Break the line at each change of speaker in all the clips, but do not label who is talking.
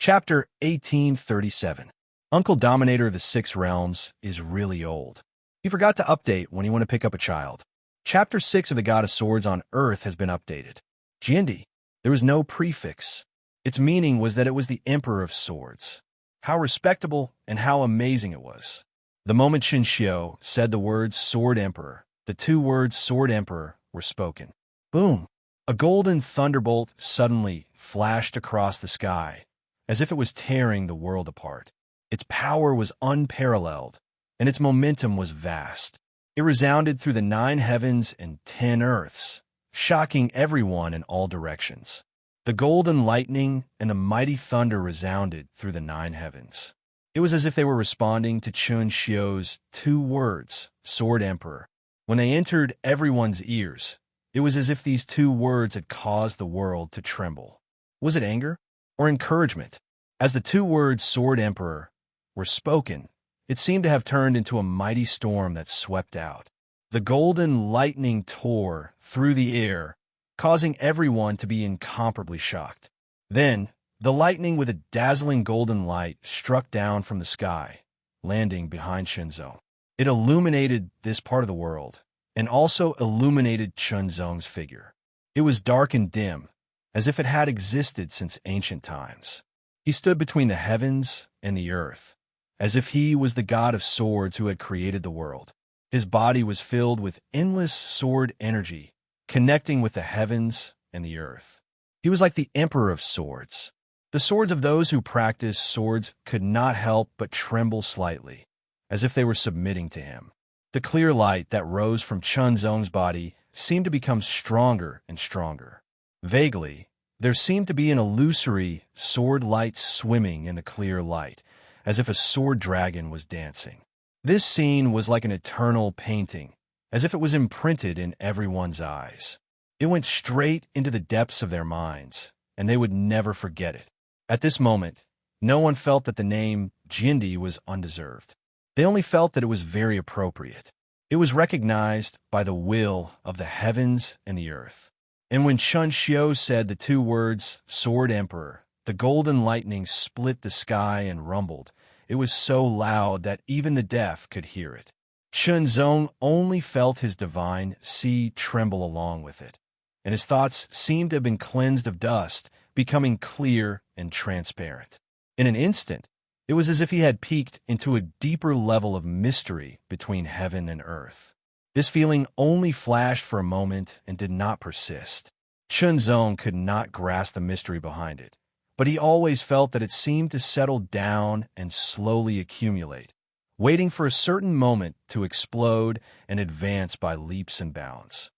Chapter 1837. Uncle Dominator of the Six Realms is really old. He forgot to update when he went to pick up a child. Chapter 6 of the God of Swords on Earth has been updated. Jindi. There was no prefix. Its meaning was that it was the Emperor of Swords. How respectable and how amazing it was. The moment Shinshio said the words Sword Emperor, the two words Sword Emperor were spoken. Boom! A golden thunderbolt suddenly flashed across the sky, as if it was tearing the world apart. Its power was unparalleled, and its momentum was vast. It resounded through the 9 heavens and 10 earths, shocking everyone in all directions. The golden lightning and the mighty thunder resounded through the 9 heavens. It was as if they were responding to Chun Shio's 2 words, Sword Emperor. When they entered everyone's ears, it was as if these 2 words had caused the world to tremble. Was it anger or encouragement? As the 2 words Sword Emperor were spoken, it seemed to have turned into a mighty storm that swept out. The golden lightning tore through the air, causing everyone to be incomparably shocked. Then, the lightning with a dazzling golden light struck down from the sky, landing behind Shinzo. It illuminated this part of the world, and also illuminated Chunzong's figure. It was dark and dim, as if it had existed since ancient times. He stood between the heavens and the earth, as if he was the god of swords who had created the world. His body was filled with endless sword energy, connecting with the heavens and the earth. He was like the Emperor of Swords. The swords of those who practiced swords could not help but tremble slightly, as if they were submitting to him. The clear light that rose from Chunzong's body seemed to become stronger and stronger. Vaguely, there seemed to be an illusory sword light swimming in the clear light, as if a sword dragon was dancing. This scene was like an eternal painting, as if it was imprinted in everyone's eyes. It went straight into the depths of their minds, and they would never forget it. At this moment, no one felt that the name Jindi was undeserved. They only felt that it was very appropriate. It was recognized by the will of the heavens and the earth. And when Chun Shio said the 2 words, Sword Emperor, the golden lightning split the sky and rumbled. It was so loud that even the deaf could hear it. Chunzong only felt his divine sea tremble along with it, and his thoughts seemed to have been cleansed of dust, becoming clear and transparent. In an instant, it was as if he had peeked into a deeper level of mystery between heaven and earth. This feeling only flashed for a moment and did not persist. Chunzong could not grasp the mystery behind it, but he always felt that it seemed to settle down and slowly accumulate, waiting for a certain moment to explode and advance by leaps and bounds.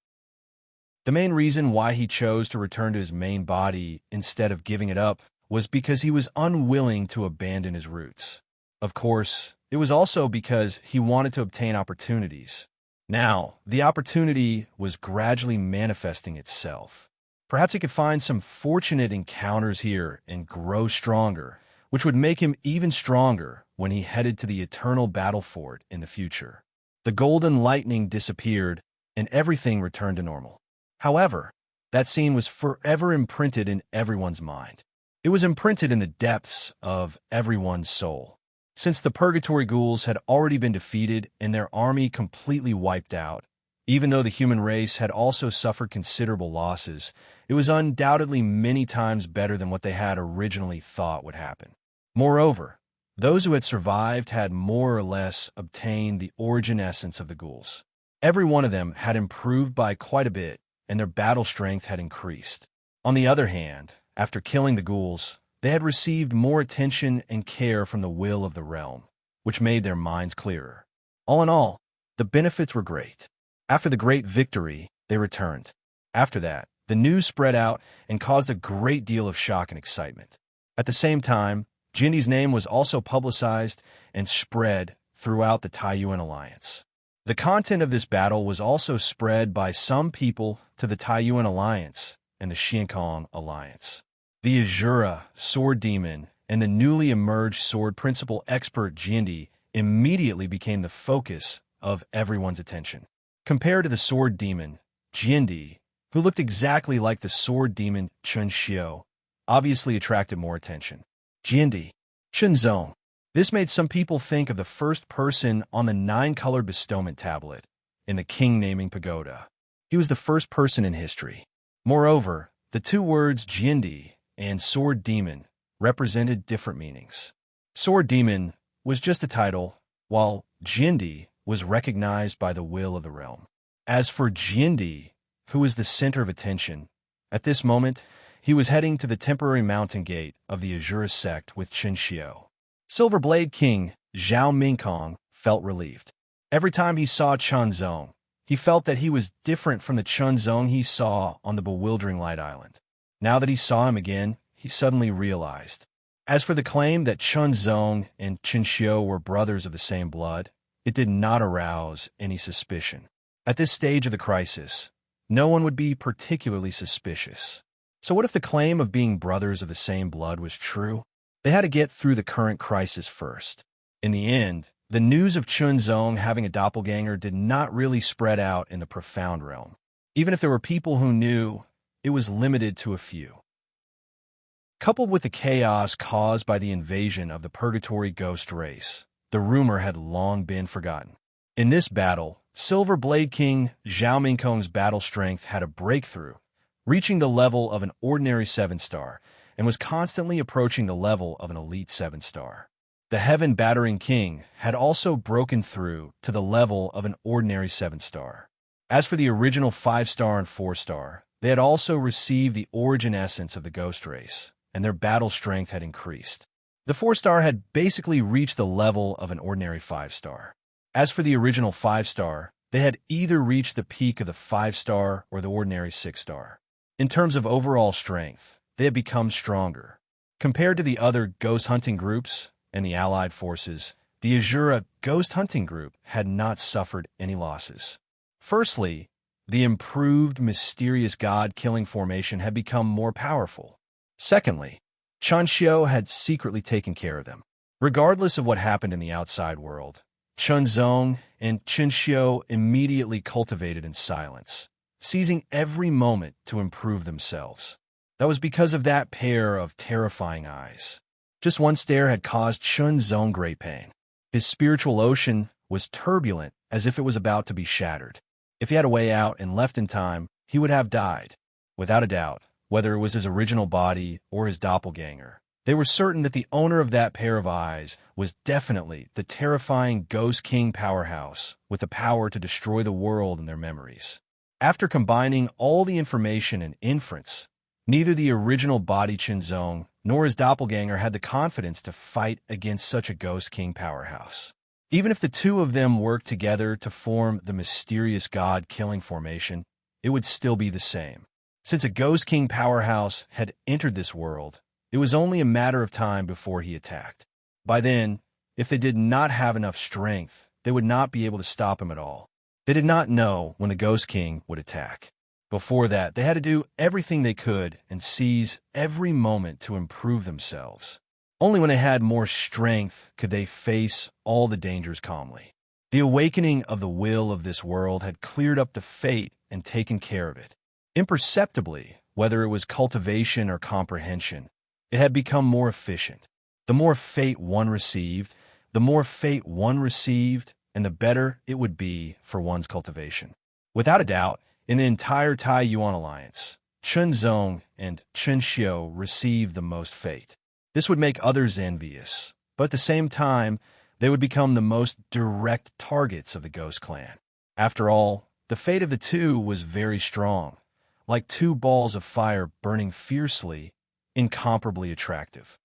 The main reason why he chose to return to his main body instead of giving it up was because he was unwilling to abandon his roots. Of course, it was also because he wanted to obtain opportunities. Now, the opportunity was gradually manifesting itself. Perhaps he could find some fortunate encounters here and grow stronger, which would make him even stronger when he headed to the eternal battle fort in the future. The golden lightning disappeared, and everything returned to normal. However, that scene was forever imprinted in everyone's mind. It was imprinted in the depths of everyone's soul. Since the Purgatory Ghouls had already been defeated and their army completely wiped out, even though the human race had also suffered considerable losses, it was undoubtedly many times better than what they had originally thought would happen. Moreover, those who had survived had more or less obtained the origin essence of the ghouls. Every one of them had improved by quite a bit, and their battle strength had increased. On the other hand, after killing the ghouls, they had received more attention and care from the will of the realm, which made their minds clearer. All in all, the benefits were great. After the great victory, they returned. After that, the news spread out and caused a great deal of shock and excitement. At the same time, Jindi's name was also publicized and spread throughout the Taiyuan Alliance. The content of this battle was also spread by some people to the Taiyuan Alliance and the Xiankong Alliance. The Azura sword demon and the newly emerged sword principal expert Jindi immediately became the focus of everyone's attention. Compared to the sword demon, Jindi, who looked exactly like the sword demon Chun Shio, obviously attracted more attention. Jiandi, Chunzong. This made some people think of the first person on the 9-color bestowment tablet in the king naming pagoda. He was the first person in history. Moreover, the two words Jiandi and sword demon represented different meanings. Sword demon was just a title, while Jiandi was recognized by the will of the realm. As for Jiandi, who was the center of attention, at this moment, he was heading to the temporary mountain gate of the Azura sect with Chen Xiu. Silver Blade King Zhao Mingkong felt relieved. Every time he saw Chunzong, he felt that he was different from the Chunzong he saw on the bewildering Light Island. Now that he saw him again, he suddenly realized. As for the claim that Chunzong and Chen Xiu were brothers of the same blood, it did not arouse any suspicion. At this stage of the crisis, no one would be particularly suspicious. So what if the claim of being brothers of the same blood was true? They had to get through the current crisis first. In the end, the news of Chunzong having a doppelganger did not really spread out in the profound realm. Even if there were people who knew, it was limited to a few. Coupled with the chaos caused by the invasion of the Purgatory Ghost race, the rumor had long been forgotten. In this battle, Silver Blade King Zhao Mingkong's battle strength had a breakthrough, reaching the level of an ordinary 7-star, and was constantly approaching the level of an elite 7-star. The Heaven Battering King had also broken through to the level of an ordinary 7-star. As for the original 5-star and 4-star, they had also received the origin essence of the Ghost race, and their battle strength had increased. The 4-star had basically reached the level of an ordinary 5-star. As for the original 5-star, they had either reached the peak of the 5-star or the ordinary 6-star. In terms of overall strength, they had become stronger. Compared to the other ghost hunting groups and the allied forces, the Azura ghost hunting group had not suffered any losses. Firstly, the improved mysterious god-killing formation had become more powerful. Secondly, Chen Xiu had secretly taken care of them. Regardless of what happened in the outside world, Chunzong and Chen Xiu immediately cultivated in silence, seizing every moment to improve themselves. That was because of that pair of terrifying eyes. Just one stare had caused Chunzong great pain. His spiritual ocean was turbulent as if it was about to be shattered. If he had a way out and left in time, he would have died. Without a doubt, whether it was his original body or his doppelganger, they were certain that the owner of that pair of eyes was definitely the terrifying Ghost King powerhouse with the power to destroy the world and their memories. After combining all the information and inference, neither the original body Chunzong nor his doppelganger had the confidence to fight against such a Ghost King powerhouse. Even if the two of them worked together to form the mysterious god-killing formation, it would still be the same. Since a Ghost King powerhouse had entered this world, it was only a matter of time before he attacked. By then, if they did not have enough strength, they would not be able to stop him at all. They did not know when the Ghost King would attack. Before that, they had to do everything they could and seize every moment to improve themselves. Only when they had more strength could they face all the dangers calmly. The awakening of the will of this world had cleared up the fate and taken care of it. Imperceptibly, whether it was cultivation or comprehension, it had become more efficient. The more fate one received, and the better it would be for one's cultivation. Without a doubt, in the entire Tai-Yuan alliance, Chunzong and Chen Xiu received the most fate. This would make others envious, but at the same time, they would become the most direct targets of the Ghost Clan. After all, the fate of the two was very strong, like two balls of fire burning fiercely, incomparably attractive.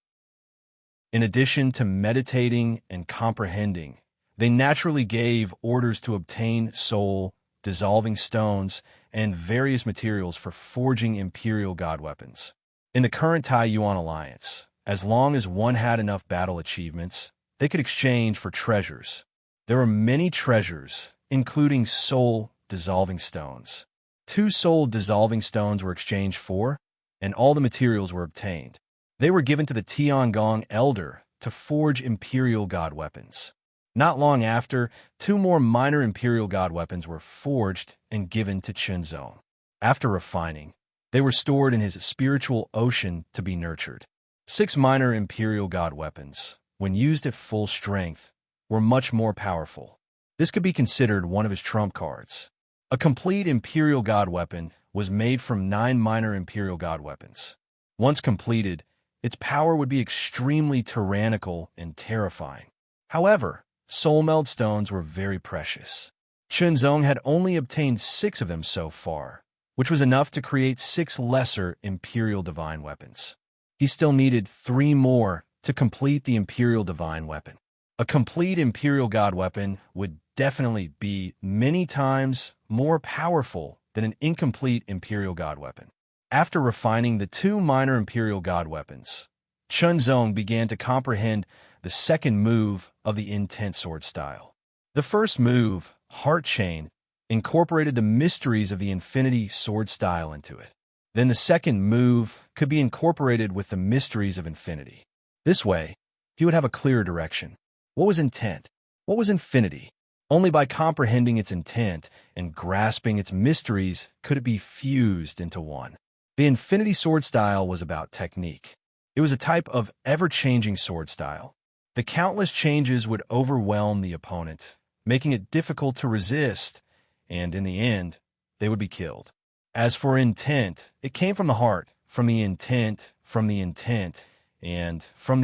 In addition to meditating and comprehending, they naturally gave orders to obtain soul, dissolving stones, and various materials for forging imperial god weapons. In the current Tai-Yuan alliance, as long as one had enough battle achievements, they could exchange for treasures. There were many treasures, including soul dissolving stones. 2 soul dissolving stones were exchanged for, and all the materials were obtained. They were given to the Tiangong Elder to forge imperial god weapons. Not long after, 2 more minor imperial god weapons were forged and given to Chunzong. After refining, they were stored in his spiritual ocean to be nurtured. 6 minor imperial god weapons, when used at full strength, were much more powerful. This could be considered one of his trump cards. A complete imperial god weapon was made from 9 minor imperial god weapons. Once completed, its power would be extremely tyrannical and terrifying. However, soul meld stones were very precious. Chunzong had only obtained 6 of them so far, which was enough to create 6 lesser imperial divine weapons. He still needed 3 more to complete the imperial divine weapon. A complete imperial god weapon would definitely be many times more powerful than an incomplete imperial god weapon. After refining the 2 minor imperial god weapons, Chunzong began to comprehend the second move of the intent sword style. The first move, Heart Chain, incorporated the mysteries of the infinity sword style into it. Then the second move could be incorporated with the mysteries of infinity. This way, he would have a clearer direction. What was intent? What was infinity? Only by comprehending its intent and grasping its mysteries could it be fused into one. The infinity sword style was about technique. It was a type of ever-changing sword style. The countless changes would overwhelm the opponent, making it difficult to resist, and in the end, they would be killed. As for intent, it came from the heart, from the intent, and from the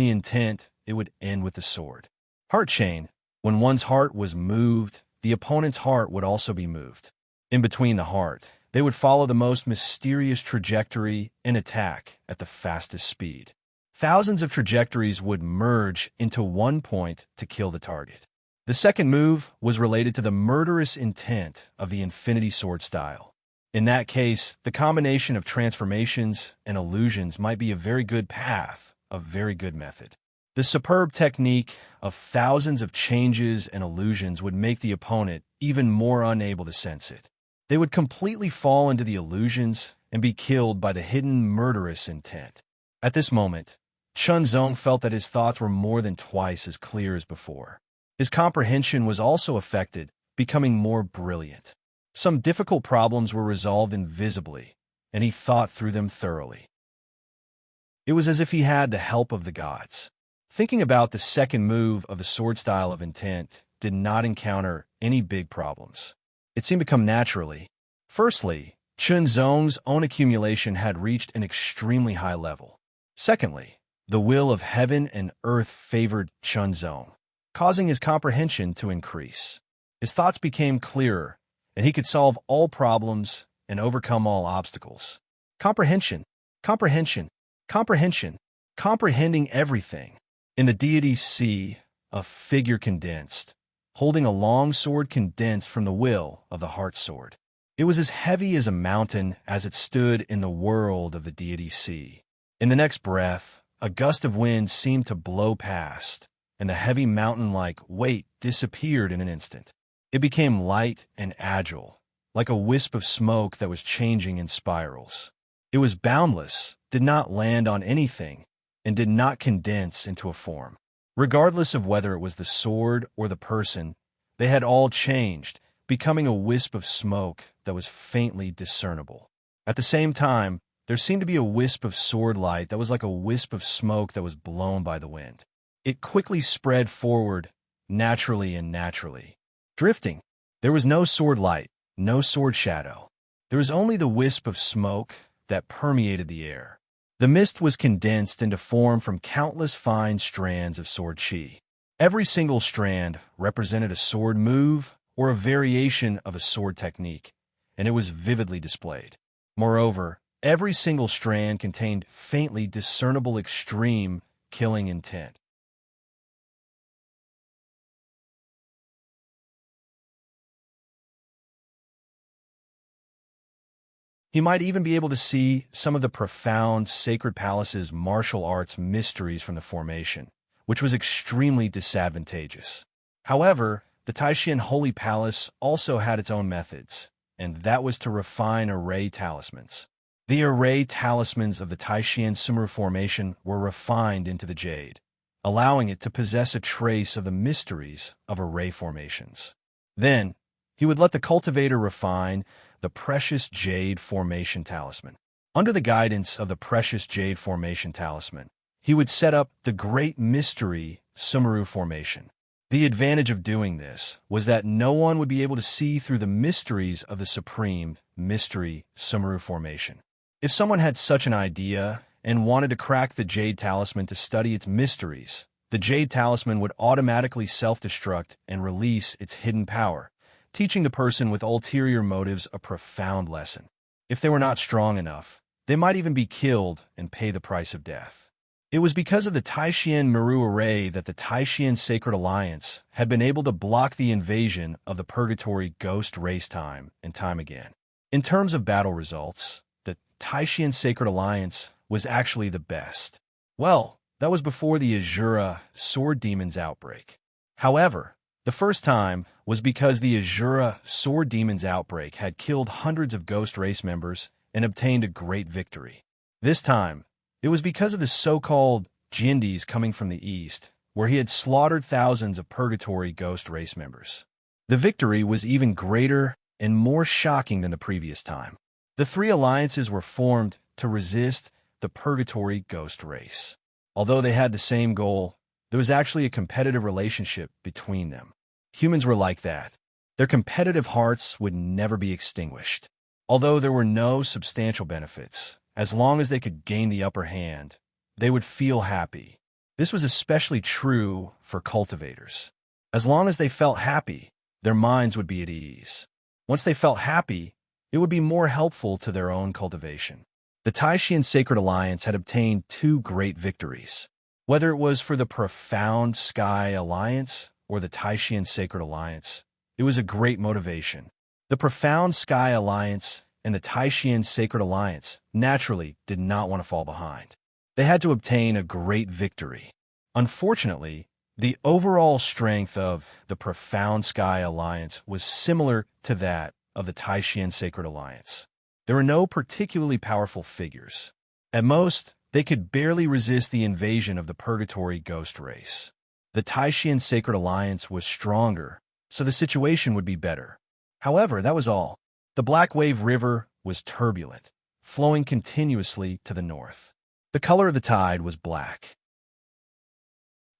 intent, it would end with the sword. Heart chain. When one's heart was moved, the opponent's heart would also be moved. In between the heart, they would follow the most mysterious trajectory and attack at the fastest speed. Thousands of trajectories would merge into one point to kill the target. The second move was related to the murderous intent of the infinity sword style. In that case, the combination of transformations and illusions might be a very good path, a very good method. The superb technique of thousands of changes and illusions would make the opponent even more unable to sense it. They would completely fall into the illusions and be killed by the hidden murderous intent. At this moment, Chunzong felt that his thoughts were more than twice as clear as before. His comprehension was also affected, becoming more brilliant. Some difficult problems were resolved invisibly, and he thought through them thoroughly. It was as if he had the help of the gods. Thinking about the second move of the sword style of intent did not encounter any big problems. It seemed to come naturally. Firstly, Chunzong's own accumulation had reached an extremely high level. Secondly, the will of heaven and earth favored Chunzong, causing his comprehension to increase. His thoughts became clearer, and he could solve all problems and overcome all obstacles. Comprehension, comprehension, comprehension, comprehending everything. In the deity's sea, a figure condensed, holding a long sword condensed from the will of the heart sword. It was as heavy as a mountain as it stood in the world of the deity's sea. In the next breath, a gust of wind seemed to blow past, and the heavy mountain-like weight disappeared in an instant. It became light and agile, like a wisp of smoke that was changing in spirals. It was boundless, did not land on anything, and did not condense into a form. Regardless of whether it was the sword or the person, they had all changed, becoming a wisp of smoke that was faintly discernible. At the same time, there seemed to be a wisp of sword light that was like a wisp of smoke that was blown by the wind. It quickly spread forward, naturally and naturally. Drifting. There was no sword light, no sword shadow. There was only the wisp of smoke that permeated the air. The mist was condensed into form from countless fine strands of sword chi. Every single strand represented a sword move or a variation of a sword technique, and it was vividly displayed. Moreover, every single strand contained faintly discernible extreme killing intent. He might even be able to see some of the profound Sacred Palace's martial arts mysteries from the formation, which was extremely disadvantageous. However, the Taishan Holy Palace also had its own methods, and that was to refine array talismans. The array talismans of the Taishan Sumru formation were refined into the jade, allowing it to possess a trace of the mysteries of array formations. Then, he would let the cultivator refine the precious jade formation talisman. Under the guidance of the precious jade formation talisman, he would set up the Great Mystery Sumeru Formation. The advantage of doing this was that no one would be able to see through the mysteries of the Supreme Mystery Sumeru Formation. If someone had such an idea and wanted to crack the Jade Talisman to study its mysteries, the Jade Talisman would automatically self-destruct and release its hidden power, teaching the person with ulterior motives a profound lesson. If they were not strong enough, they might even be killed and pay the price of death. It was because of the Taishian Meru array that the Taishian Sacred Alliance had been able to block the invasion of the Purgatory Ghost race time and time again. In terms of battle results, the Taishian Sacred Alliance was actually the best. Well, that was before the Azura Sword Demon's outbreak. However, the first time was because the Azura Sword Demon's outbreak had killed hundreds of Ghost race members and obtained a great victory. This time, it was because of the so-called Jindies coming from the east, where he had slaughtered thousands of Purgatory Ghost race members. The victory was even greater and more shocking than the previous time. The three alliances were formed to resist the Purgatory Ghost race. Although they had the same goal, there was actually a competitive relationship between them. Humans were like that. Their competitive hearts would never be extinguished. Although there were no substantial benefits, as long as they could gain the upper hand, they would feel happy. This was especially true for cultivators. As long as they felt happy, their minds would be at ease. Once they felt happy, it would be more helpful to their own cultivation. The Taishian Sacred Alliance had obtained two great victories. Whether it was for the Profound Sky Alliance or the Taishian Sacred Alliance, it was a great motivation. The Profound Sky Alliance and the Taishian Sacred Alliance naturally did not want to fall behind. They had to obtain a great victory. Unfortunately, the overall strength of the Profound Sky Alliance was similar to that of the Taishian Sacred Alliance. There were no particularly powerful figures. At most, they could barely resist the invasion of the Purgatory Ghost race. The Taishian Sacred Alliance was stronger, so the situation would be better. However, that was all. The Black Wave River was turbulent, flowing continuously to the north. The color of the tide was black.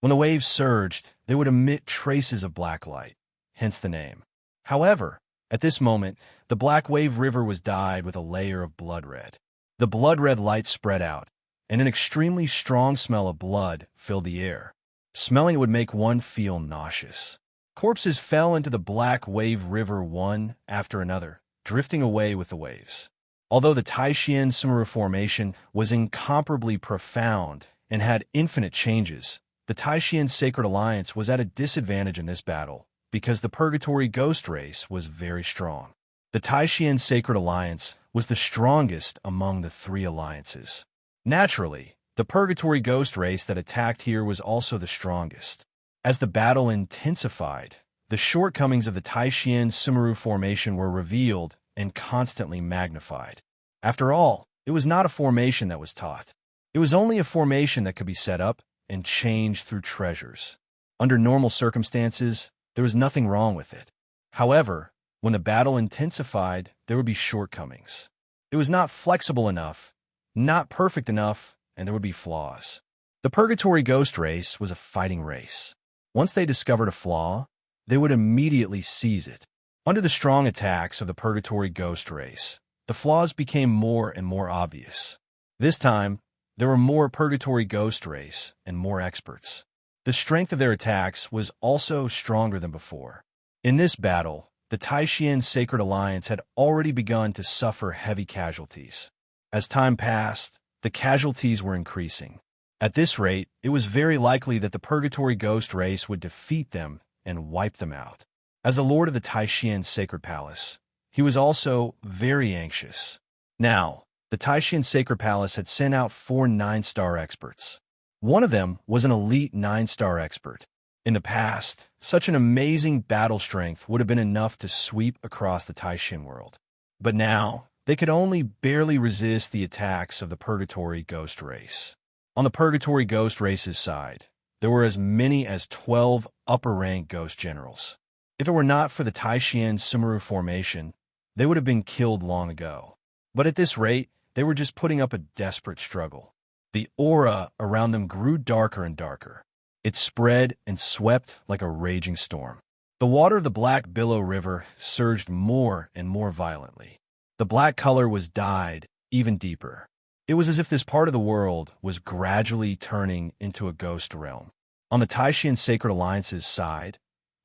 When the waves surged, they would emit traces of black light, hence the name. However, at this moment, the Black Wave River was dyed with a layer of blood red. The blood red light spread out, and an extremely strong smell of blood filled the air. Smelling it would make one feel nauseous. Corpses fell into the Black Wave River one after another, drifting away with the waves. Although the Taishian Sumeru Formation was incomparably profound and had infinite changes, the Taishian Sacred Alliance was at a disadvantage in this battle because the Purgatory Ghost race was very strong. The Taishian Sacred Alliance was the strongest among the three alliances. Naturally, the Purgatory Ghost race that attacked here was also the strongest. As the battle intensified, the shortcomings of the Taishian Sumeru Formation were revealed and constantly magnified. After all, it was not a formation that was taught. It was only a formation that could be set up and changed through treasures. Under normal circumstances, there was nothing wrong with it. However, when the battle intensified, there would be shortcomings. It was not flexible enough, not perfect enough, and there would be flaws. The Purgatory Ghost race was a fighting race. Once they discovered a flaw, they would immediately seize it. Under the strong attacks of the Purgatory Ghost race, the flaws became more and more obvious. This time, there were more Purgatory Ghost race and more experts. The strength of their attacks was also stronger than before. In this battle, the Taishian Sacred Alliance had already begun to suffer heavy casualties. As time passed, the casualties were increasing. At this rate, it was very likely that the Purgatory Ghost race would defeat them and wipe them out. As the Lord of the Taishian Sacred Palace, he was also very anxious. Now, the Taishian Sacred Palace had sent out 4 9-star experts. One of them was an elite 9-star expert. In the past, such an amazing battle strength would have been enough to sweep across the Taishian world. But now, they could only barely resist the attacks of the Purgatory Ghost race. On the Purgatory Ghost race's side, there were as many as 12 upper-rank ghost generals. If it were not for the Taishian Sumeru Formation, they would have been killed long ago. But at this rate, they were just putting up a desperate struggle. The aura around them grew darker and darker. It spread and swept like a raging storm. The water of the Black Billow River surged more and more violently. The black color was dyed even deeper. It was as if this part of the world was gradually turning into a ghost realm. On the Taishan Sacred Alliance's side,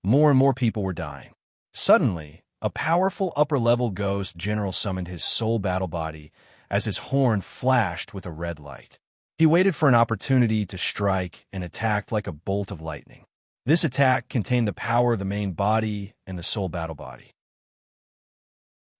more and more people were dying. Suddenly, a powerful upper-level ghost general summoned his soul battle body as his horn flashed with a red light. He waited for an opportunity to strike and attacked like a bolt of lightning. This attack contained the power of the main body and the soul battle body.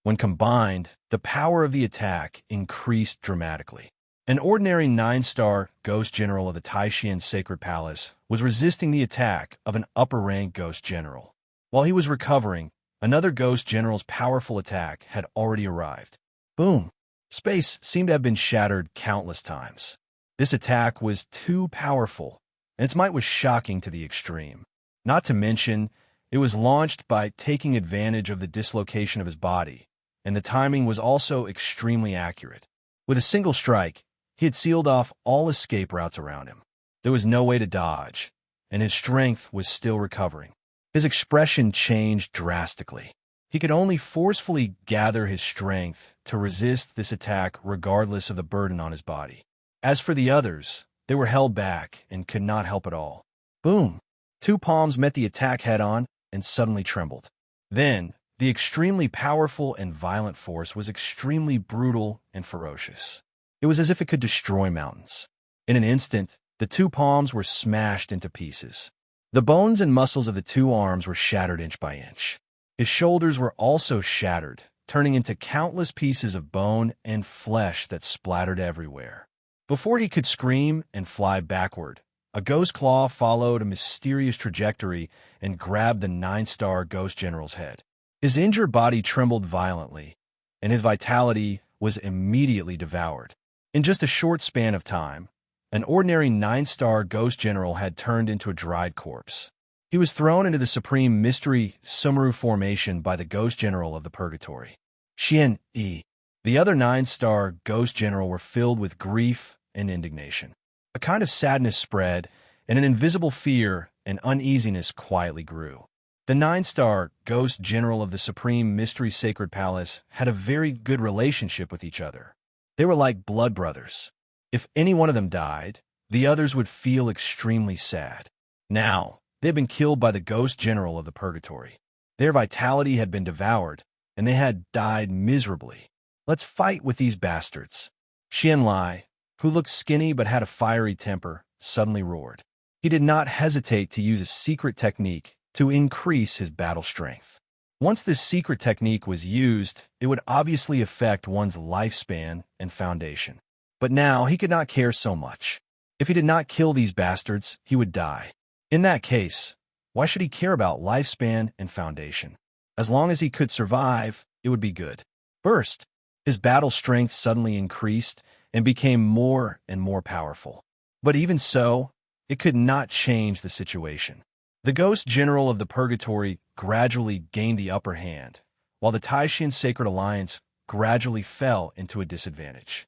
When combined, the power of the attack increased dramatically. An ordinary 9-star ghost general of the Taishan Sacred Palace was resisting the attack of an upper-rank ghost general. While he was recovering, another ghost general's powerful attack had already arrived. Boom! Space seemed to have been shattered countless times. This attack was too powerful, and its might was shocking to the extreme. Not to mention, it was launched by taking advantage of the dislocation of his body, and the timing was also extremely accurate. With a single strike, he had sealed off all escape routes around him. There was no way to dodge, and his strength was still recovering. His expression changed drastically. He could only forcefully gather his strength to resist this attack regardless of the burden on his body. As for the others, they were held back and could not help at all. Boom! Two palms met the attack head-on and suddenly trembled. Then, the extremely powerful and violent force was extremely brutal and ferocious. It was as if it could destroy mountains. In an instant, the two palms were smashed into pieces. The bones and muscles of the two arms were shattered inch by inch. His shoulders were also shattered, turning into countless pieces of bone and flesh that splattered everywhere. Before he could scream and fly backward, a ghost claw followed a mysterious trajectory and grabbed the 9-star ghost general's head. His injured body trembled violently, and his vitality was immediately devoured. In just a short span of time, an ordinary 9-star ghost general had turned into a dried corpse. He was thrown into the supreme mystery Sumeru formation by the ghost general of the purgatory. Xian Yi. The other 9-star ghost general were filled with grief and indignation. A kind of sadness spread, and an invisible fear and uneasiness quietly grew. The 9-star ghost general of the Supreme Mystery Sacred Palace had a very good relationship with each other. They were like blood brothers. If any one of them died, the others would feel extremely sad. Now, they had been killed by the ghost general of the purgatory. Their vitality had been devoured, and they had died miserably. Let's fight with these bastards. Xianlai, who looked skinny but had a fiery temper, suddenly roared. He did not hesitate to use a secret technique to increase his battle strength. Once this secret technique was used, it would obviously affect one's lifespan and foundation. But now he could not care so much. If he did not kill these bastards, he would die. In that case, why should he care about lifespan and foundation? As long as he could survive, it would be good. First, his battle strength suddenly increased and became more and more powerful. But even so, it could not change the situation. The ghost general of the purgatory gradually gained the upper hand, while the Taishan Sacred Alliance gradually fell into a disadvantage.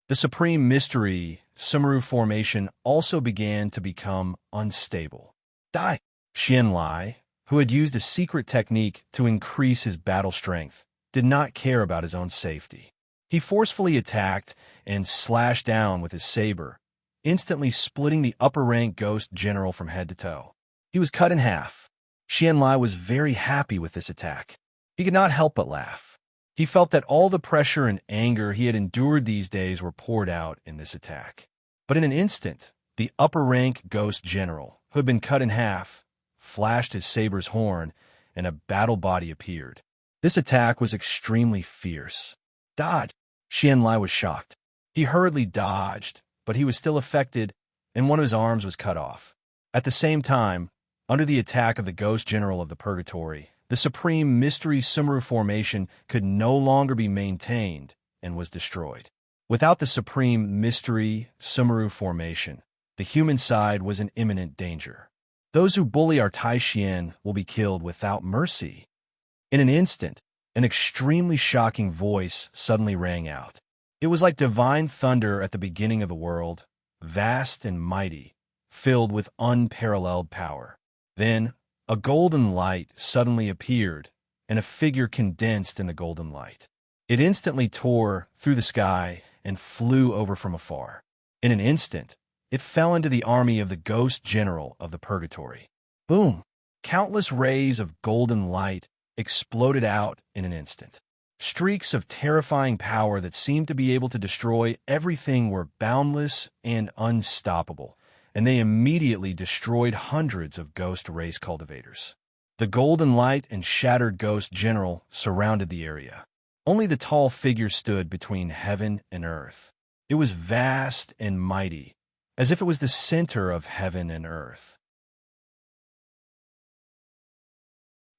The Supreme Mystery Sumeru formation also began to become unstable. Die! Xianlai, who had used a secret technique to increase his battle strength, did not care about his own safety. He forcefully attacked and slashed down with his saber, instantly splitting the upper-rank ghost general from head to toe. He was cut in half. Xianlai was very happy with this attack. He could not help but laugh. He felt that all the pressure and anger he had endured these days were poured out in this attack. But in an instant, the upper-rank ghost general, who had been cut in half, flashed his saber's horn, and a battle body appeared. This attack was extremely fierce. Dodge! Xianlai was shocked. He hurriedly dodged, but he was still affected, and one of his arms was cut off. At the same time, under the attack of the ghost general of the purgatory, the Supreme Mystery Sumeru formation could no longer be maintained and was destroyed. Without the Supreme Mystery Sumeru formation, the human side was in imminent danger. Those who bully our Taishan will be killed without mercy. In an instant, an extremely shocking voice suddenly rang out. It was like divine thunder at the beginning of the world, vast and mighty, filled with unparalleled power. Then, a golden light suddenly appeared, and a figure condensed in the golden light. It instantly tore through the sky and flew over from afar. In an instant, it fell into the army of the ghost general of the purgatory. Boom! Countless rays of golden light exploded out in an instant. Streaks of terrifying power that seemed to be able to destroy everything were boundless and unstoppable, and they immediately destroyed hundreds of ghost race cultivators. The golden light and shattered ghost general surrounded the area. Only the tall figure stood between heaven and earth. It was vast and mighty, as if it was the center of heaven and earth.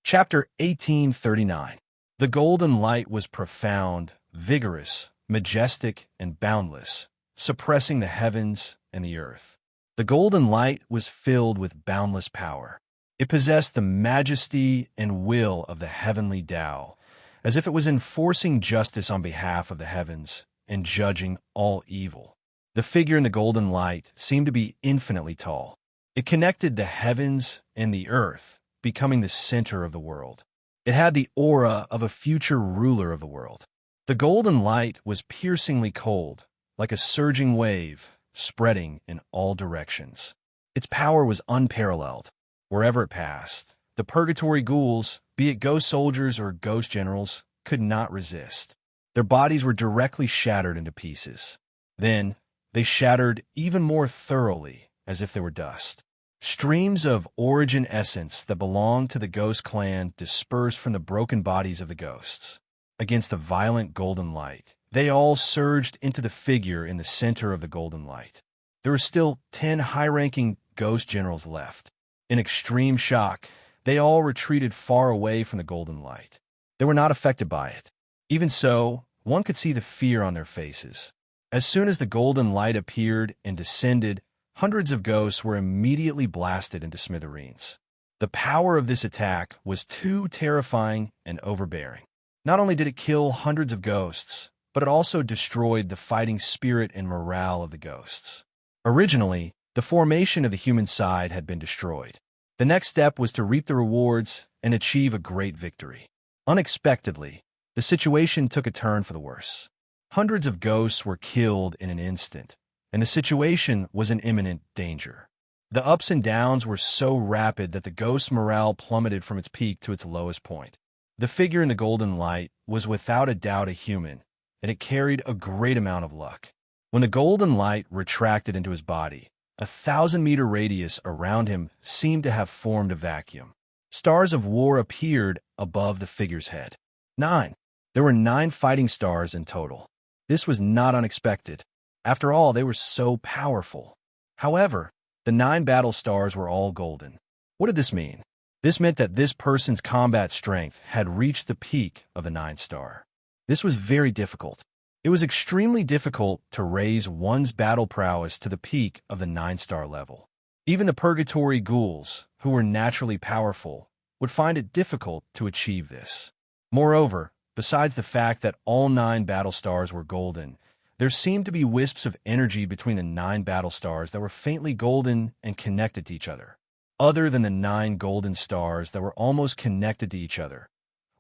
Chapter 1839. The golden light was profound, vigorous, majestic, and boundless, suppressing the heavens and the earth. The golden light was filled with boundless power. It possessed the majesty and will of the heavenly Tao, as if it was enforcing justice on behalf of the heavens and judging all evil. The figure in the golden light seemed to be infinitely tall. It connected the heavens and the earth, becoming the center of the world. It had the aura of a future ruler of the world. The golden light was piercingly cold, like a surging wave, spreading in all directions. Its power was unparalleled. Wherever it passed, the purgatory ghouls, be it ghost soldiers or ghost generals, could not resist. Their bodies were directly shattered into pieces. Then, they shattered even more thoroughly, as if they were dust. Streams of origin essence that belonged to the ghost clan dispersed from the broken bodies of the ghosts. Against the violent golden light, they all surged into the figure in the center of the golden light. There were still 10 high-ranking ghost generals left. In extreme shock, they all retreated far away from the golden light. They were not affected by it. Even so, one could see the fear on their faces. As soon as the golden light appeared and descended, hundreds of ghosts were immediately blasted into smithereens. The power of this attack was too terrifying and overbearing. Not only did it kill hundreds of ghosts, but it also destroyed the fighting spirit and morale of the ghosts. Originally, the formation of the human side had been destroyed. The next step was to reap the rewards and achieve a great victory. Unexpectedly, the situation took a turn for the worse. Hundreds of ghosts were killed in an instant, and the situation was in imminent danger. The ups and downs were so rapid that the ghost's morale plummeted from its peak to its lowest point. The figure in the golden light was without a doubt a human, and it carried a great amount of luck. When the golden light retracted into his body, a 1,000-meter radius around him seemed to have formed a vacuum. Stars of war appeared above the figure's head. 9. There were 9 fighting stars in total. This was not unexpected. After all, they were so powerful. However, the 9 battle stars were all golden. What did this mean? This meant that this person's combat strength had reached the peak of the 9-star. This was very difficult. It was extremely difficult to raise one's battle prowess to the peak of the 9-star level. Even the purgatory ghouls, who were naturally powerful, would find it difficult to achieve this. Moreover, besides the fact that all 9 battle stars were golden, there seemed to be wisps of energy between the 9 battle stars that were faintly golden and connected to each other. Other than the 9 golden stars that were almost connected to each other.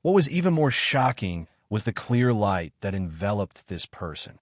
What was even more shocking was the clear light that enveloped this person.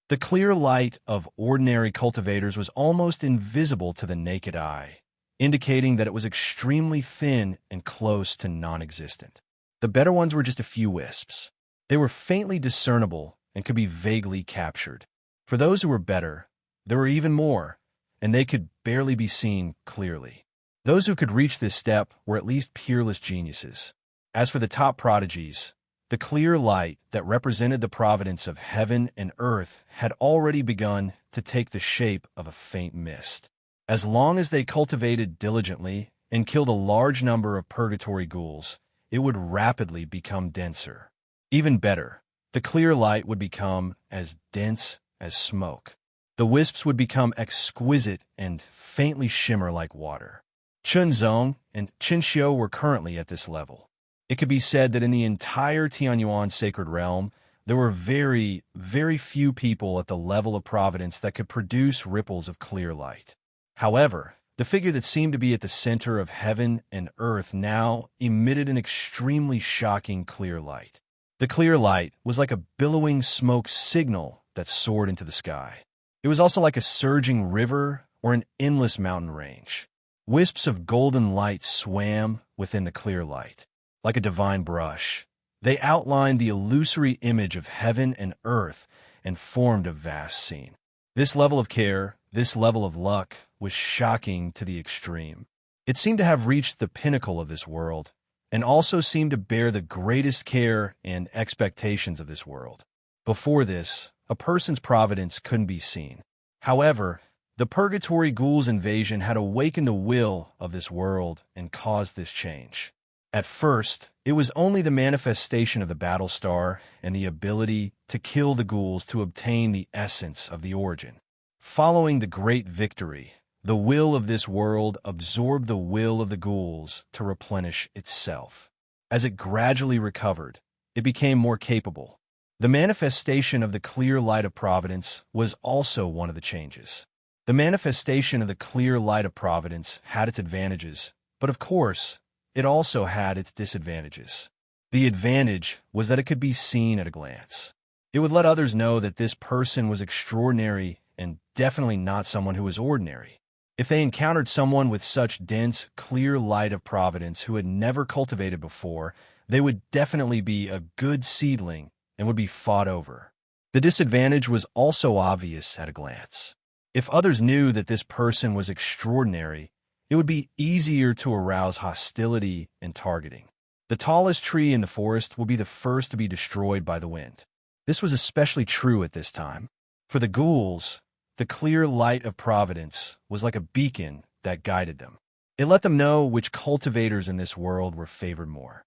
The clear light of ordinary cultivators was almost invisible to the naked eye, indicating that it was extremely thin and close to non-existent. The better ones were just a few wisps. They were faintly discernible and could be vaguely captured. For those who were better, there were even more, and they could barely be seen clearly. Those who could reach this step were at least peerless geniuses. As for the top prodigies, the clear light that represented the providence of heaven and earth had already begun to take the shape of a faint mist. As long as they cultivated diligently and killed a large number of purgatory ghouls, it would rapidly become denser. Even better, the clear light would become as dense as smoke. The wisps would become exquisite and faintly shimmer like water. Chunzong and Qinxiu were currently at this level. It could be said that in the entire Tianyuan sacred realm, There were very, very few people at the level of providence that could produce ripples of clear light. However, the figure that seemed to be at the center of heaven and earth now emitted an extremely shocking clear light. The clear light was like a billowing smoke signal that soared into the sky. It was also like a surging river or an endless mountain range. Wisps of golden light swam within the clear light. Like a divine brush, they outlined the illusory image of heaven and earth and formed a vast scene. This level of care, this level of luck, was shocking to the extreme. It seemed to have reached the pinnacle of this world, and also seemed to bear the greatest care and expectations of this world. Before this, a person's providence couldn't be seen. However, the Purgatory Ghouls' invasion had awakened the will of this world and caused this change. At first, it was only the manifestation of the battle star and the ability to kill the ghouls to obtain the essence of the origin. Following the great victory, the will of this world absorbed the will of the ghouls to replenish itself. As it gradually recovered, it became more capable. The manifestation of the clear light of providence was also one of the changes. The manifestation of the clear light of providence had its advantages, but of course, it also had its disadvantages. The advantage was that it could be seen at a glance. It would let others know that this person was extraordinary and definitely not someone who was ordinary. If they encountered someone with such dense, clear light of providence who had never cultivated before, they would definitely be a good seedling and would be fought over. The disadvantage was also obvious at a glance. If others knew that this person was extraordinary, it would be easier to arouse hostility and targeting. The tallest tree in the forest will be the first to be destroyed by the wind. This was especially true at this time. For the ghouls, the clear light of providence was like a beacon that guided them. It let them know which cultivators in this world were favored more.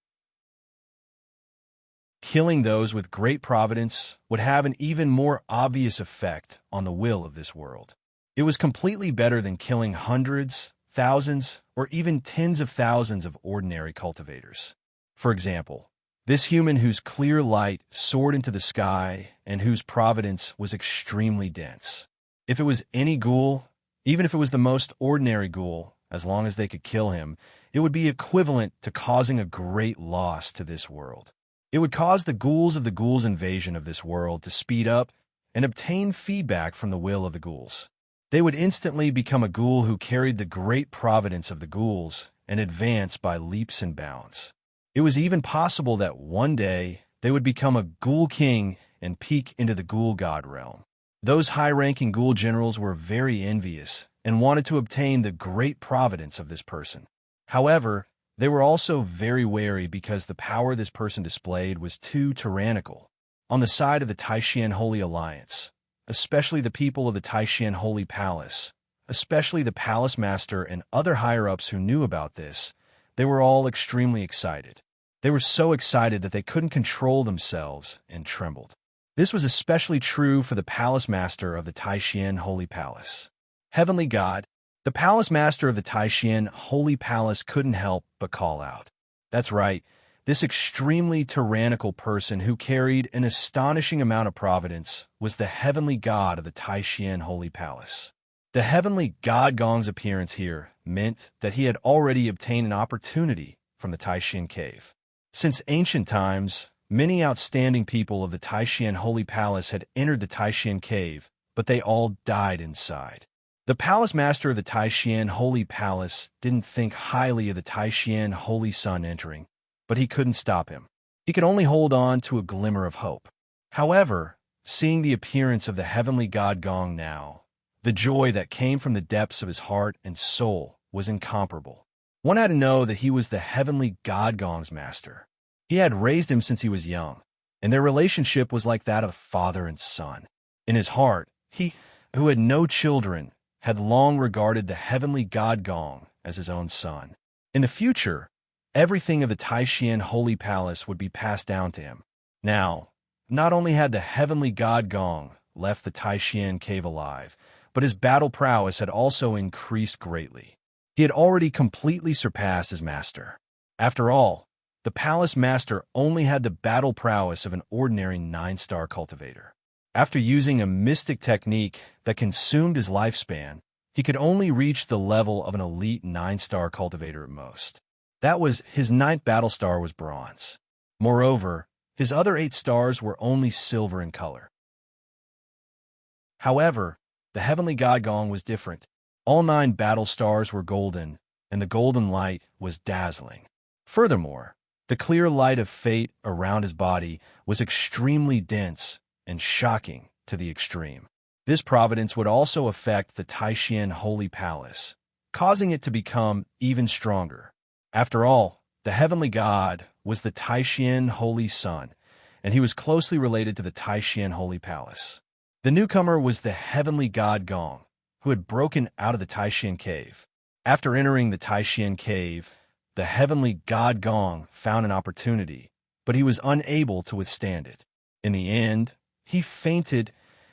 Killing those with great providence would have an even more obvious effect on the will of this world. It was completely better than killing hundreds, thousands, or even tens of thousands of ordinary cultivators. For example, this human whose clear light soared into the sky and whose providence was extremely dense. If it was any ghoul, even if it was the most ordinary ghoul, as long as they could kill him, it would be equivalent to causing a great loss to this world. It would cause the ghouls of the ghouls' invasion of this world to speed up and obtain feedback from the will of the ghouls. They would instantly become a ghoul who carried the great providence of the ghouls and advance by leaps and bounds. It was even possible that one day they would become a ghoul king and peek into the ghoul god realm. Those high-ranking ghoul generals were very envious and wanted to obtain the great providence of this person. However, they were also very wary because the power this person displayed was too tyrannical. On the side of the Taishan Holy Alliance, especially the people of the Taishan Holy Palace, especially the palace master and other higher-ups who knew about this, they were all extremely excited. They were so excited that they couldn't control themselves and trembled. This was especially true for the palace master of the Taishan Holy Palace. Heavenly God, the palace master of the Taishan Holy Palace couldn't help but call out. That's right, this extremely tyrannical person who carried an astonishing amount of providence was the heavenly god of the Taishan Holy Palace. The heavenly god Gong's appearance here meant that he had already obtained an opportunity from the Taishan cave. Since ancient times, many outstanding people of the Taishan Holy Palace had entered the Taishan cave, but they all died inside. The palace master of the Taishan Holy Palace didn't think highly of the Taishan Holy Sun entering, but he couldn't stop him. He could only hold on to a glimmer of hope. However, seeing the appearance of the heavenly god Gong now, the joy that came from the depths of his heart and soul was incomparable. One had to know that he was the heavenly god Gong's master. He had raised him since he was young, and their relationship was like that of father and son. In his heart, he, who had no children, had long regarded the heavenly god Gong as his own son. In the future, everything of the Taishan Holy Palace would be passed down to him. Now, not only had the heavenly god Gong left the Taishan cave alive, but his battle prowess had also increased greatly. He had already completely surpassed his master. After all, the palace master only had the battle prowess of an ordinary 9-star cultivator. After using a mystic technique that consumed his lifespan, he could only reach the level of an elite 9-star cultivator at most. That was, his 9th battle star was bronze. Moreover, his other 8 stars were only silver in color. However, the heavenly god Gong was different. All 9 battle stars were golden, and the golden light was dazzling. Furthermore, the clear light of fate around his body was extremely dense and shocking to the extreme. This providence would also affect the Taishan Holy Palace, causing it to become even stronger. After all, the heavenly god was the Taishan Holy Sun, and he was closely related to the Taishan Holy Palace. The newcomer was the heavenly god Gong, who had broken out of the Taishan Cave. After entering the Taishan Cave, the heavenly god Gong found an opportunity, but he was unable to withstand it. In the end, he fainted,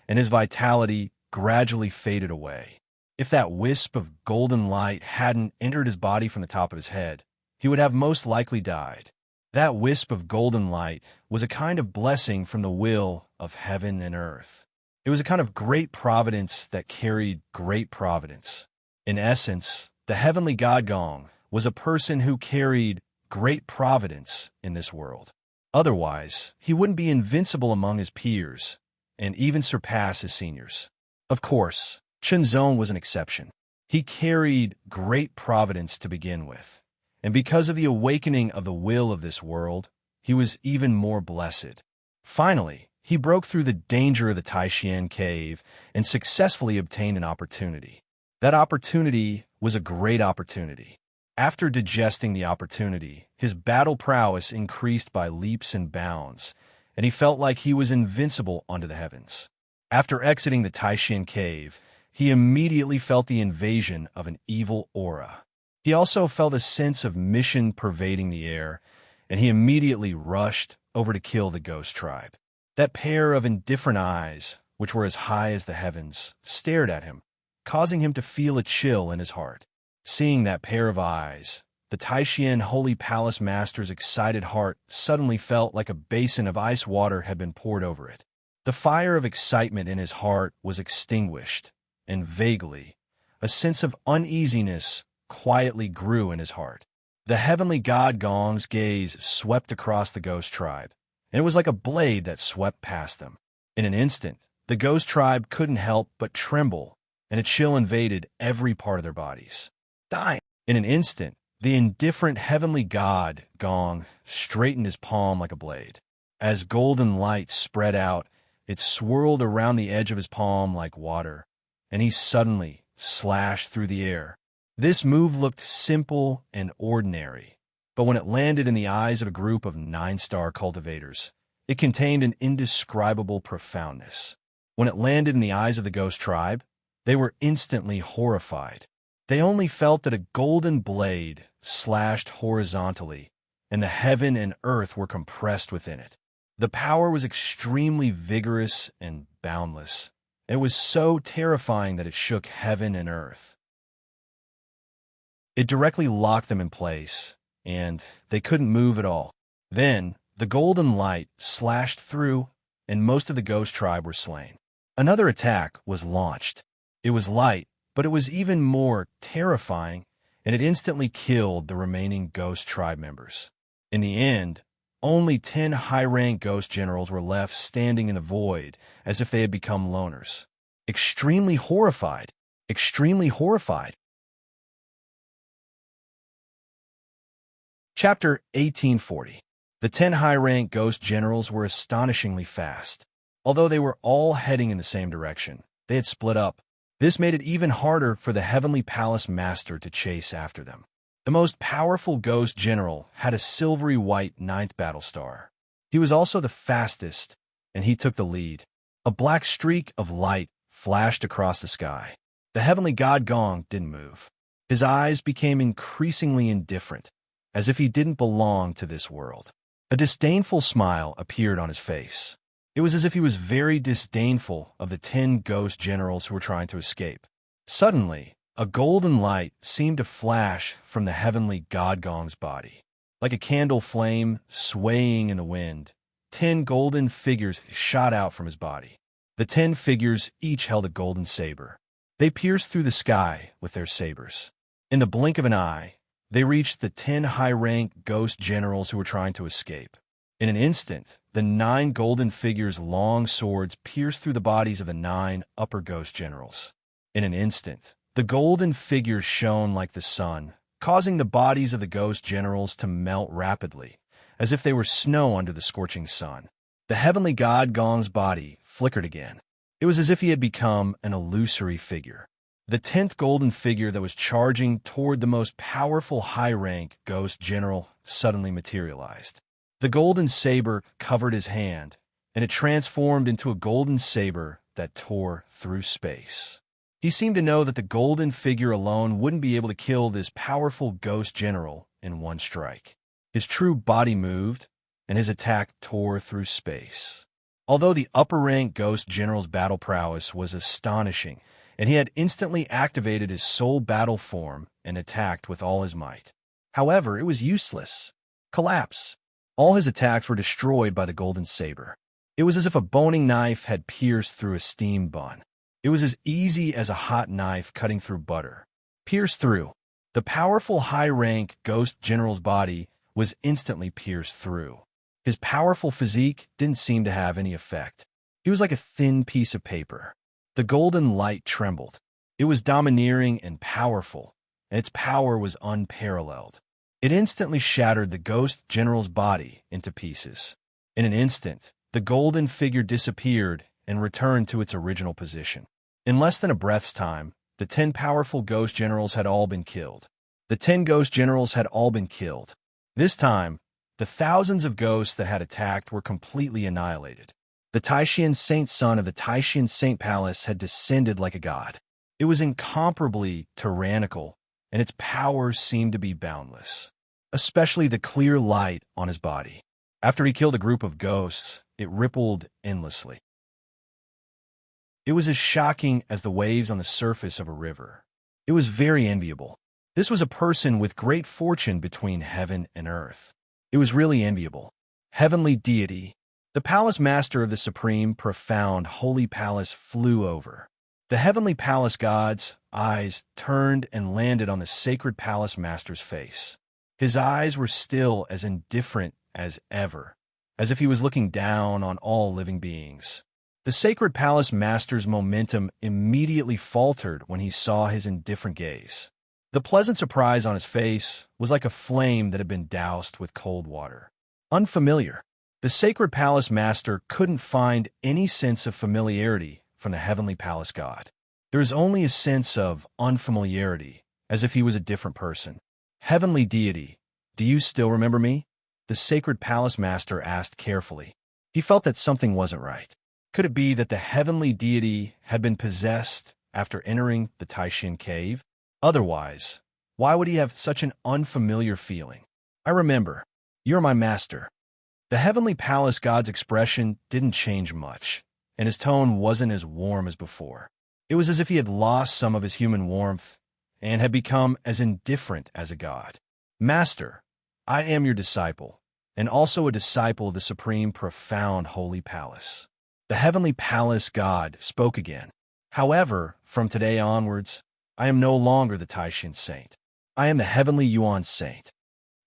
and his vitality gradually faded away. If that wisp of golden light hadn't entered his body from the top of his head, he would have most likely died. That wisp of golden light was a kind of blessing from the will of heaven and earth. It was a kind of great providence that carried great providence. In essence, the heavenly god Gong was a person who carried great providence in this world. Otherwise, he wouldn't be invincible among his peers and even surpass his seniors. Of course, Chenzong was an exception. He carried great providence to begin with, and because of the awakening of the will of this world, he was even more blessed. Finally, he broke through the danger of the Taishan Cave and successfully obtained an opportunity. That opportunity was a great opportunity. After digesting the opportunity, his battle prowess increased by leaps and bounds, and he felt like he was invincible onto the heavens. After exiting the Taishan Cave, he immediately felt the invasion of an evil aura. He also felt a sense of mission pervading the air, and he immediately rushed over to kill the ghost tribe. That pair of indifferent eyes, which were as high as the heavens, stared at him, causing him to feel a chill in his heart. Seeing that pair of eyes, the Taishan Holy Palace Master's excited heart suddenly felt like a basin of ice water had been poured over it. The fire of excitement in his heart was extinguished, and vaguely, a sense of uneasiness quietly grew in his heart. The heavenly god Gong's gaze swept across the ghost tribe, and it was like a blade that swept past them. In an instant, the ghost tribe couldn't help but tremble, and a chill invaded every part of their bodies. Dying. In an instant, the indifferent heavenly god, Gong, straightened his palm like a blade. As golden light spread out, it swirled around the edge of his palm like water, and he suddenly slashed through the air. This move looked simple and ordinary, but when it landed in the eyes of a group of 9-star cultivators, it contained an indescribable profoundness. When it landed in the eyes of the ghost tribe, they were instantly horrified. They only felt that a golden blade slashed horizontally, and the heaven and earth were compressed within it. The power was extremely vigorous and boundless. It was so terrifying that it shook heaven and earth. It directly locked them in place, and they couldn't move at all. Then, the golden light slashed through, and most of the ghost tribe were slain. Another attack was launched. It was light, but it was even more terrifying, and it instantly killed the remaining ghost tribe members. In the end, only 10 high-rank ghost generals were left standing in the void as if they had become loners. Extremely horrified. Extremely horrified. Chapter 1840. The 10 high-rank ghost generals were astonishingly fast. Although they were all heading in the same direction, they had split up. This made it even harder for the Heavenly Palace Master to chase after them. The most powerful ghost general had a silvery white 9th battle star. He was also the fastest, and he took the lead. A black streak of light flashed across the sky. The heavenly god Gong didn't move. His eyes became increasingly indifferent, as if he didn't belong to this world. A disdainful smile appeared on his face. It was as if he was very disdainful of the 10 ghost generals who were trying to escape. Suddenly, a golden light seemed to flash from the heavenly god Gong's body. Like a candle flame swaying in the wind, 10 golden figures shot out from his body. The 10 figures each held a golden saber. They pierced through the sky with their sabers. In the blink of an eye, they reached the 10 high-rank ghost generals who were trying to escape. In an instant, the 9 golden figures' long swords pierced through the bodies of the 9 upper ghost generals. In an instant, the golden figures shone like the sun, causing the bodies of the ghost generals to melt rapidly, as if they were snow under the scorching sun. The heavenly god Gong's body flickered again. It was as if he had become an illusory figure. The 10th golden figure that was charging toward the most powerful high-rank ghost general suddenly materialized. The golden saber covered his hand, and it transformed into a golden saber that tore through space. He seemed to know that the golden figure alone wouldn't be able to kill this powerful ghost general in one strike. His true body moved, and his attack tore through space. Although the upper-rank ghost general's battle prowess was astonishing, and he had instantly activated his soul battle form and attacked with all his might. However, it was useless. Collapse. All his attacks were destroyed by the golden saber. It was as if a boning knife had pierced through a steam bun. It was as easy as a hot knife cutting through butter. Pierced through. The powerful high-rank ghost general's body was instantly pierced through. His powerful physique didn't seem to have any effect. He was like a thin piece of paper. The golden light trembled. It was domineering and powerful, and its power was unparalleled. It instantly shattered the ghost general's body into pieces. In an instant, the golden figure disappeared and returned to its original position. In less than a breath's time, the 10 powerful ghost generals had all been killed. The 10 ghost generals had all been killed. This time, the thousands of ghosts that had attacked were completely annihilated. The Taishan Saint son of the Taishan Saint Palace had descended like a god. It was incomparably tyrannical, and its powers seemed to be boundless, especially the clear light on his body. After he killed a group of ghosts, it rippled endlessly. It was as shocking as the waves on the surface of a river. It was very enviable. This was a person with great fortune between heaven and earth. It was really enviable. Heavenly deity. The palace master of the supreme, profound, holy palace flew over. The heavenly palace god's eyes turned and landed on the sacred palace master's face. His eyes were still as indifferent as ever, as if he was looking down on all living beings. The sacred palace master's momentum immediately faltered when he saw his indifferent gaze. The pleasant surprise on his face was like a flame that had been doused with cold water. Unfamiliar. The sacred palace master couldn't find any sense of familiarity from the heavenly palace god. There was only a sense of unfamiliarity, as if he was a different person. Heavenly deity, do you still remember me? The sacred palace master asked carefully. He felt that something wasn't right. Could it be that the heavenly deity had been possessed after entering the Taishan cave? Otherwise, why would he have such an unfamiliar feeling? I remember. You're my master. The heavenly palace god's expression didn't change much, and his tone wasn't as warm as before. It was as if he had lost some of his human warmth and had become as indifferent as a god. Master, I am your disciple, and also a disciple of the supreme, profound, holy palace. The heavenly palace god spoke again. However, from today onwards, I am no longer the Taishan saint. I am the heavenly Yuan saint.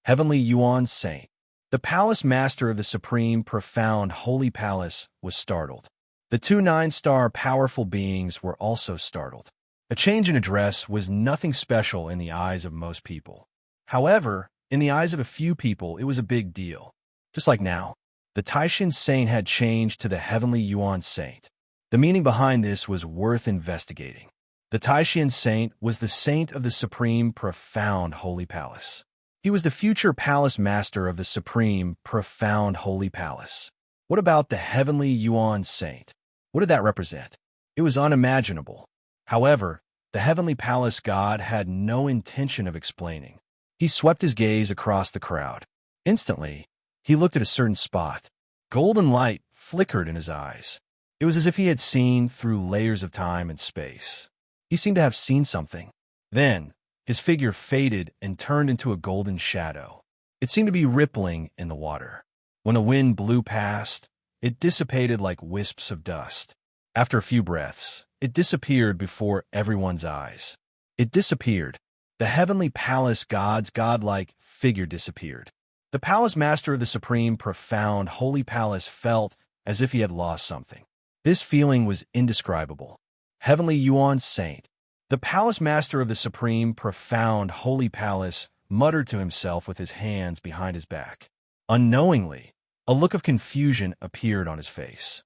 Heavenly Yuan saint. The palace master of the supreme, profound, holy palace was startled. The 2 9-star powerful beings were also startled. A change in address was nothing special in the eyes of most people. However, in the eyes of a few people, it was a big deal. Just like now, the Taishan saint had changed to the heavenly Yuan saint. The meaning behind this was worth investigating. The Taishan saint was the saint of the supreme, profound, holy palace. He was the future palace master of the supreme, profound, holy palace. What about the heavenly Yuan saint? What did that represent? It was unimaginable. However, the heavenly palace god had no intention of explaining. He swept his gaze across the crowd. Instantly, he looked at a certain spot. Golden light flickered in his eyes. It was as if he had seen through layers of time and space. He seemed to have seen something. Then, his figure faded and turned into a golden shadow. It seemed to be rippling in the water. When the wind blew past, it dissipated like wisps of dust. After a few breaths, it disappeared before everyone's eyes. It disappeared. The heavenly palace god's godlike figure disappeared. The palace master of the supreme, profound, holy palace felt as if he had lost something. This feeling was indescribable. Heavenly Yuan Saint. The palace master of the supreme, profound, holy palace muttered to himself with his hands behind his back. Unknowingly, a look of confusion appeared on his face.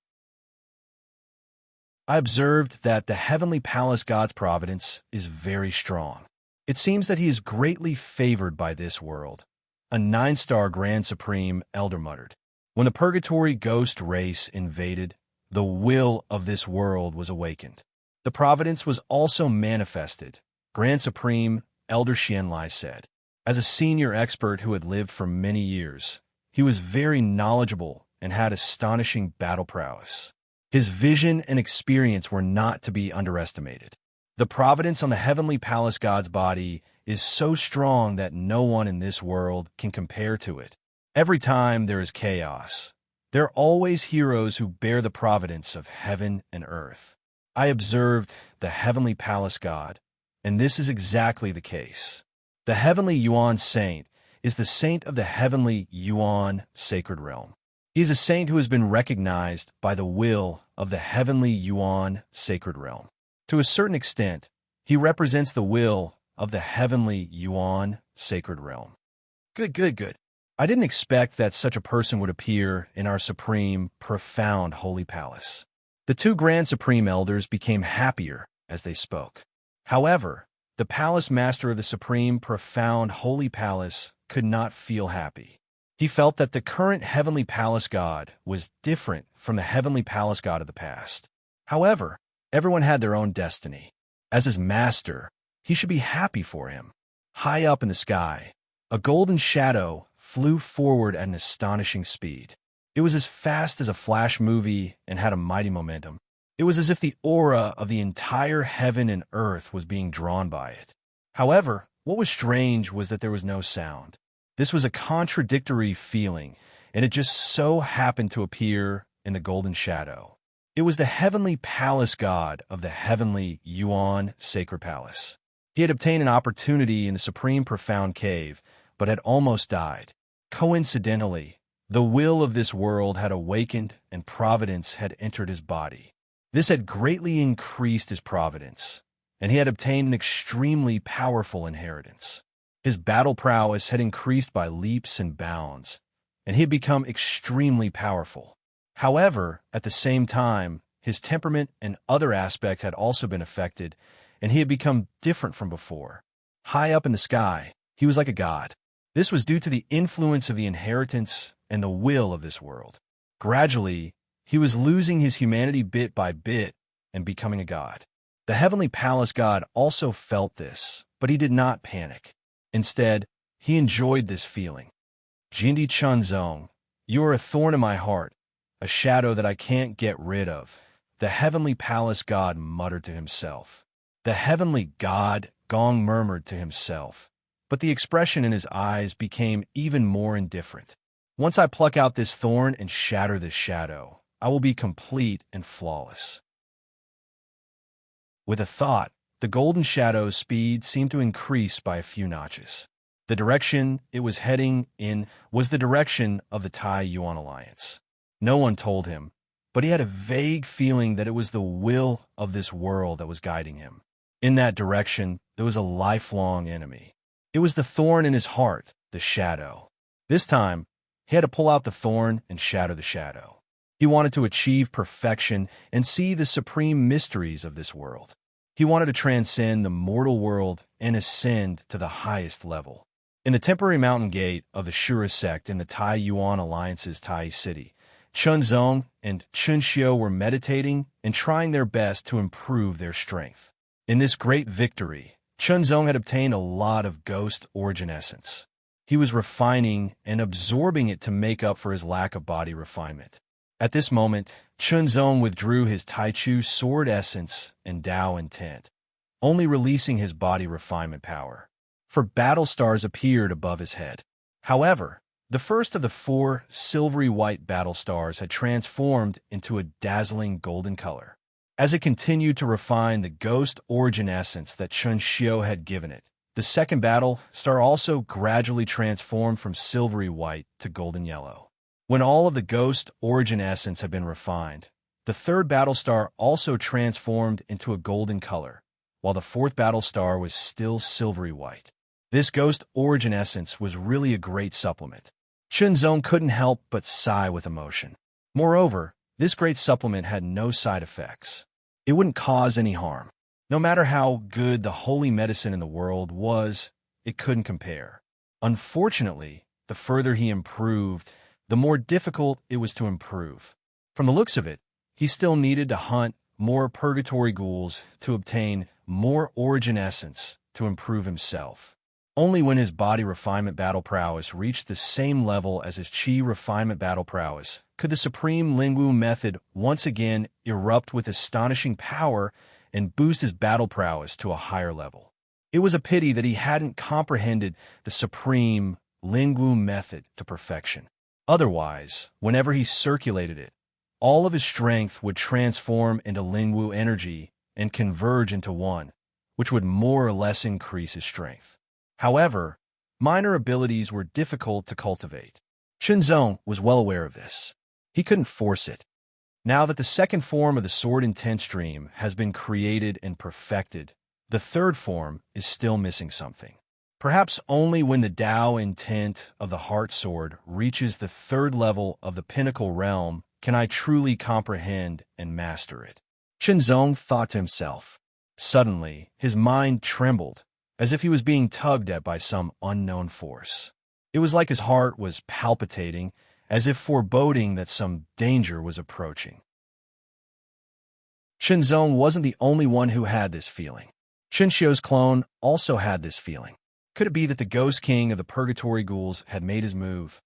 I observed that the heavenly palace god's providence is very strong. It seems that he is greatly favored by this world. A 9-star Grand Supreme Elder muttered. When the purgatory ghost race invaded, the will of this world was awakened. The providence was also manifested, Grand Supreme Elder Xianlai said. As a senior expert who had lived for many years, he was very knowledgeable and had astonishing battle prowess. His vision and experience were not to be underestimated. The providence on the heavenly palace god's body is so strong that no one in this world can compare to it. Every time there is chaos, there are always heroes who bear the providence of heaven and earth. I observed the heavenly palace god, and this is exactly the case. The heavenly Yuan Saint is the saint of the heavenly Yuan sacred realm. He is a saint who has been recognized by the will of the heavenly Yuan sacred realm. To a certain extent, he represents the will of the heavenly Yuan sacred realm. Good. I didn't expect that such a person would appear in our supreme, profound holy palace. The two Grand Supreme Elders became happier as they spoke. However, the palace master of the supreme, profound holy palace could not feel happy. He felt that the current heavenly palace god was different from the heavenly palace god of the past. However, everyone had their own destiny. As his master, he should be happy for him. High up in the sky, a golden shadow flew forward at an astonishing speed. It was as fast as a flash movie and had a mighty momentum. It was as if the aura of the entire heaven and earth was being drawn by it. However, what was strange was that there was no sound. This was a contradictory feeling, and it just so happened to appear in the golden shadow. It was the heavenly palace god of the heavenly Yuan sacred palace. He had obtained an opportunity in the supreme profound cave, but had almost died. Coincidentally, the will of this world had awakened and providence had entered his body. This had greatly increased his providence, and he had obtained an extremely powerful inheritance. His battle prowess had increased by leaps and bounds, and he had become extremely powerful. However, at the same time, his temperament and other aspects had also been affected, and he had become different from before. High up in the sky, he was like a god. This was due to the influence of the inheritance and the will of this world. Gradually, he was losing his humanity bit by bit and becoming a god. The heavenly palace god also felt this, but he did not panic. Instead, he enjoyed this feeling. Jindi Chunzong, you are a thorn in my heart, a shadow that I can't get rid of, the heavenly palace god muttered to himself. The heavenly god, Gong murmured to himself, but the expression in his eyes became even more indifferent. Once I pluck out this thorn and shatter this shadow, I will be complete and flawless. With a thought, the golden shadow's speed seemed to increase by a few notches. The direction it was heading in was the direction of the Tai-Yuan alliance. No one told him, but he had a vague feeling that it was the will of this world that was guiding him. In that direction, there was a lifelong enemy. It was the thorn in his heart, the shadow. This time, he had to pull out the thorn and shatter the shadow. He wanted to achieve perfection and see the supreme mysteries of this world. He wanted to transcend the mortal world and ascend to the highest level. In the temporary mountain gate of the Shura sect in the Tai-Yuan Alliance's Tai city, Chunzong and Chunxiu were meditating and trying their best to improve their strength. In this great victory, Chunzong had obtained a lot of ghost origin essence. He was refining and absorbing it to make up for his lack of body refinement. At this moment, Chunzong withdrew his Taichu sword essence and Dao intent, only releasing his body refinement power. For battle stars appeared above his head. However, the first of the 4 silvery white battle stars had transformed into a dazzling golden color. As it continued to refine the ghost origin essence that Chun Xiu had given it, the second battle star also gradually transformed from silvery white to golden yellow. When all of the ghost origin essence had been refined, the third battle star also transformed into a golden color, while the fourth battle star was still silvery white. This ghost origin essence was really a great supplement. Chunzong couldn't help but sigh with emotion. Moreover, this great supplement had no side effects. It wouldn't cause any harm. No matter how good the holy medicine in the world was, it couldn't compare. Unfortunately, the further he improved, the more difficult it was to improve. From the looks of it, he still needed to hunt more purgatory ghouls to obtain more origin essence to improve himself. Only when his body refinement battle prowess reached the same level as his chi refinement battle prowess could the supreme Lingwu method once again erupt with astonishing power and boost his battle prowess to a higher level. It was a pity that he hadn't comprehended the supreme Lingwu method to perfection. Otherwise, whenever he circulated it, all of his strength would transform into Lingwu energy and converge into one, which would more or less increase his strength. However, minor abilities were difficult to cultivate. Chunzong was well aware of this. He couldn't force it. Now that the second form of the sword intent stream has been created and perfected, the third form is still missing something. Perhaps only when the Tao intent of the heart sword reaches the third level of the pinnacle realm can I truly comprehend and master it. Chunzong thought to himself. Suddenly, his mind trembled, as if he was being tugged at by some unknown force. It was like his heart was palpitating, as if foreboding that some danger was approaching. Chunzong wasn't the only one who had this feeling. Chun Xiu's clone also had this feeling. Could it be that the Ghost King of the Purgatory Ghouls had made his move?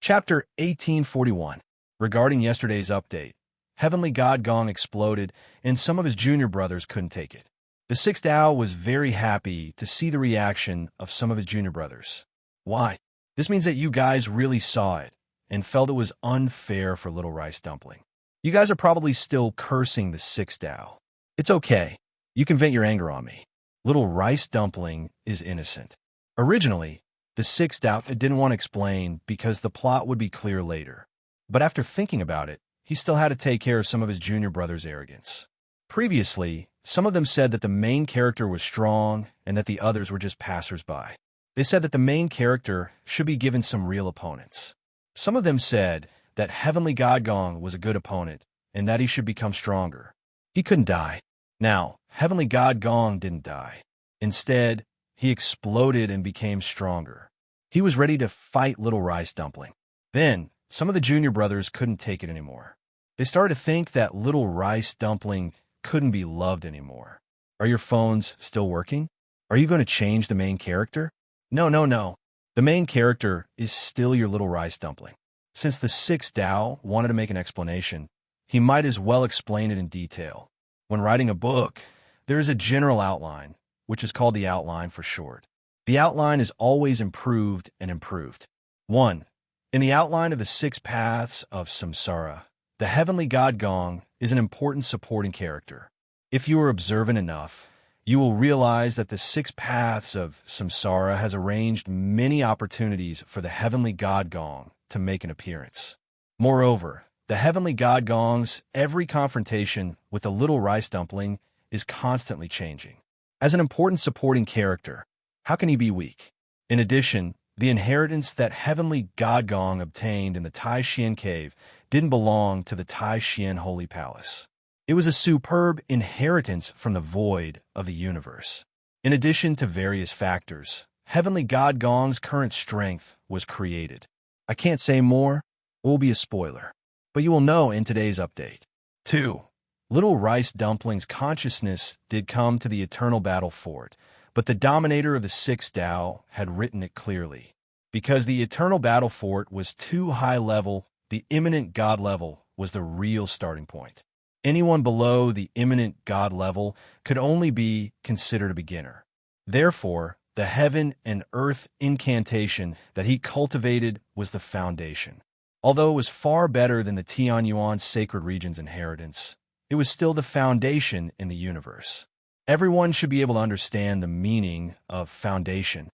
Chapter 1841. Regarding yesterday's update, Heavenly God Gong exploded, and some of his junior brothers couldn't take it. The sixth Tao was very happy to see the reaction of some of his junior brothers. Why? This means that you guys really saw it and felt it was unfair for Little Rice Dumpling. You guys are probably still cursing the sixth Tao. It's okay. You can vent your anger on me. Little Rice Dumpling is innocent. Originally, the sixth Tao didn't want to explain because the plot would be clear later. But after thinking about it, he still had to take care of some of his junior brothers' arrogance. Previously, some of them said that the main character was strong and that the others were just passers-by. They said that the main character should be given some real opponents. Some of them said that Heavenly God Gong was a good opponent and that he should become stronger. He couldn't die. Now, Heavenly God Gong didn't die. Instead, he exploded and became stronger. He was ready to fight Little Rice Dumpling. Then, some of the junior brothers couldn't take it anymore. They started to think that Little Rice Dumpling couldn't be loved anymore. Are your phones still working? Are you going to change the main character? No. The main character is still your Little Rice Dumpling. Since the sixth Tao wanted to make an explanation, he might as well explain it in detail. When writing a book, there is a general outline, which is called the outline for short. The outline is always improved and improved. 1. In the outline of the 6 paths of samsara, the Heavenly God Gong is an important supporting character. If you are observant enough, you will realize that the 6 paths of samsara has arranged many opportunities for the Heavenly God Gong to make an appearance. Moreover, the Heavenly God Gong's every confrontation with a Little Rice Dumpling is constantly changing. As an important supporting character, how can he be weak? In addition, the inheritance that Heavenly God Gong obtained in the Tai Xian Cave didn't belong to the Tai Xian Holy Palace. It was a superb inheritance from the void of the universe. In addition to various factors, Heavenly God Gong's current strength was created. I can't say more, it will be a spoiler, but you will know in today's update. 2. Little Rice Dumpling's consciousness did come to the eternal battle fort, but the dominator of the sixth Tao had written it clearly. Because the eternal battle fort was too high level, the imminent God level was the real starting point. Anyone below the imminent God level could only be considered a beginner. Therefore, the heaven and earth incantation that he cultivated was the foundation. Although it was far better than the Tianyuan's sacred region's inheritance, it was still the foundation in the universe. Everyone should be able to understand the meaning of foundation.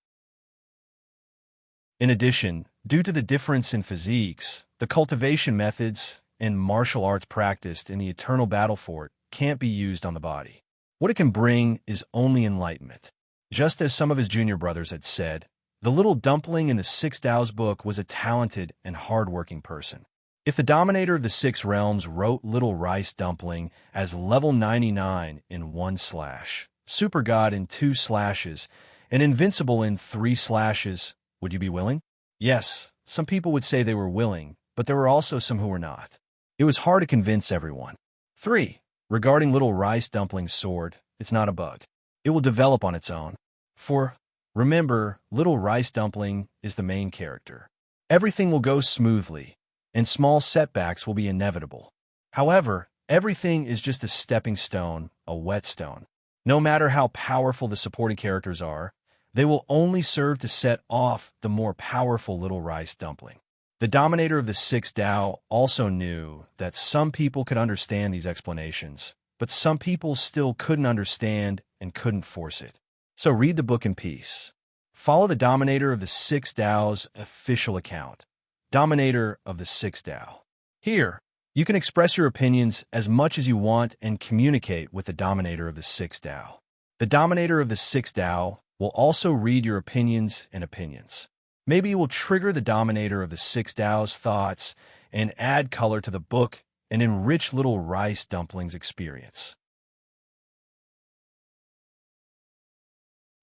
In addition, due to the difference in physiques, the cultivation methods and martial arts practiced in the eternal battle fort can't be used on the body. What it can bring is only enlightenment. Just as some of his junior brothers had said, the little dumpling in the Six Tao's book was a talented and hard-working person. If the dominator of the Six Realms wrote Little Rice Dumpling as level 99 in 1/, super god in 2/, and invincible in 3/, would you be willing? Yes, some people would say they were willing, but there were also some who were not. It was hard to convince everyone. 3. Regarding Little Rice Dumpling's sword, it's not a bug. It will develop on its own. 4. Remember, Little Rice Dumpling is the main character. Everything will go smoothly, and small setbacks will be inevitable. However, everything is just a stepping stone, a whetstone. No matter how powerful the supporting characters are, they will only serve to set off the more powerful Little Rice Dumpling. The dominator of the Sixth Tao also knew that some people could understand these explanations, but some people still couldn't understand and couldn't force it. So read the book in peace. Follow the dominator of the Sixth Tao's official account, Dominator of the Sixth Tao. Here, you can express your opinions as much as you want and communicate with the dominator of the Sixth Tao. The dominator of the Sixth Tao will also read your opinions and opinions. Maybe you will trigger the dominator of the Sixth Tao's thoughts and add color to the book and enrich Little Rice Dumpling's experience.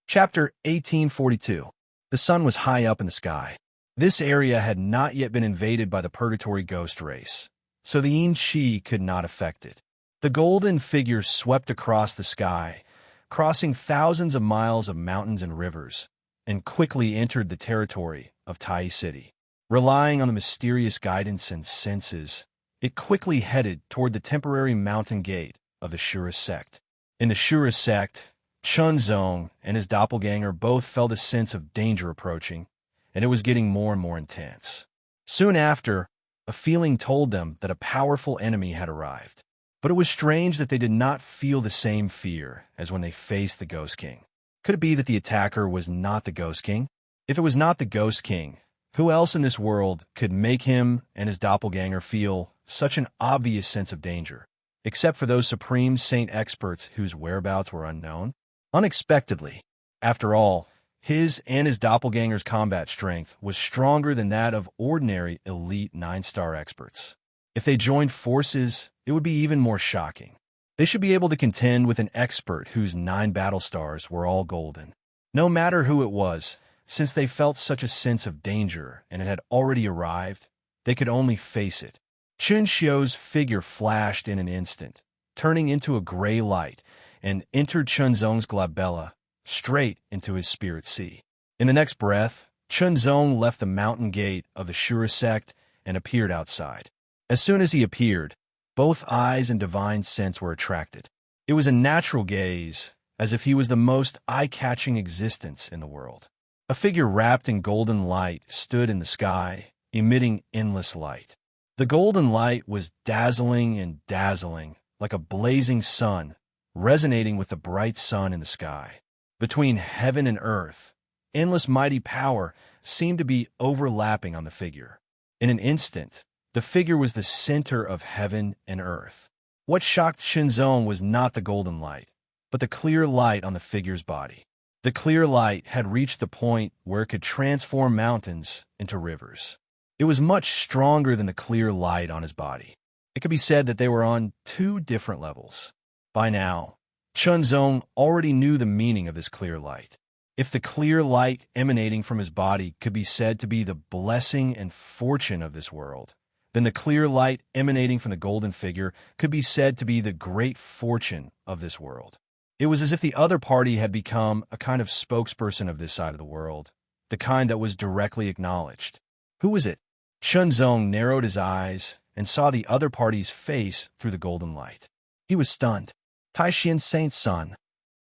Chapter 1842. The sun was high up in the sky. This area had not yet been invaded by the purgatory ghost race, so the Yin Qi could not affect it. The golden figure swept across the sky, crossing thousands of miles of mountains and rivers, and quickly entered the territory of Tai City. Relying on the mysterious guidance and senses, it quickly headed toward the temporary mountain gate of the Shura sect. In the Shura sect, Chunzong and his doppelganger both felt a sense of danger approaching, and it was getting more and more intense. Soon after, a feeling told them that a powerful enemy had arrived. But it was strange that they did not feel the same fear as when they faced the Ghost King. Could it be that the attacker was not the Ghost King? If it was not the Ghost King, who else in this world could make him and his doppelganger feel such an obvious sense of danger, except for those supreme saint experts whose whereabouts were unknown? Unexpectedly, after all, his and his doppelganger's combat strength was stronger than that of ordinary elite 9-star experts. If they joined forces, it would be even more shocking. They should be able to contend with an expert whose 9 battle stars were all golden. No matter who it was, since they felt such a sense of danger and it had already arrived, they could only face it. Chun Xiu's figure flashed in an instant, turning into a gray light, and entered Chunzong's glabella, straight into his spirit sea. In the next breath, Chunzong left the mountain gate of the Shura sect and appeared outside. As soon as he appeared, both eyes and divine sense were attracted. It was a natural gaze, as if he was the most eye-catching existence in the world. A figure wrapped in golden light stood in the sky, emitting endless light. The golden light was dazzling and dazzling, like a blazing sun, resonating with the bright sun in the sky. Between heaven and earth, endless mighty power seemed to be overlapping on the figure. In an instant, the figure was the center of heaven and earth. What shocked Shinzong was not the golden light, but the clear light on the figure's body. The clear light had reached the point where it could transform mountains into rivers. It was much stronger than the clear light on his body. It could be said that they were on 2 different levels. By now, Chunzong already knew the meaning of this clear light. If the clear light emanating from his body could be said to be the blessing and fortune of this world, then the clear light emanating from the golden figure could be said to be the great fortune of this world. It was as if the other party had become a kind of spokesperson of this side of the world, the kind that was directly acknowledged. Who was it? Chunzong narrowed his eyes and saw the other party's face through the golden light. He was stunned. Tai Xian Saint's son.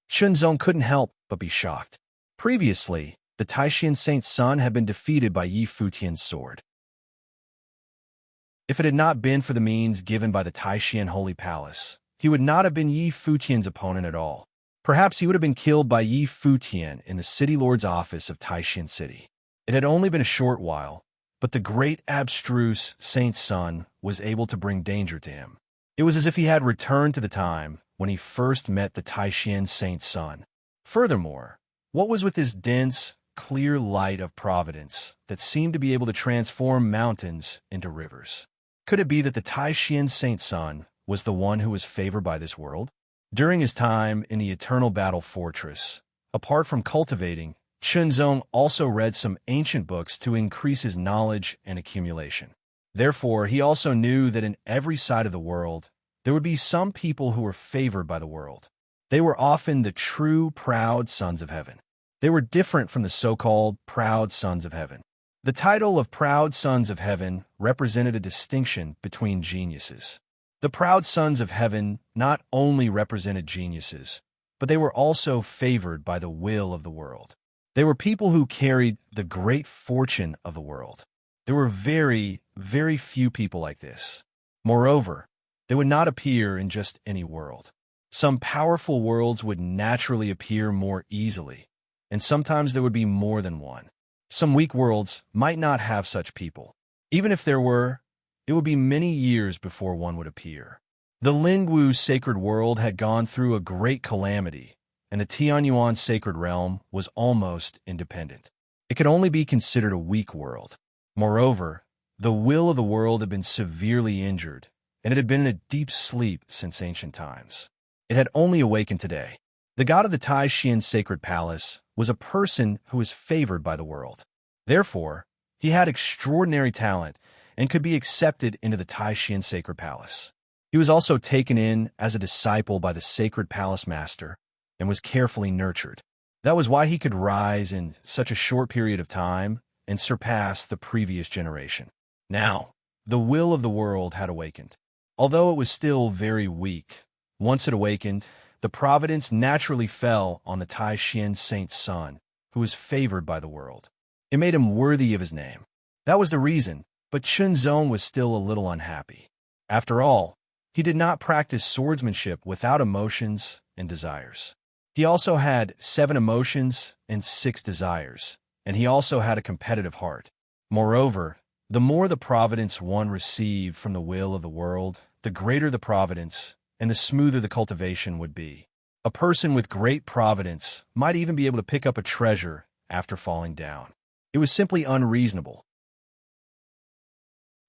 Chunzong couldn't help but be shocked. Previously, the Taishan Saint's son had been defeated by Yi Futian's sword. If it had not been for the means given by the Taishan Holy Palace, he would not have been Yi Futian's opponent at all. Perhaps he would have been killed by Yi Futian in the city lord's office of Taishan City. It had only been a short while, but the great abstruse saint's son was able to bring danger to him. It was as if he had returned to the time when he first met the Taishan saint's son. Furthermore, what was with this dense, clear light of providence that seemed to be able to transform mountains into rivers? Could it be that the Taishan saint's son was the one who was favored by this world? During his time in the Eternal Battle Fortress, apart from cultivating, Chunzong also read some ancient books to increase his knowledge and accumulation. Therefore, he also knew that in every side of the world, there would be some people who were favored by the world. They were often the true proud sons of heaven. They were different from the so-called proud sons of heaven. The title of proud sons of heaven represented a distinction between geniuses. The proud sons of heaven not only represented geniuses, but they were also favored by the will of the world. They were people who carried the great fortune of the world. There were very, very few people like this. Moreover, they would not appear in just any world. Some powerful worlds would naturally appear more easily, and sometimes there would be more than one. Some weak worlds might not have such people. Even if there were, it would be many years before one would appear. The Lingwu sacred world had gone through a great calamity, and the Tianyuan sacred realm was almost independent. It could only be considered a weak world. Moreover, the will of the world had been severely injured, and it had been in a deep sleep since ancient times. It had only awakened today. The god of the Taishan sacred palace was a person who was favored by the world. Therefore, he had extraordinary talent and could be accepted into the Taishan sacred palace. He was also taken in as a disciple by the sacred palace master and was carefully nurtured. That was why he could rise in such a short period of time and surpass the previous generation. Now, the will of the world had awakened. Although it was still very weak, once it awakened, the providence naturally fell on the Taishan saint's son, who was favored by the world. It made him worthy of his name. That was the reason, but Chunzong was still a little unhappy. After all, he did not practice swordsmanship without emotions and desires. He also had 7 emotions and 6 desires, and he also had a competitive heart. Moreover, the more the providence one received from the will of the world, the greater the providence and the smoother the cultivation would be. A person with great providence might even be able to pick up a treasure after falling down. It was simply unreasonable.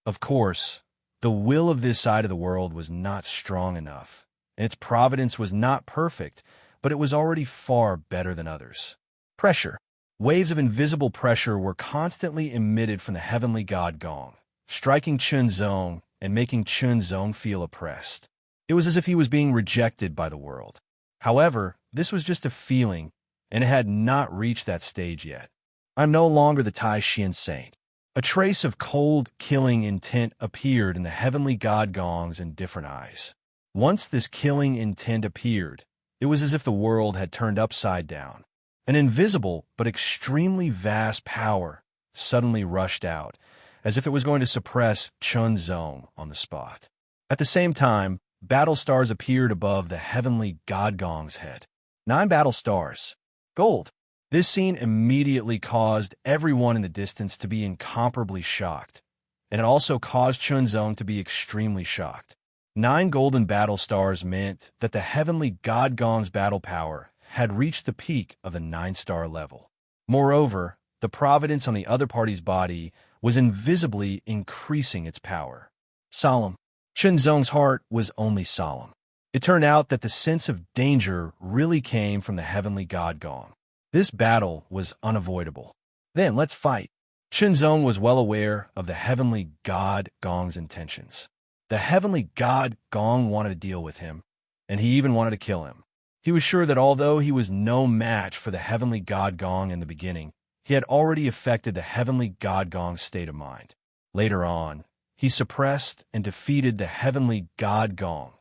Of course, the will of this side of the world was not strong enough, and its providence was not perfect, but it was already far better than others. Pressure. Waves of invisible pressure were constantly emitted from the heavenly god Gong, striking Chunzong and making Chunzong feel oppressed. It was as if he was being rejected by the world. However, this was just a feeling, and it had not reached that stage yet. I'm no longer the Taishan saint. A trace of cold, killing intent appeared in the heavenly god Gong's indifferent eyes. Once this killing intent appeared, it was as if the world had turned upside down. An invisible but extremely vast power suddenly rushed out, as if it was going to suppress Chunzong on the spot. At the same time, battle stars appeared above the heavenly god Gong's head. 9 battle stars. Gold. This scene immediately caused everyone in the distance to be incomparably shocked, and it also caused Chunzong to be extremely shocked. 9 golden battle stars meant that the heavenly god Gong's battle power had reached the peak of the 9-star level. Moreover, the providence on the other party's body was invisibly increasing its power. Solemn. Chunzong's heart was only solemn. It turned out that the sense of danger really came from the heavenly god Gong. This battle was unavoidable. Then let's fight. Chunzong was well aware of the heavenly god Gong's intentions. The heavenly god Gong wanted to deal with him, and he even wanted to kill him. He was sure that although he was no match for the heavenly god Gong in the beginning, he had already affected the heavenly god Gong's state of mind. Later on, he suppressed and defeated the heavenly god Gong,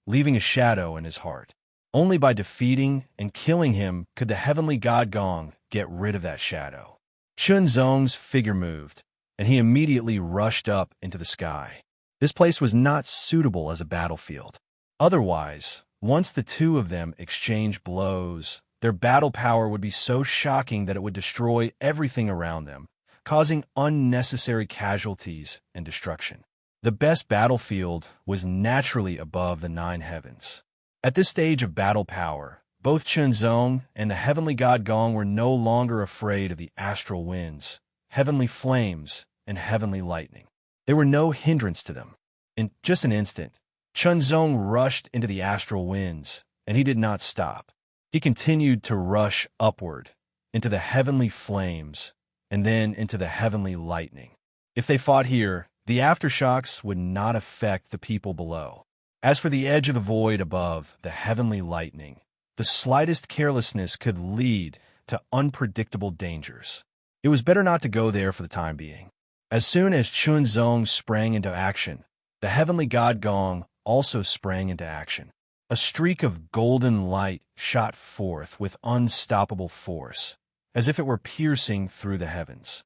leaving a shadow in his heart. Only by defeating and killing him could the heavenly god Gong get rid of that shadow. Chunzong's figure moved, and he immediately rushed up into the sky. This place was not suitable as a battlefield. Otherwise, once the two of them exchanged blows, their battle power would be so shocking that it would destroy everything around them, causing unnecessary casualties and destruction. The best battlefield was naturally above the 9 heavens. At this stage of battle power, both Chunzong and the heavenly god Gong were no longer afraid of the astral winds, heavenly flames, and heavenly lightning. They were no hindrance to them. In just an instant, Chunzong rushed into the astral winds, and he did not stop. He continued to rush upward, into the heavenly flames, and then into the heavenly lightning. If they fought here, the aftershocks would not affect the people below. As for the edge of the void above the heavenly lightning, the slightest carelessness could lead to unpredictable dangers. It was better not to go there for the time being. As soon as Chunzong sprang into action, the heavenly god Gong also sprang into action. A streak of golden light shot forth with unstoppable force, as if it were piercing through the heavens.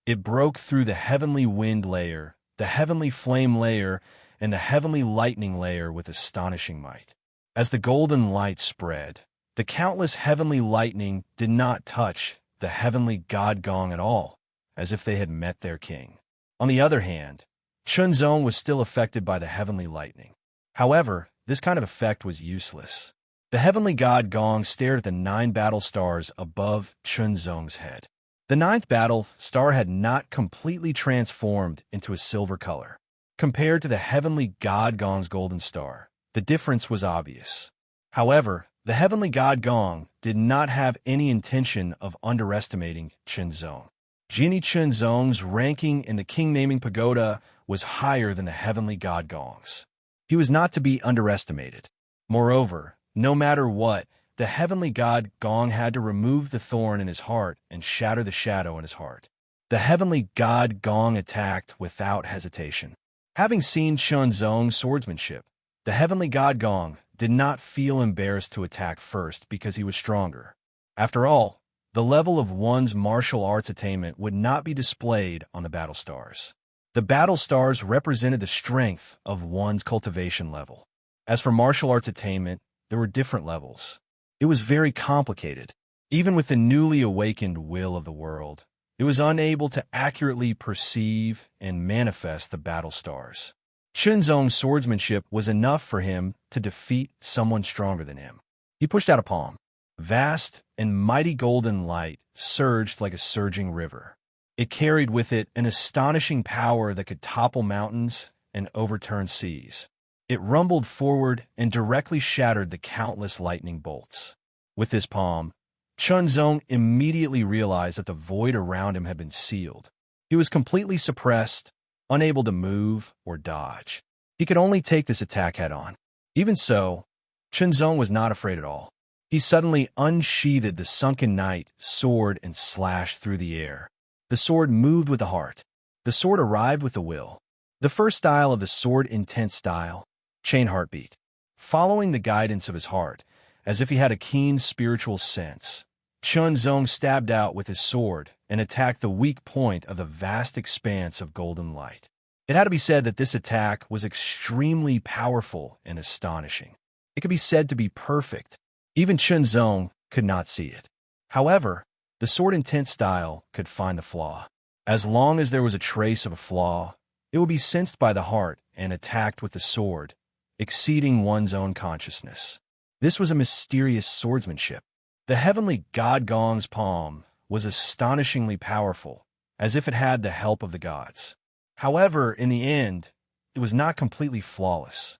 It broke through the heavenly wind layer, the heavenly flame layer, and the heavenly lightning layer with astonishing might. As the golden light spread, the countless heavenly lightning did not touch the heavenly god Gong at all, as if they had met their king. On the other hand, Chunzong was still affected by the heavenly lightning. However, this kind of effect was useless. The heavenly god Gong stared at the 9 battle stars above Chunzong's head. The 9th battle star had not completely transformed into a silver color. Compared to the heavenly god Gong's golden star, the difference was obvious. However, the heavenly god Gong did not have any intention of underestimating Chunzong. Genie Chunzong's ranking in the king-naming pagoda was higher than the heavenly god Gong's. He was not to be underestimated. Moreover, no matter what, the heavenly god Gong had to remove the thorn in his heart and shatter the shadow in his heart. The heavenly god Gong attacked without hesitation. Having seen Chunzong's swordsmanship, the heavenly god Gong did not feel embarrassed to attack first because he was stronger. After all, the level of one's martial arts attainment would not be displayed on the battle stars. The battle stars represented the strength of one's cultivation level. As for martial arts attainment, there were different levels. It was very complicated. Even with the newly awakened will of the world, it was unable to accurately perceive and manifest the battle stars. Chunzong's swordsmanship was enough for him to defeat someone stronger than him. He pushed out a palm. Vast and mighty golden light surged like a surging river. It carried with it an astonishing power that could topple mountains and overturn seas. It rumbled forward and directly shattered the countless lightning bolts. With this palm, Chunzong immediately realized that the void around him had been sealed. He was completely suppressed, unable to move or dodge. He could only take this attack head-on. Even so, Chunzong was not afraid at all. He suddenly unsheathed the sunken knight sword and slashed through the air. The sword moved with the heart. The sword arrived with the will. The first style of the sword intense style, chain heartbeat. Following the guidance of his heart, as if he had a keen spiritual sense, Chunzong stabbed out with his sword and attacked the weak point of the vast expanse of golden light. It had to be said that this attack was extremely powerful and astonishing. It could be said to be perfect. Even Chunzong could not see it. However, the sword intense style could find the flaw. As long as there was a trace of a flaw, it would be sensed by the heart and attacked with the sword, exceeding one's own consciousness. This was a mysterious swordsmanship. The heavenly god Gong's palm was astonishingly powerful, as if it had the help of the gods. However, in the end, it was not completely flawless.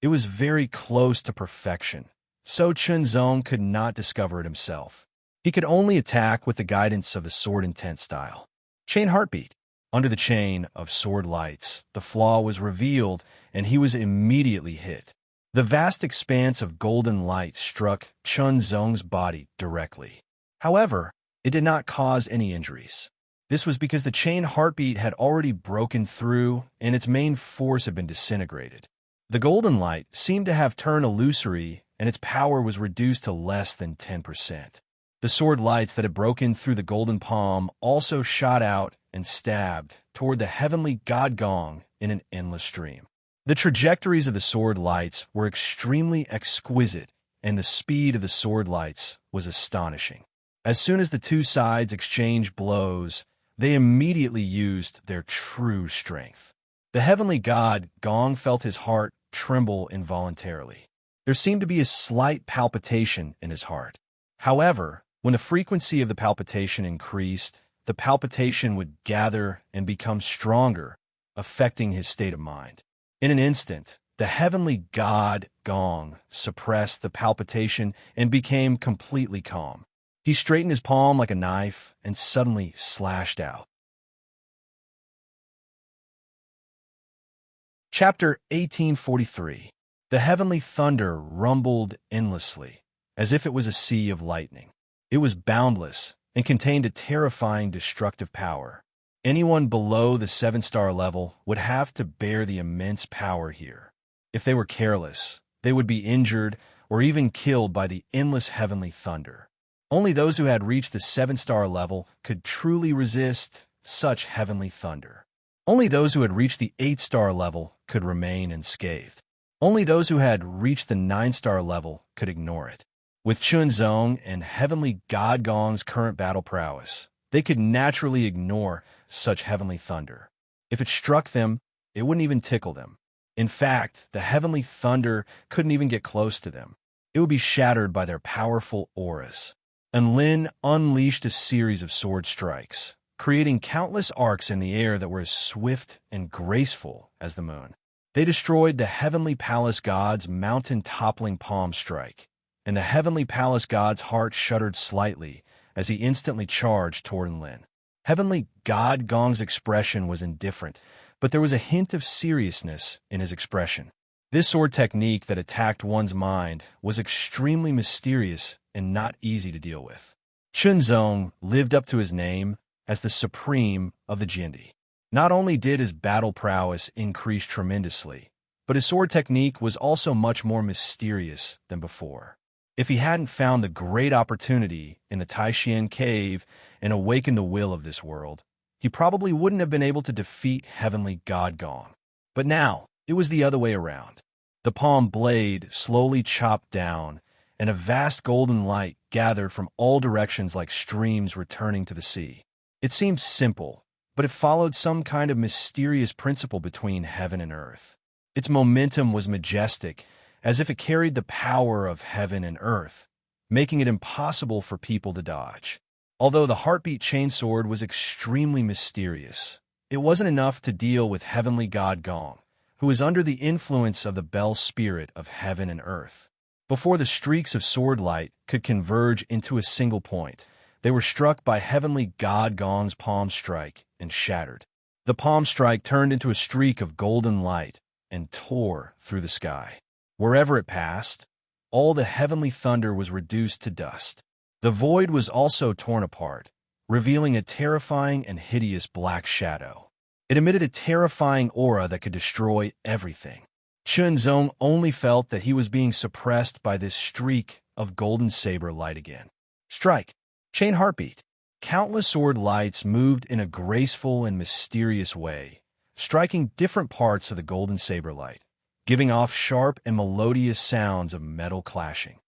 It was very close to perfection, so Chunzong could not discover it himself. He could only attack with the guidance of the sword intense style. Chain heartbeat. Under the chain of sword lights, the flaw was revealed, and he was immediately hit. The vast expanse of golden light struck Chunzong's body directly. However, it did not cause any injuries. This was because the chain heartbeat had already broken through, and its main force had been disintegrated. The golden light seemed to have turned illusory, and its power was reduced to less than 10%. The sword lights that had broken through the golden palm also shot out and stabbed toward the heavenly god gong in an endless stream. The trajectories of the sword lights were extremely exquisite, and the speed of the sword lights was astonishing. As soon as the two sides exchanged blows, they immediately used their true strength. The heavenly god Gong felt his heart tremble involuntarily. There seemed to be a slight palpitation in his heart. However, when the frequency of the palpitation increased, the palpitation would gather and become stronger, affecting his state of mind. In an instant, the heavenly god Gong suppressed the palpitation and became completely calm. He straightened his palm like a knife and suddenly slashed out. Chapter 1843. The heavenly thunder rumbled endlessly, as if it was a sea of lightning. It was boundless and contained a terrifying destructive power. Anyone below the 7-star level would have to bear the immense power here. If they were careless, they would be injured or even killed by the endless heavenly thunder. Only those who had reached the 7-star level could truly resist such heavenly thunder. Only those who had reached the 8-star level could remain unscathed. Only those who had reached the 9-star level could ignore it. With Chunzong and heavenly god Gong's current battle prowess, they could naturally ignore such heavenly thunder. If it struck them, it wouldn't even tickle them. In fact, the heavenly thunder couldn't even get close to them. It would be shattered by their powerful auras. And Lin unleashed a series of sword strikes, creating countless arcs in the air that were as swift and graceful as the moon. They destroyed the heavenly palace god's mountain-toppling palm strike, and the heavenly palace god's heart shuddered slightly as he instantly charged toward Lin. Heavenly god Gong's expression was indifferent, but there was a hint of seriousness in his expression. This sword technique that attacked one's mind was extremely mysterious and not easy to deal with. Chunzong lived up to his name as the supreme of the Jindi. Not only did his battle prowess increase tremendously, but his sword technique was also much more mysterious than before. If he hadn't found the great opportunity in the Taishian cave and awakened the will of this world, he probably wouldn't have been able to defeat heavenly god Gong. But now, it was the other way around. The palm blade slowly chopped down, and a vast golden light gathered from all directions like streams returning to the sea. It seemed simple, but it followed some kind of mysterious principle between heaven and earth. Its momentum was majestic, as if it carried the power of heaven and earth, making it impossible for people to dodge. Although the heartbeat chainsword was extremely mysterious, it wasn't enough to deal with heavenly god Gong, who was under the influence of the bell spirit of heaven and earth. Before the streaks of sword light could converge into a single point, they were struck by heavenly god Gong's palm strike and shattered. The palm strike turned into a streak of golden light and tore through the sky. Wherever it passed, all the heavenly thunder was reduced to dust. The void was also torn apart, revealing a terrifying and hideous black shadow. It emitted a terrifying aura that could destroy everything. Chunzong only felt that he was being suppressed by this streak of golden saber light again. Strike. Chain heartbeat. Countless sword lights moved in a graceful and mysterious way, striking different parts of the golden saber light, giving off sharp and melodious sounds of metal clashing.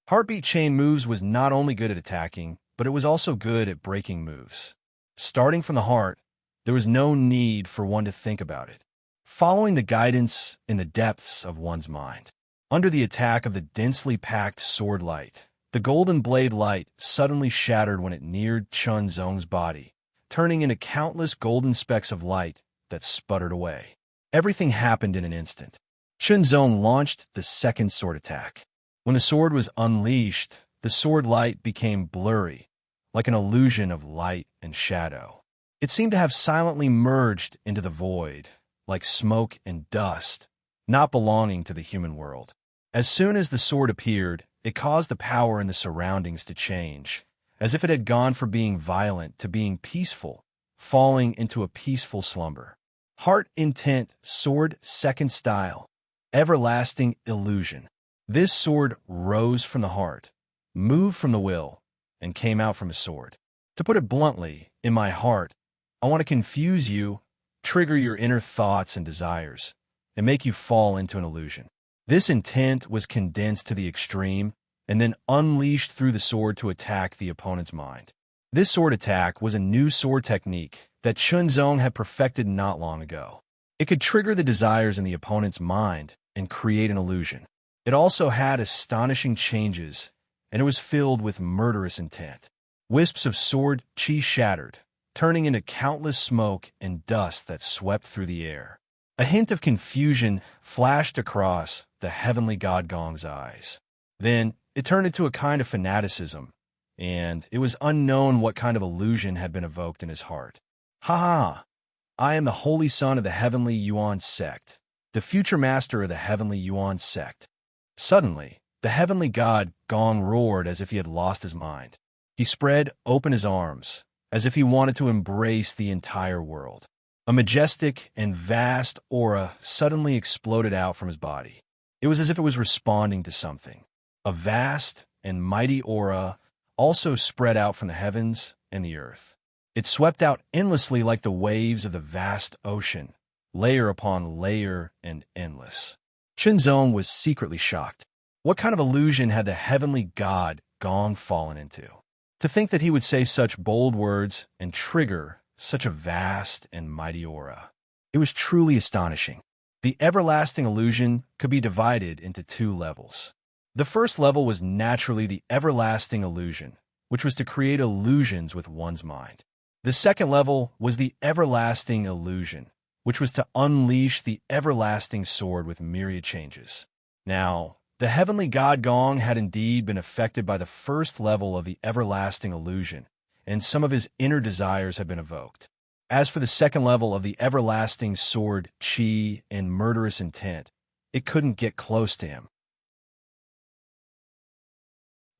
Heartbeat chain moves was not only good at attacking, but it was also good at breaking moves. Starting from the heart, there was no need for one to think about it, following the guidance in the depths of one's mind. Under the attack of the densely packed sword light, the golden blade light suddenly shattered when it neared Chunzong's body, turning into countless golden specks of light that sputtered away. Everything happened in an instant. Chunzong launched the second sword attack. When the sword was unleashed, the sword light became blurry, like an illusion of light and shadow. It seemed to have silently merged into the void, like smoke and dust, not belonging to the human world. As soon as the sword appeared, it caused the power in the surroundings to change, as if it had gone from being violent to being peaceful, falling into a peaceful slumber. Heart intent, sword, second style, everlasting illusion. This sword rose from the heart, moved from the will, and came out from his sword. To put it bluntly, in my heart, I want to confuse you, trigger your inner thoughts and desires, and make you fall into an illusion. This intent was condensed to the extreme and then unleashed through the sword to attack the opponent's mind. This sword attack was a new sword technique that Chunzong had perfected not long ago. It could trigger the desires in the opponent's mind and create an illusion. It also had astonishing changes, and it was filled with murderous intent. Wisps of sword chi shattered, turning into countless smoke and dust that swept through the air. A hint of confusion flashed across the heavenly god Gong's eyes. Then it turned into a kind of fanaticism, and it was unknown what kind of illusion had been evoked in his heart. Ha ha! I am the holy son of the heavenly Yuan sect, the future master of the heavenly Yuan sect. Suddenly, the heavenly god Gong roared as if he had lost his mind. He spread open his arms, as if he wanted to embrace the entire world. A majestic and vast aura suddenly exploded out from his body. It was as if it was responding to something. A vast and mighty aura also spread out from the heavens and the earth. It swept out endlessly like the waves of the vast ocean, layer upon layer and endless. Chunzong was secretly shocked. What kind of illusion had the heavenly god Gong fallen into? To think that he would say such bold words and trigger such a vast and mighty aura. It was truly astonishing. The everlasting illusion could be divided into two levels. The first level was naturally the everlasting illusion, which was to create illusions with one's mind. The second level was the everlasting illusion, which was to unleash the everlasting sword with myriad changes. Now, the heavenly god Gong had indeed been affected by the first level of the everlasting illusion, and some of his inner desires had been evoked. As for the second level of the everlasting sword, chi, and murderous intent, it couldn't get close to him.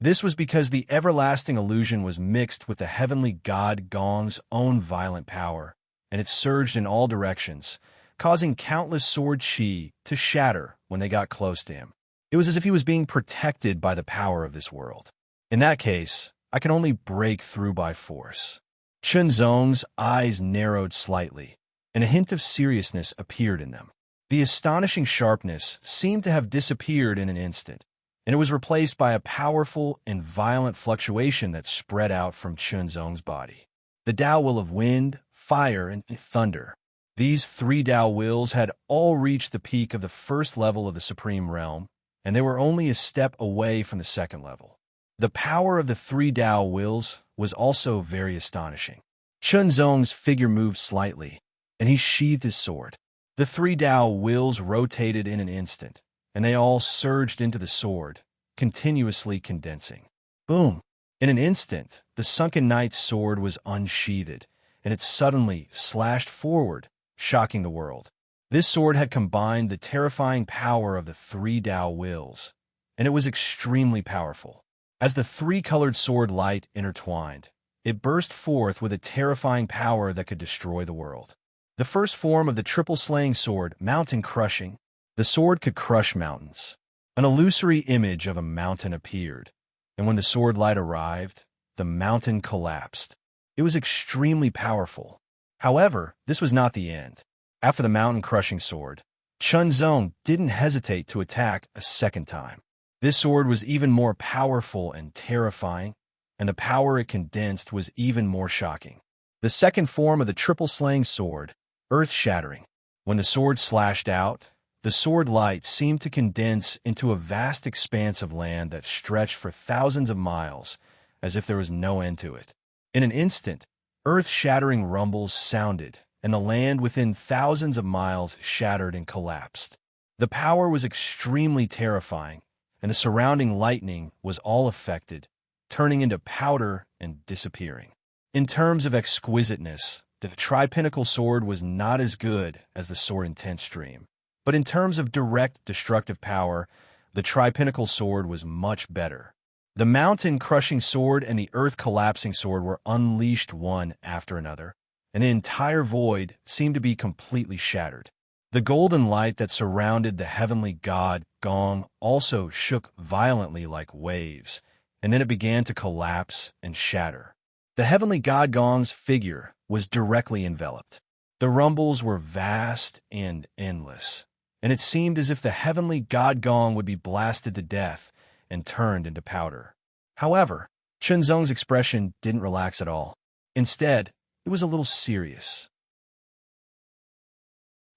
This was because the everlasting illusion was mixed with the heavenly god Gong's own violent power, and it surged in all directions, causing countless sword chi to shatter when they got close to him. It was as if he was being protected by the power of this world. In that case, I can only break through by force. Chunzong's eyes narrowed slightly, and a hint of seriousness appeared in them. The astonishing sharpness seemed to have disappeared in an instant, and it was replaced by a powerful and violent fluctuation that spread out from Chunzong's body. The Tao will of wind, fire, and thunder. These three Tao wills had all reached the peak of the first level of the Supreme Realm, and they were only a step away from the second level. The power of the three Tao wills was also very astonishing. Chunzong's figure moved slightly, and he sheathed his sword. The three Tao wills rotated in an instant, and they all surged into the sword, continuously condensing. Boom! In an instant, the sunken knight's sword was unsheathed, and it suddenly slashed forward, shocking the world. This sword had combined the terrifying power of the three Tao wills, and it was extremely powerful. As the three-colored sword light intertwined, it burst forth with a terrifying power that could destroy the world. The first form of the triple-slaying sword, mountain crushing. The sword could crush mountains. An illusory image of a mountain appeared, and when the sword light arrived, the mountain collapsed. It was extremely powerful. However, this was not the end. After the mountain-crushing sword, Chunzong didn't hesitate to attack a second time. This sword was even more powerful and terrifying, and the power it condensed was even more shocking. The second form of the triple-slaying sword, earth-shattering. When the sword slashed out, the sword light seemed to condense into a vast expanse of land that stretched for thousands of miles, as if there was no end to it. In an instant, earth-shattering rumbles sounded, and the land within thousands of miles shattered and collapsed. The power was extremely terrifying, and the surrounding lightning was all affected, turning into powder and disappearing. In terms of exquisiteness, the tri-pinnacle sword was not as good as the sword Intense Stream. But in terms of direct destructive power, the tri-pinnacle sword was much better. The mountain-crushing sword and the earth-collapsing sword were unleashed one after another, and the entire void seemed to be completely shattered. The golden light that surrounded the heavenly god Gong also shook violently like waves, and then it began to collapse and shatter. The heavenly god Gong's figure was directly enveloped. The rumbles were vast and endless, and it seemed as if the heavenly god Gong would be blasted to death and turned into powder. However, Chunzong's expression didn't relax at all. Instead, it was a little serious.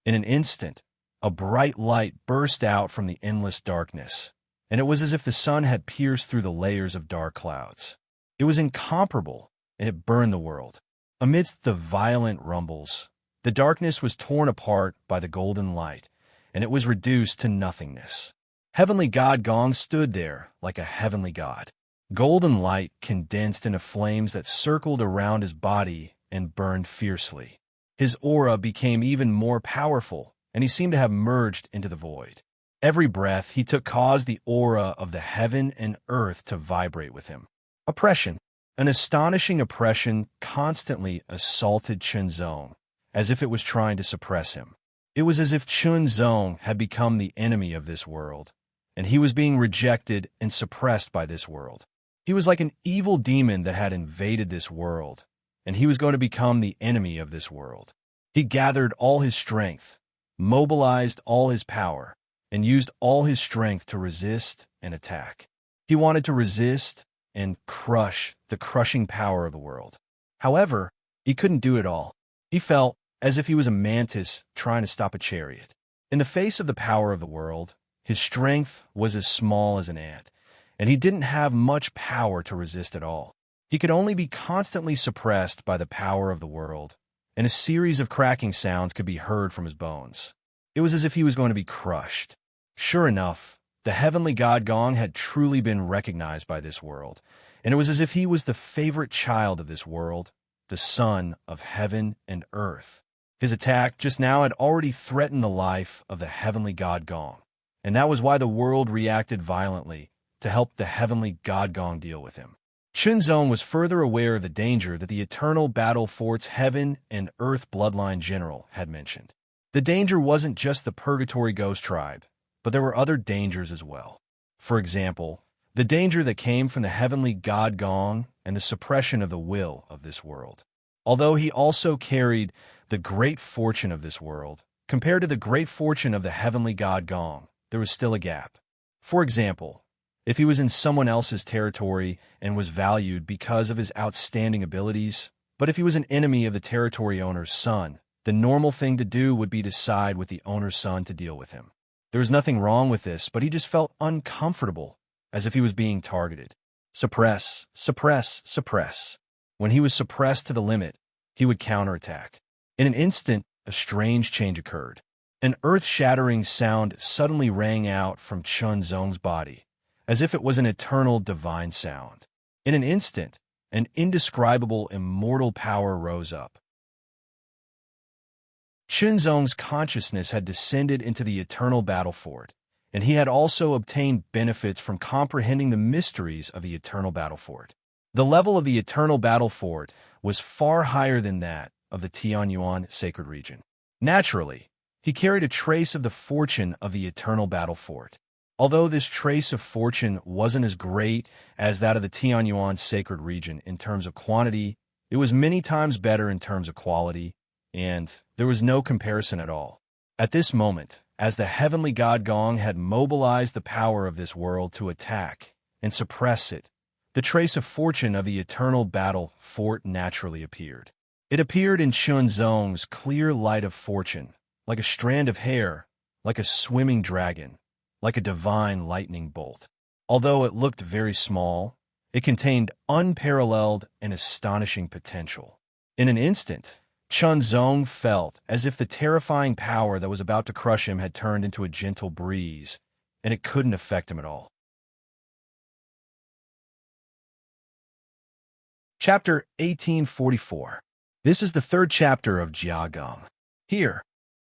In an instant, a bright light burst out from the endless darkness, and it was as if the sun had pierced through the layers of dark clouds. It was incomparable, and it burned the world. Amidst the violent rumbles, the darkness was torn apart by the golden light, and it was reduced to nothingness. Heavenly God Gong stood there like a heavenly god. Golden light condensed into flames that circled around his body and burned fiercely. His aura became even more powerful, and he seemed to have merged into the void. Every breath he took caused the aura of the heaven and earth to vibrate with him. Oppression. An astonishing oppression constantly assaulted Chunzong, as if it was trying to suppress him. It was as if Chunzong had become the enemy of this world, and he was being rejected and suppressed by this world. He was like an evil demon that had invaded this world, and he was going to become the enemy of this world. He gathered all his strength, mobilized all his power, and used all his strength to resist and attack. He wanted to resist and crush the crushing power of the world. However, he couldn't do it all. He felt as if he was a mantis trying to stop a chariot. In the face of the power of the world, his strength was as small as an ant, and he didn't have much power to resist at all. He could only be constantly suppressed by the power of the world, and a series of cracking sounds could be heard from his bones. It was as if he was going to be crushed. Sure enough, the heavenly god Gong had truly been recognized by this world, and it was as if he was the favorite child of this world, the son of heaven and earth. His attack just now had already threatened the life of the heavenly god Gong, and that was why the world reacted violently to help the heavenly god Gong deal with him. Chunzong was further aware of the danger that the eternal battle fort's heaven and earth bloodline general had mentioned. The danger wasn't just the Purgatory Ghost Tribe, but there were other dangers as well. For example, the danger that came from the heavenly god Gong and the suppression of the will of this world. Although he also carried the great fortune of this world, compared to the great fortune of the heavenly god Gong, there was still a gap. For example, if he was in someone else's territory and was valued because of his outstanding abilities, but if he was an enemy of the territory owner's son, the normal thing to do would be to side with the owner's son to deal with him. There was nothing wrong with this, but he just felt uncomfortable, as if he was being targeted. Suppress, suppress, suppress. When he was suppressed to the limit, he would counterattack. In an instant, a strange change occurred. An earth-shattering sound suddenly rang out from Chunzong's body, as if it was an eternal divine sound. In an instant, an indescribable immortal power rose up. Chunzong's consciousness had descended into the eternal battle fort, and he had also obtained benefits from comprehending the mysteries of the eternal battle fort. The level of the eternal battle fort was far higher than that of the Tianyuan sacred region. Naturally, he carried a trace of the fortune of the eternal battle fort. Although this trace of fortune wasn't as great as that of the Tianyuan sacred region in terms of quantity, it was many times better in terms of quality, and there was no comparison at all. At this moment, as the heavenly god Gong had mobilized the power of this world to attack and suppress it, the trace of fortune of the eternal battle fort naturally appeared. It appeared in Chunzong's clear light of fortune, like a strand of hair, like a swimming dragon, like a divine lightning bolt. Although it looked very small, it contained unparalleled and astonishing potential. In an instant, Chunzong felt as if the terrifying power that was about to crush him had turned into a gentle breeze, and it couldn't affect him at all. Chapter 1844. This is the third chapter of Jiagong. Here,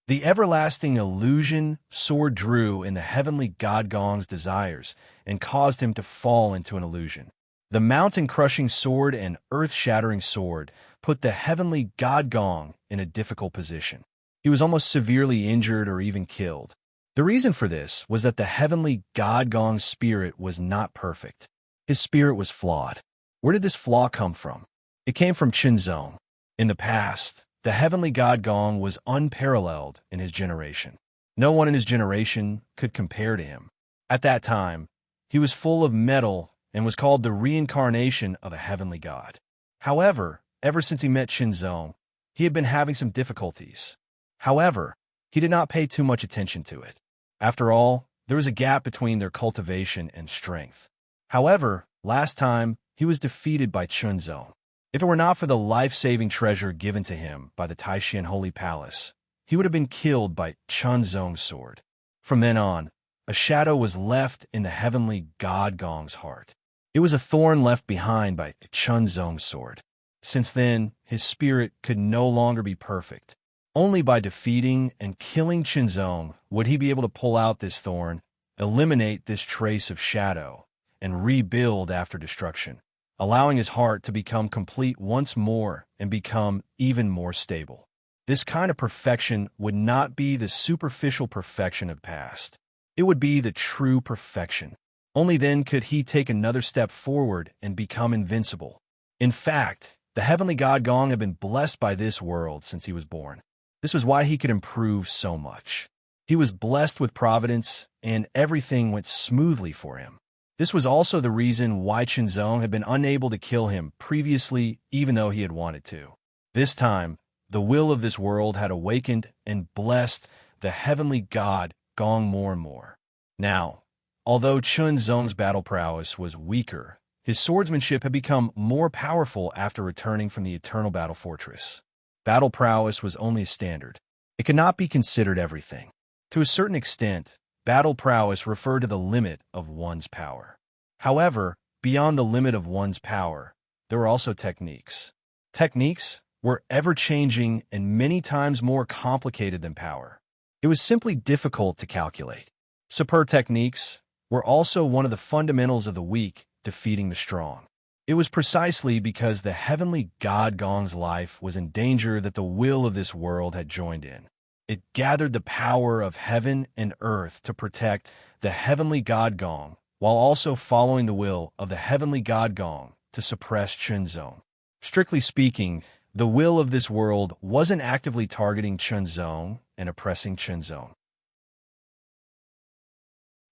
the everlasting illusion sword drew in the heavenly god Gong's desires and caused him to fall into an illusion. The mountain-crushing sword and earth-shattering sword put the heavenly god Gong in a difficult position. He was almost severely injured or even killed. The reason for this was that the heavenly god Gong's spirit was not perfect. His spirit was flawed. Where did this flaw come from? It came from Qinzong. In the past, the heavenly god Gong was unparalleled in his generation. No one in his generation could compare to him. At that time, he was full of metal and was called the reincarnation of a heavenly god. However, ever since he met Qinzong, he had been having some difficulties. However, he did not pay too much attention to it. After all, there was a gap between their cultivation and strength. However, last time, he was defeated by Qinzong. If it were not for the life-saving treasure given to him by the Taishan Holy Palace, he would have been killed by Qinzong's sword. From then on, a shadow was left in the heavenly god Gong's heart. It was a thorn left behind by Qinzong's sword. Since then, his spirit could no longer be perfect. Only by defeating and killing Qinzong would he be able to pull out this thorn, eliminate this trace of shadow, and rebuild after destruction, allowing his heart to become complete once more and become even more stable. This kind of perfection would not be the superficial perfection of past. It would be the true perfection. Only then could he take another step forward and become invincible. In fact, the heavenly god Gong had been blessed by this world since he was born. This was why he could improve so much. He was blessed with providence, and everything went smoothly for him. This was also the reason why Qinzong had been unable to kill him previously, even though he had wanted to. This time, the will of this world had awakened and blessed the heavenly god Gong more and more. Now, although Qinzong's battle prowess was weaker, his swordsmanship had become more powerful after returning from the Eternal Battle Fortress. Battle prowess was only a standard. It could not be considered everything. To a certain extent, battle prowess referred to the limit of one's power. However, beyond the limit of one's power, there were also techniques. Techniques were ever-changing and many times more complicated than power. It was simply difficult to calculate. Superb techniques were also one of the fundamentals of the weak defeating the strong. It was precisely because the heavenly god Gong's life was in danger that the will of this world had joined in. It gathered the power of heaven and earth to protect the heavenly god Gong, while also following the will of the heavenly god Gong to suppress Qinzong. Strictly speaking, the will of this world wasn't actively targeting Qinzong and oppressing Qinzong.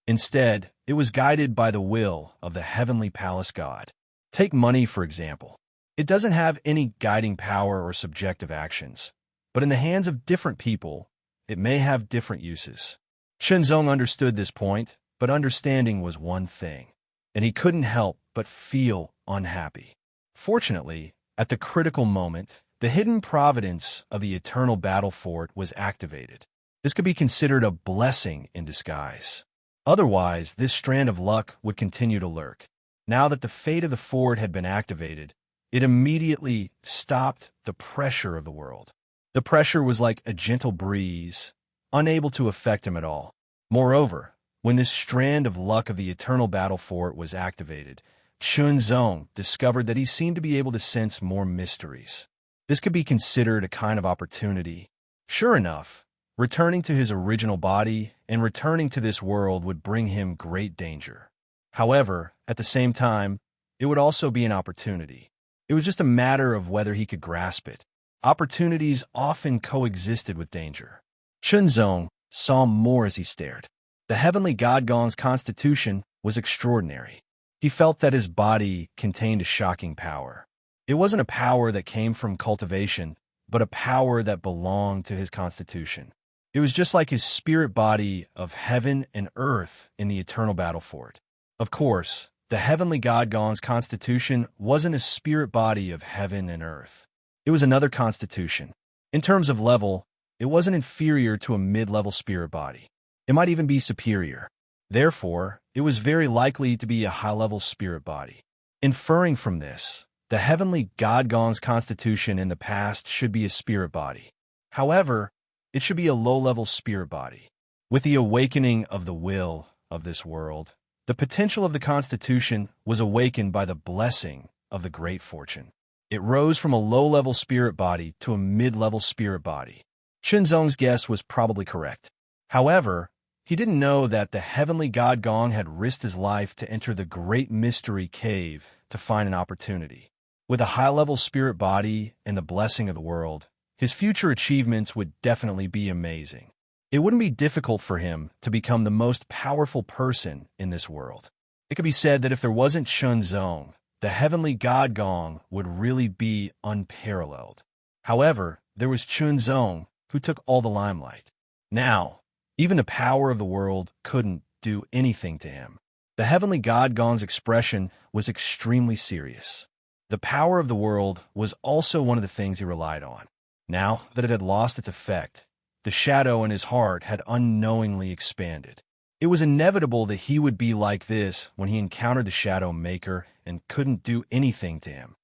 Instead, it was guided by the will of the heavenly palace god. Take money, for example. It doesn't have any guiding power or subjective actions, but in the hands of different people, it may have different uses. Qinzong understood this point, but understanding was one thing, and he couldn't help but feel unhappy. Fortunately, at the critical moment, the hidden providence of the Eternal Battle Fort was activated. This could be considered a blessing in disguise. Otherwise, this strand of luck would continue to lurk. Now that the fate of the fort had been activated, it immediately stopped the pressure of the world. The pressure was like a gentle breeze, unable to affect him at all. Moreover, when this strand of luck of the Eternal Battle Fort was activated, Qinzong discovered that he seemed to be able to sense more mysteries. This could be considered a kind of opportunity. Sure enough, returning to his original body and returning to this world would bring him great danger. However, at the same time, it would also be an opportunity. It was just a matter of whether he could grasp it. Opportunities often coexisted with danger. Qinzong saw more as he stared. The heavenly god Gong's constitution was extraordinary. He felt that his body contained a shocking power. It wasn't a power that came from cultivation, but a power that belonged to his constitution. It was just like his spirit body of heaven and earth in the Eternal Battle Fort. Of course, the heavenly god Gong's constitution wasn't a spirit body of heaven and earth. It was another constitution. In terms of level, it wasn't inferior to a mid-level spirit body. It might even be superior. Therefore, it was very likely to be a high-level spirit body. Inferring from this, the heavenly god Gong's constitution in the past should be a spirit body. However, it should be a low-level spirit body. With the awakening of the will of this world, The potential of the constitution was awakened by the blessing of the great fortune. It rose from a low-level spirit body to a mid-level spirit body. Chunzong's guess was probably correct. However, he didn't know that the heavenly god Gong had risked his life to enter the great mystery cave to find an opportunity. With a high-level spirit body and the blessing of the world, his future achievements would definitely be amazing. It wouldn't be difficult for him to become the most powerful person in this world. It could be said that if there wasn't Chunzong, the heavenly god Gong would really be unparalleled. However, there was Chunzong, who took all the limelight. Now, even the power of the world couldn't do anything to him. The heavenly god Gong's expression was extremely serious. The power of the world was also one of the things he relied on. Now that it had lost its effect, the shadow in his heart had unknowingly expanded. It was inevitable that he would be like this when he encountered the Shadow Maker and couldn't do anything to him.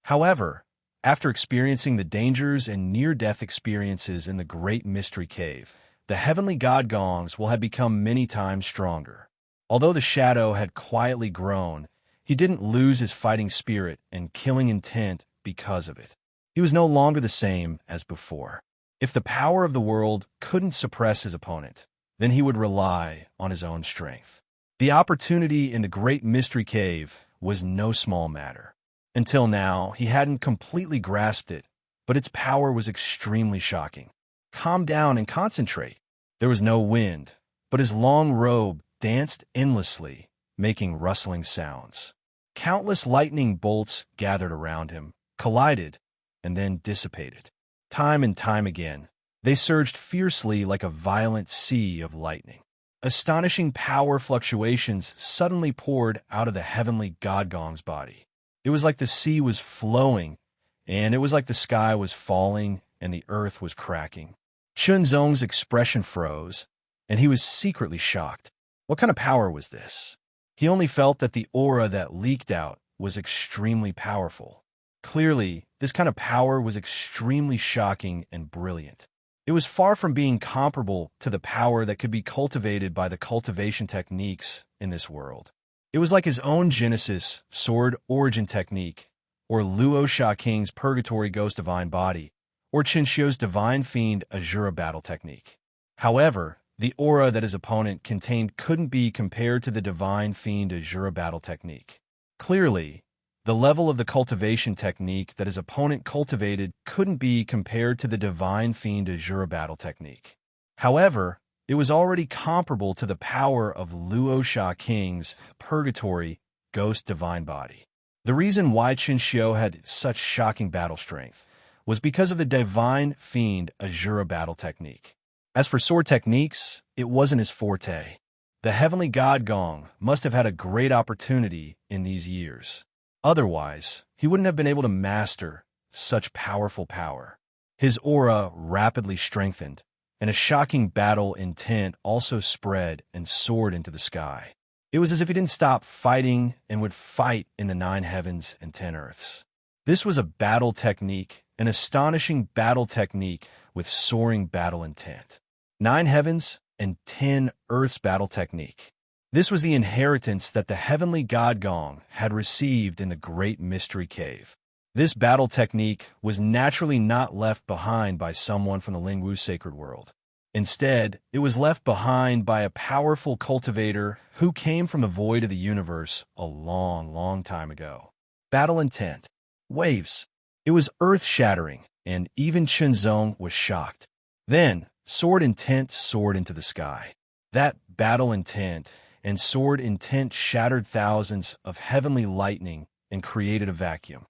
However, after experiencing the dangers and near-death experiences in the Great Mystery Cave, the heavenly god Gongs will have become many times stronger. Although the shadow had quietly grown, he didn't lose his fighting spirit and killing intent because of it. He was no longer the same as before. If the power of the world couldn't suppress his opponent, then he would rely on his own strength. The opportunity in the Great Mystery Cave was no small matter. Until now, he hadn't completely grasped it, but its power was extremely shocking. Calm down and concentrate. There was no wind, but his long robe danced endlessly, making rustling sounds. Countless lightning bolts gathered around him, collided, and then dissipated. Time and time again, they surged fiercely like a violent sea of lightning. Astonishing power fluctuations suddenly poured out of the heavenly god Gong's body. It was like the sea was flowing, and it was like the sky was falling and the earth was cracking. Chunzong's expression froze, and he was secretly shocked. What kind of power was this? He only felt that the aura that leaked out was extremely powerful. Clearly, this kind of power was extremely shocking and brilliant. It was far from being comparable to the power that could be cultivated by the cultivation techniques in this world. It was like his own Genesis Sword Origin Technique, or Luo Sha King's Purgatory Ghost Divine Body, or Qinxiu's Divine Fiend Azura Battle Technique. However, the aura that his opponent contained couldn't be compared to the Divine Fiend Azura Battle Technique. Clearly, the level of the cultivation technique that his opponent cultivated couldn't be compared to the Divine Fiend Azura Battle Technique. However, it was already comparable to the power of Luo Sha King's Purgatory Ghost Divine Body. The reason why Qinxiu had such shocking battle strength was because of the Divine Fiend Azura Battle Technique. As for sword techniques, it wasn't his forte. The heavenly god Gong must have had a great opportunity in these years. Otherwise, he wouldn't have been able to master such powerful power. His aura rapidly strengthened, and a shocking battle intent also spread and soared into the sky. It was as if he didn't stop fighting and would fight in the 9 heavens and 10 earths. This was a battle technique, an astonishing battle technique with soaring battle intent. 9 heavens and 10 earths battle technique. This was the inheritance that the heavenly god Gong had received in the Great Mystery Cave. This battle technique was naturally not left behind by someone from the Lingwu sacred world. Instead, it was left behind by a powerful cultivator who came from the void of the universe a long, long time ago. Battle intent. Waves. It was earth-shattering, and even Chunzong was shocked. Then, sword intent soared into the sky. That battle intent and sword intent shattered thousands of heavenly lightning and created a vacuum.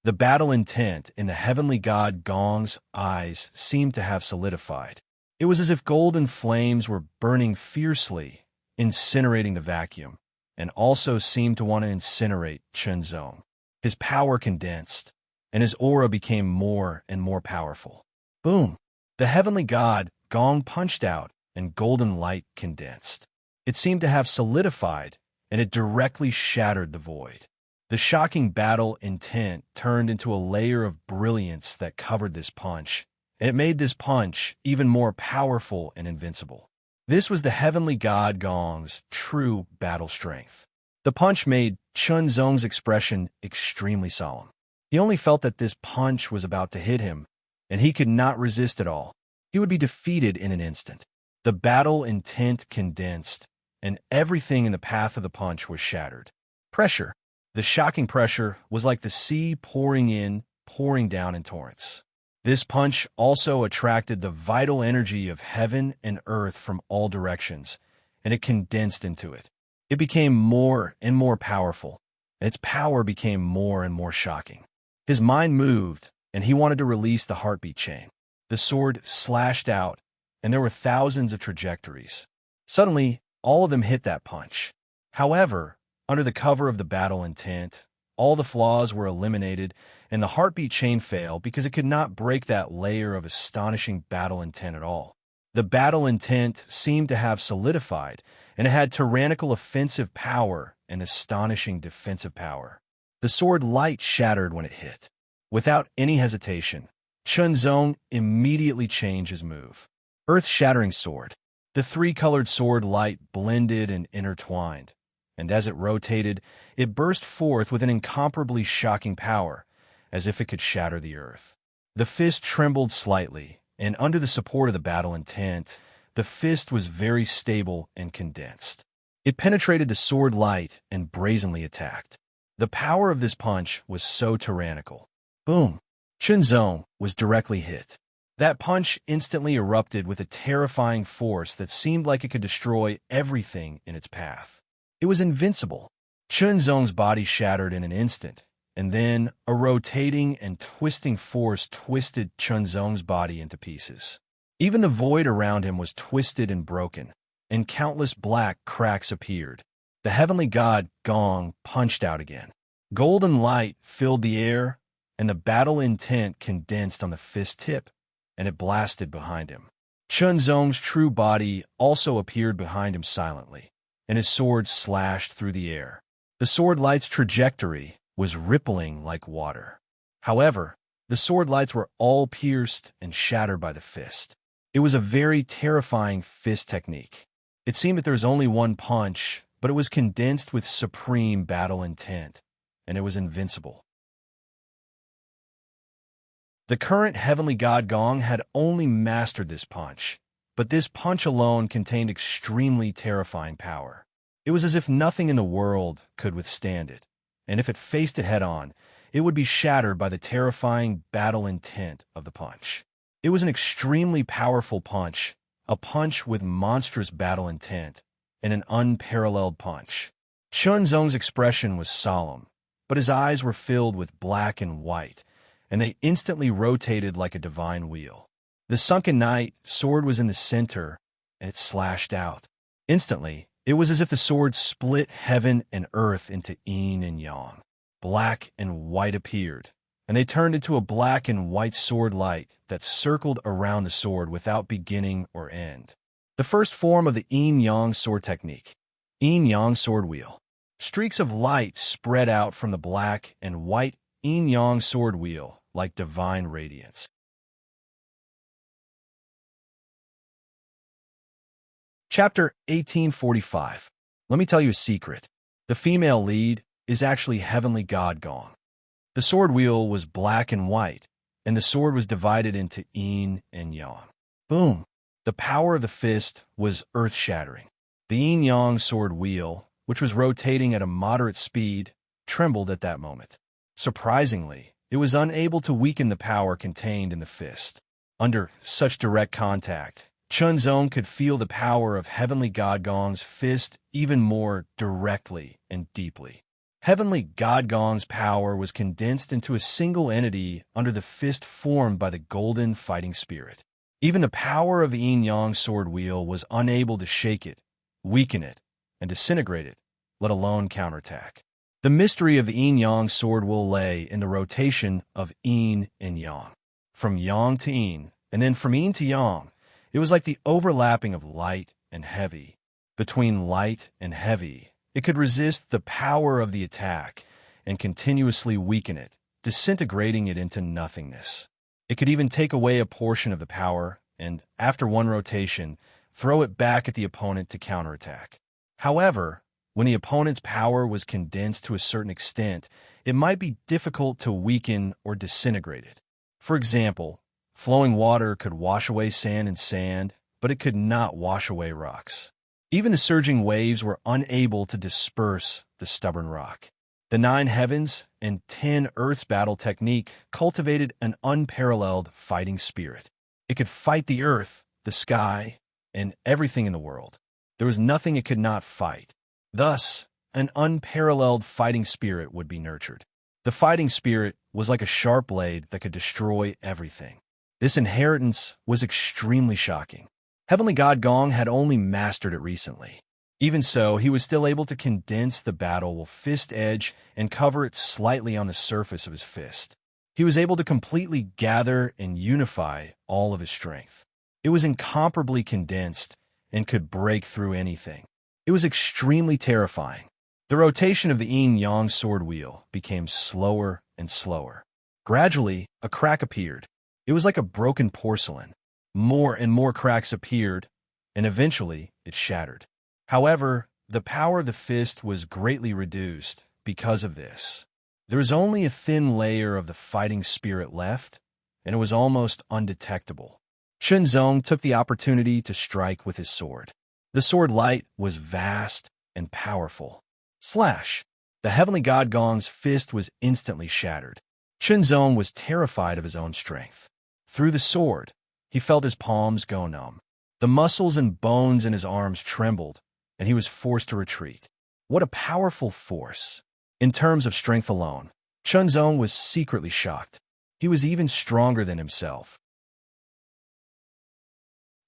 The battle intent in the heavenly god Gong's eyes seemed to have solidified. It was as if golden flames were burning fiercely, incinerating the vacuum, and also seemed to want to incinerate Chunzong. His power condensed, and his aura became more and more powerful. Boom! The heavenly god Gong punched out, and golden light condensed. It seemed to have solidified, and it directly shattered the void. The shocking battle intent turned into a layer of brilliance that covered this punch, and it made this punch even more powerful and invincible. This was the heavenly god Gong's true battle strength. The punch made Chun Zong's expression extremely solemn. He only felt that this punch was about to hit him, and he could not resist at all. He would be defeated in an instant. The battle intent condensed, and everything in the path of the punch was shattered. Pressure. The shocking pressure was like the sea pouring in, pouring down in torrents. This punch also attracted the vital energy of heaven and earth from all directions, and it condensed into it. It became more and more powerful, and its power became more and more shocking. His mind moved, and he wanted to release the heartbeat chain. The sword slashed out, and there were thousands of trajectories. Suddenly, all of them hit that punch. However, under the cover of the battle intent, all the flaws were eliminated, and the heartbeat chain failed because it could not break that layer of astonishing battle intent at all. The battle intent seemed to have solidified, and it had tyrannical offensive power and astonishing defensive power. The sword light shattered when it hit. Without any hesitation, Chun Zong immediately changed his move. Earth-shattering sword. The three-colored sword light blended and intertwined, and as it rotated, it burst forth with an incomparably shocking power, as if it could shatter the earth. The fist trembled slightly, and under the support of the battle intent, the fist was very stable and condensed. It penetrated the sword light and brazenly attacked. The power of this punch was so tyrannical. Boom! Chun Zong was directly hit. That punch instantly erupted with a terrifying force that seemed like it could destroy everything in its path. It was invincible. Chun Zong's body shattered in an instant, and then a rotating and twisting force twisted Chun Zong's body into pieces. Even the void around him was twisted and broken, and countless black cracks appeared. The heavenly god Gong punched out again. Golden light filled the air, and the battle intent condensed on the fist tip, and it blasted behind him. Chun Zong's true body also appeared behind him silently, and his sword slashed through the air. The sword light's trajectory was rippling like water. However, the sword lights were all pierced and shattered by the fist. It was a very terrifying fist technique. It seemed that there was only one punch, but it was condensed with supreme battle intent, and it was invincible. The current heavenly god Gong had only mastered this punch, but this punch alone contained extremely terrifying power. It was as if nothing in the world could withstand it, and if it faced it head-on, it would be shattered by the terrifying battle intent of the punch. It was an extremely powerful punch, a punch with monstrous battle intent, and an unparalleled punch. Chun Zong's expression was solemn, but his eyes were filled with black and white, and they instantly rotated like a divine wheel. The sunken night sword was in the center, and it slashed out. Instantly, it was as if the sword split heaven and earth into yin and yang. Black and white appeared, and they turned into a black and white sword light that circled around the sword without beginning or end. The first form of the yin-yang sword technique. Yin-yang sword wheel. Streaks of light spread out from the black and white yin-yang sword wheel like divine radiance. Chapter 1845. Let me tell you a secret. The female lead is actually heavenly god Gong. The sword wheel was black and white, and the sword was divided into yin and yang. Boom! The power of the fist was earth-shattering. The yin-yang sword wheel, which was rotating at a moderate speed, trembled at that moment. Surprisingly, it was unable to weaken the power contained in the fist. Under such direct contact, Chun Zong could feel the power of heavenly god Gong's fist even more directly and deeply. Heavenly god Gong's power was condensed into a single entity under the fist formed by the golden fighting spirit. Even the power of the yin-yang sword wheel was unable to shake it, weaken it, and disintegrate it, let alone counterattack. The mystery of the yin-yang sword will lay in the rotation of yin and yang. From yang to yin, and then from yin to yang, it was like the overlapping of light and heavy. Between light and heavy, it could resist the power of the attack and continuously weaken it, disintegrating it into nothingness. It could even take away a portion of the power and, after one rotation, throw it back at the opponent to counterattack. However, when the opponent's power was condensed to a certain extent, it might be difficult to weaken or disintegrate it. For example, flowing water could wash away sand, but it could not wash away rocks. Even the surging waves were unable to disperse the stubborn rock. The 9 heavens and 10 earths battle technique cultivated an unparalleled fighting spirit. It could fight the earth, the sky, and everything in the world. There was nothing it could not fight. Thus, an unparalleled fighting spirit would be nurtured. The fighting spirit was like a sharp blade that could destroy everything. This inheritance was extremely shocking. Heavenly God Gong had only mastered it recently. Even so, he was still able to condense the battle with fist edge and cover it slightly on the surface of his fist. He was able to completely gather and unify all of his strength. It was incomparably condensed and could break through anything. It was extremely terrifying. The rotation of the yin-yang sword wheel became slower and slower. Gradually, a crack appeared. It was like a broken porcelain. More and more cracks appeared, and eventually it shattered. However, the power of the fist was greatly reduced because of this. There was only a thin layer of the fighting spirit left, and it was almost undetectable. Shenzong took the opportunity to strike with his sword. The sword light was vast and powerful. Slash! The heavenly God Gong's fist was instantly shattered. Shenzong was terrified of his own strength. Through the sword, he felt his palms go numb. The muscles and bones in his arms trembled, and he was forced to retreat. What a powerful force! In terms of strength alone, Shenzong was secretly shocked. He was even stronger than himself.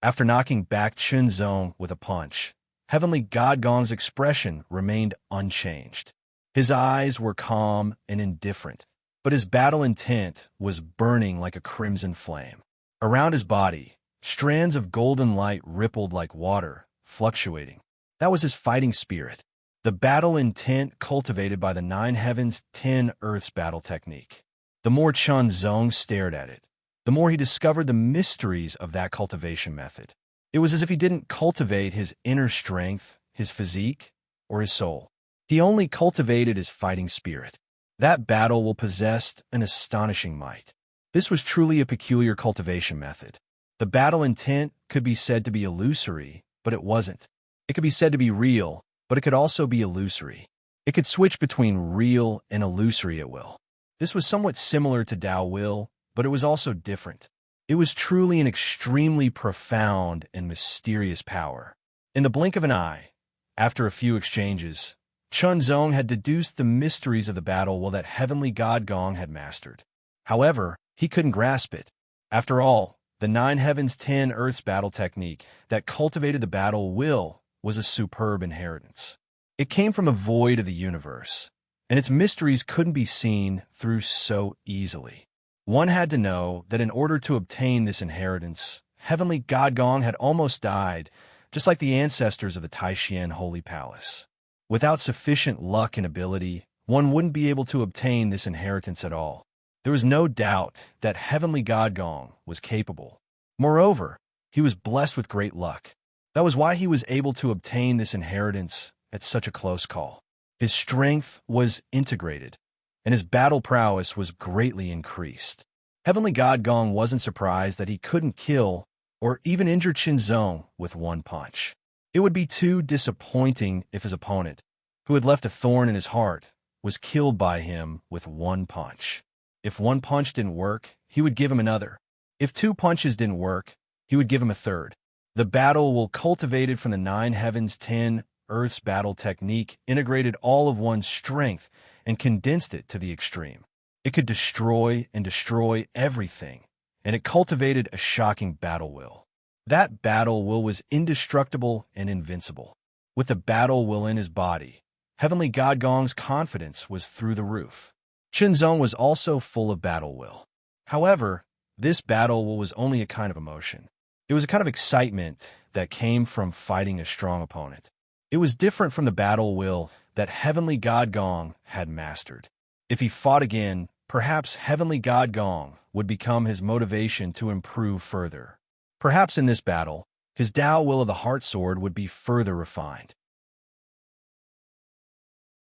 After knocking back Shenzong with a punch, Heavenly God Gong's expression remained unchanged. His eyes were calm and indifferent, but his battle intent was burning like a crimson flame. Around his body, strands of golden light rippled like water, fluctuating. That was his fighting spirit, the battle intent cultivated by the 9 heavens, 10 earths battle technique. The more Chun Zong stared at it, the more he discovered the mysteries of that cultivation method. It was as if he didn't cultivate his inner strength, his physique, or his soul. He only cultivated his fighting spirit. That battle will possess an astonishing might. This was truly a peculiar cultivation method. The battle intent could be said to be illusory, but it wasn't. It could be said to be real, but it could also be illusory. It could switch between real and illusory at will. This was somewhat similar to Dao Will, but it was also different. It was truly an extremely profound and mysterious power. In the blink of an eye, after a few exchanges, Chun Zong had deduced the mysteries of the battle while that heavenly God Gong had mastered. However, he couldn't grasp it. After all, the 9 heavens 10 earths battle technique that cultivated the battle will was a superb inheritance. It came from a void of the universe, and its mysteries couldn't be seen through so easily. One had to know that in order to obtain this inheritance, heavenly God Gong had almost died, just like the ancestors of the Taishan Holy Palace. Without sufficient luck and ability, one wouldn't be able to obtain this inheritance at all. There was no doubt that heavenly God Gong was capable. Moreover, he was blessed with great luck. That was why he was able to obtain this inheritance at such a close call. His strength was integrated, and his battle prowess was greatly increased. Heavenly God Gong wasn't surprised that he couldn't kill or even injure Qinzong with one punch. It would be too disappointing if his opponent, who had left a thorn in his heart, was killed by him with one punch. If one punch didn't work, he would give him another. If 2 punches didn't work, he would give him a third. The battle will cultivated from the 9 heavens 10 earths battle technique integrated all of one's strength and condensed it to the extreme. It could destroy and destroy everything, and it cultivated a shocking battle will. That battle will was indestructible and invincible. With the battle will in his body, heavenly God Gong's confidence was through the roof. Qinzong was also full of battle will. However, this battle will was only a kind of emotion. It was a kind of excitement that came from fighting a strong opponent. It was different from the battle will that heavenly God Gong had mastered. If he fought again, perhaps Heavenly God Gong would become his motivation to improve further. Perhaps in this battle, his Tao will of the Heart Sword would be further refined.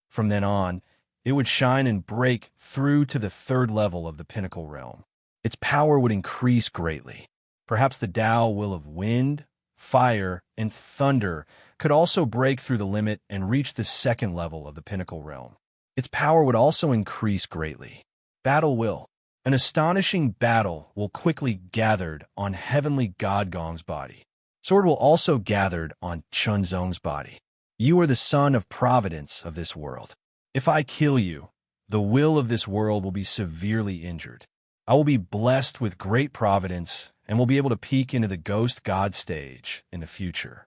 From then on, it would shine and break through to the third level of the pinnacle realm. Its power would increase greatly. Perhaps the Tao will of wind, fire, and thunder could also break through the limit and reach the second level of the pinnacle realm. Its power would also increase greatly. Battle will. An astonishing battle will quickly gathered on Heavenly God Gong's body. Sword will also gathered on Chunzong's body. You are the son of providence of this world. If I kill you, the will of this world will be severely injured. I will be blessed with great providence and will be able to peek into the ghost god stage in the future.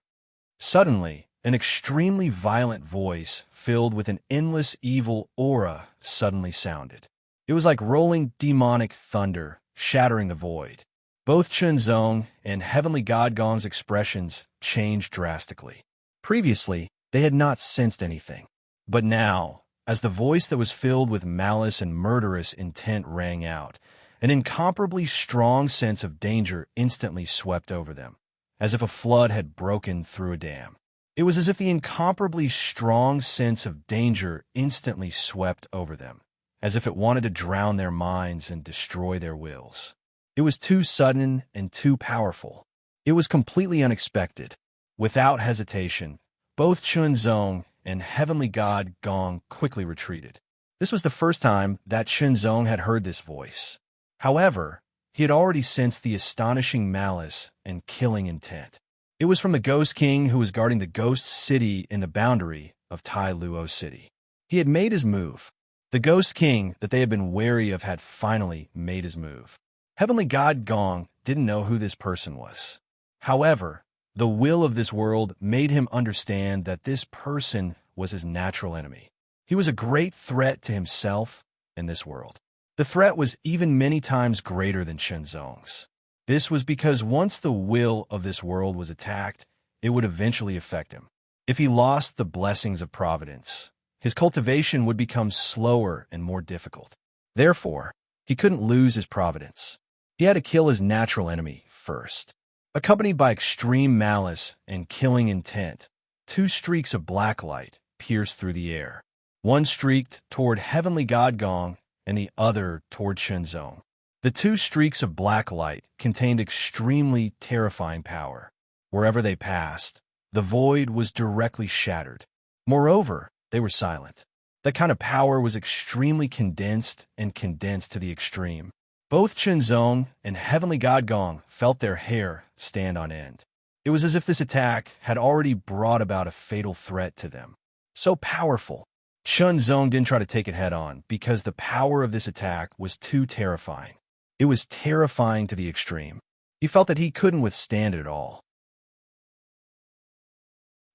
Suddenly, an extremely violent voice filled with an endless evil aura suddenly sounded. It was like rolling demonic thunder, shattering the void. Both Chunzong and Heavenly God Gong's expressions changed drastically. Previously, they had not sensed anything. But now, as the voice that was filled with malice and murderous intent rang out, an incomparably strong sense of danger instantly swept over them, as if a flood had broken through a dam. It was as if the incomparably strong sense of danger instantly swept over them, as if it wanted to drown their minds and destroy their wills. It was too sudden and too powerful. It was completely unexpected. Without hesitation, both Chunzong and Heavenly God Gong quickly retreated. This was the first time that Chunzong had heard this voice. However, he had already sensed the astonishing malice and killing intent. It was from the Ghost King who was guarding the Ghost City in the boundary of Tai Luo City. He had made his move. The Ghost King that they had been wary of had finally made his move. Heavenly God Gong didn't know who this person was. However, the will of this world made him understand that this person was his natural enemy. He was a great threat to himself and this world. The threat was even many times greater than Chunzong's. This was because once the will of this world was attacked, it would eventually affect him. If he lost the blessings of providence, his cultivation would become slower and more difficult. Therefore, he couldn't lose his providence. He had to kill his natural enemy first. Accompanied by extreme malice and killing intent, 2 streaks of black light pierced through the air. One streaked toward Heavenly God Gong and the other toward Chunzong. The 2 streaks of black light contained extremely terrifying power. Wherever they passed, the void was directly shattered. Moreover, they were silent. That kind of power was extremely condensed and condensed to the extreme. Both Chunzong and Heavenly God Gong felt their hair stand on end. It was as if this attack had already brought about a fatal threat to them. So powerful. Chunzong didn't try to take it head-on because the power of this attack was too terrifying. It was terrifying to the extreme. He felt that he couldn't withstand it at all.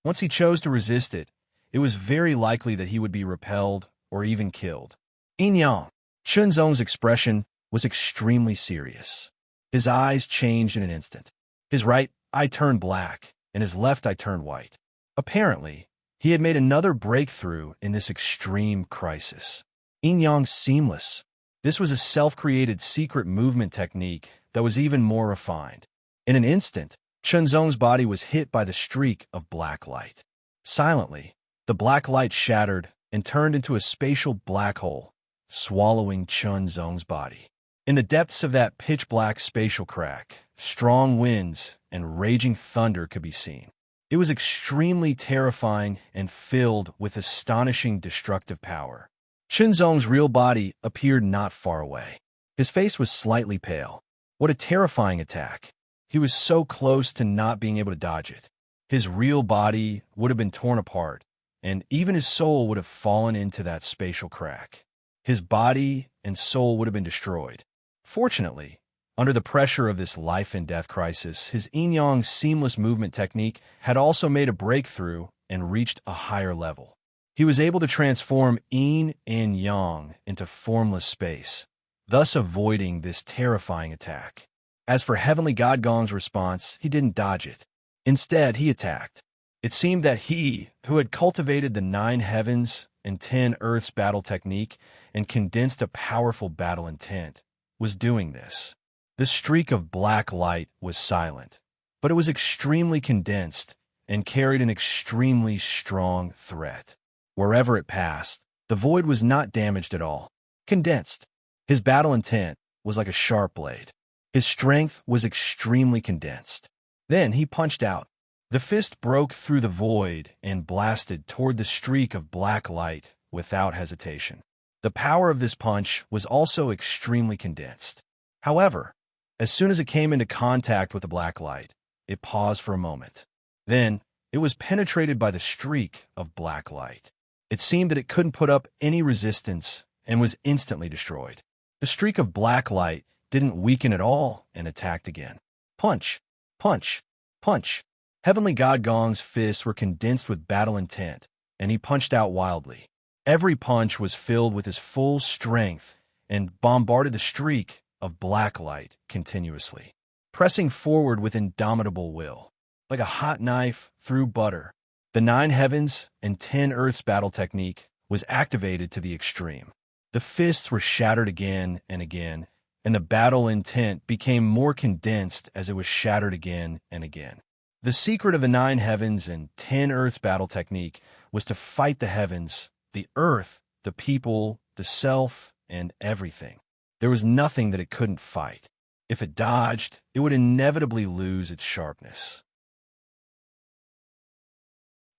Once he chose to resist it, it was very likely that he would be repelled or even killed. Yin Yang, Chunzong's expression was extremely serious. His eyes changed in an instant. His right eye turned black, and his left eye turned white. Apparently, he had made another breakthrough in this extreme crisis. Yin Yang seamless. This was a self-created secret movement technique that was even more refined. In an instant, Chunzong's body was hit by the streak of black light. Silently, the black light shattered and turned into a spatial black hole, swallowing Chunzong's body. In the depths of that pitch-black spatial crack, strong winds and raging thunder could be seen. It was extremely terrifying and filled with astonishing destructive power. Chunzong's real body appeared not far away. His face was slightly pale. What a terrifying attack. He was so close to not being able to dodge it. His real body would have been torn apart, and even his soul would have fallen into that spatial crack. His body and soul would have been destroyed. Fortunately, under the pressure of this life-and-death crisis, his yin-yang seamless movement technique had also made a breakthrough and reached a higher level. He was able to transform yin and yang into formless space, thus avoiding this terrifying attack. As for Heavenly God Gong's response, he didn't dodge it. Instead, he attacked. It seemed that he, who had cultivated the 9 heavens and 10 Earth's battle technique and condensed a powerful battle intent, was doing this. The streak of black light was silent, but it was extremely condensed and carried an extremely strong threat. Wherever it passed, the void was not damaged at all. Condensed. His battle intent was like a sharp blade. His strength was extremely condensed. Then he punched out. The fist broke through the void and blasted toward the streak of black light without hesitation. The power of this punch was also extremely condensed. However, as soon as it came into contact with the black light, it paused for a moment. Then, it was penetrated by the streak of black light. It seemed that it couldn't put up any resistance and was instantly destroyed. The streak of black light didn't weaken at all and attacked again. Punch, punch, punch. Heavenly God Gong's fists were condensed with battle intent, and he punched out wildly. Every punch was filled with his full strength and bombarded the streak of black light continuously, pressing forward with indomitable will. Like a hot knife through butter, the 9 heavens and 10 earths battle technique was activated to the extreme. The fists were shattered again and again, and the battle intent became more condensed as it was shattered again and again. The secret of the 9 heavens and 10 earths battle technique was to fight the heavens, the earth, the people, the self, and everything. There was nothing that it couldn't fight. If it dodged, it would inevitably lose its sharpness.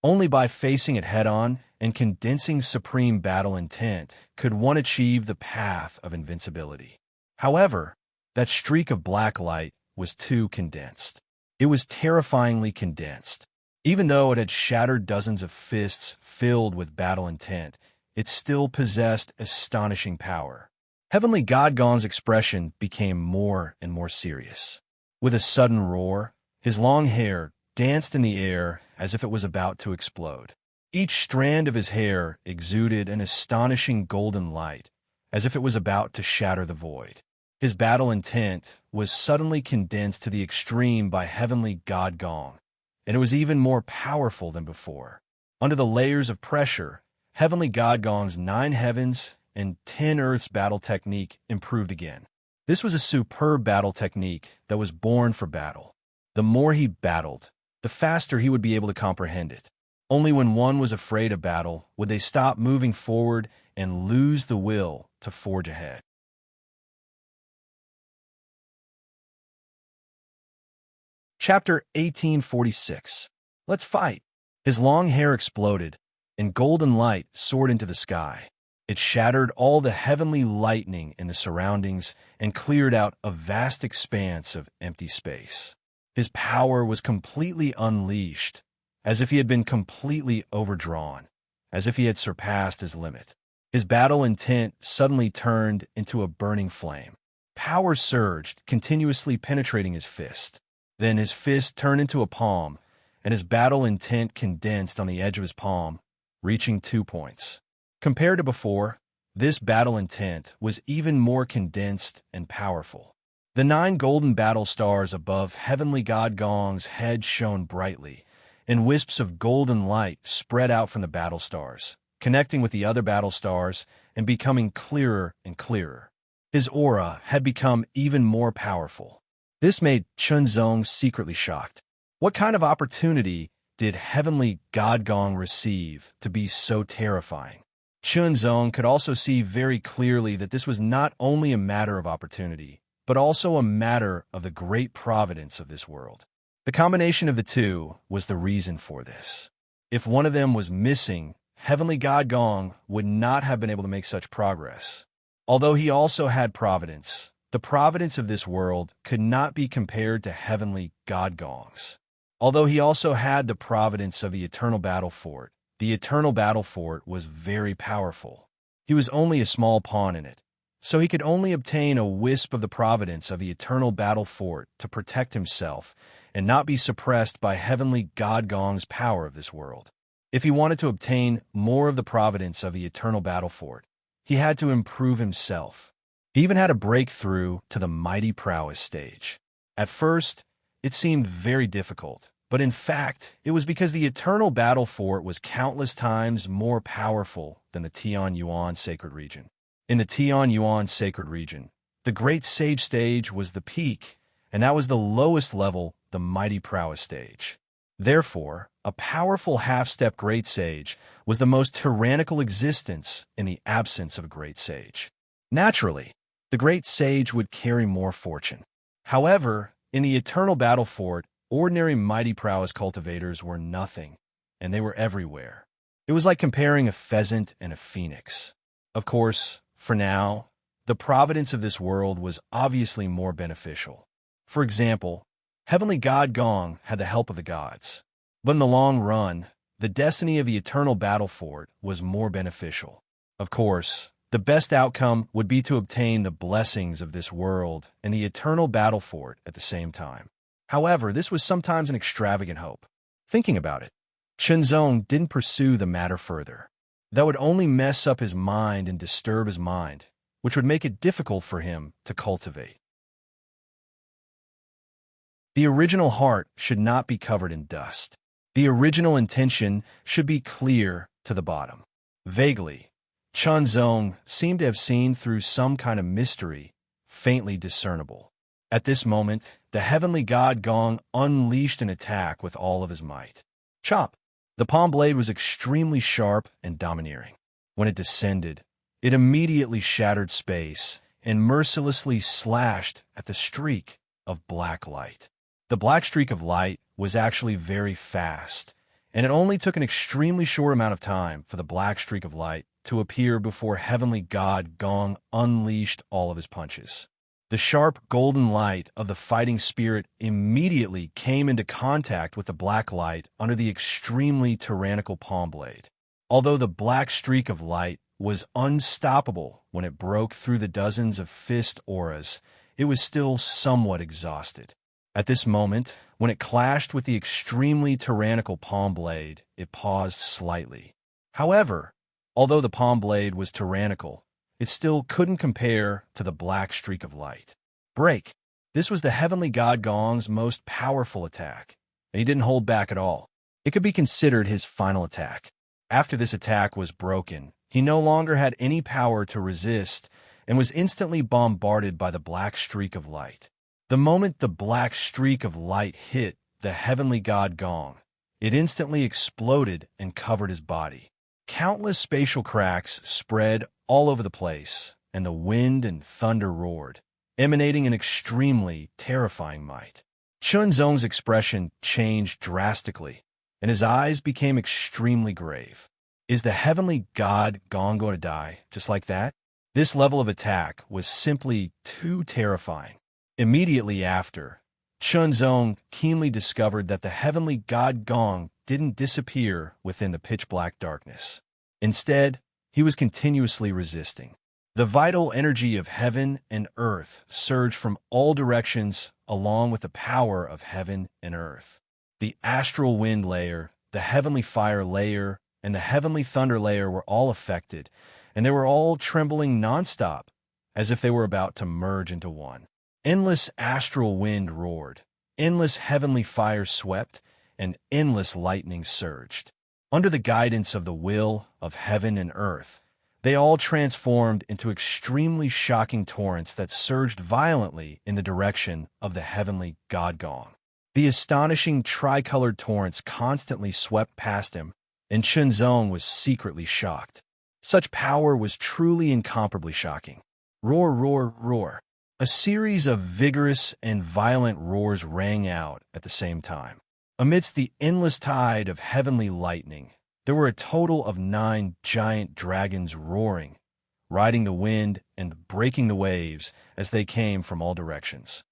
Only by facing it head-on and condensing supreme battle intent could one achieve the path of invincibility. However, that streak of black light was too condensed. It was terrifyingly condensed. Even though it had shattered dozens of fists filled with battle intent, it still possessed astonishing power. Heavenly God Gong's expression became more and more serious. With a sudden roar, his long hair danced in the air as if it was about to explode. Each strand of his hair exuded an astonishing golden light, as if it was about to shatter the void. His battle intent was suddenly condensed to the extreme by Heavenly God Gong, and it was even more powerful than before. Under the layers of pressure, Heavenly God Gong's 9 heavens and 10 earths battle technique improved again. This was a superb battle technique that was born for battle. The more he battled, the faster he would be able to comprehend it. Only when one was afraid of battle would they stop moving forward and lose the will to forge ahead. Chapter 1846. Let's fight. His long hair exploded, and golden light soared into the sky. It shattered all the heavenly lightning in the surroundings and cleared out a vast expanse of empty space. His power was completely unleashed, as if he had been completely overdrawn, as if he had surpassed his limit. His battle intent suddenly turned into a burning flame. Power surged, continuously penetrating his fist. Then his fist turned into a palm, and his battle intent condensed on the edge of his palm, reaching 2 points. Compared to before, this battle intent was even more condensed and powerful. The 9 golden battle stars above Heavenly God Gong's head shone brightly, and wisps of golden light spread out from the battle stars, connecting with the other battle stars and becoming clearer and clearer. His aura had become even more powerful. This made Chunzong secretly shocked. What kind of opportunity did Heavenly God Gong receive to be so terrifying? Chunzong could also see very clearly that this was not only a matter of opportunity, but also a matter of the great providence of this world. The combination of the two was the reason for this. If one of them was missing, Heavenly God Gong would not have been able to make such progress. Although he also had providence, the providence of this world could not be compared to Heavenly God Gong's. Although he also had the providence of the Eternal Battle Fort, the Eternal Battle Fort was very powerful. He was only a small pawn in it, so he could only obtain a wisp of the providence of the Eternal Battle Fort to protect himself and not be suppressed by Heavenly God Gong's power of this world. If he wanted to obtain more of the providence of the Eternal Battle Fort, he had to improve himself. He even had a breakthrough to the mighty prowess stage. At first, it seemed very difficult, But in fact, it was because the eternal battle for it was countless times more powerful than the Tian Yuan sacred region. In the Tian Yuan sacred region, the Great Sage stage was the peak, and that was the lowest level, the mighty prowess stage. Therefore, a powerful half-step Great Sage was the most tyrannical existence in the absence of a Great Sage. Naturally, the Great Sage would carry more fortune. However, in the eternal battle for it, ordinary mighty prowess cultivators were nothing, and they were everywhere. It was like comparing a pheasant and a phoenix. Of course, for now, the providence of this world was obviously more beneficial. For example, Heavenly God Gong had the help of the gods. But in the long run, the destiny of the eternal battle for it was more beneficial. Of course, the best outcome would be to obtain the blessings of this world and the eternal battle for it at the same time. However, this was sometimes an extravagant hope. Thinking about it, Shenzong didn't pursue the matter further. That would only mess up his mind and disturb his mind, which would make it difficult for him to cultivate. The original heart should not be covered in dust. The original intention should be clear to the bottom. Vaguely, Shenzong seemed to have seen through some kind of mystery, faintly discernible. At this moment, the heavenly god Gong unleashed an attack with all of his might. Chop! The palm blade was extremely sharp and domineering. When it descended, it immediately shattered space and mercilessly slashed at the streak of black light. The black streak of light was actually very fast, and it only took an extremely short amount of time for the black streak of light to appear before heavenly god Gong unleashed all of his punches. The sharp golden light of the fighting spirit immediately came into contact with the black light under the extremely tyrannical palm blade. Although the black streak of light was unstoppable when it broke through the dozens of fist auras, it was still somewhat exhausted. At this moment, when it clashed with the extremely tyrannical palm blade, it paused slightly. However, although the palm blade was tyrannical, it still couldn't compare to the black streak of light. Break! This was the heavenly god Gong's most powerful attack, and he didn't hold back at all. It could be considered his final attack. After this attack was broken, he no longer had any power to resist and was instantly bombarded by the black streak of light. The moment the black streak of light hit the heavenly god Gong, it instantly exploded and covered his body. Countless spatial cracks spread all over the place, and the wind and thunder roared, emanating an extremely terrifying might. Shenzong's expression changed drastically, and his eyes became extremely grave. Is the heavenly god Gong going to die just like that? This level of attack was simply too terrifying. Immediately after, Shenzong keenly discovered that the heavenly god Gong didn't disappear within the pitch-black darkness. Instead, he was continuously resisting. The vital energy of heaven and earth surged from all directions along with the power of heaven and earth. The astral wind layer, the heavenly fire layer, and the heavenly thunder layer were all affected, and they were all trembling nonstop, as if they were about to merge into one. Endless astral wind roared, endless heavenly fire swept, and endless lightning surged. Under the guidance of the will of heaven and earth, they all transformed into extremely shocking torrents that surged violently in the direction of the heavenly god Gong. The astonishing tricolored torrents constantly swept past him, and Shenzong was secretly shocked. Such power was truly incomparably shocking. Roar, roar, roar. A series of vigorous and violent roars rang out at the same time. Amidst the endless tide of heavenly lightning, there were a total of 9 giant dragons roaring, riding the wind and breaking the waves as they came from all directions.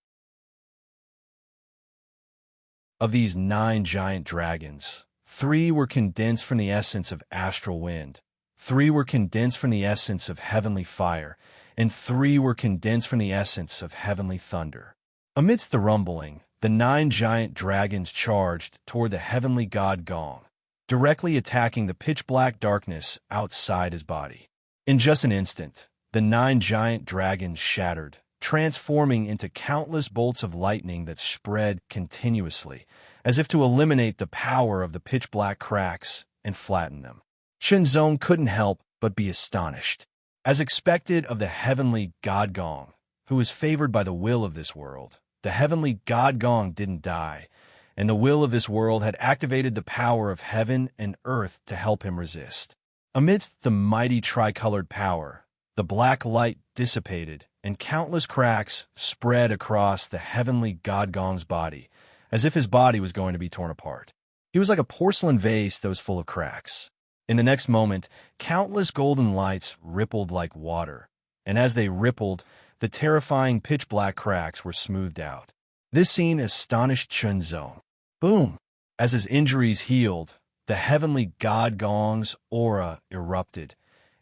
Of these 9 giant dragons, 3 were condensed from the essence of astral wind, 3 were condensed from the essence of heavenly fire, and 3 were condensed from the essence of heavenly thunder. Amidst the rumbling, the 9 giant dragons charged toward the heavenly god Gong, directly attacking the pitch-black darkness outside his body. In just an instant, the 9 giant dragons shattered, transforming into countless bolts of lightning that spread continuously, as if to eliminate the power of the pitch-black cracks and flatten them. Chunzong couldn't help but be astonished. As expected of the heavenly God Gong, who was favored by the will of this world, the heavenly God Gong didn't die, and the will of this world had activated the power of heaven and earth to help him resist. Amidst the mighty tricolored power, the black light dissipated, and countless cracks spread across the heavenly God Gong's body, as if his body was going to be torn apart. He was like a porcelain vase that was full of cracks. In the next moment, countless golden lights rippled like water, and as they rippled, the terrifying pitch-black cracks were smoothed out. This scene astonished Chunzong. Boom! As his injuries healed, the heavenly God Gong's aura erupted,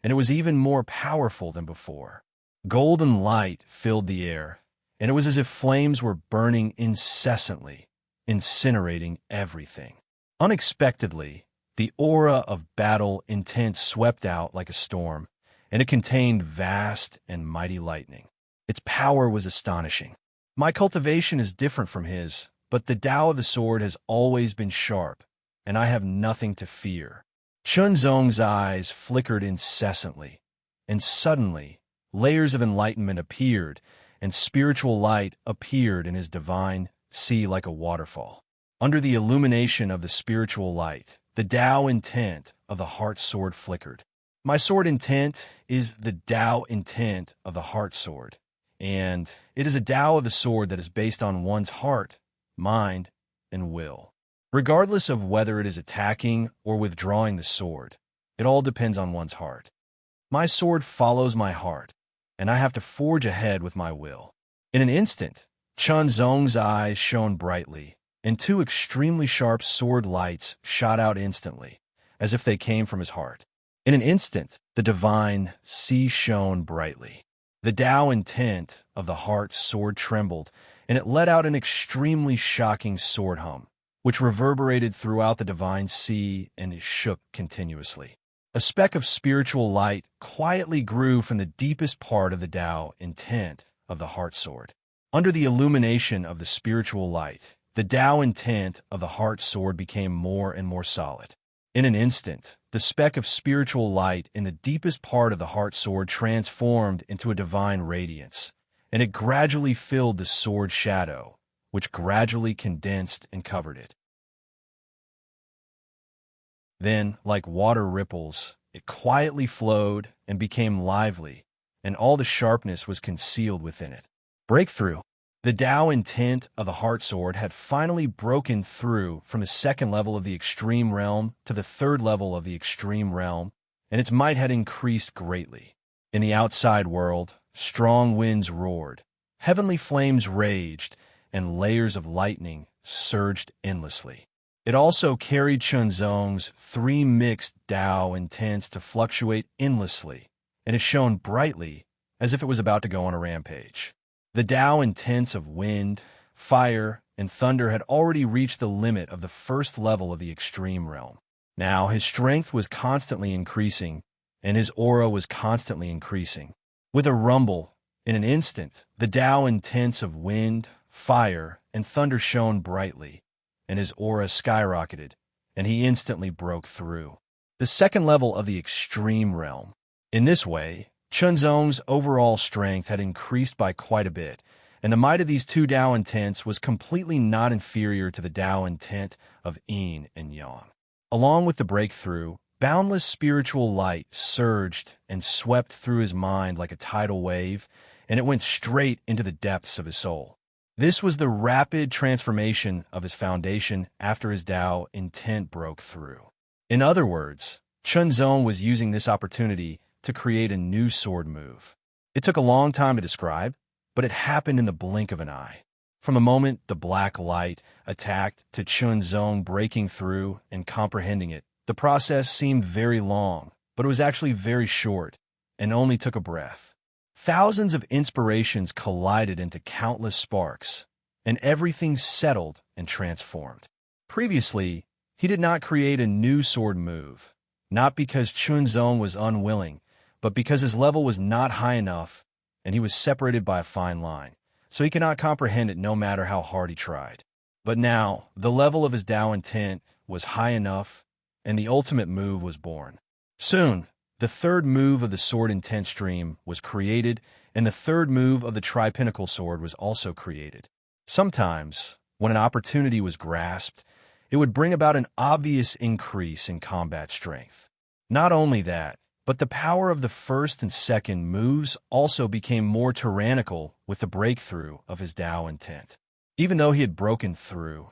and it was even more powerful than before. Golden light filled the air, and it was as if flames were burning incessantly, incinerating everything. Unexpectedly, the aura of battle intent swept out like a storm, and it contained vast and mighty lightning. Its power was astonishing. My cultivation is different from his, but the Tao of the sword has always been sharp, and I have nothing to fear. Chunzong's eyes flickered incessantly, and suddenly, layers of enlightenment appeared, and spiritual light appeared in his divine sea like a waterfall. Under the illumination of the spiritual light, the Tao intent of the heart sword flickered. My sword intent is the Tao intent of the heart sword, and it is a Tao of the sword that is based on one's heart, mind, and will. Regardless of whether it is attacking or withdrawing the sword, it all depends on one's heart. My sword follows my heart, and I have to forge ahead with my will. In an instant, Chunzong's eyes shone brightly, and two extremely sharp sword lights shot out instantly, as if they came from his heart. In an instant, the divine sea shone brightly. The Tao intent of the heart sword trembled, and it let out an extremely shocking sword hum, which reverberated throughout the divine sea and shook continuously. A speck of spiritual light quietly grew from the deepest part of the Tao intent of the heart sword. Under the illumination of the spiritual light, the Tao intent of the heart sword became more and more solid. In an instant, the speck of spiritual light in the deepest part of the heart sword transformed into a divine radiance, and it gradually filled the sword shadow, which gradually condensed and covered it. Then, like water ripples, it quietly flowed and became lively, and all the sharpness was concealed within it. Breakthrough. The Tao intent of the heart sword had finally broken through from the second level of the extreme realm to the third level of the extreme realm, and its might had increased greatly. In the outside world, strong winds roared, heavenly flames raged, and layers of lightning surged endlessly. It also carried Chunzong's three mixed Tao intents to fluctuate endlessly, and it shone brightly as if it was about to go on a rampage. The Tao intents of wind, fire, and thunder had already reached the limit of the first level of the extreme realm. Now his strength was constantly increasing, and his aura was constantly increasing. With a rumble, in an instant, the Tao intents of wind, fire, and thunder shone brightly, and his aura skyrocketed, and he instantly broke through the second level of the extreme realm. In this way, Chunzong's overall strength had increased by quite a bit, and the might of these two Tao intents was completely not inferior to the Tao intent of yin and yang. Along with the breakthrough, boundless spiritual light surged and swept through his mind like a tidal wave, and it went straight into the depths of his soul. This was the rapid transformation of his foundation after his Tao intent broke through. In other words, Chunzong was using this opportunity to create a new sword move. It took a long time to describe, but it happened in the blink of an eye. From the moment the black light attacked to Chunzong breaking through and comprehending it, the process seemed very long, but it was actually very short and only took a breath. Thousands of inspirations collided into countless sparks, and everything settled and transformed. Previously, he did not create a new sword move, not because Chunzong was unwilling, but because his level was not high enough and he was separated by a fine line, so he could not comprehend it no matter how hard he tried. But now, the level of his Tao intent was high enough, and the ultimate move was born. Soon, the third move of the sword intent stream was created, and the third move of the tri-pinnacle sword was also created. Sometimes, when an opportunity was grasped, it would bring about an obvious increase in combat strength. Not only that, but the power of the first and second moves also became more tyrannical with the breakthrough of his Tao intent. Even though he had broken through,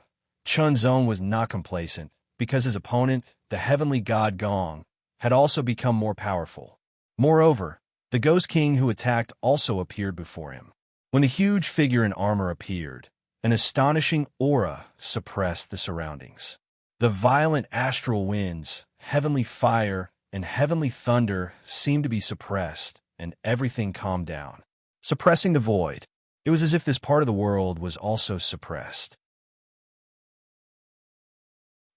Chunzong was not complacent, because his opponent, the heavenly god Gong, had also become more powerful. Moreover, the Ghost King who attacked also appeared before him. When the huge figure in armor appeared, an astonishing aura suppressed the surroundings. The violent astral winds, heavenly fire, and heavenly thunder seemed to be suppressed, and everything calmed down. Suppressing the void, it was as if this part of the world was also suppressed.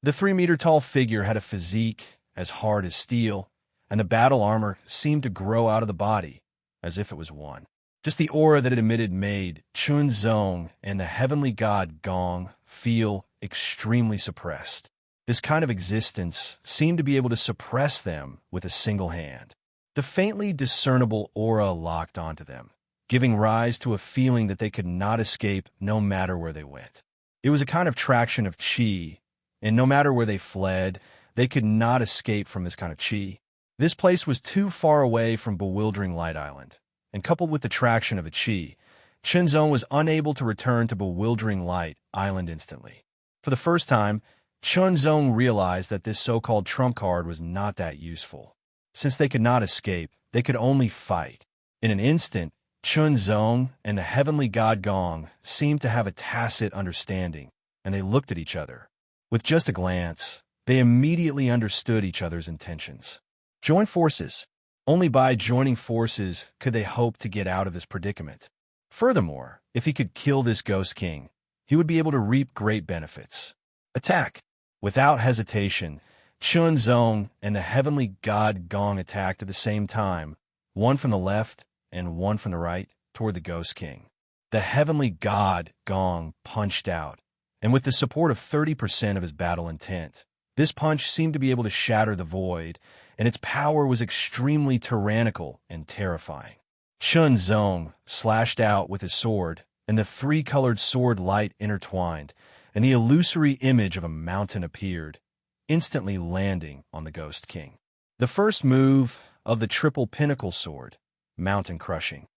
The 3-meter-tall figure had a physique as hard as steel, and the battle armor seemed to grow out of the body, as if it was one. Just the aura that it emitted made Chunzong and the heavenly god Gong feel extremely suppressed. This kind of existence seemed to be able to suppress them with a single hand. The faintly discernible aura locked onto them, giving rise to a feeling that they could not escape no matter where they went. It was a kind of traction of qi, and no matter where they fled, they could not escape from this kind of qi. This place was too far away from bewildering Light Island, and coupled with the traction of a qi, Chunzong was unable to return to bewildering Light Island instantly. For the first time, Chunzong realized that this so-called trump card was not that useful. Since they could not escape, they could only fight. In an instant, Chunzong and the heavenly god Gong seemed to have a tacit understanding, and they looked at each other. With just a glance, they immediately understood each other's intentions. Join forces. Only by joining forces could they hope to get out of this predicament. Furthermore, if he could kill this Ghost King, he would be able to reap great benefits. Attack! Without hesitation, Chunzong and the heavenly god Gong attacked at the same time, one from the left and one from the right, toward the Ghost King. The heavenly god Gong punched out, and with the support of 30% of his battle intent, this punch seemed to be able to shatter the void, and its power was extremely tyrannical and terrifying. Chunzong slashed out with his sword, and the three-colored sword light intertwined, and the illusory image of a mountain appeared, instantly landing on the Ghost King. The first move of the triple pinnacle sword, mountain crushing.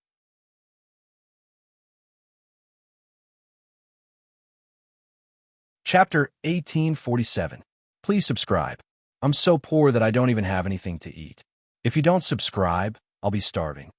Chapter 1847. Please subscribe. I'm so poor that I don't even have anything to eat. If you don't subscribe, I'll be starving.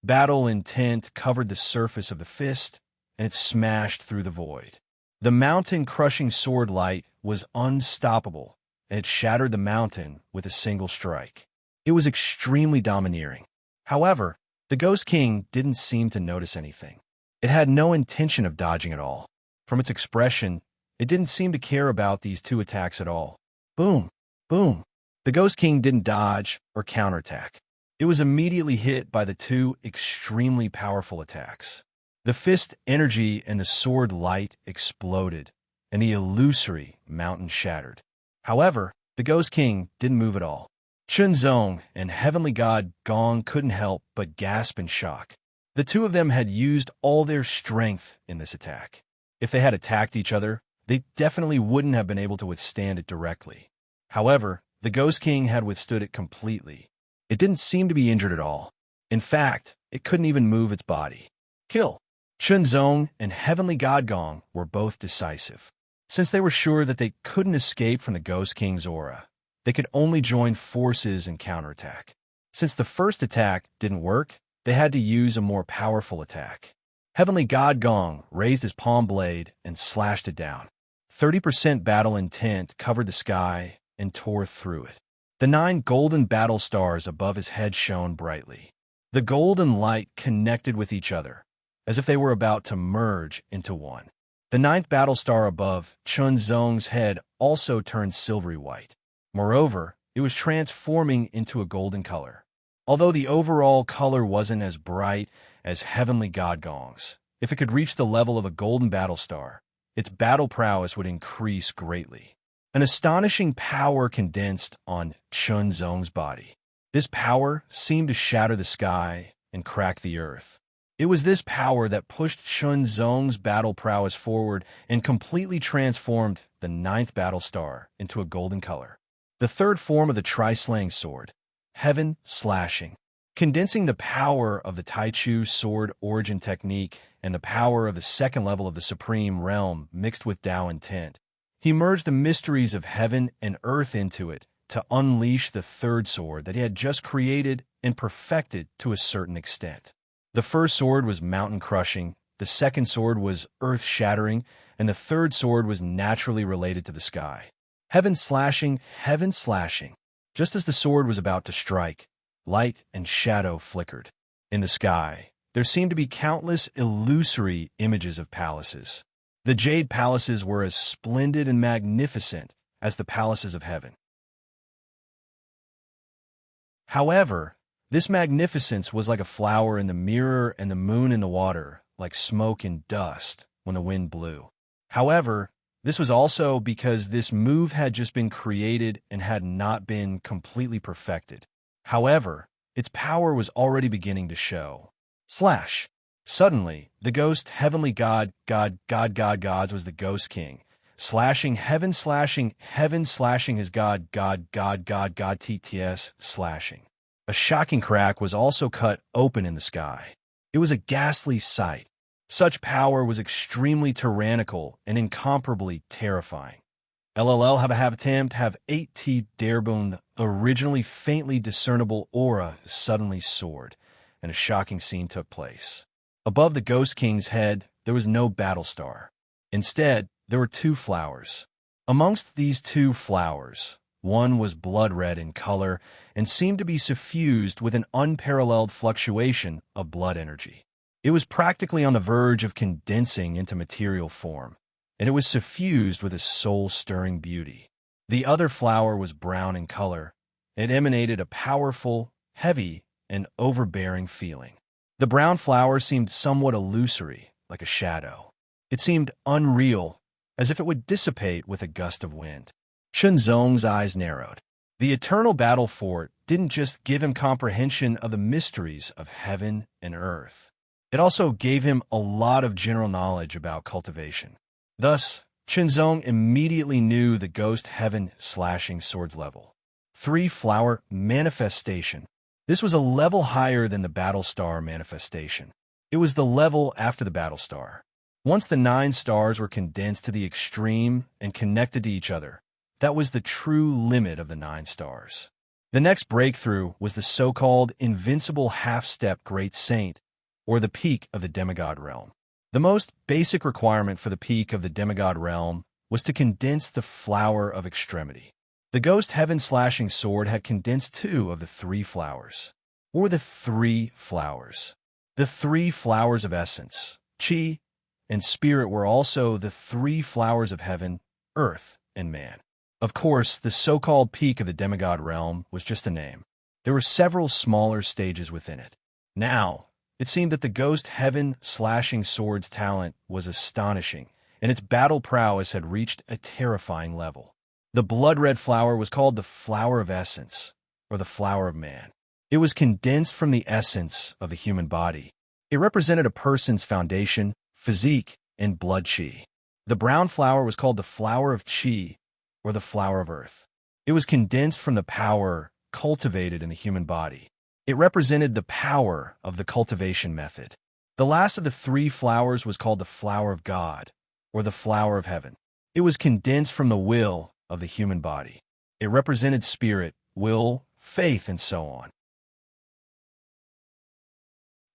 Battle intent covered the surface of the fist, and it smashed through the void. The mountain-crushing sword light was unstoppable, and it shattered the mountain with a single strike. It was extremely domineering. However, the Ghost King didn't seem to notice anything. It had no intention of dodging at all. From its expression, it didn't seem to care about these two attacks at all. Boom! Boom! The Ghost King didn't dodge or counterattack. It was immediately hit by the two extremely powerful attacks. The fist energy and the sword light exploded, and the illusory mountain shattered. However, the Ghost King didn't move at all. Chunzong and heavenly god Gong couldn't help but gasp in shock. The two of them had used all their strength in this attack. If they had attacked each other, they definitely wouldn't have been able to withstand it directly. However, the Ghost King had withstood it completely. It didn't seem to be injured at all. In fact, it couldn't even move its body. Kill! Chunzong and heavenly god Gong were both decisive. Since they were sure that they couldn't escape from the Ghost King's aura, they could only join forces and counterattack. Since the first attack didn't work, they had to use a more powerful attack. Heavenly god Gong raised his palm blade and slashed it down. 30% battle intent covered the sky and tore through it. The 9 golden battle stars above his head shone brightly. The golden light connected with each other, as if they were about to merge into one. The 9th battle star above Chunzong's head also turned silvery white. Moreover, it was transforming into a golden color. Although the overall color wasn't as bright as heavenly god Gong's, if it could reach the level of a golden battle star, its battle prowess would increase greatly. An astonishing power condensed on Chun Zong's body. This power seemed to shatter the sky and crack the earth. It was this power that pushed Chun Zong's battle prowess forward and completely transformed the ninth battle star into a golden color. The third form of the tri-slaying sword, heaven slashing. Condensing the power of the Taichu sword origin technique and the power of the second level of the supreme realm mixed with Tao intent, he merged the mysteries of heaven and earth into it to unleash the third sword that he had just created and perfected to a certain extent. The first sword was mountain-crushing, the second sword was earth-shattering, and the third sword was naturally related to the sky. Heaven slashing. Just as the sword was about to strike, light and shadow flickered. In the sky, there seemed to be countless illusory images of palaces. The jade palaces were as splendid and magnificent as the palaces of heaven. However, this magnificence was like a flower in the mirror and the moon in the water, like smoke and dust when the wind blew. However, this was also because this move had just been created and had not been completely perfected. However, its power was already beginning to show. Suddenly, the ghost heavenly gods was the ghost king. Slashing his god TTS slashing. A shocking crack was also cut open in the sky. It was a ghastly sight. Such power was extremely tyrannical and incomparably terrifying. LLL have 8T Darebone, originally faintly discernible aura suddenly soared, and a shocking scene took place. Above the Ghost King's head, there was no battle star. Instead, there were two flowers. Amongst these two flowers, one was blood red in color and seemed to be suffused with an unparalleled fluctuation of blood energy. It was practically on the verge of condensing into material form, and it was suffused with a soul-stirring beauty. The other flower was brown in color. It emanated a powerful, heavy, and overbearing feeling. The brown flower seemed somewhat illusory, like a shadow. It seemed unreal, as if it would dissipate with a gust of wind. Chun Zong's eyes narrowed. The eternal battle fort didn't just give him comprehension of the mysteries of heaven and earth. It also gave him a lot of general knowledge about cultivation. Thus, Chun Zong immediately knew the ghost heaven slashing sword's level. 3-flower manifestation. This was a level higher than the battle star manifestation. It was the level after the battle star. Once the 9 stars were condensed to the extreme and connected to each other, that was the true limit of the 9 stars. The next breakthrough was the so-called invincible half-step great saint, or the peak of the demigod realm. The most basic requirement for the peak of the demigod realm was to condense the flower of extremity. The ghost heaven slashing sword had condensed 2 of the 3 flowers, or the 3 flowers. The 3 flowers of essence, chi, and spirit were also the 3 flowers of heaven, earth, and man. Of course, the so-called peak of the demigod realm was just a name. There were several smaller stages within it. Now, it seemed that the ghost heaven slashing sword's talent was astonishing, and its battle prowess had reached a terrifying level. The blood-red flower was called the flower of essence, or the flower of man. It was condensed from the essence of the human body. It represented a person's foundation, physique, and blood chi. The brown flower was called the flower of chi, or the flower of earth. It was condensed from the power cultivated in the human body. It represented the power of the cultivation method. The last of the 3 flowers was called the flower of God, or the flower of heaven. It was condensed from the will of the human body. It represented spirit, will, faith, and so on.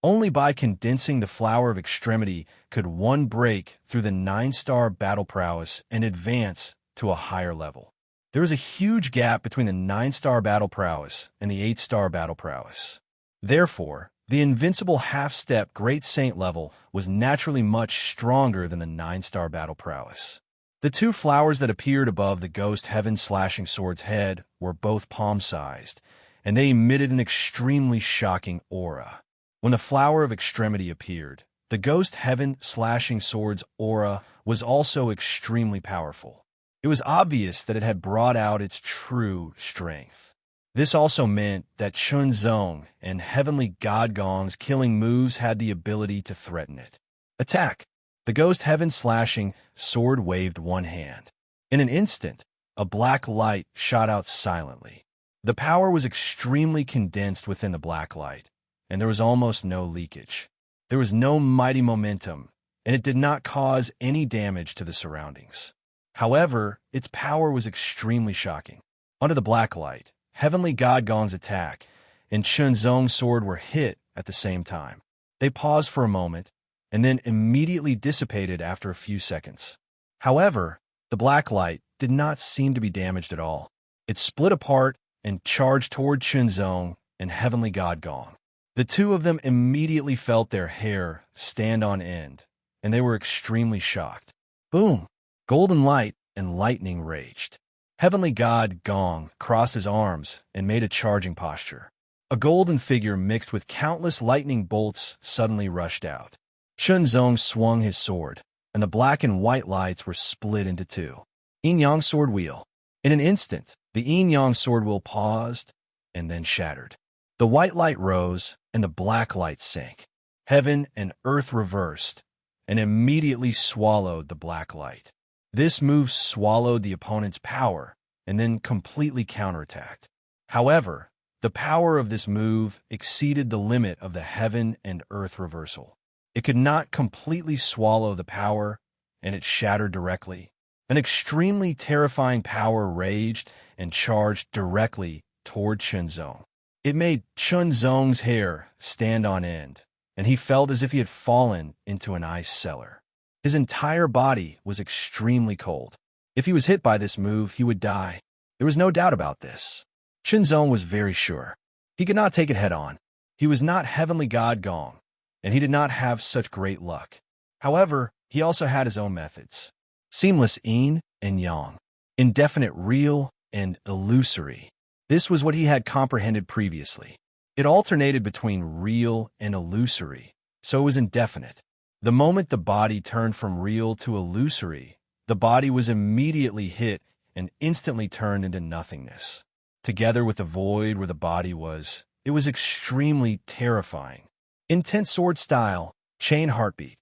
Only by condensing the flower of extremity could one break through the 9-star battle prowess and advance to a higher level. There was a huge gap between the 9-star battle prowess and the 8-star battle prowess. Therefore, the invincible half-step Great Saint level was naturally much stronger than the 9-star battle prowess. The 2 flowers that appeared above the ghost heaven slashing sword's head were both palm-sized, and they emitted an extremely shocking aura. When the flower of extremity appeared, the Ghost Heaven slashing sword's aura was also extremely powerful. It was obvious that it had brought out its true strength. This also meant that Chunzong and Heavenly God Gong's killing moves had the ability to threaten it. Attack! The Ghost Heaven slashing sword waved one hand. In an instant, a black light shot out silently. The power was extremely condensed within the black light, and there was almost no leakage. There was no mighty momentum, and it did not cause any damage to the surroundings. However, its power was extremely shocking. Under the black light, Heavenly God Gong's attack and Chunzong's sword were hit at the same time. They paused for a moment, and then immediately dissipated after a few seconds. However, the black light did not seem to be damaged at all. It split apart and charged toward Chunzong and Heavenly God Gong. The two of them immediately felt their hair stand on end, and they were extremely shocked. Boom! Golden light and lightning raged. Heavenly God Gong crossed his arms and made a charging posture. A golden figure mixed with countless lightning bolts suddenly rushed out. Chunzong swung his sword, and the black and white lights were split into two. Yin-Yang sword wheel. In an instant, the Yin-Yang sword wheel paused and then shattered. The white light rose and the black light sank. Heaven and earth reversed and immediately swallowed the black light. This move swallowed the opponent's power and then completely counterattacked. However, the power of this move exceeded the limit of the heaven and earth reversal. It could not completely swallow the power, and it shattered directly. An extremely terrifying power raged and charged directly toward Chunzong. It made Chunzong's hair stand on end, and he felt as if he had fallen into an ice cellar. His entire body was extremely cold. If he was hit by this move, he would die. There was no doubt about this. Chunzong was very sure. He could not take it head-on. He was not Heavenly God Gong, and he did not have such great luck. However, he also had his own methods. Seamless yin and yang. Indefinite real and illusory. This was what he had comprehended previously. It alternated between real and illusory, so it was indefinite. The moment the body turned from real to illusory, the body was immediately hit and instantly turned into nothingness. Together with the void where the body was, it was extremely terrifying. Intense sword style, chain heartbeat.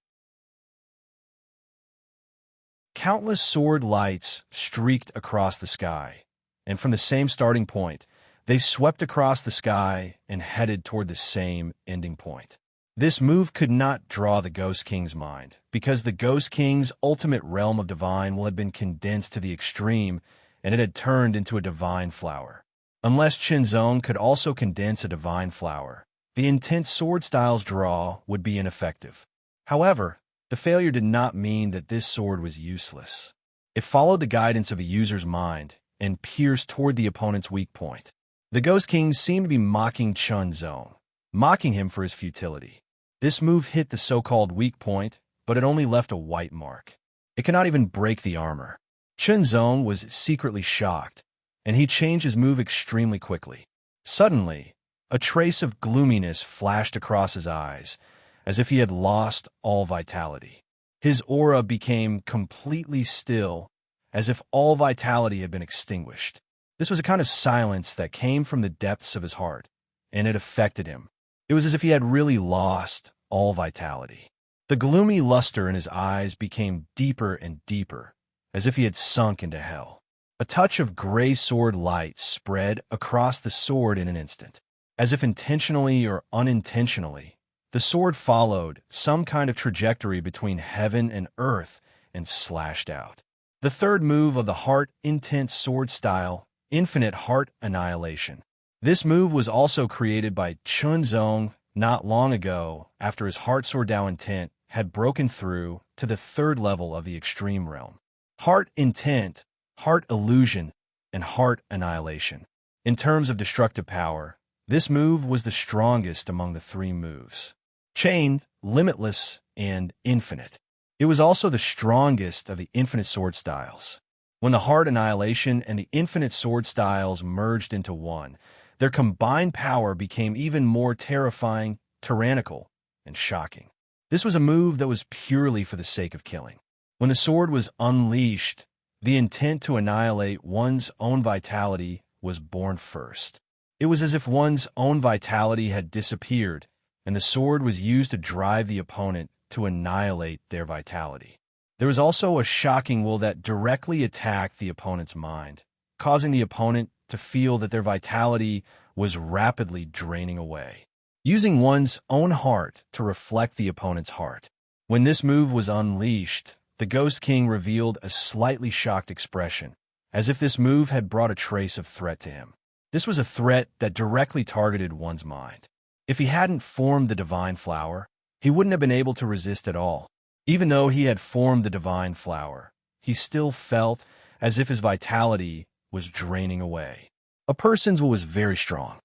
Countless sword lights streaked across the sky, and from the same starting point, they swept across the sky and headed toward the same ending point. This move could not draw the Ghost King's mind, because the Ghost King's ultimate realm of divine will have been condensed to the extreme, and it had turned into a divine flower. Unless Chunzong could also condense a divine flower, the intense sword style's draw would be ineffective. However, the failure did not mean that this sword was useless. It followed the guidance of a user's mind and pierced toward the opponent's weak point. The Ghost King seemed to be mocking Chunzong, mocking him for his futility. This move hit the so-called weak point, but it only left a white mark. It could not even break the armor. Chunzong was secretly shocked, and he changed his move extremely quickly. Suddenly, a trace of gloominess flashed across his eyes, as if he had lost all vitality. His aura became completely still, as if all vitality had been extinguished. This was a kind of silence that came from the depths of his heart, and it affected him. It was as if he had really lost all vitality. The gloomy luster in his eyes became deeper and deeper, as if he had sunk into hell. A touch of gray sword light spread across the sword in an instant. As if intentionally or unintentionally, the sword followed some kind of trajectory between heaven and earth and slashed out. The third move of the Heart Intense sword style, Infinite Heart Annihilation. This move was also created by Chunzong not long ago after his Heart Sword Dao intent had broken through to the third level of the extreme realm. Heart Intent, Heart Illusion, and Heart Annihilation. In terms of destructive power, this move was the strongest among the three moves. Chain, Limitless, and Infinite. It was also the strongest of the Infinite sword styles. When the Heart Annihilation and the Infinite sword styles merged into one, their combined power became even more terrifying, tyrannical, and shocking. This was a move that was purely for the sake of killing. When the sword was unleashed, the intent to annihilate one's own vitality was born first. It was as if one's own vitality had disappeared, and the sword was used to drive the opponent to annihilate their vitality. There was also a shocking will that directly attacked the opponent's mind, causing the opponent to feel that their vitality was rapidly draining away. Using one's own heart to reflect the opponent's heart. When this move was unleashed, the Ghost King revealed a slightly shocked expression, as if this move had brought a trace of threat to him. This was a threat that directly targeted one's mind. If he hadn't formed the divine flower, he wouldn't have been able to resist at all. Even though he had formed the divine flower, he still felt as if his vitality was draining away. A person's will was very strong.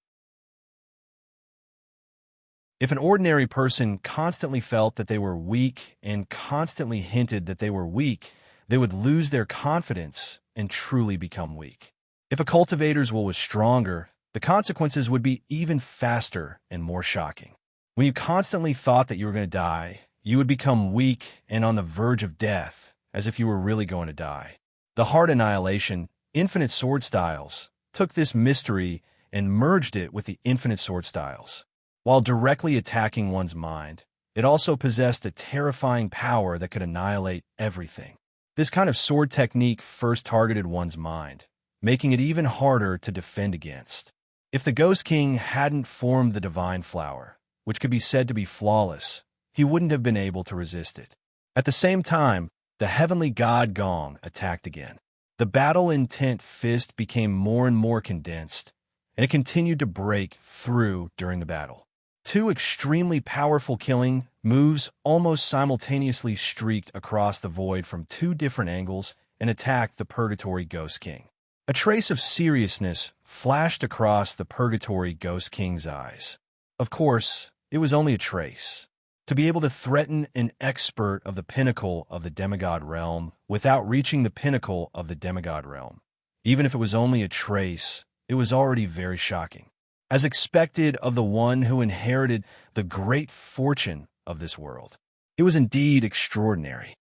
If an ordinary person constantly felt that they were weak and constantly hinted that they were weak, they would lose their confidence and truly become weak. If a cultivator's will was stronger, the consequences would be even faster and more shocking. When you constantly thought that you were going to die, you would become weak and on the verge of death, as if you were really going to die. The Heart Annihilation, Infinite Sword Styles, took this mystery and merged it with the Infinite Sword Styles. While directly attacking one's mind, it also possessed a terrifying power that could annihilate everything. This kind of sword technique first targeted one's mind, making it even harder to defend against. If the Ghost King hadn't formed the divine flower, which could be said to be flawless, he wouldn't have been able to resist it. At the same time, the heavenly god Gong attacked again. The battle-intent fist became more and more condensed, and it continued to break through during the battle. Two extremely powerful killing moves almost simultaneously streaked across the void from two different angles and attacked the Purgatory Ghost King. A trace of seriousness flashed across the Purgatory Ghost King's eyes. Of course, it was only a trace. To be able to threaten an expert of the pinnacle of the demigod realm without reaching the pinnacle of the demigod realm, even if it was only a trace, it was already very shocking. As expected of the one who inherited the great fortune of this world. It was indeed extraordinary.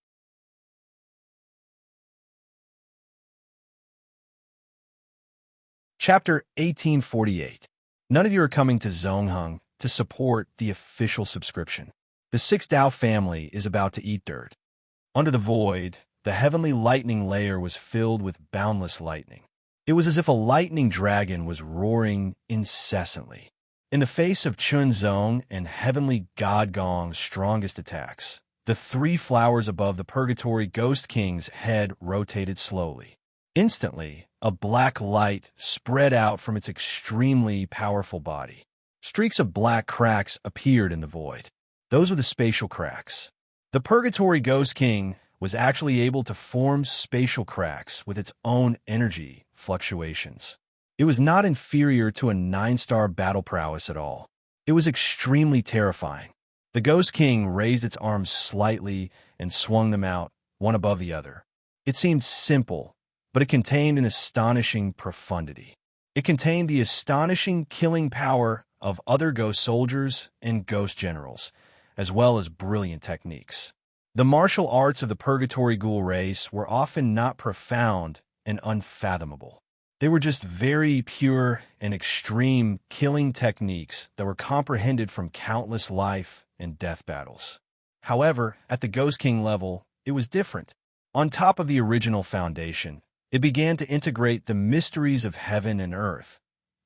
Chapter 1848. None of you are coming to Zongheng to support the official subscription. The Six Dao family is about to eat dirt. Under the void, the heavenly lightning layer was filled with boundless lightning. It was as if a lightning dragon was roaring incessantly. In the face of Chun Zong and heavenly god Gong's strongest attacks, the three flowers above the Purgatory Ghost King's head rotated slowly. Instantly, a black light spread out from its extremely powerful body. Streaks of black cracks appeared in the void. Those were the spatial cracks. The Purgatory Ghost King was actually able to form spatial cracks with its own energy fluctuations. It was not inferior to a 9-star battle prowess at all. It was extremely terrifying. The Ghost King raised its arms slightly and swung them out, one above the other. It seemed simple, but it contained an astonishing profundity. It contained the astonishing killing power of other ghost soldiers and ghost generals, as well as brilliant techniques. The martial arts of the Purgatory Ghoul race were often not profound and unfathomable. They were just very pure and extreme killing techniques that were comprehended from countless life and death battles. However, at the Ghost King level, it was different. On top of the original foundation, it began to integrate the mysteries of heaven and earth,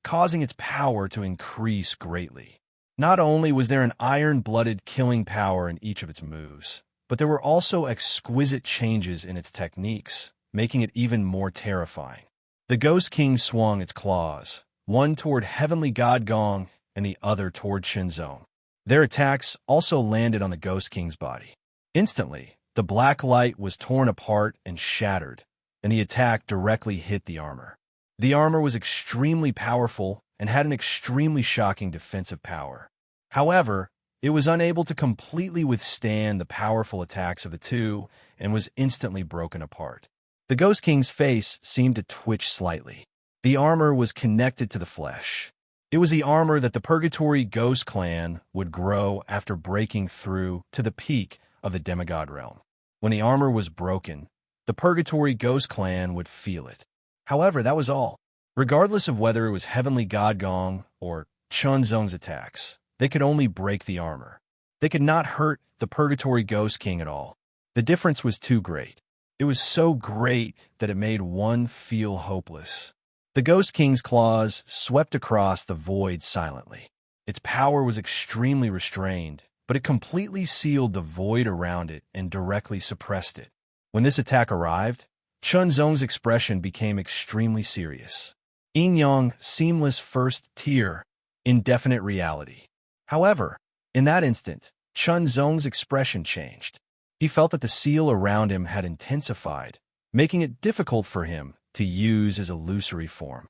causing its power to increase greatly. Not only was there an iron-blooded killing power in each of its moves, but there were also exquisite changes in its techniques, making it even more terrifying. The Ghost King swung its claws, one toward heavenly god Gong and the other toward Shinzong. Their attacks also landed on the Ghost King's body. Instantly, the black light was torn apart and shattered, and the attack directly hit the armor. The armor was extremely powerful and had an extremely shocking defensive power. However, it was unable to completely withstand the powerful attacks of the two and was instantly broken apart. The Ghost King's face seemed to twitch slightly. The armor was connected to the flesh. It was the armor that the Purgatory Ghost Clan would grow after breaking through to the peak of the demigod realm. When the armor was broken, the Purgatory Ghost Clan would feel it. However, that was all. Regardless of whether it was Heavenly God Gong or Chunzong's attacks, they could only break the armor. They could not hurt the Purgatory Ghost King at all. The difference was too great. It was so great that it made one feel hopeless. The Ghost King's claws swept across the void silently. Its power was extremely restrained, but it completely sealed the void around it and directly suppressed it. When this attack arrived, Chunzong's expression became extremely serious. Yin-Yang, seamless first tier, indefinite reality. However, in that instant, Chunzong's expression changed. He felt that the seal around him had intensified, making it difficult for him to use his illusory form.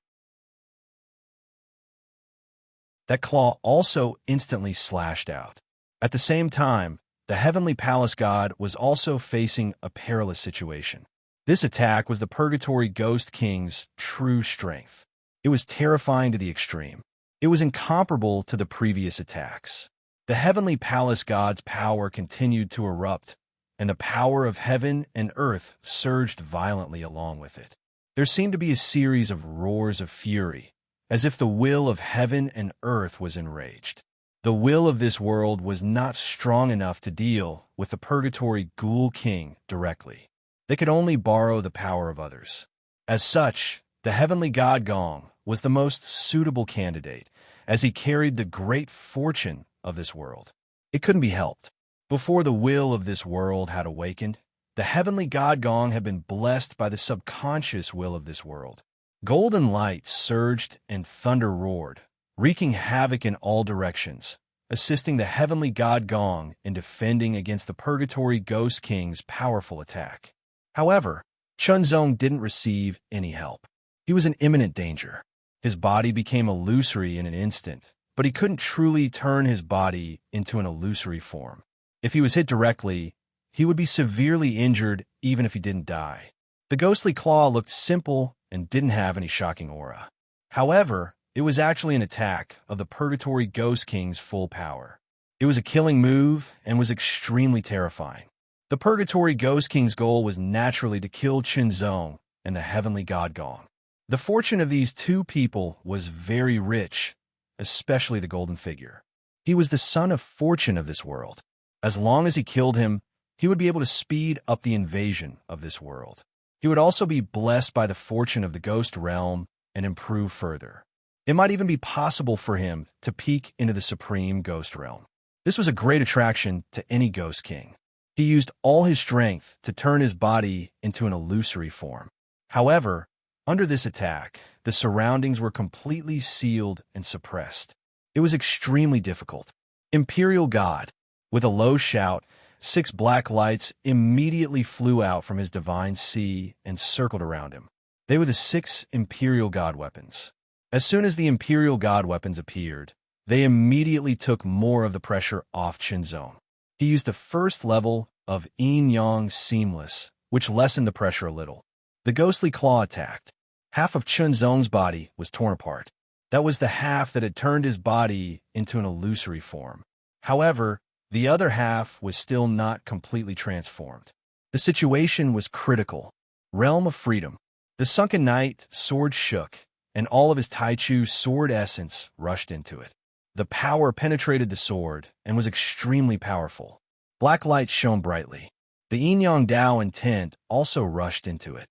That claw also instantly slashed out. At the same time, the Heavenly Palace God was also facing a perilous situation. This attack was the Purgatory Ghost King's true strength. It was terrifying to the extreme. It was incomparable to the previous attacks. The Heavenly Palace God's power continued to erupt, and the power of heaven and earth surged violently along with it. There seemed to be a series of roars of fury, as if the will of heaven and earth was enraged. The will of this world was not strong enough to deal with the Purgatory Ghoul King directly. They could only borrow the power of others. As such, the Heavenly God Gong was the most suitable candidate, as he carried the great fortune of this world. It couldn't be helped. Before the will of this world had awakened, the Heavenly God Gong had been blessed by the subconscious will of this world. Golden light surged and thunder roared, wreaking havoc in all directions, assisting the Heavenly God Gong in defending against the Purgatory Ghost King's powerful attack. However, Chunzong didn't receive any help. He was in imminent danger. His body became illusory in an instant, but he couldn't truly turn his body into an illusory form. If he was hit directly, he would be severely injured even if he didn't die. The ghostly claw looked simple and didn't have any shocking aura. However, it was actually an attack of the Purgatory Ghost King's full power. It was a killing move and was extremely terrifying. The Purgatory Ghost King's goal was naturally to kill Chunzong and the Heavenly God Gong. The fortune of these two people was very rich, especially the golden figure. He was the son of fortune of this world. As long as he killed him, he would be able to speed up the invasion of this world. He would also be blessed by the fortune of the ghost realm and improve further. It might even be possible for him to peek into the supreme ghost realm. This was a great attraction to any ghost king. He used all his strength to turn his body into an illusory form. However, under this attack, the surroundings were completely sealed and suppressed. It was extremely difficult. Imperial God, with a low shout, 6 black lights immediately flew out from his divine sea and circled around him. They were the 6 Imperial God weapons. As soon as the Imperial God weapons appeared, they immediately took more of the pressure off Chunzong. He used the first level of Yin-Yang Seamless, which lessened the pressure a little. The ghostly claw attacked. Half of Chunzong's body was torn apart. That was the half that had turned his body into an illusory form. However, the other half was still not completely transformed. The situation was critical. Realm of Freedom. The sunken knight sword shook, and all of his Taichu sword essence rushed into it. The power penetrated the sword and was extremely powerful. Black light shone brightly. The Yin-Yang Dao intent also rushed into it.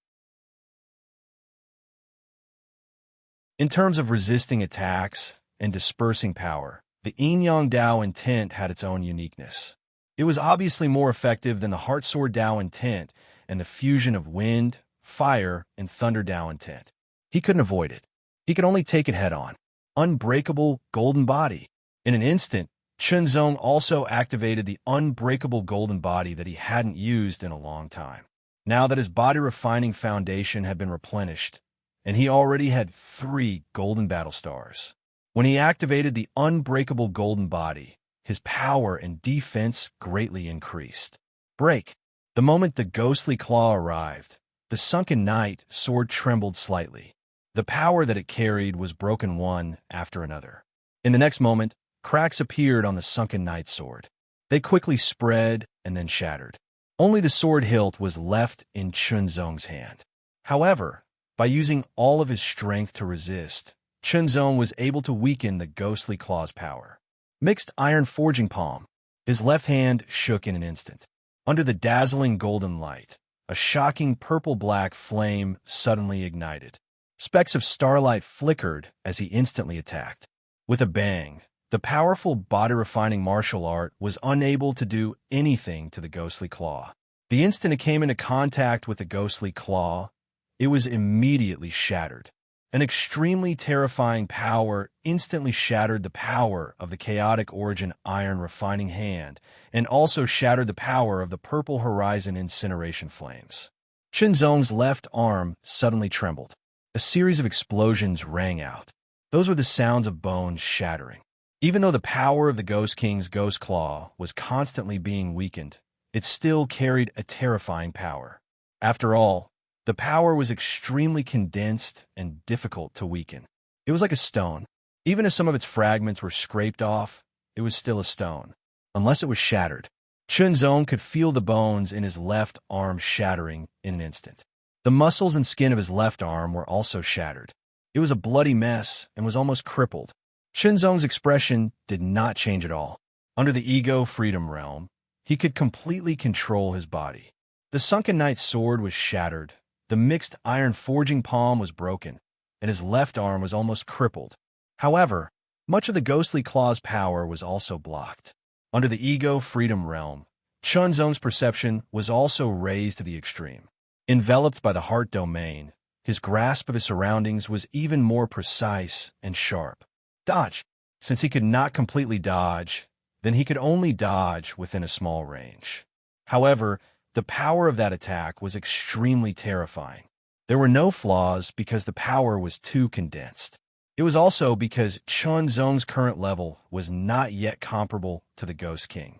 In terms of resisting attacks and dispersing power, the Yin-Yang Dao intent had its own uniqueness. It was obviously more effective than the Heart Sword Dao intent and the fusion of wind, fire, and thunder Dao intent. He couldn't avoid it. He could only take it head-on. Unbreakable golden body. In an instant, Chunzong also activated the unbreakable golden body that he hadn't used in a long time. Now that his body-refining foundation had been replenished, and he already had 3 golden battle stars. When he activated the unbreakable golden body, his power and defense greatly increased. Break. The moment the ghostly claw arrived, the sunken knight sword trembled slightly. The power that it carried was broken one after another. In the next moment, cracks appeared on the sunken knight's sword. They quickly spread and then shattered. Only the sword hilt was left in Chunzong's hand. However, by using all of his strength to resist, Chunzong was able to weaken the ghostly claw's power. Mixed iron forging palm. His left hand shook in an instant. Under the dazzling golden light, a shocking purple-black flame suddenly ignited. Specks of starlight flickered as he instantly attacked. With a bang, the powerful body-refining martial art was unable to do anything to the ghostly claw. The instant it came into contact with the ghostly claw, it was immediately shattered. An extremely terrifying power instantly shattered the power of the chaotic origin iron refining hand and also shattered the power of the purple horizon incineration flames. Chunzong's left arm suddenly trembled. A series of explosions rang out. Those were the sounds of bones shattering. Even though the power of the Ghost King's Ghost Claw was constantly being weakened, it still carried a terrifying power. After all, the power was extremely condensed and difficult to weaken. It was like a stone. Even if some of its fragments were scraped off, it was still a stone, unless it was shattered. Chunzong could feel the bones in his left arm shattering in an instant. The muscles and skin of his left arm were also shattered. It was a bloody mess and was almost crippled. Chunzong's expression did not change at all. Under the ego freedom realm, he could completely control his body. The sunken knight's sword was shattered. The mixed iron forging palm was broken, and his left arm was almost crippled. However, much of the ghostly claw's power was also blocked. Under the ego freedom realm, Chunzong's perception was also raised to the extreme. Enveloped by the heart domain, his grasp of his surroundings was even more precise and sharp. Dodge. Since he could not completely dodge, then he could only dodge within a small range. However, the power of that attack was extremely terrifying. There were no flaws because the power was too condensed. It was also because Chunzong's current level was not yet comparable to the Ghost King.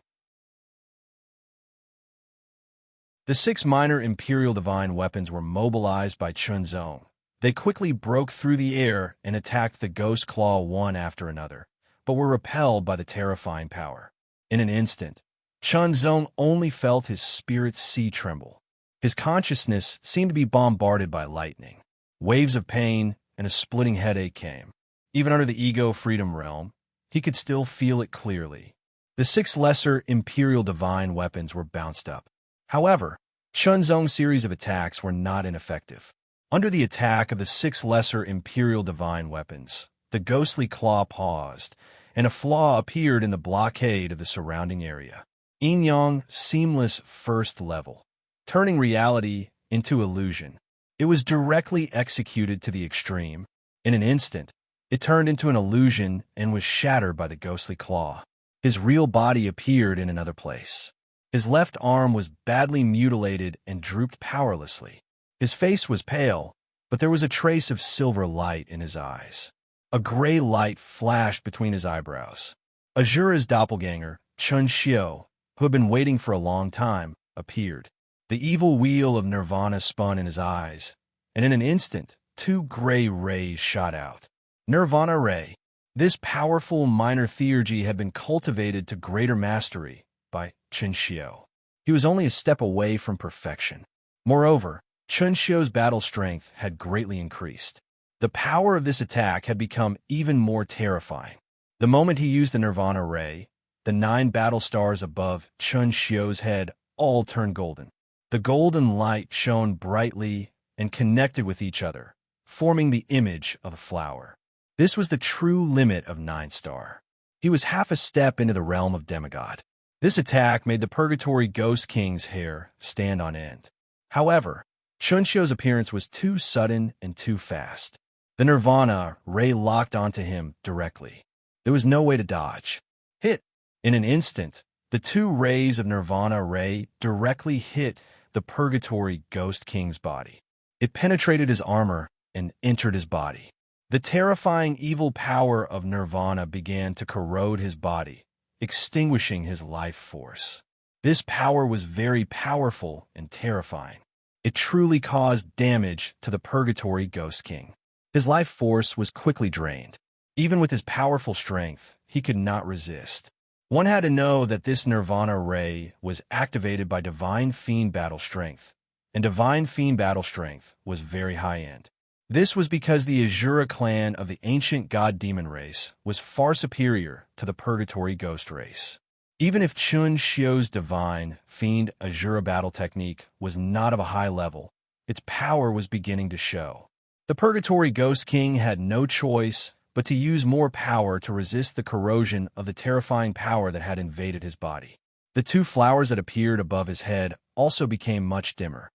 The 6 minor Imperial Divine weapons were mobilized by Chunzong. They quickly broke through the air and attacked the Ghost Claw one after another, but were repelled by the terrifying power. In an instant, Chunzong only felt his spirit's sea tremble. His consciousness seemed to be bombarded by lightning. Waves of pain and a splitting headache came. Even under the ego freedom realm, he could still feel it clearly. The 6 lesser Imperial Divine weapons were bounced up. However, Chunzong's series of attacks were not ineffective. Under the attack of the 6 lesser Imperial Divine weapons, the ghostly claw paused, and a flaw appeared in the blockade of the surrounding area. Yin-Yang Seamless First Level, turning reality into illusion. It was directly executed to the extreme. In an instant, it turned into an illusion and was shattered by the ghostly claw. His real body appeared in another place. His left arm was badly mutilated and drooped powerlessly. His face was pale, but there was a trace of silver light in his eyes. A gray light flashed between his eyebrows. Azura's doppelganger, Chun Xiu, who had been waiting for a long time, appeared. The evil wheel of nirvana spun in his eyes, and in an instant, 2 gray rays shot out. Nirvana Ray. This powerful minor theurgy had been cultivated to greater mastery by Chun Xiu. He was only a step away from perfection. Moreover, Chun Xiu's battle strength had greatly increased. The power of this attack had become even more terrifying. The moment he used the Nirvana Ray, the 9 battle stars above Chun Xiu's head all turned golden. The golden light shone brightly and connected with each other, forming the image of a flower. This was the true limit of 9-star. He was half a step into the realm of demigod. This attack made the Purgatory Ghost King's hair stand on end. However, Chun Xiu's appearance was too sudden and too fast. The Nirvana Ray locked onto him directly. There was no way to dodge. Hit! In an instant, the 2 rays of Nirvana Ray directly hit the Purgatory Ghost King's body. It penetrated his armor and entered his body. The terrifying evil power of Nirvana began to corrode his body, extinguishing his life force. This power was very powerful and terrifying. It truly caused damage to the Purgatory Ghost King. His life force was quickly drained. Even with his powerful strength, he could not resist. One had to know that this Nirvana ray was activated by Divine Fiend battle strength, and Divine Fiend battle strength was very high-end. This was because the Azura clan of the ancient god-demon race was far superior to the Purgatory Ghost race. Even if Chun Xiu's Divine Fiend Azura battle technique was not of a high level, its power was beginning to show. The Purgatory Ghost King had no choice but to use more power to resist the corrosion of the terrifying power that had invaded his body. The two flowers that appeared above his head also became much dimmer.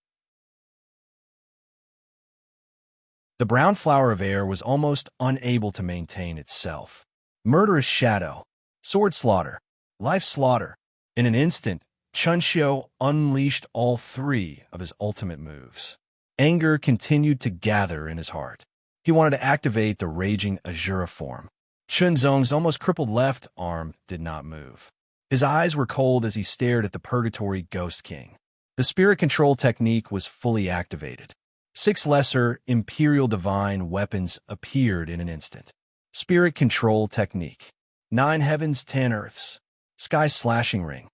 The brown flower of air was almost unable to maintain itself. Murderous shadow, sword slaughter, life slaughter. In an instant, Chun Xiu unleashed all three of his ultimate moves. Anger continued to gather in his heart. He wanted to activate the raging Azura form. Chun Zong's almost crippled left arm did not move. His eyes were cold as he stared at the Purgatory Ghost King. The spirit control technique was fully activated. 6 lesser Imperial Divine weapons appeared in an instant. Spirit Control Technique. 9 Heavens, 10 Earths. Sky Slashing Ring.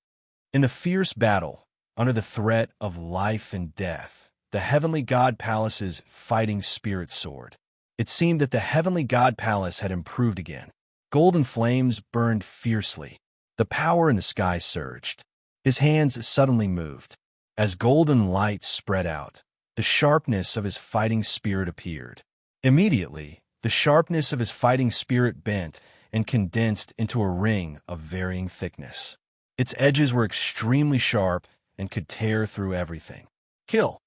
In the fierce battle, under the threat of life and death, the Heavenly God Palace's fighting spirit soared. It seemed that the Heavenly God Palace had improved again. Golden flames burned fiercely. The power in the sky surged. His hands suddenly moved. As golden light spread out, the sharpness of his fighting spirit appeared. Immediately, the sharpness of his fighting spirit bent and condensed into a ring of varying thickness. Its edges were extremely sharp and could tear through everything. Kill.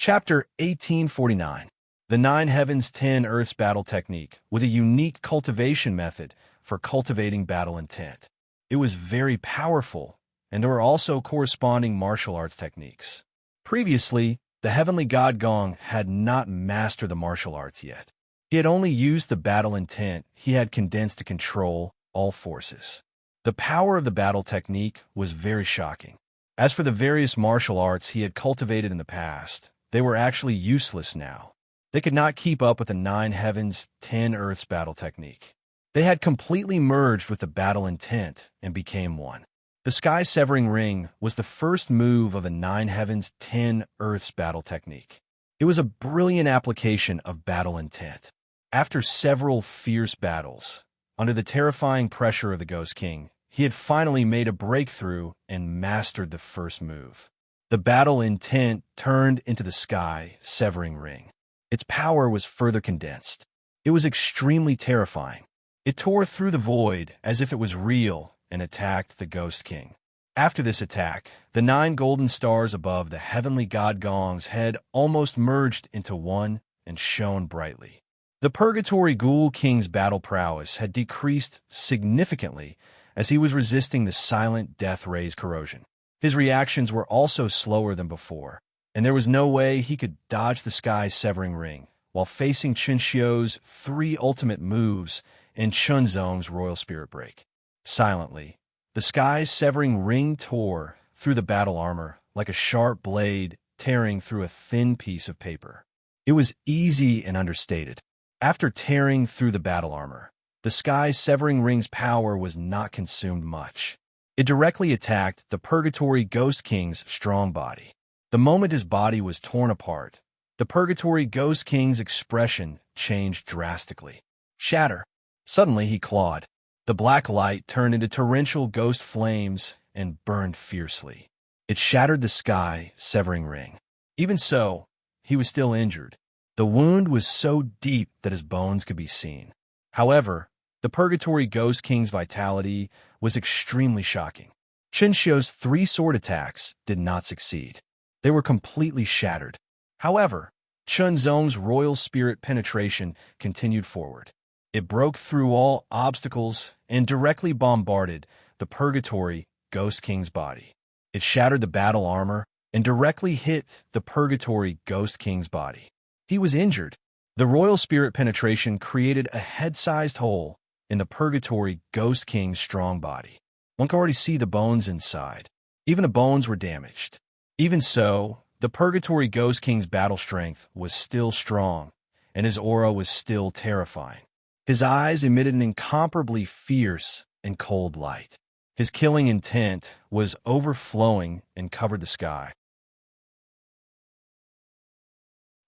Chapter 1849. The 9 Heavens 10 Earths Battle Technique with a unique cultivation method for cultivating battle intent. It was very powerful, and there were also corresponding martial arts techniques. Previously, the Heavenly God Gong had not mastered the martial arts yet. He had only used the battle intent he had condensed to control all forces. The power of the battle technique was very shocking. As for the various martial arts he had cultivated in the past, they were actually useless now. They could not keep up with the 9 Heavens, 10 Earths battle technique. They had completely merged with the battle intent and became one. The Sky Severing Ring was the first move of the 9 Heavens, 10 Earths battle technique. It was a brilliant application of battle intent. After several fierce battles, under the terrifying pressure of the Ghost King, he had finally made a breakthrough and mastered the first move. The battle intent turned into the Sky Severing Ring. Its power was further condensed. It was extremely terrifying. It tore through the void as if it was real and attacked the Ghost King. After this attack, the 9 golden stars above the Heavenly God Gong's head almost merged into one and shone brightly. The Purgatory Ghoul King's battle prowess had decreased significantly as he was resisting the silent death ray's corrosion. His reactions were also slower than before, and there was no way he could dodge the Sky Severing Ring while facing Chun Xiu's 3 ultimate moves and Chun Zong's Royal Spirit Break. Silently, the Sky Severing Ring tore through the battle armor like a sharp blade tearing through a thin piece of paper. It was easy and understated. After tearing through the battle armor, the Sky Severing Ring's power was not consumed much. It directly attacked the Purgatory Ghost King's strong body. The moment his body was torn apart, the Purgatory Ghost King's expression changed drastically. Shatter. Suddenly he clawed. The black light turned into torrential ghost flames and burned fiercely. It shattered the Sky Severing Ring. Even so, he was still injured. The wound was so deep that his bones could be seen. However, the Purgatory Ghost King's vitality was extremely shocking. Chun Xiu's 3 sword attacks did not succeed. They were completely shattered. However, Chun Zong's Royal Spirit penetration continued forward. It broke through all obstacles and directly bombarded the Purgatory Ghost King's body. It shattered the battle armor and directly hit the Purgatory Ghost King's body. He was injured. The Royal Spirit penetration created a head-sized hole in the Purgatory Ghost King's strong body. One could already see the bones inside. Even the bones were damaged. Even so, the Purgatory Ghost King's battle strength was still strong, and his aura was still terrifying. His eyes emitted an incomparably fierce and cold light. His killing intent was overflowing and covered the sky.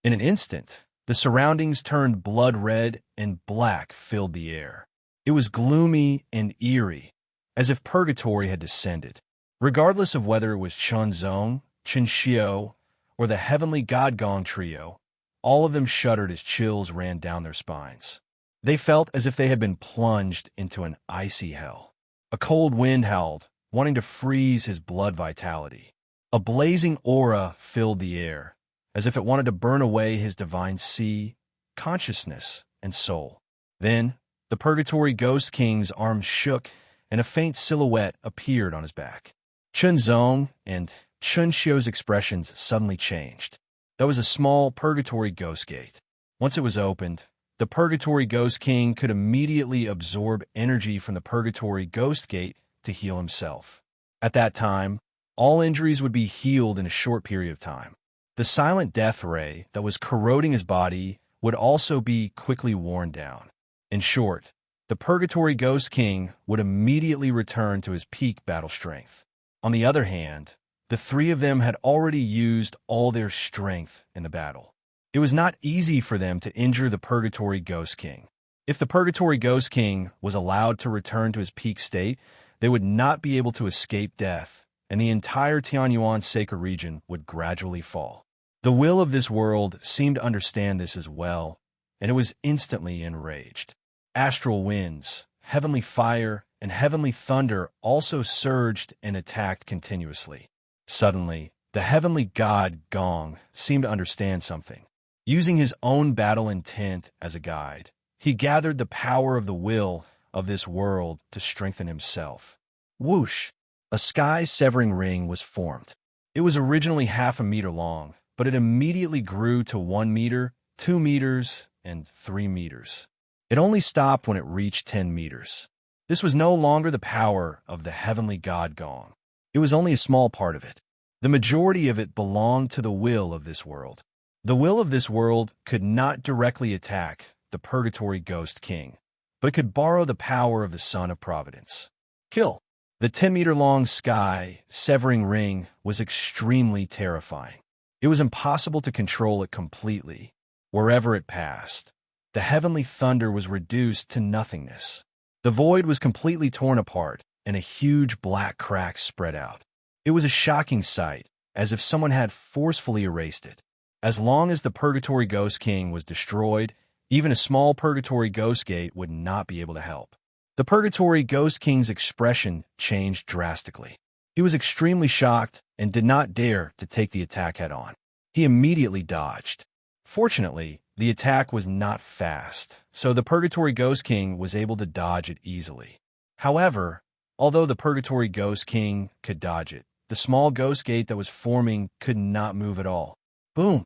In an instant, the surroundings turned blood red and black filled the air. It was gloomy and eerie, as if purgatory had descended. Regardless of whether it was Chunzong, Chinxiu, or the heavenly God Gong trio, all of them shuddered as chills ran down their spines. They felt as if they had been plunged into an icy hell. A cold wind howled, wanting to freeze his blood vitality. A blazing aura filled the air, as if it wanted to burn away his divine sea, consciousness, and soul. Then, the Purgatory Ghost King's arms shook, and a faint silhouette appeared on his back. Chunzong and Chunxiu's expressions suddenly changed. There was a small Purgatory Ghost Gate. Once it was opened, the Purgatory Ghost King could immediately absorb energy from the Purgatory Ghost Gate to heal himself. At that time, all injuries would be healed in a short period of time. The silent death ray that was corroding his body would also be quickly worn down. In short, the Purgatory Ghost King would immediately return to his peak battle strength. On the other hand, the three of them had already used all their strength in the battle. It was not easy for them to injure the Purgatory Ghost King. If the Purgatory Ghost King was allowed to return to his peak state, they would not be able to escape death, and the entire Tianyuan sacred region would gradually fall. The will of this world seemed to understand this as well, and it was instantly enraged. Astral winds, heavenly fire, and heavenly thunder also surged and attacked continuously. Suddenly, the heavenly god Gong seemed to understand something. Using his own battle intent as a guide, he gathered the power of the will of this world to strengthen himself. Whoosh! A sky-severing ring was formed. It was originally 0.5 meter long, but it immediately grew to 1 meter, 2 meters, and 3 meters. It only stopped when it reached 10 meters. This was no longer the power of the heavenly god Gong. It was only a small part of it. The majority of it belonged to the will of this world. The will of this world could not directly attack the Purgatory Ghost King, but it could borrow the power of the Son of Providence. Kill. The 10-meter-long sky-severing ring was extremely terrifying. It was impossible to control it completely. Wherever it passed, the heavenly thunder was reduced to nothingness. The void was completely torn apart, and a huge black crack spread out. It was a shocking sight, as if someone had forcefully erased it. As long as the Purgatory Ghost King was destroyed, even a small Purgatory Ghost Gate would not be able to help. The Purgatory Ghost King's expression changed drastically. He was extremely shocked and did not dare to take the attack head-on. He immediately dodged. Fortunately, the attack was not fast, so the Purgatory Ghost King was able to dodge it easily. However, although the Purgatory Ghost King could dodge it, the small ghost gate that was forming could not move at all. Boom!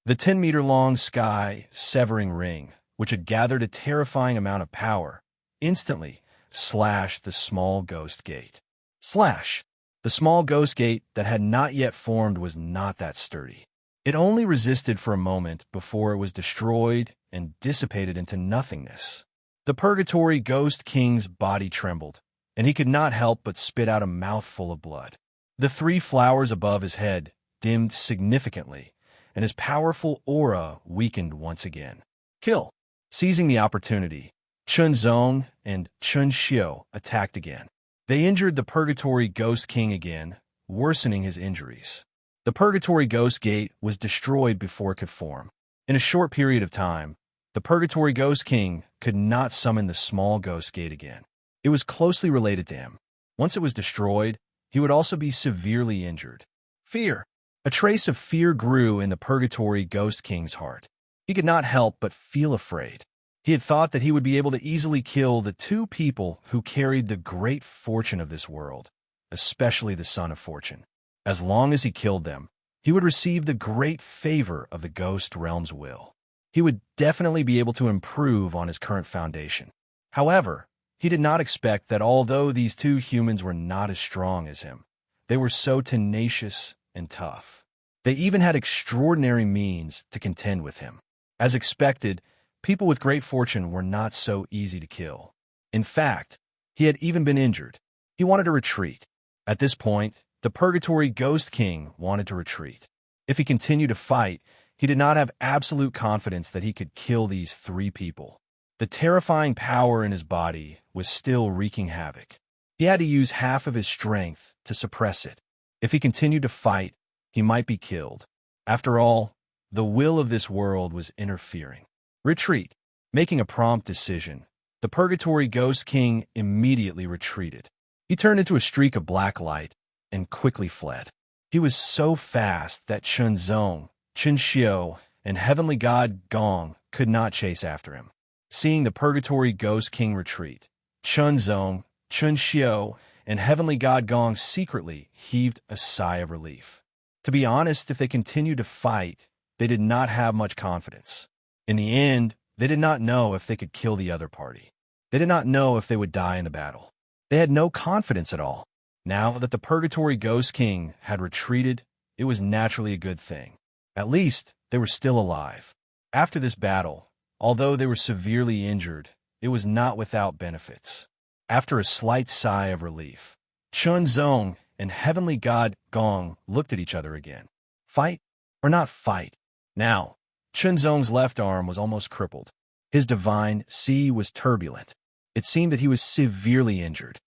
The 10-meter-long sky-severing ring, which had gathered a terrifying amount of power, instantly slashed the small ghost gate. Slash! The small ghost gate that had not yet formed was not that sturdy. It only resisted for a moment before it was destroyed and dissipated into nothingness. The Purgatory Ghost King's body trembled, and he could not help but spit out a mouthful of blood. The 3 flowers above his head dimmed significantly, and his powerful aura weakened once again. Kill! Seizing the opportunity, Chunzong and Chunxiu attacked again. They injured the Purgatory Ghost King again, worsening his injuries. The Purgatory Ghost Gate was destroyed before it could form. In a short period of time, the Purgatory Ghost King could not summon the small ghost gate again. It was closely related to him. Once it was destroyed, he would also be severely injured. Fear. A trace of fear grew in the Purgatory Ghost King's heart. He could not help but feel afraid. He had thought that he would be able to easily kill the 2 people who carried the great fortune of this world, especially the Son of Fortune. As long as he killed them, he would receive the great favor of the Ghost Realm's will. He would definitely be able to improve on his current foundation. However, He did not expect that although these two humans were not as strong as him, they were so tenacious and tough. They even had extraordinary means to contend with him. As expected, people with great fortune were not so easy to kill. In fact, he had even been injured. He wanted to retreat. At this point, the Purgatory Ghost King wanted to retreat. If he continued to fight, he did not have absolute confidence that he could kill these three people. The terrifying power in his body was still wreaking havoc. He had to use half of his strength to suppress it. If he continued to fight, he might be killed. After all, the will of this world was interfering. Retreat. Making a prompt decision, the Purgatory Ghost King immediately retreated. He turned into a streak of black light and quickly fled. He was so fast that Chun Zong, Chun Xiu, and Heavenly God Gong could not chase after him. Seeing the Purgatory Ghost King retreat, Chun Zong, Chun Xiu, and Heavenly God Gong secretly heaved a sigh of relief. To be honest, if they continued to fight, they did not have much confidence. In the end, they did not know if they could kill the other party. They did not know if they would die in the battle. They had no confidence at all. Now that the Purgatory Ghost King had retreated, it was naturally a good thing. At least, they were still alive. After this battle, although they were severely injured, it was not without benefits. After a slight sigh of relief, Chun Zong and Heavenly God Gong looked at each other again. Fight or not fight? Now, Chun Zong's left arm was almost crippled. His divine Qi was turbulent. It seemed that he was severely injured.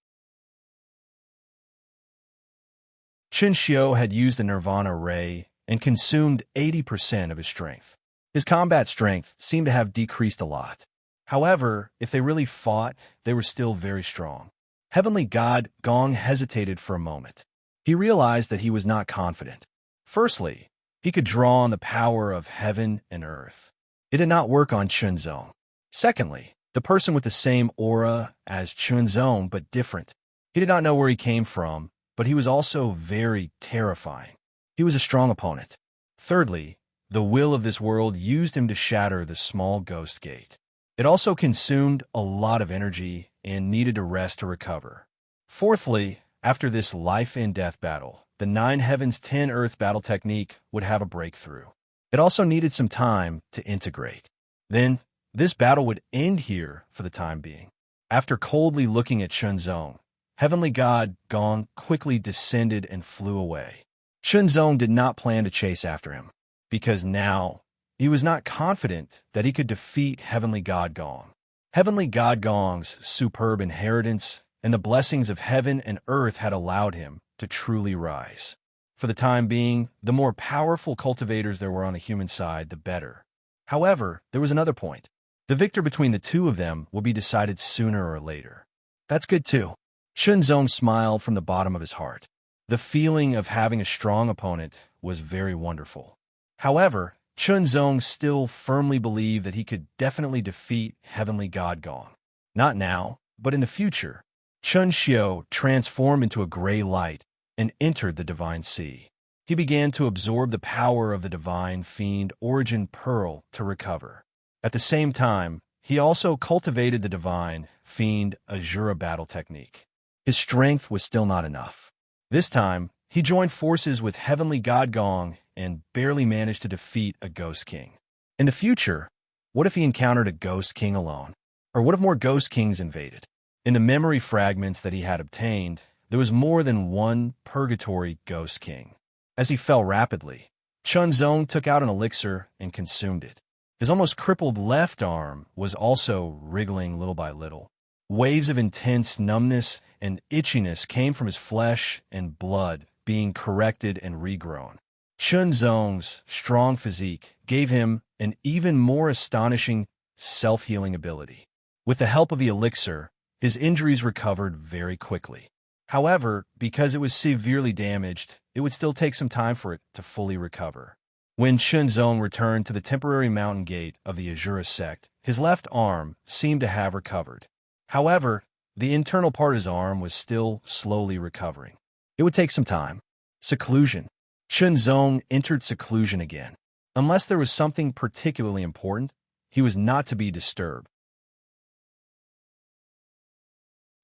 Chun Xiu had used the Nirvana Ray and consumed 80% of his strength. His combat strength seemed to have decreased a lot. However, if they really fought, they were still very strong. Heavenly God Gong hesitated for a moment. He realized that he was not confident. Firstly, he could draw on the power of heaven and earth. It did not work on Chun Zong. Secondly, the person with the same aura as Chun Zong but different. He did not know where he came from, but he was also very terrifying. He was a strong opponent. Thirdly, the will of this world used him to shatter the small ghost gate. It also consumed a lot of energy and needed to rest to recover. Fourthly, after this life-and-death battle, the 9 heavens 10 earth battle technique would have a breakthrough. It also needed some time to integrate. Then, this battle would end here for the time being. After coldly looking at Chun Zong, Heavenly God Gong quickly descended and flew away. Chun Zong did not plan to chase after him, because now he was not confident that he could defeat Heavenly God Gong. Heavenly God Gong's superb inheritance and the blessings of heaven and earth had allowed him to truly rise. For the time being, the more powerful cultivators there were on the human side, the better. However, there was another point. The victor between the two of them will be decided sooner or later. That's good too. Chun Zong smiled from the bottom of his heart. The feeling of having a strong opponent was very wonderful. However, Chun Zong still firmly believed that he could definitely defeat Heavenly God Gong. Not now, but in the future. Chun Xiu transformed into a gray light and entered the Divine Sea. He began to absorb the power of the Divine Fiend Origin Pearl to recover. At the same time, he also cultivated the Divine Fiend Azura battle technique. His strength was still not enough. This time, he joined forces with Heavenly God Gong and barely managed to defeat a Ghost King. In the future, what if he encountered a Ghost King alone? Or what if more Ghost Kings invaded? In the memory fragments that he had obtained, there was more than one Purgatory Ghost King. As he fell rapidly, Chun Zong took out an elixir and consumed it. His almost crippled left arm was also wriggling little by little. Waves of intense numbness and itchiness came from his flesh and blood being corrected and regrown. Chun Zong's strong physique gave him an even more astonishing self-healing ability. With the help of the elixir, his injuries recovered very quickly. However, because it was severely damaged, it would still take some time for it to fully recover. When Chun Zong returned to the temporary mountain gate of the Azura sect, his left arm seemed to have recovered. However, the internal part of his arm was still slowly recovering. It would take some time. Seclusion. Chun Zong entered seclusion again. Unless there was something particularly important, he was not to be disturbed.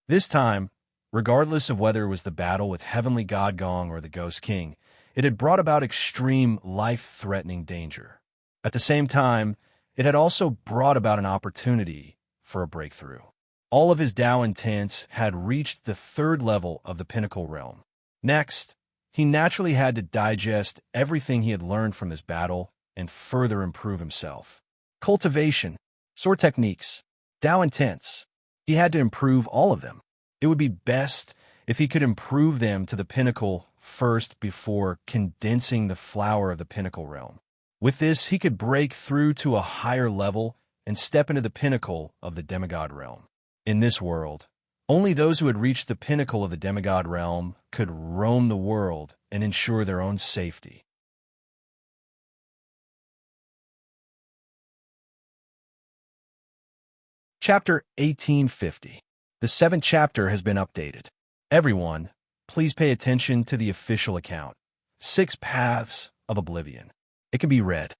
This time, regardless of whether it was the battle with Heavenly God Gong or the Ghost King, it had brought about extreme, life-threatening danger. At the same time, it had also brought about an opportunity for a breakthrough. All of his Tao intents had reached the third level of the pinnacle realm. Next, he naturally had to digest everything he had learned from this battle and further improve himself. Cultivation, sword techniques, Tao intents. He had to improve all of them. It would be best if he could improve them to the pinnacle first before condensing the flower of the pinnacle realm. With this, he could break through to a higher level and step into the pinnacle of the demigod realm. In this world, only those who had reached the pinnacle of the demigod realm could roam the world and ensure their own safety. Chapter 1850. The 7th chapter has been updated. Everyone, please pay attention to the official account. 6 Paths of Oblivion. It can be read.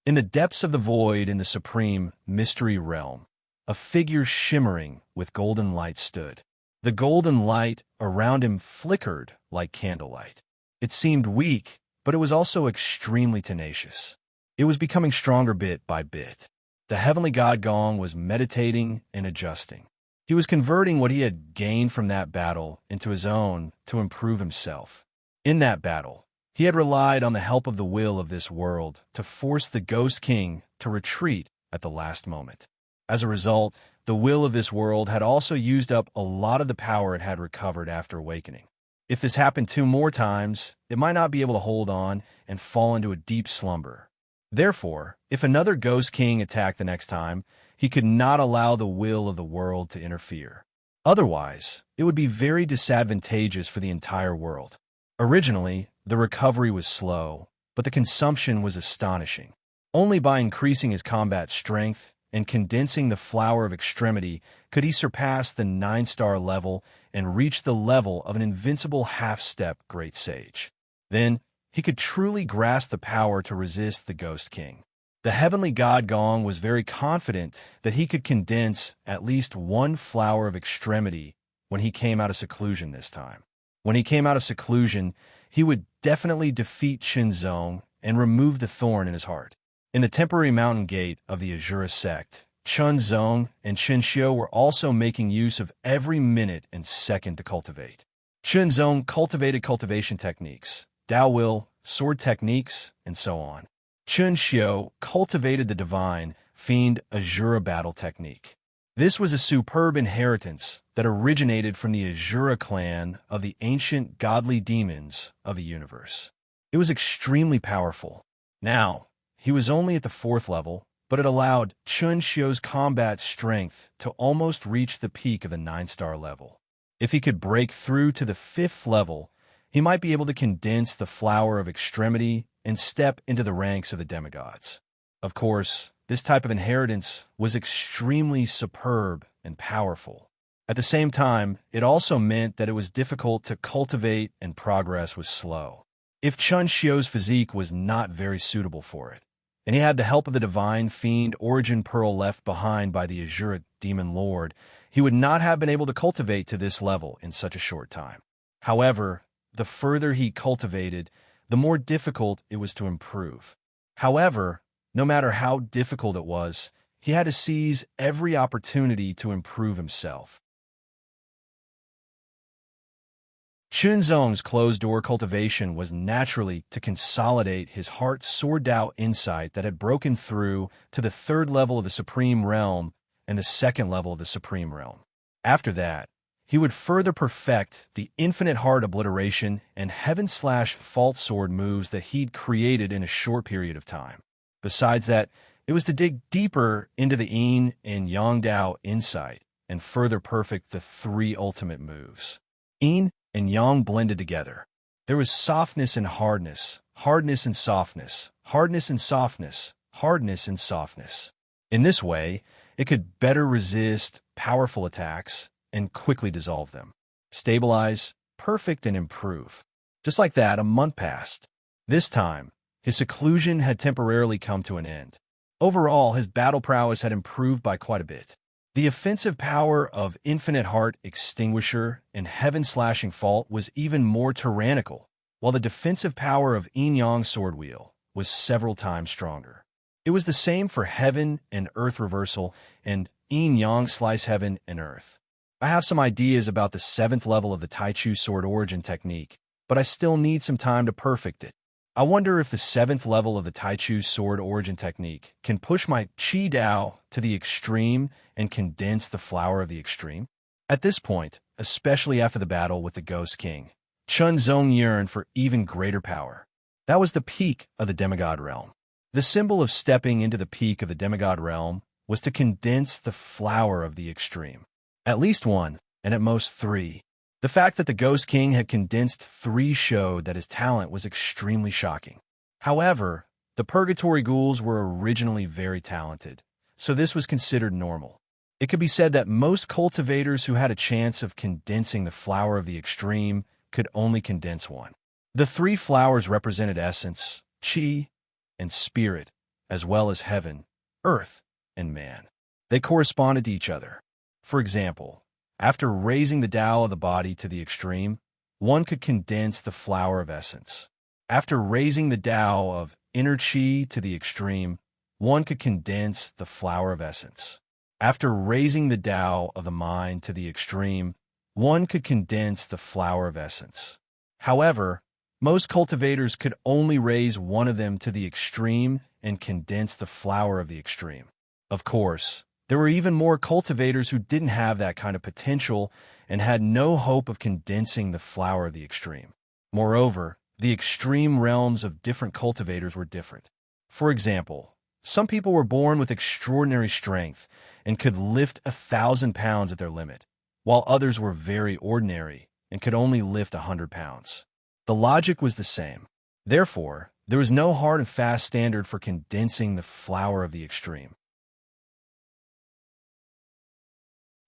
In the depths of the void in the supreme mystery realm, a figure shimmering with golden light stood. The golden light around him flickered like candlelight. It seemed weak, but it was also extremely tenacious. It was becoming stronger bit by bit. The heavenly god Gong was meditating and adjusting. He was converting what he had gained from that battle into his own to improve himself. In that battle, he had relied on the help of the will of this world to force the Ghost King to retreat at the last moment. As a result, the will of this world had also used up a lot of the power it had recovered after awakening. If this happened 2 more times, it might not be able to hold on and fall into a deep slumber. Therefore, if another Ghost King attacked the next time, he could not allow the will of the world to interfere. Otherwise, it would be very disadvantageous for the entire world. Originally, the recovery was slow, but the consumption was astonishing. Only by increasing his combat strength and condensing the flower of extremity could he surpass the 9-star level and reach the level of an invincible half-step great sage. Then, he could truly grasp the power to resist the Ghost King. The heavenly god Gong was very confident that he could condense at least 1 flower of extremity when he came out of seclusion this time. When he came out of seclusion, he would definitely defeat Qinzong and remove the thorn in his heart. In the temporary mountain gate of the Azura sect, Qinzong and Qinxiu were also making use of every minute and second to cultivate. Qinzong cultivated cultivation techniques, Tao will, sword techniques, and so on. Qinxiu cultivated the divine, fiend Azura battle technique. This was a superb inheritance that originated from the Azura clan of the ancient godly demons of the universe. It was extremely powerful. Now, he was only at the 4th level, but it allowed Qinxiu's combat strength to almost reach the peak of the 9-star level. If he could break through to the 5th level, he might be able to condense the flower of extremity and step into the ranks of the demigods. Of course, this type of inheritance was extremely superb and powerful. At the same time, it also meant that it was difficult to cultivate and progress was slow. If Qinxiu's physique was not very suitable for it, and he had the help of the divine fiend origin pearl left behind by the Azura demon lord, he would not have been able to cultivate to this level in such a short time. However, the further he cultivated, the more difficult it was to improve. However, no matter how difficult it was, he had to seize every opportunity to improve himself. Qinzong's closed-door cultivation was naturally to consolidate his heart's sword Tao insight that had broken through to the 3rd level of the Supreme Realm and the 2nd level of the Supreme Realm. After that, he would further perfect the infinite heart obliteration and heaven/fault sword moves that he'd created in a short period of time. Besides that, it was to dig deeper into the yin and yang Tao insight and further perfect the 3 ultimate moves. Yin and yang blended together. There was softness and hardness, hardness and softness, hardness and softness, hardness and softness. In this way, it could better resist powerful attacks and quickly dissolve them. Stabilize, perfect, and improve. Just like that, a month passed. This time, his seclusion had temporarily come to an end. Overall, his battle prowess had improved by quite a bit. The offensive power of Infinite Heart Extinguisher and Heaven Slashing Fault was even more tyrannical, while the defensive power of Yin-Yang Sword Wheel was several times stronger. It was the same for Heaven and Earth Reversal and Yin-Yang Slice Heaven and Earth. I have some ideas about the 7th level of the Taichu Sword Origin technique, but I still need some time to perfect it. I wonder if the 7th level of the Taichu Sword Origin technique can push my Qi Dao to the extreme and condense the flower of the extreme. At this point, especially after the battle with the Ghost King, Chun Zong yearned for even greater power. That was the peak of the demigod realm. The symbol of stepping into the peak of the demigod realm was to condense the flower of the extreme. At least one, and at most 3. The fact that the Ghost King had condensed 3 showed that his talent was extremely shocking. However, the Purgatory Ghouls were originally very talented, so this was considered normal. It could be said that most cultivators who had a chance of condensing the flower of the extreme could only condense one. The 3 flowers represented essence, Qi, and spirit, as well as heaven, earth, and man. They corresponded to each other. For example, after raising the Tao of the body to the extreme, one could condense the flower of essence. After raising the Tao of inner Qi to the extreme, one could condense the flower of essence. After raising the Tao of the mind to the extreme, one could condense the flower of essence. However, most cultivators could only raise one of them to the extreme and condense the flower of the extreme. Of course, there were even more cultivators who didn't have that kind of potential and had no hope of condensing the flower of the extreme. Moreover, the extreme realms of different cultivators were different. For example, some people were born with extraordinary strength and could lift 1,000 pounds at their limit, while others were very ordinary and could only lift 100 pounds. The logic was the same. Therefore, there was no hard and fast standard for condensing the flower of the extreme.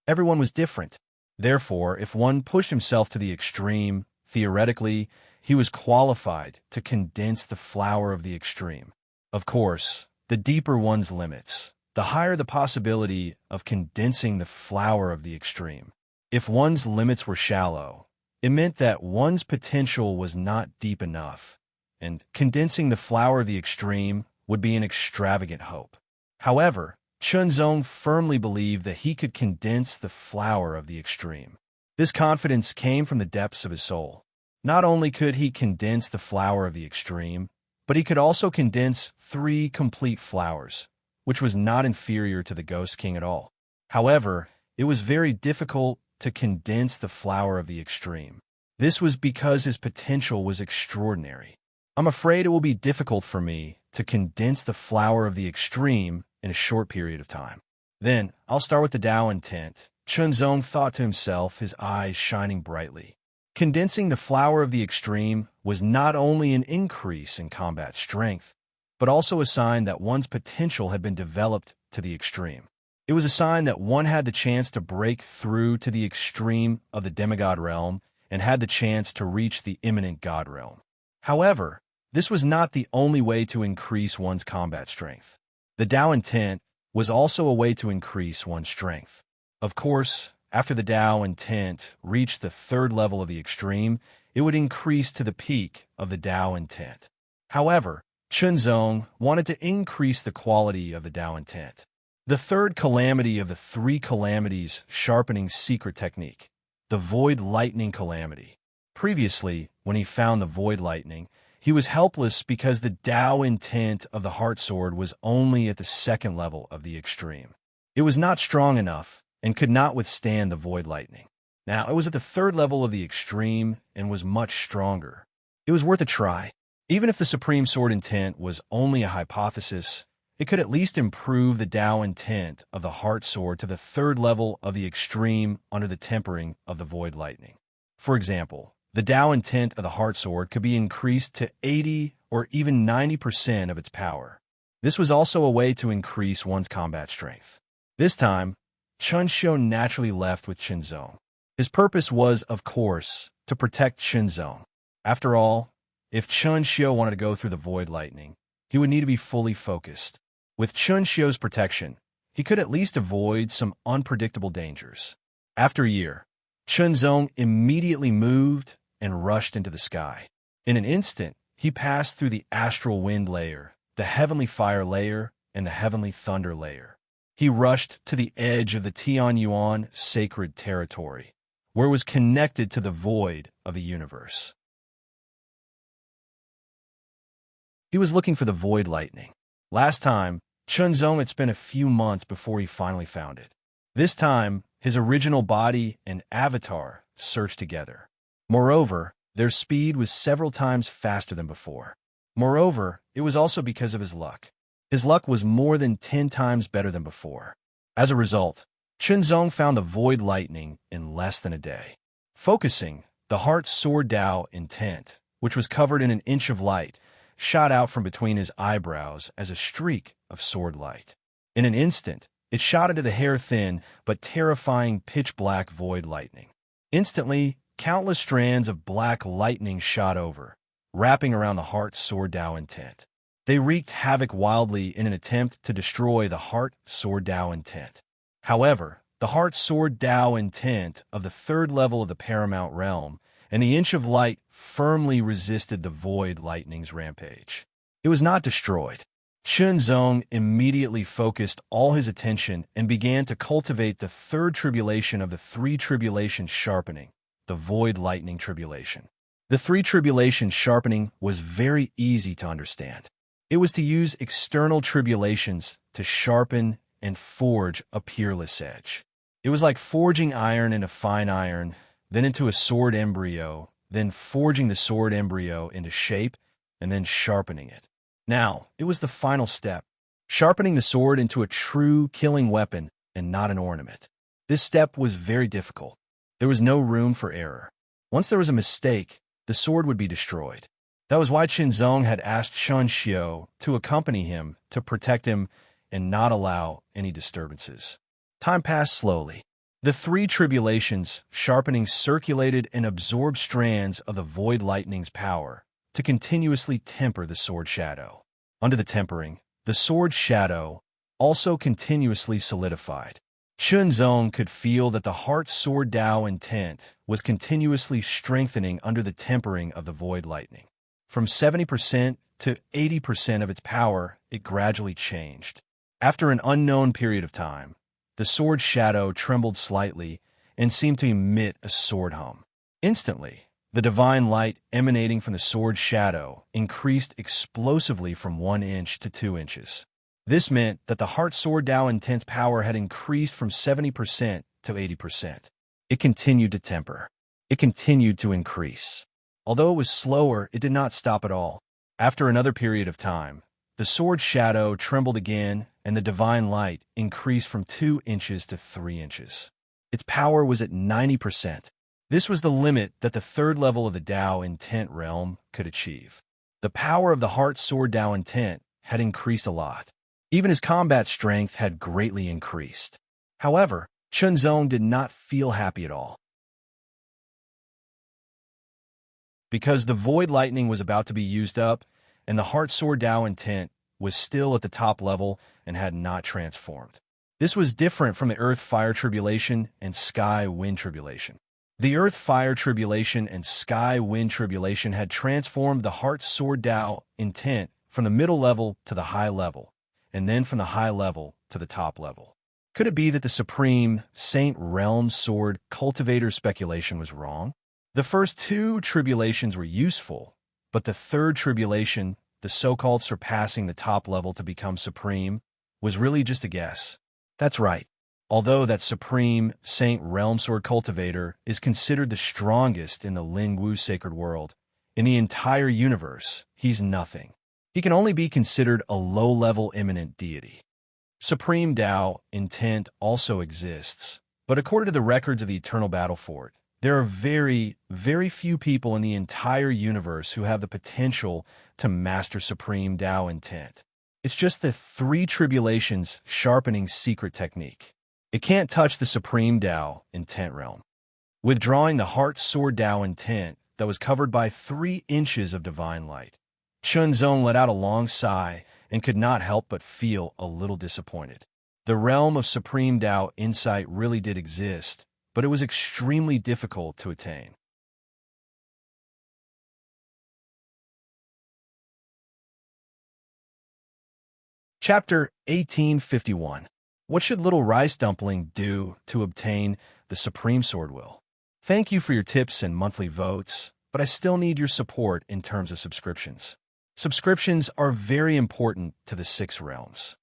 Everyone was different. Therefore, if one pushed himself to the extreme, theoretically, he was qualified to condense the flower of the extreme. Of course, the deeper one's limits, the higher the possibility of condensing the flower of the extreme. If one's limits were shallow, it meant that one's potential was not deep enough, and condensing the flower of the extreme would be an extravagant hope. However, Chunzong firmly believed that he could condense the flower of the extreme. This confidence came from the depths of his soul. Not only could he condense the flower of the extreme, but he could also condense 3 complete flowers, which was not inferior to the Ghost King at all. However, it was very difficult to condense the flower of the extreme. This was because his potential was extraordinary. I'm afraid it will be difficult for me to condense the flower of the extreme in a short period of time. Then, I'll start with the Tao intent. Chunzong thought to himself, his eyes shining brightly. Condensing the flower of the extreme was not only an increase in combat strength, but also a sign that one's potential had been developed to the extreme. It was a sign that one had the chance to break through to the extreme of the demigod realm and had the chance to reach the imminent god realm. However, this was not the only way to increase one's combat strength. The Tao intent was also a way to increase one's strength. Of course, after the Tao intent reached the 3rd level of the extreme, it would increase to the peak of the Tao intent. However, Chunzong wanted to increase the quality of the Tao intent. The 3rd calamity of the 3 calamities sharpening secret technique, the Void Lightning Calamity. Previously, when he found the Void Lightning, he was helpless because the Tao intent of the Heart Sword was only at the 2nd level of the extreme. It was not strong enough and could not withstand the Void Lightning. Now, it was at the 3rd level of the extreme and was much stronger. It was worth a try. Even if the Supreme Sword intent was only a hypothesis, it could at least improve the Tao intent of the Heart Sword to the 3rd level of the extreme under the tempering of the Void Lightning. For example, the Tao intent of the Heart Sword could be increased to 80 or even 90% of its power. This was also a way to increase one's combat strength. This time, Chun Xiu naturally left with Chunzong. His purpose was, of course, to protect Chunzong. After all, if Chun Xiu wanted to go through the Void Lightning, he would need to be fully focused. With Chun Xiu's protection, he could at least avoid some unpredictable dangers. After a year, Chunzong immediately moved and rushed into the sky. In an instant, he passed through the astral wind layer, the heavenly fire layer, and the heavenly thunder layer. He rushed to the edge of the Tianyuan sacred territory, where it was connected to the void of the universe. He was looking for the void lightning. Last time, Chunzong had spent a few months before he finally found it. This time, his original body and avatar searched together. Moreover, their speed was several times faster than before. Moreover, it was also because of his luck. His luck was more than 10 times better than before. As a result, Chunzong found the void lightning in less than a day. Focusing, the heart's sword Dao intent, which was covered in an inch of light, shot out from between his eyebrows as a streak of sword light. In an instant, it shot into the hair-thin but terrifying pitch-black void lightning. Instantly, countless strands of black lightning shot over, wrapping around the heart's sword Dao intent. They wreaked havoc wildly in an attempt to destroy the heart sword Dao intent. However, the heart sword Dao intent of the third level of the paramount realm and the inch of light firmly resisted the void lightning's rampage. It was not destroyed. Chunzong immediately focused all his attention and began to cultivate the third tribulation of the three tribulations sharpening, the void lightning tribulation. The three tribulations sharpening was very easy to understand. It was to use external tribulations to sharpen and forge a peerless edge. It was like forging iron into fine iron, then into a sword embryo, then forging the sword embryo into shape, and then sharpening it. Now, it was the final step, sharpening the sword into a true killing weapon and not an ornament. This step was very difficult. There was no room for error. Once there was a mistake, the sword would be destroyed. That was why Chunzong had asked Shun Xiu to accompany him to protect him and not allow any disturbances. Time passed slowly. The three tribulations sharpening circulated and absorbed strands of the void lightning's power to continuously temper the sword shadow. Under the tempering, the sword shadow also continuously solidified. Chunzong could feel that the heart sword Dao intent was continuously strengthening under the tempering of the void lightning. From 70% to 80% of its power, it gradually changed. After an unknown period of time, the sword shadow trembled slightly and seemed to emit a sword hum. Instantly, the divine light emanating from the sword shadow increased explosively from 1 inch to 2 inches. This meant that the heart sword Dao intense power had increased from 70% to 80%. It continued to temper. It continued to increase. Although it was slower, it did not stop at all. After another period of time, the sword shadow trembled again, and the divine light increased from 2 inches to 3 inches. Its power was at 90%. This was the limit that the third level of the Dao intent realm could achieve. The power of the heart sword Dao intent had increased a lot. Even his combat strength had greatly increased. However, Chunzong did not feel happy at all. Because the void lightning was about to be used up, and the heart sword Dao intent was still at the top level and had not transformed. This was different from the earth fire tribulation and sky wind tribulation. The earth fire tribulation and sky wind tribulation had transformed the heart sword Dao intent from the middle level to the high level, and then from the high level to the top level. Could it be that the supreme Saint Realm sword cultivator speculation was wrong? The first two tribulations were useful, but the third tribulation, the so-called surpassing the top level to become supreme, was really just a guess. That's right. Although that supreme Saint Realm sword cultivator is considered the strongest in the Lingwu sacred world, in the entire universe, he's nothing. He can only be considered a low-level imminent deity. Supreme Dao intent also exists, but according to the records of the eternal battle for it, there are very, very few people in the entire universe who have the potential to master Supreme Dao intent. It's just the three tribulations sharpening secret technique. It can't touch the Supreme Dao intent realm. Withdrawing the heart sword Dao intent that was covered by 3 inches of divine light, Chunzong let out a long sigh and could not help but feel a little disappointed. The realm of supreme Tao insight really did exist, but it was extremely difficult to attain. Chapter 1851. What should Little Rice Dumpling do to obtain the Supreme Sword Will? Thank you for your tips and monthly votes, but I still need your support in terms of subscriptions. Subscriptions are very important to the six realms.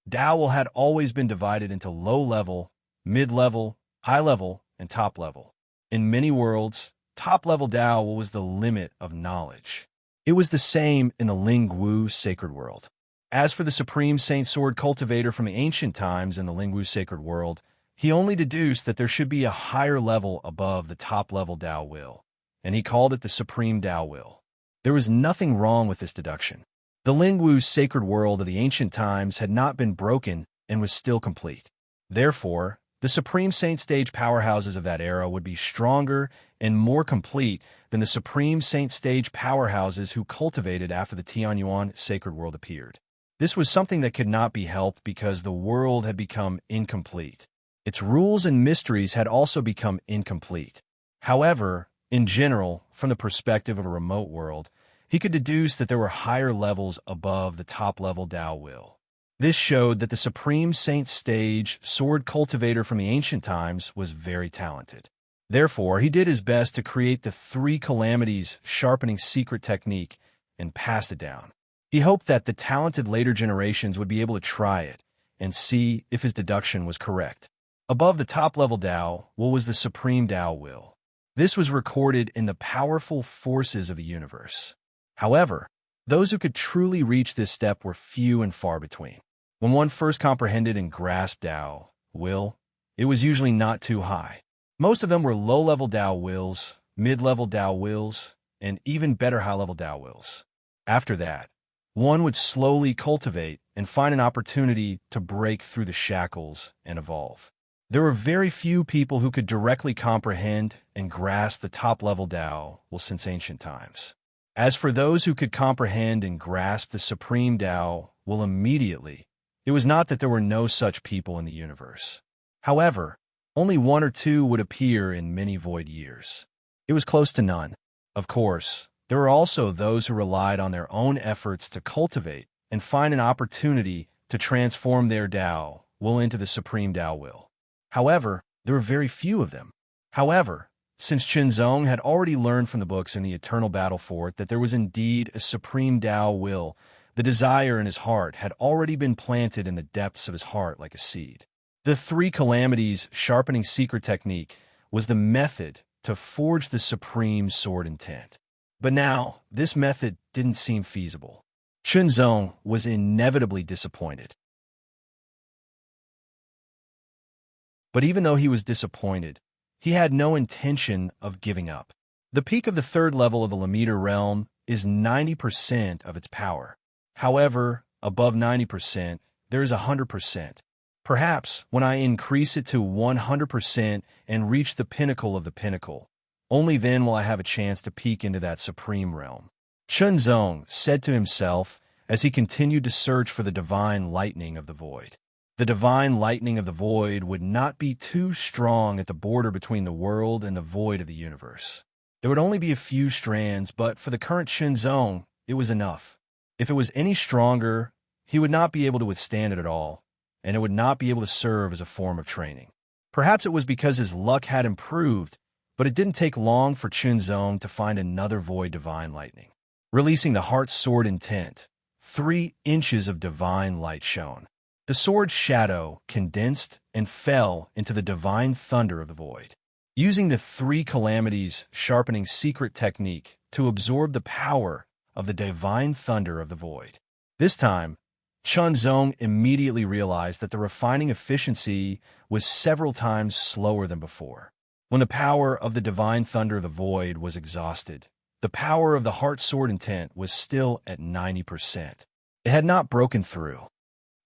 Tao Will had always been divided into low level, mid level, high level, and top level. In many worlds, top level Tao Will was the limit of knowledge. It was the same in the Ling Wu sacred world. As for the Supreme Saint Sword cultivator from the ancient times in the Ling Wu sacred world, he only deduced that there should be a higher level above the top level Tao Will, and he called it the Supreme Tao Will. There was nothing wrong with this deduction. The Ling Wu sacred world of the ancient times had not been broken and was still complete. Therefore, the Supreme Saint stage powerhouses of that era would be stronger and more complete than the Supreme Saint stage powerhouses who cultivated after the Tianyuan sacred world appeared. This was something that could not be helped because the world had become incomplete. Its rules and mysteries had also become incomplete. However, in general, from the perspective of a remote world, he could deduce that there were higher levels above the top level Tao Will. This showed that the Supreme Saint stage sword cultivator from the ancient times was very talented. Therefore, he did his best to create the three calamities sharpening secret technique and passed it down. He hoped that the talented later generations would be able to try it and see if his deduction was correct. Above the top-level Tao Will was the Supreme Tao Will. This was recorded in the powerful forces of the universe. However, those who could truly reach this step were few and far between. When one first comprehended and grasped Tao Will, it was usually not too high. Most of them were low-level Tao Wills, mid-level Tao Wills, and even better high-level Tao Wills. After that, one would slowly cultivate and find an opportunity to break through the shackles and evolve. There were very few people who could directly comprehend and grasp the top-level Tao Will since ancient times. As for those who could comprehend and grasp the Supreme Tao Will immediately, it was not that there were no such people in the universe. However, only one or two would appear in many void years. It was close to none. Of course, there were also those who relied on their own efforts to cultivate and find an opportunity to transform their Tao Will into the Supreme Tao Will. However, there were very few of them. However, since Qinzong had already learned from the books in the Eternal Battle Fort that there was indeed a Supreme Tao Will, the desire in his heart had already been planted in the depths of his heart like a seed. The three calamities sharpening secret technique was the method to forge the supreme sword intent. But now, this method didn't seem feasible. Qinzong was inevitably disappointed. But even though he was disappointed, he had no intention of giving up. The peak of the third level of the Lamiter realm is 90% of its power. However, above 90%, there is 100%. Perhaps when I increase it to 100% and reach the pinnacle of the pinnacle, only then will I have a chance to peek into that supreme realm. Qinzong said to himself as he continued to search for the divine lightning of the void. The divine lightning of the void would not be too strong at the border between the world and the void of the universe. There would only be a few strands, but for the current Qinzong, it was enough. If it was any stronger, he would not be able to withstand it at all, and it would not be able to serve as a form of training. Perhaps it was because his luck had improved, but it didn't take long for Qinzong to find another void divine lightning. Releasing the heart's sword intent, 3 inches of divine light shone. The sword's shadow condensed and fell into the divine thunder of the void. Using the 3 calamities sharpening secret technique to absorb the power of the divine thunder of the void. This time, Qinzong immediately realized that the refining efficiency was several times slower than before. When the power of the divine thunder of the void was exhausted, the power of the heart sword intent was still at 90%. It had not broken through.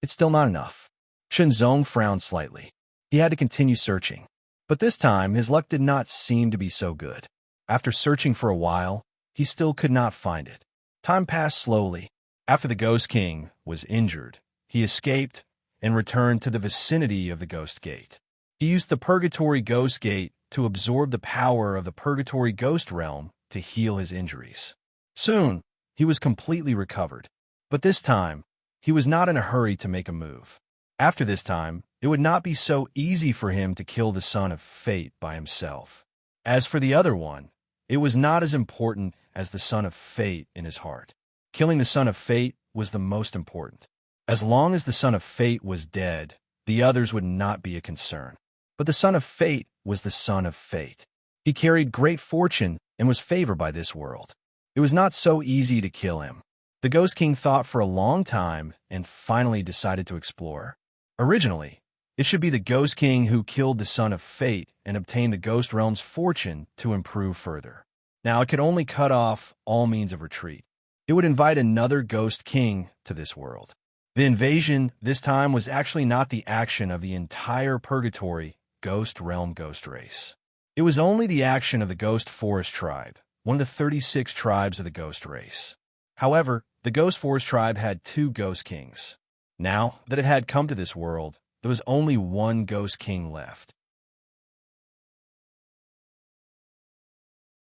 It's still not enough. Qinzong frowned slightly. He had to continue searching. But this time, his luck did not seem to be so good. After searching for a while, he still could not find it. Time passed slowly. After the Ghost King was injured, he escaped and returned to the vicinity of the Ghost Gate. He used the Purgatory Ghost Gate to absorb the power of the Purgatory Ghost Realm to heal his injuries. Soon, he was completely recovered. But this time, he was not in a hurry to make a move. After this time, it would not be so easy for him to kill the Son of Fate by himself. As for the other one, it was not as important as the Son of Fate in his heart. Killing the Son of Fate was the most important. As long as the Son of Fate was dead, the others would not be a concern. But the Son of Fate was the Son of Fate. He carried great fortune and was favored by this world. It was not so easy to kill him. The Ghost King thought for a long time and finally decided to explore. Originally, it should be the Ghost King who killed the Son of Fate and obtained the Ghost Realm's fortune to improve further. Now, it could only cut off all means of retreat. It would invite another Ghost King to this world. The invasion this time was actually not the action of the entire Purgatory Ghost Realm Ghost Race. It was only the action of the Ghost Forest Tribe, one of the 36 tribes of the Ghost Race. However, the Ghost Forest Tribe had 2 Ghost Kings. Now that it had come to this world, there was only one Ghost King left.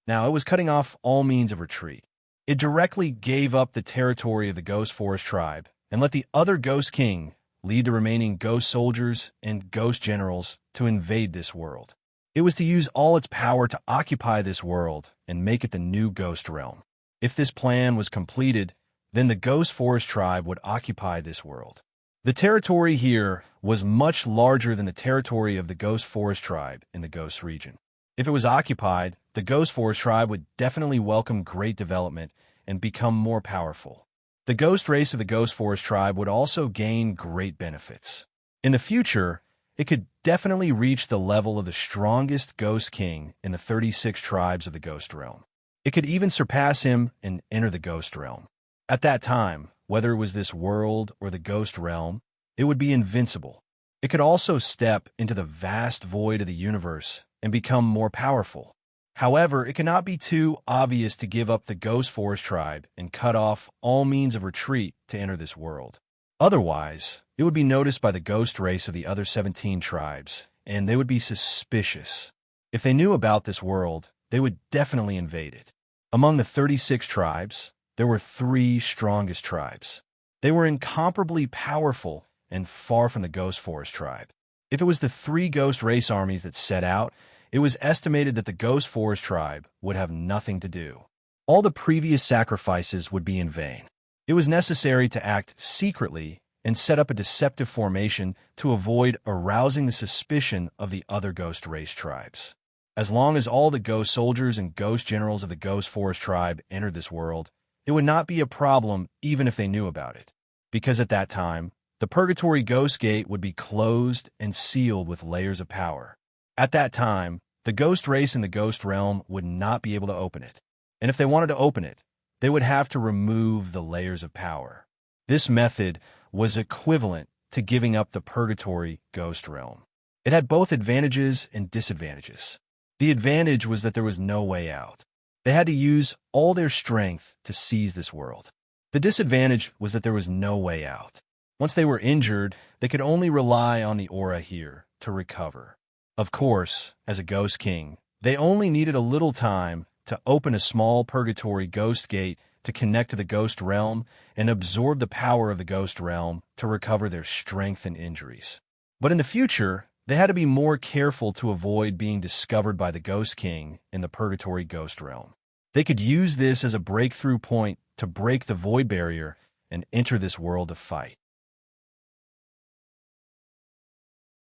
Now it was cutting off all means of retreat. It directly gave up the territory of the Ghost Forest Tribe and let the other Ghost King lead the remaining Ghost Soldiers and Ghost Generals to invade this world. It was to use all its power to occupy this world and make it the new Ghost Realm. If this plan was completed, then the Ghost Forest Tribe would occupy this world. The territory here was much larger than the territory of the Ghost Forest Tribe in the Ghost region. If it was occupied, the Ghost Forest Tribe would definitely welcome great development and become more powerful. The Ghost race of the Ghost Forest Tribe would also gain great benefits. In the future, it could definitely reach the level of the strongest Ghost King in the 36 tribes of the Ghost Realm. It could even surpass him and enter the Ghost Realm. At that time, whether it was this world or the Ghost Realm, it would be invincible. It could also step into the vast void of the universe and become more powerful. However, it cannot be too obvious to give up the Ghost Forest Tribe and cut off all means of retreat to enter this world. Otherwise, it would be noticed by the Ghost race of the other 17 tribes, and they would be suspicious. If they knew about this world, they would definitely invade it. Among the 36 tribes, there were 3 strongest tribes. They were incomparably powerful and far from the Ghost Forest Tribe. If it was the 3 Ghost race armies that set out, it was estimated that the Ghost Forest Tribe would have nothing to do. All the previous sacrifices would be in vain. It was necessary to act secretly and set up a deceptive formation to avoid arousing the suspicion of the other Ghost race tribes. As long as all the Ghost Soldiers and Ghost Generals of the Ghost Forest Tribe entered this world, it would not be a problem even if they knew about it, because at that time, the Purgatory Ghost Gate would be closed and sealed with layers of power. At that time, the Ghost race in the Ghost Realm would not be able to open it, and if they wanted to open it, they would have to remove the layers of power. This method was equivalent to giving up the Purgatory Ghost Realm. It had both advantages and disadvantages. The advantage was that there was no way out. They had to use all their strength to seize this world. The disadvantage was that there was no way out. Once they were injured, they could only rely on the aura here to recover. Of course, as a Ghost King, they only needed a little time to open a small Purgatory Ghost Gate to connect to the Ghost Realm and absorb the power of the Ghost Realm to recover their strength and injuries. But in the future, they had to be more careful to avoid being discovered by the Ghost King in the Purgatory Ghost Realm. They could use this as a breakthrough point to break the Void Barrier and enter this world to fight.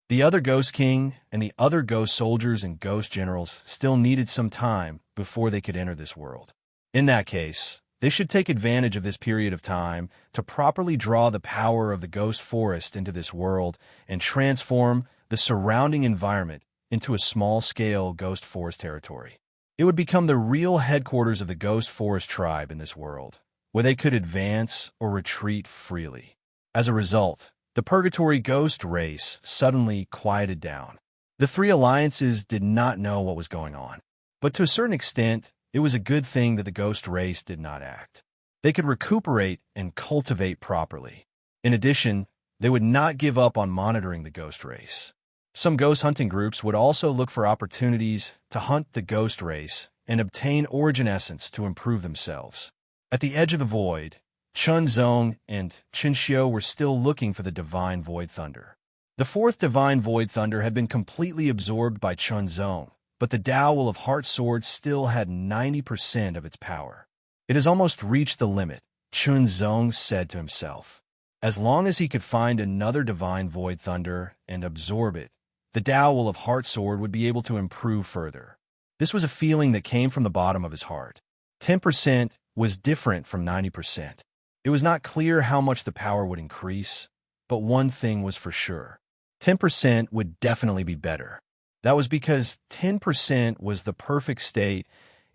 The other Ghost King and the other Ghost Soldiers and Ghost Generals still needed some time before they could enter this world. In that case, they should take advantage of this period of time to properly draw the power of the Ghost Forest into this world and transform the surrounding environment into a small-scale Ghost Forest territory. It would become the real headquarters of the Ghost Forest Tribe in this world, where they could advance or retreat freely. As a result, the Purgatory Ghost race suddenly quieted down. The 3 alliances did not know what was going on, but to a certain extent, it was a good thing that the Ghost race did not act. They could recuperate and cultivate properly. In addition, They would not give up on monitoring the ghost race. Some ghost hunting groups would also look for opportunities to hunt the ghost race and obtain origin essence to improve themselves. At the edge of the void, Chun Zong and Qin Xiu were still looking for the divine void thunder. The fourth divine void thunder had been completely absorbed by Chun Zong, but the Tao Will of Heart sword still had 90% of its power. It has almost reached the limit, Chun Zong said to himself. As long as he could find another divine void thunder and absorb it, the Tao Will of Heart sword would be able to improve further. This was a feeling that came from the bottom of his heart. 10% was different from 90%. It was not clear how much the power would increase, but one thing was for sure. 10% would definitely be better. That was because 10% was the perfect state,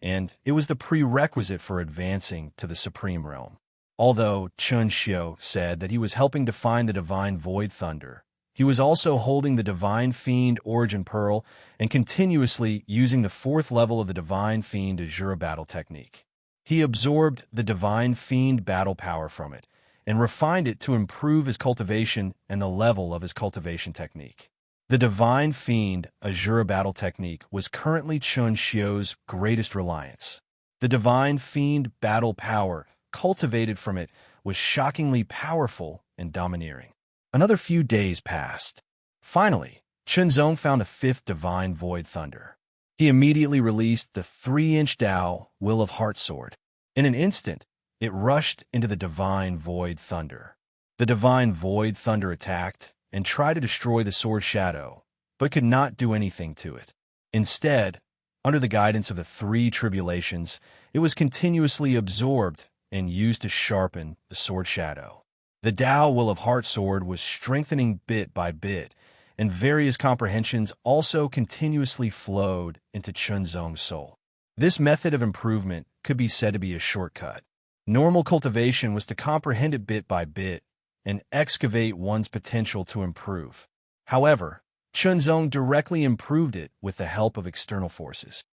and it was the prerequisite for advancing to the Supreme Realm. Although Chun Xiu said that he was helping to find the Divine Void Thunder, he was also holding the Divine Fiend Origin Pearl and continuously using the fourth level of the Divine Fiend Azure battle technique. He absorbed the Divine Fiend battle power from it and refined it to improve his cultivation and the level of his cultivation technique. The Divine Fiend Azure battle technique was currently Chun Xiu's greatest reliance. The Divine Fiend battle power cultivated from it was shockingly powerful and domineering. Another few days passed. Finally, Chun Zong found a fifth divine void thunder. He immediately released the 3-inch Tao Will of Heart sword. In an instant, it rushed into the divine void thunder. The divine void thunder attacked and tried to destroy the sword shadow, but could not do anything to it. Instead, under the guidance of the 3 tribulations, it was continuously absorbed and used to sharpen the sword shadow. The Tao Will of Heart sword was strengthening bit by bit, and various comprehensions also continuously flowed into Chun Zong's soul. This method of improvement could be said to be a shortcut. Normal cultivation was to comprehend it bit by bit and excavate one's potential to improve. However, Chun Zong directly improved it with the help of external forces.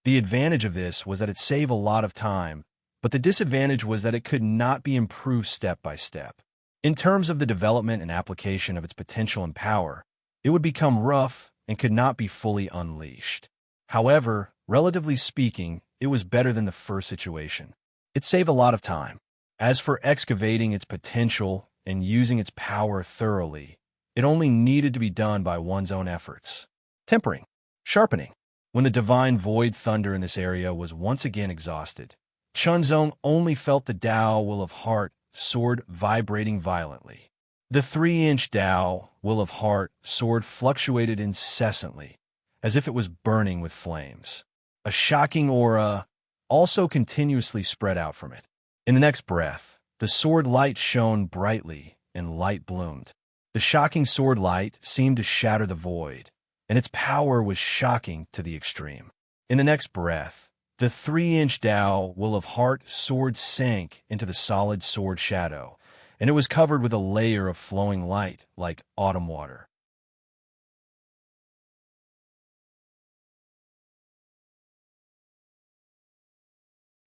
The advantage of this was that it saved a lot of time, but the disadvantage was that it could not be improved step by step. In terms of the development and application of its potential and power, it would become rough and could not be fully unleashed. However, relatively speaking, it was better than the first situation. It saved a lot of time. As for excavating its potential and using its power thoroughly, it only needed to be done by one's own efforts. Tempering, sharpening. When the divine void thunder in this area was once again exhausted, Chun Zong only felt the Tao Will of Heart sword vibrating violently. The 3-inch Tao Will of Heart sword fluctuated incessantly, as if it was burning with flames. A shocking aura also continuously spread out from it. In the next breath, the sword light shone brightly and light bloomed. The shocking sword light seemed to shatter the void, and its power was shocking to the extreme. In the next breath, the 3-inch Tao Will of Heart sword sank into the solid sword shadow, and it was covered with a layer of flowing light like autumn water.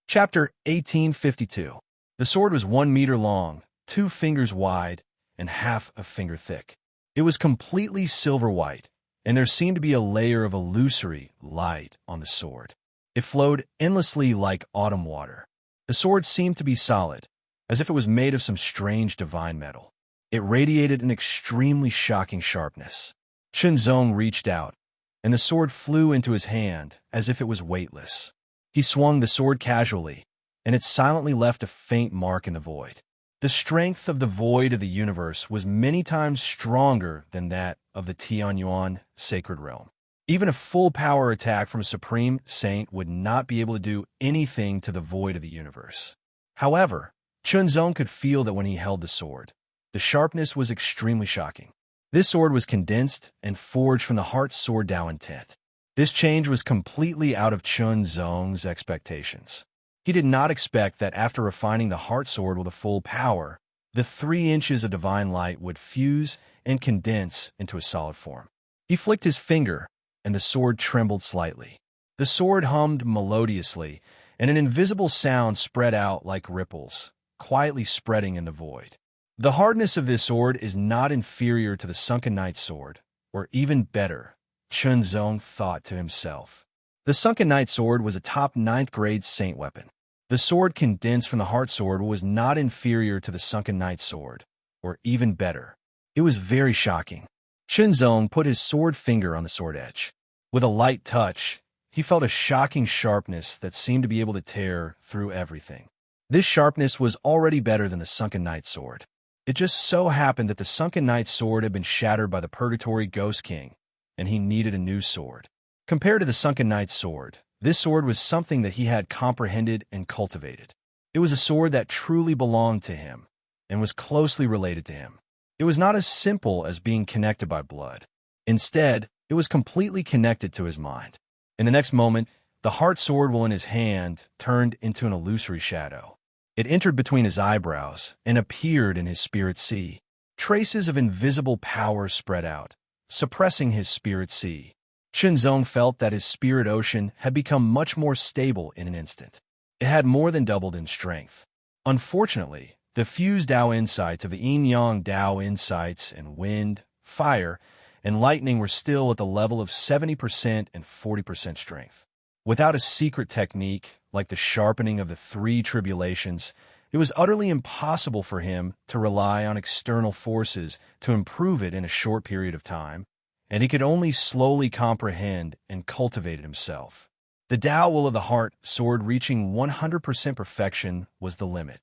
Chapter 1852. The sword was 1 meter long, 2 fingers wide, and half a finger thick. It was completely silver white, and there seemed to be a layer of illusory light on the sword. It flowed endlessly like autumn water. The sword seemed to be solid, as if it was made of some strange divine metal. It radiated an extremely shocking sharpness. Chun Zong reached out, and the sword flew into his hand as if it was weightless. He swung the sword casually, and it silently left a faint mark in the void. The strength of the void of the universe was many times stronger than that of the Tianyuan sacred realm. Even a full power attack from a supreme saint would not be able to do anything to the void of the universe. However, Chun Zong could feel that when he held the sword, the sharpness was extremely shocking. This sword was condensed and forged from the heart's sword Tao intent. This change was completely out of Chun Zong's expectations. He did not expect that after refining the heart sword with a full power, the 3 inches of divine light would fuse and condense into a solid form. He flicked his finger, and the sword trembled slightly. The sword hummed melodiously, and an invisible sound spread out like ripples, quietly spreading in the void. The hardness of this sword is not inferior to the Sunken Knight's sword, or even better, Chun Zong thought to himself. The Sunken Knight sword was a top 9th grade saint weapon. The sword condensed from the Heart Sword was not inferior to the Sunken Knight sword, or even better. It was very shocking. Chun Zong put his sword finger on the sword edge. With a light touch, he felt a shocking sharpness that seemed to be able to tear through everything. This sharpness was already better than the Sunken Knight sword. It just so happened that the Sunken Knight sword had been shattered by the Purgatory Ghost King, and he needed a new sword. Compared to the Sunken Knight's sword, this sword was something that he had comprehended and cultivated. It was a sword that truly belonged to him, and was closely related to him. It was not as simple as being connected by blood. Instead, it was completely connected to his mind. In the next moment, the Heart Sword in his hand turned into an illusory shadow. It entered between his eyebrows and appeared in his spirit sea. Traces of invisible power spread out, suppressing his spirit sea. Chun Zong felt that his spirit ocean had become much more stable in an instant. It had more than doubled in strength. Unfortunately, the fused Dao insights of the Yin-Yang Dao insights and wind, fire, and lightning were still at the level of 70% and 40% strength. Without a secret technique, like the sharpening of the 3 tribulations, it was utterly impossible for him to rely on external forces to improve it in a short period of time, and he could only slowly comprehend and cultivate it himself. The Tao Will of the Heart sword reaching 100% perfection was the limit.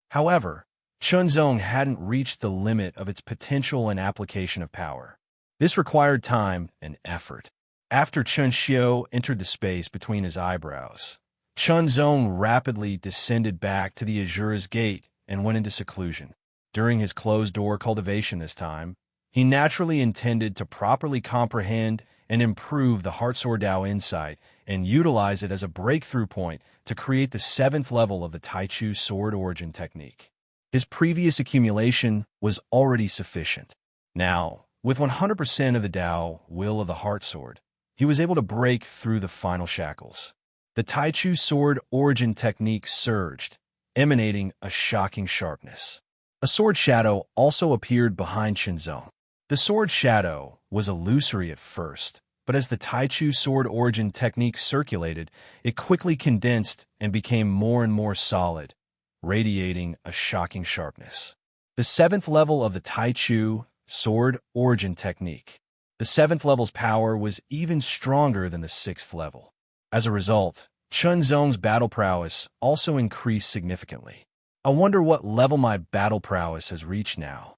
However, Chun Zong hadn't reached the limit of its potential and application of power. This required time and effort. After Chun Xiu entered the space between his eyebrows, Chun Zong rapidly descended back to the Azura's gate and went into seclusion. During his closed-door cultivation this time, he naturally intended to properly comprehend and improve the Heart Sword Dao insight and utilize it as a breakthrough point to create the 7th level of the Taichu sword origin technique. His previous accumulation was already sufficient. Now, with 100% of the Tao Will of the Heart Sword, he was able to break through the final shackles. The Taichu sword origin technique surged, emanating a shocking sharpness. A sword shadow also appeared behind Chun Zong. The sword shadow was illusory at first, but as the Taichu sword origin technique circulated, it quickly condensed and became more and more solid, radiating a shocking sharpness. The 7th level of the Taichu sword origin technique. The 7th level's power was even stronger than the 6th level. As a result, Chun Zong's battle prowess also increased significantly. I wonder what level my battle prowess has reached now.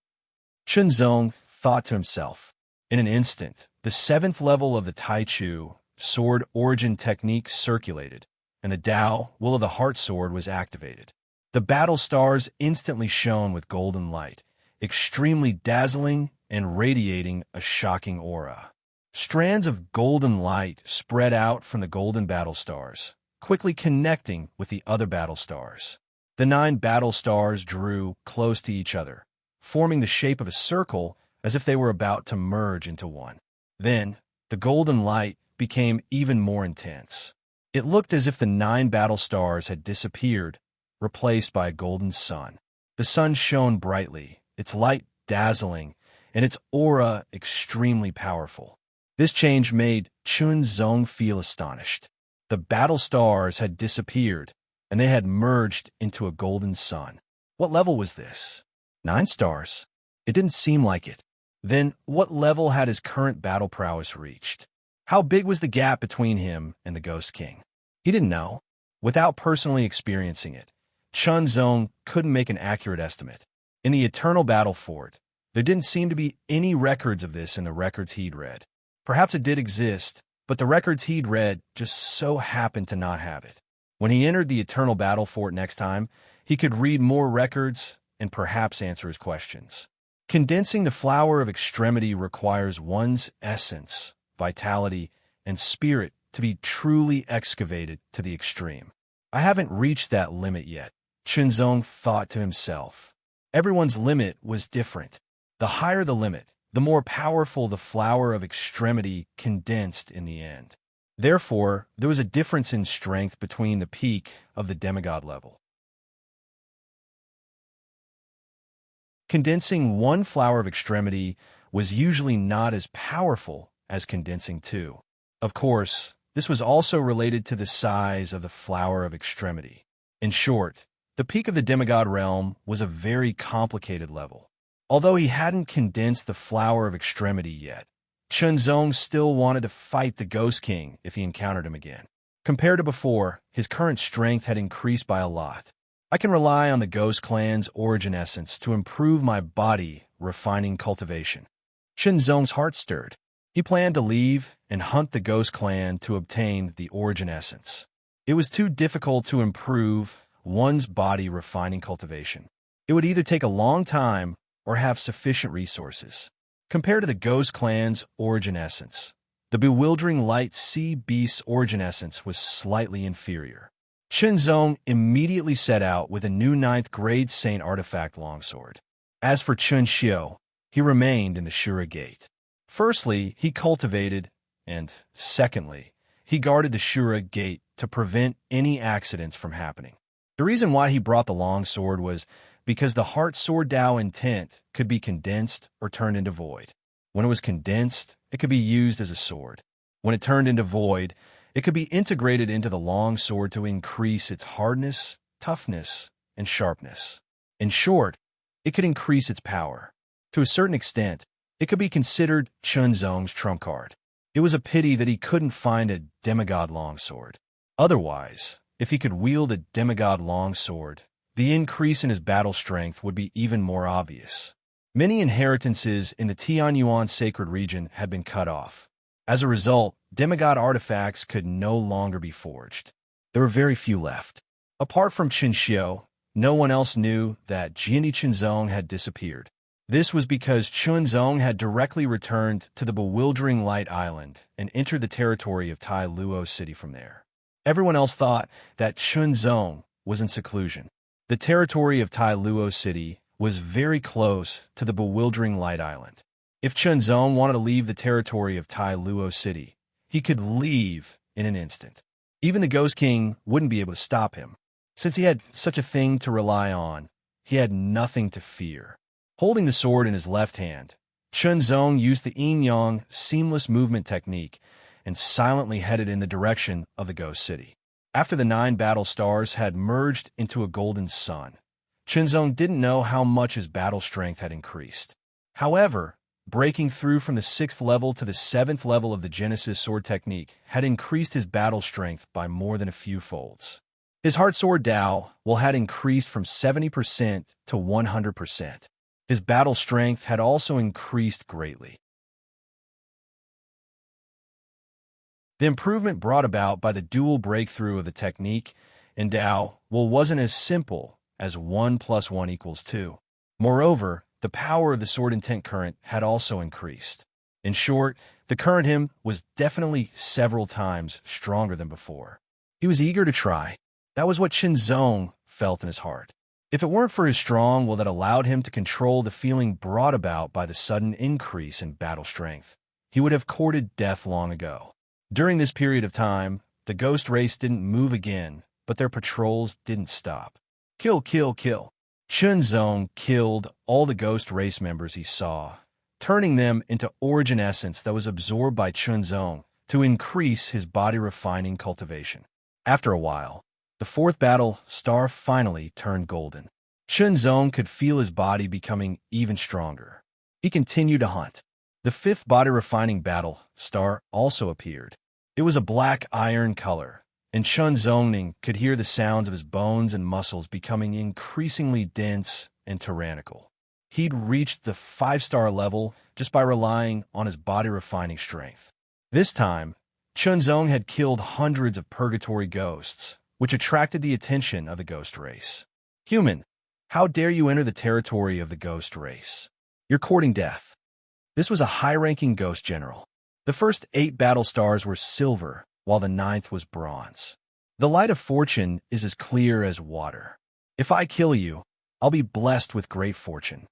Chun Zong thought to himself. In an instant, the 7th level of the Taichu sword origin technique circulated, and the Tao Will of the Heart sword was activated. The battle stars instantly shone with golden light, extremely dazzling and radiating a shocking aura. Strands of golden light spread out from the golden battle stars, quickly connecting with the other battle stars. The 9 battle stars drew close to each other, forming the shape of a circle as if they were about to merge into one. Then, the golden light became even more intense. It looked as if the 9 battle stars had disappeared, replaced by a golden sun. The sun shone brightly, its light dazzling, and its aura extremely powerful. This change made Chun Zong feel astonished. The battle stars had disappeared, and they had merged into a golden sun. What level was this? 9 stars? It didn't seem like it. Then, what level had his current battle prowess reached? How big was the gap between him and the Ghost King? He didn't know. Without personally experiencing it, Chun Zong couldn't make an accurate estimate. In the Eternal Battle Fort, there didn't seem to be any records of this in the records he'd read. Perhaps it did exist, but the records he'd read just so happened to not have it. When he entered the Eternal Battle Fort next time, he could read more records and perhaps answer his questions. Condensing the flower of extremity requires one's essence, vitality, and spirit to be truly excavated to the extreme. I haven't reached that limit yet, Chun Zong thought to himself. Everyone's limit was different. The higher the limit, the more powerful the flower of extremity condensed in the end. Therefore, there was a difference in strength between the peak of the demigod level. Condensing one flower of extremity was usually not as powerful as condensing two. Of course, this was also related to the size of the flower of extremity. In short, the peak of the demigod realm was a very complicated level. Although he hadn't condensed the flower of extremity yet, Chunzong still wanted to fight the Ghost King if he encountered him again. Compared to before, his current strength had increased by a lot. I can rely on the Ghost Clan's origin essence to improve my body refining cultivation. Chunzong's heart stirred. He planned to leave and hunt the Ghost Clan to obtain the origin essence. It was too difficult to improve one's body refining cultivation. It would either take a long time or have sufficient resources. Compared to the Ghost Clan's origin essence, the bewildering light sea beast's origin essence was slightly inferior. Chunzong immediately set out with a new 9th grade Saint artifact longsword. As for Chun Xiu, he remained in the Shura Gate. Firstly, he cultivated, and secondly, he guarded the Shura Gate to prevent any accidents from happening. The reason why he brought the longsword was because the Heart Sword Dao intent could be condensed or turned into void. When it was condensed, it could be used as a sword. When it turned into void, it could be integrated into the long sword to increase its hardness, toughness, and sharpness. In short, it could increase its power. To a certain extent, it could be considered Chunzong's trump card. It was a pity that he couldn't find a demigod longsword. Otherwise, if he could wield a demigod longsword, the increase in his battle strength would be even more obvious. Many inheritances in the Tianyuan sacred region had been cut off. As a result, demigod artifacts could no longer be forged. There were very few left. Apart from Qin Xiu, no one else knew that Jiandi Chunzong had disappeared. This was because Chunzong had directly returned to the bewildering Light Island and entered the territory of Tai Luo City from there. Everyone else thought that Chunzong was in seclusion. The territory of Tai Luo City was very close to the bewildering Light Island. If Chunzong wanted to leave the territory of Tai Luo City, he could leave in an instant. Even the Ghost King wouldn't be able to stop him. Since he had such a thing to rely on, he had nothing to fear. Holding the sword in his left hand, Chunzong used the yin-yang seamless movement technique and silently headed in the direction of the Ghost City. After the 9 battle stars had merged into a golden sun, Chunzong didn't know how much his battle strength had increased. However, breaking through from the 6th level to the 7th level of the Genesis sword technique had increased his battle strength by more than a few folds. His Heart Sword Dao had increased from 70% to 100%. His battle strength had also increased greatly. The improvement brought about by the dual breakthrough of the technique and Dao wasn't as simple as 1 + 1 = 2. Moreover, the power of the sword intent current had also increased. In short, the current him was definitely several times stronger than before. He was eager to try. That was what Chunzong felt in his heart. If it weren't for his strong will that allowed him to control the feeling brought about by the sudden increase in battle strength, he would have courted death long ago. During this period of time, the ghost race didn't move again, but their patrols didn't stop. Kill, kill, kill. Chunzong killed all the ghost race members he saw, turning them into origin essence that was absorbed by Chunzong to increase his body refining cultivation. After a while, the 4th battle star finally turned golden. Chunzong could feel his body becoming even stronger. He continued to hunt. The 5th body refining battle star also appeared. It was a black iron color, and Chunzong could hear the sounds of his bones and muscles becoming increasingly dense and tyrannical. He'd reached the 5-star level just by relying on his body refining strength. This time, Chunzong had killed hundreds of purgatory ghosts, which attracted the attention of the ghost race. Human, how dare you enter the territory of the ghost race? You're courting death. This was a high-ranking ghost general. The first 8 battle stars were silver, while the 9th was bronze. The light of fortune is as clear as water. If I kill you, I'll be blessed with great fortune.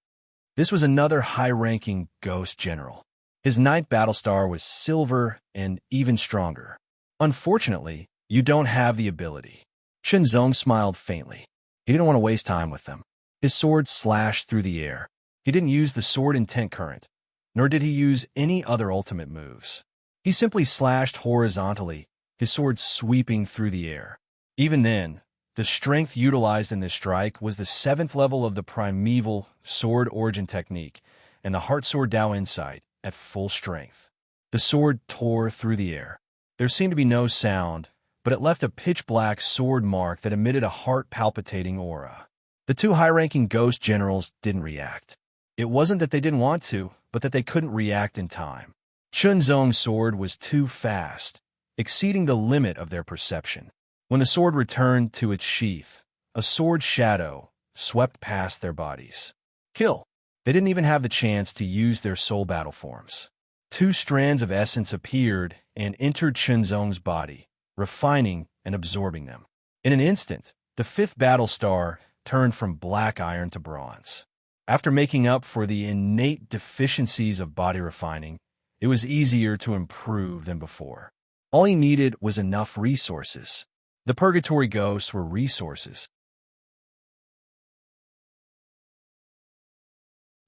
This was another high-ranking ghost general. His 9th battle star was silver and even stronger. Unfortunately, you don't have the ability. Shenzong smiled faintly. He didn't want to waste time with them. His sword slashed through the air. He didn't use the sword intent current, nor did he use any other ultimate moves. He simply slashed horizontally, his sword sweeping through the air. Even then, the strength utilized in this strike was the 7th level of the primeval sword origin technique and the Heart Sword Dao Insight at full strength. The sword tore through the air. There seemed to be no sound, but it left a pitch-black sword mark that emitted a heart-palpitating aura. The two high-ranking ghost generals didn't react. It wasn't that they didn't want to, but that they couldn't react in time. Chunzong's sword was too fast, exceeding the limit of their perception. When the sword returned to its sheath, a sword shadow swept past their bodies. Kill! They didn't even have the chance to use their soul battle forms. Two strands of essence appeared and entered Chunzong's body, refining and absorbing them. In an instant, the 5th battle star turned from black iron to bronze. After making up for the innate deficiencies of body refining, it was easier to improve than before. All he needed was enough resources. The purgatory ghosts were resources.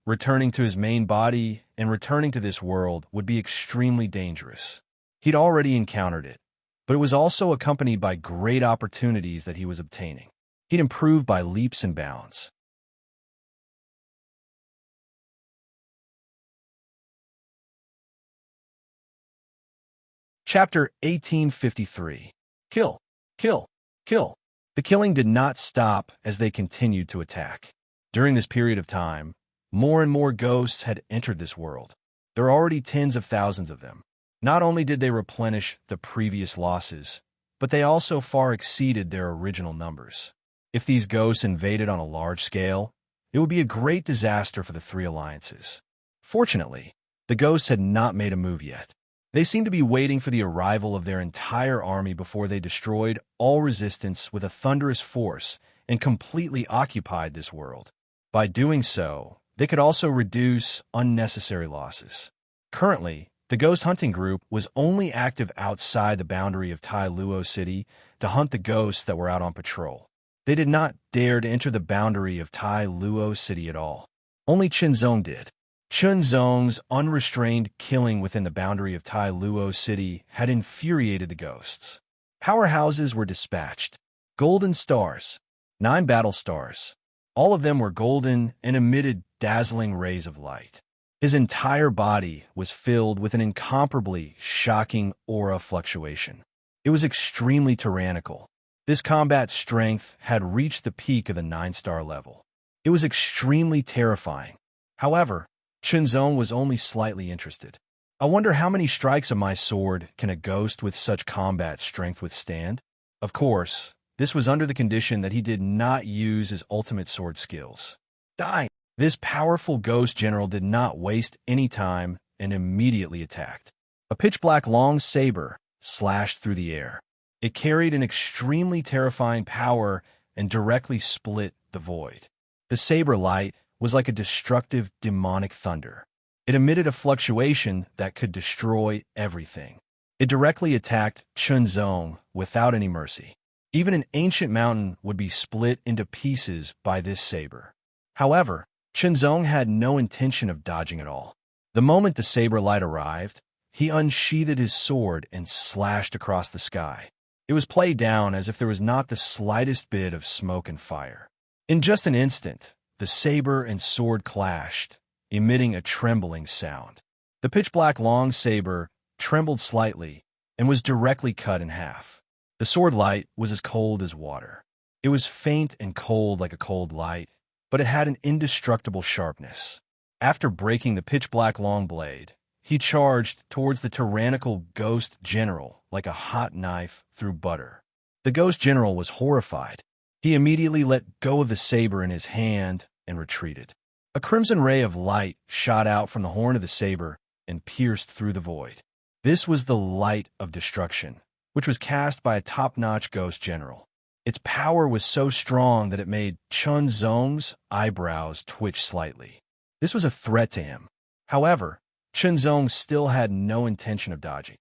Returning to his main body and returning to this world would be extremely dangerous. He'd already encountered it, but it was also accompanied by great opportunities that he was obtaining. He'd improved by leaps and bounds. Chapter 1853. Kill, kill, kill. The killing did not stop as they continued to attack. During this period of time, more and more ghosts had entered this world. There are already tens of thousands of them. Not only did they replenish the previous losses, but they also far exceeded their original numbers. If these ghosts invaded on a large scale, it would be a great disaster for the three alliances. Fortunately, the ghosts had not made a move yet. They seemed to be waiting for the arrival of their entire army before they destroyed all resistance with a thunderous force and completely occupied this world. By doing so, they could also reduce unnecessary losses. Currently, the ghost hunting group was only active outside the boundary of Tai Luo City to hunt the ghosts that were out on patrol. They did not dare to enter the boundary of Tai Luo City at all. Only Chunzong did. Chunzong's unrestrained killing within the boundary of Tai Luo City had infuriated the ghosts. Powerhouses were dispatched. Golden stars. 9 battle stars. All of them were golden and emitted dazzling rays of light. His entire body was filled with an incomparably shocking aura fluctuation. It was extremely tyrannical. This combat strength had reached the peak of the 9-star level. It was extremely terrifying. However, Chunzong was only slightly interested. I wonder how many strikes of my sword can a ghost with such combat strength withstand? Of course, this was under the condition that he did not use his ultimate sword skills. Die! This powerful ghost general did not waste any time and immediately attacked. A pitch-black long saber slashed through the air. It carried an extremely terrifying power and directly split the void. The saber light was like a destructive demonic thunder. It emitted a fluctuation that could destroy everything. It directly attacked Chunzong without any mercy. Even an ancient mountain would be split into pieces by this saber. However, Chunzong had no intention of dodging at all. The moment the saber light arrived, he unsheathed his sword and slashed across the sky. It was played down as if there was not the slightest bit of smoke and fire. In just an instant, the saber and sword clashed, emitting a trembling sound. The pitch-black long saber trembled slightly and was directly cut in half. The sword light was as cold as water. It was faint and cold like a cold light, but it had an indestructible sharpness. After breaking the pitch-black long blade, he charged towards the tyrannical ghost general like a hot knife through butter. The ghost general was horrified. He immediately let go of the saber in his hand and retreated. A crimson ray of light shot out from the horn of the saber and pierced through the void. This was the light of destruction, which was cast by a top-notch ghost general. Its power was so strong that it made Chunzong's eyebrows twitch slightly. This was a threat to him. However, Chunzong still had no intention of dodging.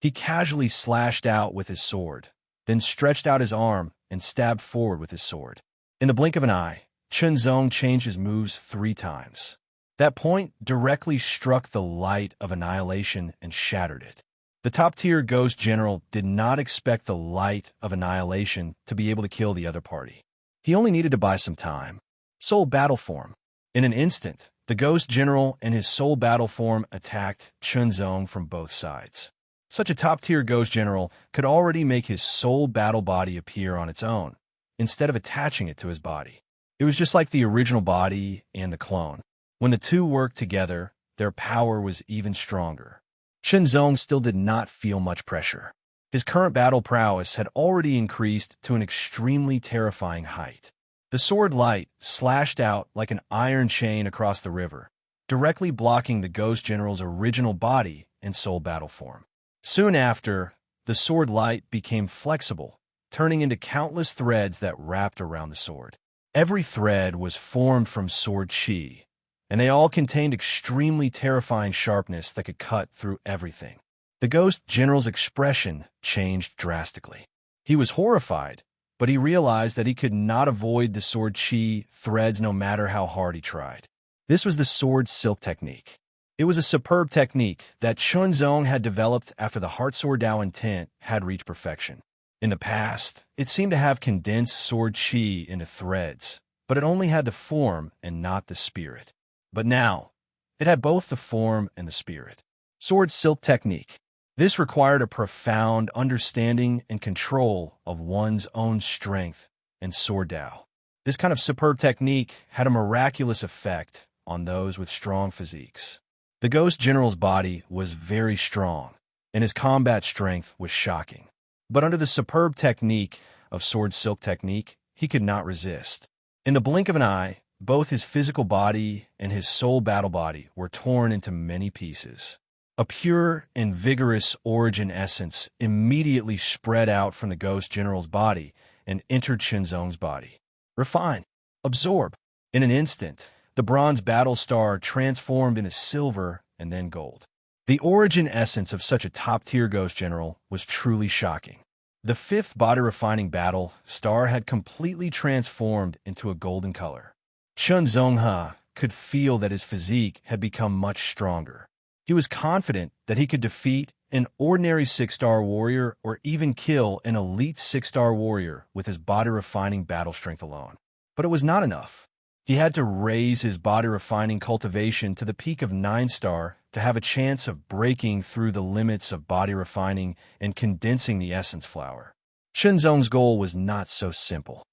He casually slashed out with his sword, then stretched out his arm and stabbed forward with his sword. In the blink of an eye, Chunzong changed his moves 3 times. That point directly struck the light of annihilation and shattered it. The top-tier Ghost General did not expect the light of annihilation to be able to kill the other party. He only needed to buy some time. Soul Battle Form. In an instant, the Ghost General and his Soul Battle Form attacked Chunzong from both sides. Such a top-tier Ghost General could already make his Soul Battle body appear on its own, instead of attaching it to his body. It was just like the original body and the clone. When the two worked together, their power was even stronger. Chunzong still did not feel much pressure. His current battle prowess had already increased to an extremely terrifying height. The sword light slashed out like an iron chain across the river, directly blocking the Ghost General's original body and Soul Battle Form. Soon after, the sword light became flexible, turning into countless threads that wrapped around the sword. Every thread was formed from sword chi, and they all contained extremely terrifying sharpness that could cut through everything. The Ghost General's expression changed drastically. He was horrified, but he realized that he could not avoid the sword chi threads no matter how hard he tried. This was the sword silk technique. It was a superb technique that Chunzong had developed after the Heart Sword Dao intent had reached perfection. In the past, it seemed to have condensed sword chi into threads, but it only had the form and not the spirit. But now, it had both the form and the spirit. Sword Silk Technique. This required a profound understanding and control of one's own strength and sword Dao. This kind of superb technique had a miraculous effect on those with strong physiques. The Ghost General's body was very strong, and his combat strength was shocking. But under the superb technique of Sword Silk Technique, he could not resist. In the blink of an eye, both his physical body and his soul battle body were torn into many pieces. A pure and vigorous origin essence immediately spread out from the Ghost General's body and entered Chunzong's body. Refine. Absorb. In an instant, the bronze battle star transformed into silver and then gold. The origin essence of such a top-tier Ghost General was truly shocking. The 5th body-refining battle star had completely transformed into a golden color. Chunzong could feel that his physique had become much stronger. He was confident that he could defeat an ordinary 6-star warrior or even kill an elite 6-star warrior with his body-refining battle strength alone. But it was not enough. He had to raise his body-refining cultivation to the peak of 9-star to have a chance of breaking through the limits of body-refining and condensing the essence flower. Chunzong's goal was not so simple.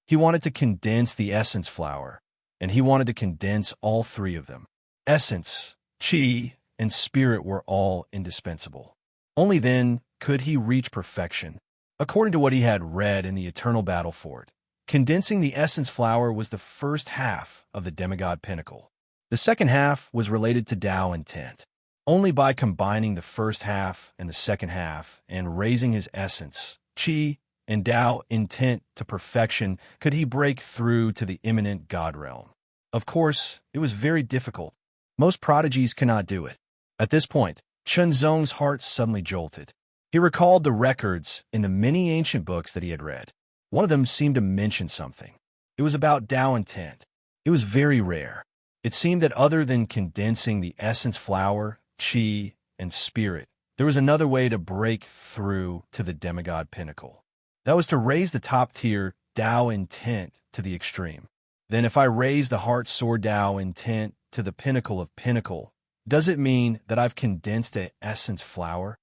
He wanted to condense the essence flower, and he wanted to condense all 3 of them. Essence, chi, and spirit were all indispensable. Only then could he reach perfection. According to what he had read in the Eternal Battle Fort, condensing the essence flower was the first half of the demigod pinnacle. The second half was related to Dao intent. Only by combining the first half and the second half and raising his essence, chi, and Dao intent to perfection could he break through to the imminent God realm. Of course, it was very difficult. Most prodigies cannot do it. At this point, Chunzong's heart suddenly jolted. He recalled the records in the many ancient books that he had read. One of them seemed to mention something. It was about Dao intent. It was very rare. It seemed that other than condensing the essence flower, chi, and spirit, there was another way to break through to the demigod pinnacle. That was to raise the top-tier Dao intent to the extreme. Then if I raise the Heart Sword Dao intent to the pinnacle of pinnacle, does it mean that I've condensed an essence flower?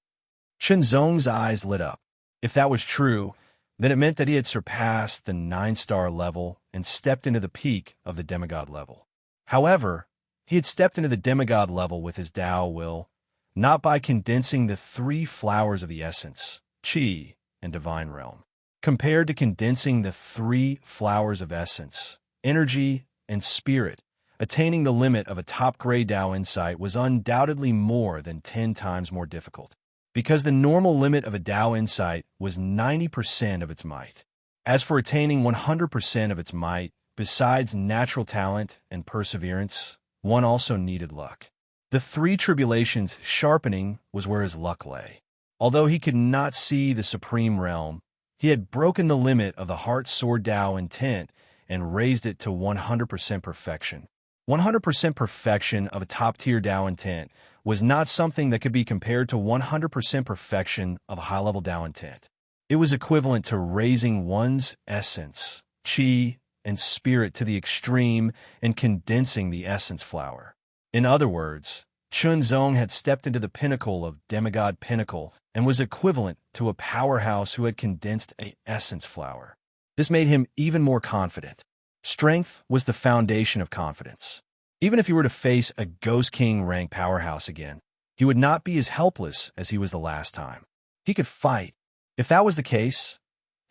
Chunzong's eyes lit up. If that was true, then it meant that he had surpassed the 9-star level and stepped into the peak of the demigod level. However, he had stepped into the demigod level with his Dao will, not by condensing the 3 flowers of the essence, chi, and divine realm. Compared to condensing the 3 flowers of essence, energy, and spirit, attaining the limit of a top-grade Dao insight was undoubtedly more than 10 times more difficult, because the normal limit of a Dao insight was 90% of its might. As for attaining 100% of its might, besides natural talent and perseverance, one also needed luck. The three tribulations sharpening was where his luck lay. Although he could not see the supreme realm, he had broken the limit of the heart sword Tao intent and raised it to 100% perfection. 100% perfection of a top-tier Tao intent was not something that could be compared to 100% perfection of a high-level Tao intent. It was equivalent to raising one's essence, qi, and spirit to the extreme and condensing the essence flower. In other words, Chunzong had stepped into the pinnacle of demigod pinnacle and was equivalent to a powerhouse who had condensed a essence flower. This made him even more confident. Strength was the foundation of confidence. Even if he were to face a Ghost King rank powerhouse again, he would not be as helpless as he was the last time. He could fight. If that was the case,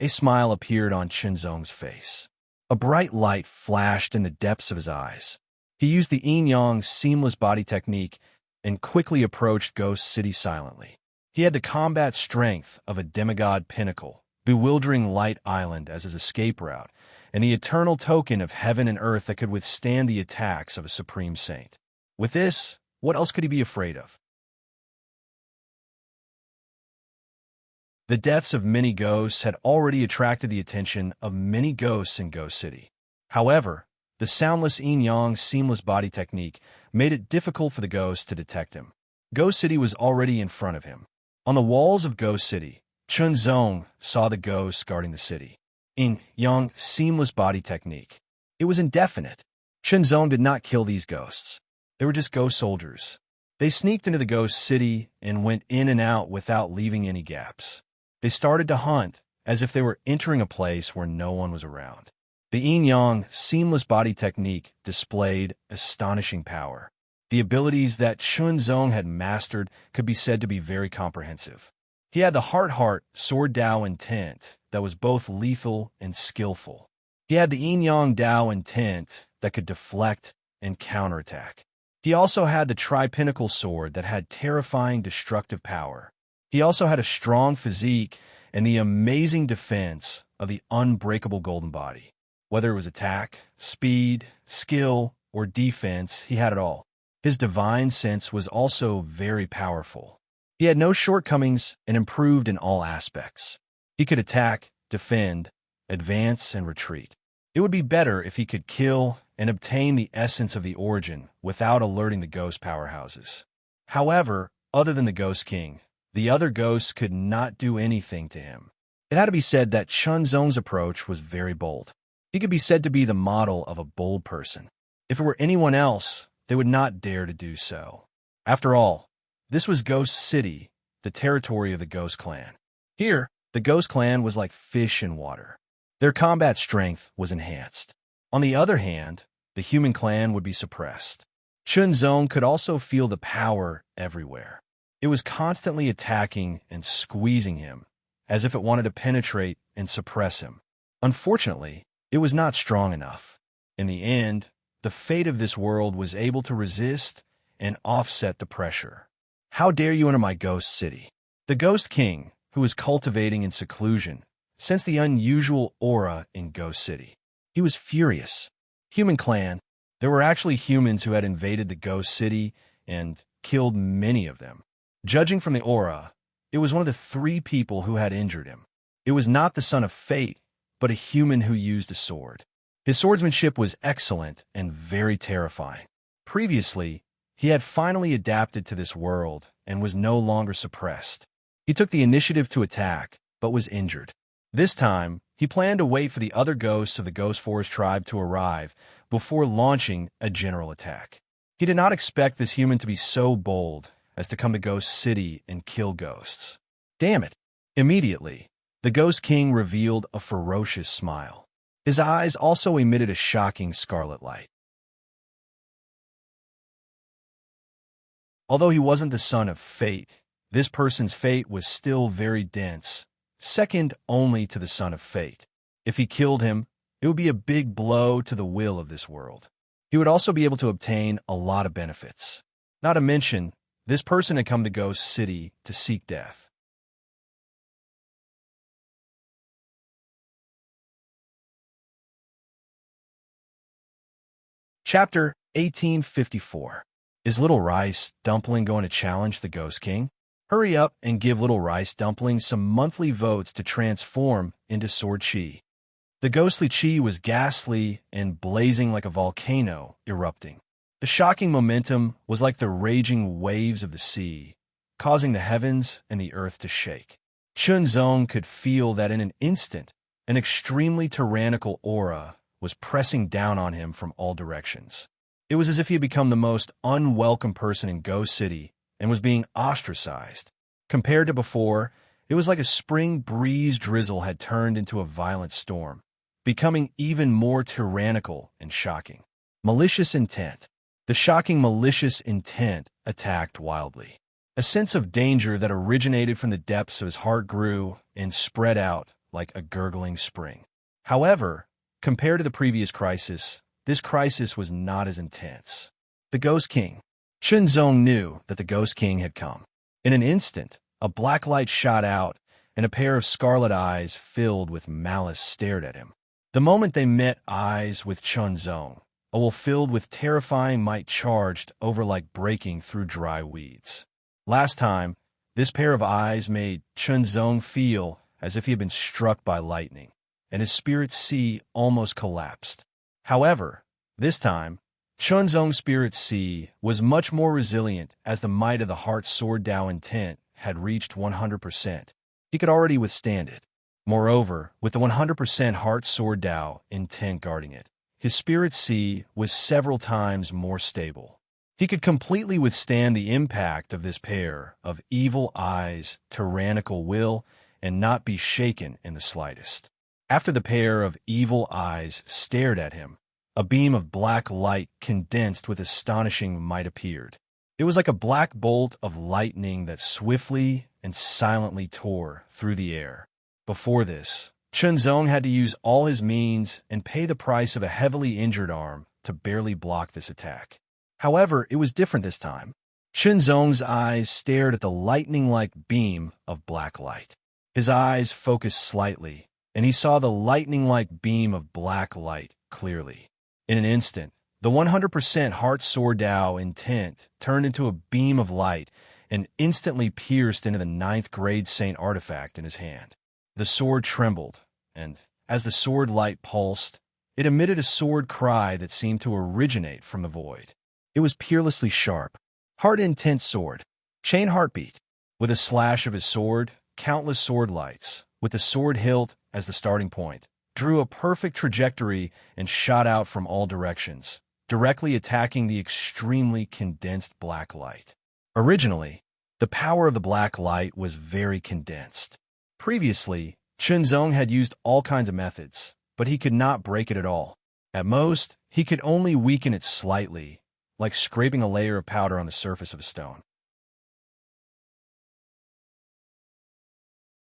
a smile appeared on Chunzong's face. A bright light flashed in the depths of his eyes. He used the yin-yang seamless body technique and quickly approached Ghost City silently. He had the combat strength of a demigod pinnacle, bewildering Light Island as his escape route, and the eternal token of heaven and earth that could withstand the attacks of a supreme saint. With this, what else could he be afraid of? The deaths of many ghosts had already attracted the attention of many ghosts in Ghost City. However, the soundless yin-yang seamless body technique made it difficult for the ghosts to detect him. Ghost City was already in front of him. On the walls of Ghost City, Chunzong saw the ghosts guarding the city. Yin-yang seamless body technique. It was indefinite. Chunzong did not kill these ghosts. They were just ghost soldiers. They sneaked into the Ghost City and went in and out without leaving any gaps. They started to hunt as if they were entering a place where no one was around. The yin-yang seamless body technique displayed astonishing power. The abilities that Chunzong had mastered could be said to be very comprehensive. He had the heart sword Dao intent that was both lethal and skillful. He had the yin-yang Dao intent that could deflect and counterattack. He also had the tri-pinnacle sword that had terrifying destructive power. He also had a strong physique and the amazing defense of the unbreakable golden body. Whether it was attack, speed, skill, or defense, he had it all. His divine sense was also very powerful. He had no shortcomings and improved in all aspects. He could attack, defend, advance, and retreat. It would be better if he could kill and obtain the essence of the origin without alerting the ghost powerhouses. However, other than the Ghost King, the other ghosts could not do anything to him. It had to be said that Chunzong's approach was very bold. He could be said to be the model of a bold person. If it were anyone else, they would not dare to do so. After all, this was Ghost City, the territory of the Ghost Clan. Here, the Ghost Clan was like fish in water. Their combat strength was enhanced. On the other hand, the human clan would be suppressed. Chunzong could also feel the power everywhere. It was constantly attacking and squeezing him, as if it wanted to penetrate and suppress him. Unfortunately, it was not strong enough. In the end, the fate of this world was able to resist and offset the pressure. How dare you enter my Ghost City? The Ghost King, who was cultivating in seclusion, sensed the unusual aura in Ghost City. He was furious. Human clan, there were actually humans who had invaded the Ghost City and killed many of them. Judging from the aura, it was one of the 3 people who had injured him. It was not the son of fate, but a human who used a sword. His swordsmanship was excellent and very terrifying. Previously, he had finally adapted to this world and was no longer suppressed. He took the initiative to attack, but was injured. This time, he planned to wait for the other ghosts of the Ghost Forest tribe to arrive before launching a general attack. He did not expect this human to be so bold as to come to Ghost City and kill ghosts. Damn it! Immediately, the Ghost King revealed a ferocious smile. His eyes also emitted a shocking scarlet light. Although he wasn't the son of fate, this person's fate was still very dense, second only to the son of fate. If he killed him, it would be a big blow to the will of this world. He would also be able to obtain a lot of benefits. Not to mention, this person had come to Ghost City to seek death. Chapter 1854. Is Little Rice Dumpling going to challenge the Ghost King? Hurry up and give Little Rice Dumpling some monthly votes to transform into Sword Chi. The ghostly Chi was ghastly and blazing like a volcano erupting. The shocking momentum was like the raging waves of the sea, causing the heavens and the earth to shake. Chunzong could feel that in an instant, an extremely tyrannical aura was pressing down on him from all directions. It was as if he had become the most unwelcome person in Ghost City and was being ostracized. Compared to before, it was like a spring breeze drizzle had turned into a violent storm, becoming even more tyrannical and shocking. Malicious intent. The shocking malicious intent attacked wildly. A sense of danger that originated from the depths of his heart grew and spread out like a gurgling spring. However, compared to the previous crisis, this crisis was not as intense. The Ghost King. Chunzong knew that the Ghost King had come. In an instant, a black light shot out, and a pair of scarlet eyes filled with malice stared at him. The moment they met eyes with Chunzong, a wolf filled with terrifying might charged over like breaking through dry weeds. Last time, this pair of eyes made Chunzong feel as if he had been struck by lightning, and his spirit sea almost collapsed. However, this time, Chunzong's spirit sea was much more resilient as the might of the heart sword Dao intent had reached 100%. He could already withstand it. Moreover, with the 100% heart sword Dao intent guarding it, his spirit sea was several times more stable. He could completely withstand the impact of this pair of evil eyes, tyrannical will, and not be shaken in the slightest. After the pair of evil eyes stared at him, a beam of black light condensed with astonishing might appeared. It was like a black bolt of lightning that swiftly and silently tore through the air. Before this, Chunzong had to use all his means and pay the price of a heavily injured arm to barely block this attack. However, it was different this time. Chunzong's eyes stared at the lightning-like beam of black light. His eyes focused slightly, and he saw the lightning-like beam of black light clearly. In an instant, the 100% heart sword Dao intent turned into a beam of light and instantly pierced into the 9th grade saint artifact in his hand. The sword trembled, and as the sword light pulsed, it emitted a sword cry that seemed to originate from the void. It was peerlessly sharp. Heart intent sword. Chain heartbeat. With a slash of his sword, countless sword lights, with the sword hilt as the starting point, drew a perfect trajectory and shot out from all directions, directly attacking the extremely condensed black light. Originally, the power of the black light was very condensed. Previously, Chunzong had used all kinds of methods, but he could not break it at all. At most, he could only weaken it slightly, like scraping a layer of powder on the surface of a stone.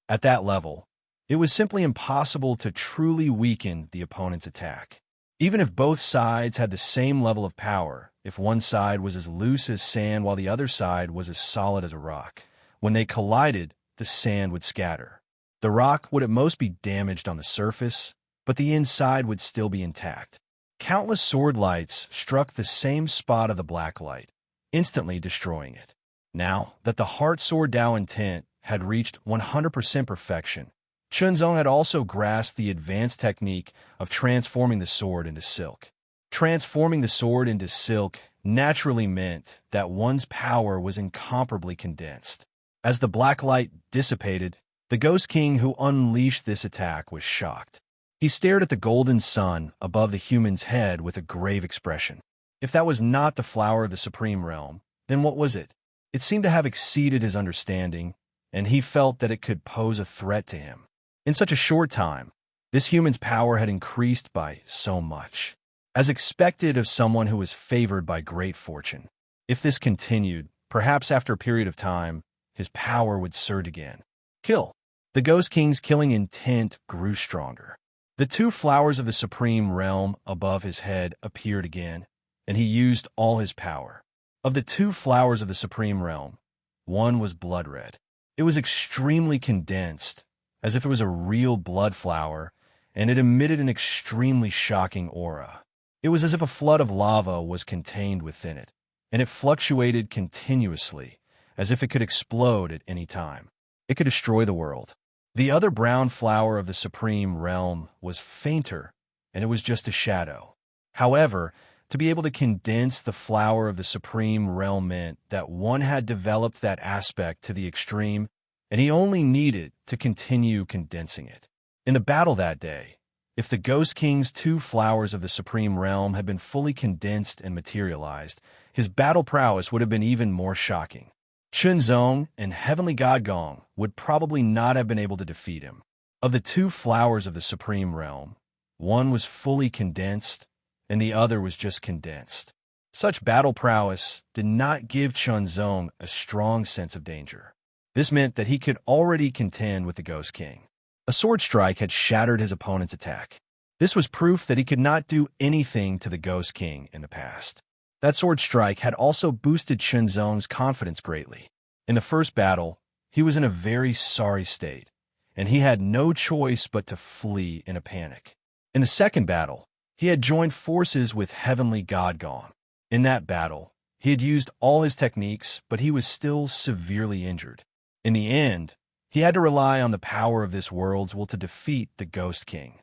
At that level, it was simply impossible to truly weaken the opponent's attack. Even if both sides had the same level of power, if one side was as loose as sand while the other side was as solid as a rock, when they collided, the sand would scatter. The rock would at most be damaged on the surface, but the inside would still be intact. Countless sword lights struck the same spot of the black light, instantly destroying it. Now that the heart sword Dao intent had reached 100% perfection, Chunzong had also grasped the advanced technique of transforming the sword into silk. Transforming the sword into silk naturally meant that one's power was incomparably condensed. As the black light dissipated, the Ghost King who unleashed this attack was shocked. He stared at the golden sun above the human's head with a grave expression. If that was not the flower of the supreme realm, then what was it? It seemed to have exceeded his understanding, and he felt that it could pose a threat to him. In such a short time, this human's power had increased by so much, as expected of someone who was favored by great fortune. If this continued, perhaps after a period of time, his power would surge again. Kill. The Ghost King's killing intent grew stronger. The 2 flowers of the supreme realm above his head appeared again, and he used all his power. Of the 2 flowers of the supreme realm, one was blood red. It was extremely condensed, as if it was a real blood flower, and it emitted an extremely shocking aura. It was as if a flood of lava was contained within it, and it fluctuated continuously, as if it could explode at any time. It could destroy the world. The other brown flower of the supreme realm was fainter, and it was just a shadow. However, to be able to condense the flower of the supreme realm meant that one had developed that aspect to the extreme, and he only needed to continue condensing it. In the battle that day, if the Ghost King's two flowers of the supreme realm had been fully condensed and materialized, his battle prowess would have been even more shocking. Chunzong and Heavenly God Gong would probably not have been able to defeat him. Of the two flowers of the supreme realm, one was fully condensed, and the other was just condensed. Such battle prowess did not give Chunzong a strong sense of danger. This meant that he could already contend with the Ghost King. A sword strike had shattered his opponent's attack. This was proof that he could not do anything to the Ghost King in the past. That sword strike had also boosted Chunzong's confidence greatly. In the first battle, he was in a very sorry state, and he had no choice but to flee in a panic. In the second battle, he had joined forces with Heavenly God Gong. In that battle, he had used all his techniques, but he was still severely injured. In the end, he had to rely on the power of this world's will to defeat the Ghost King.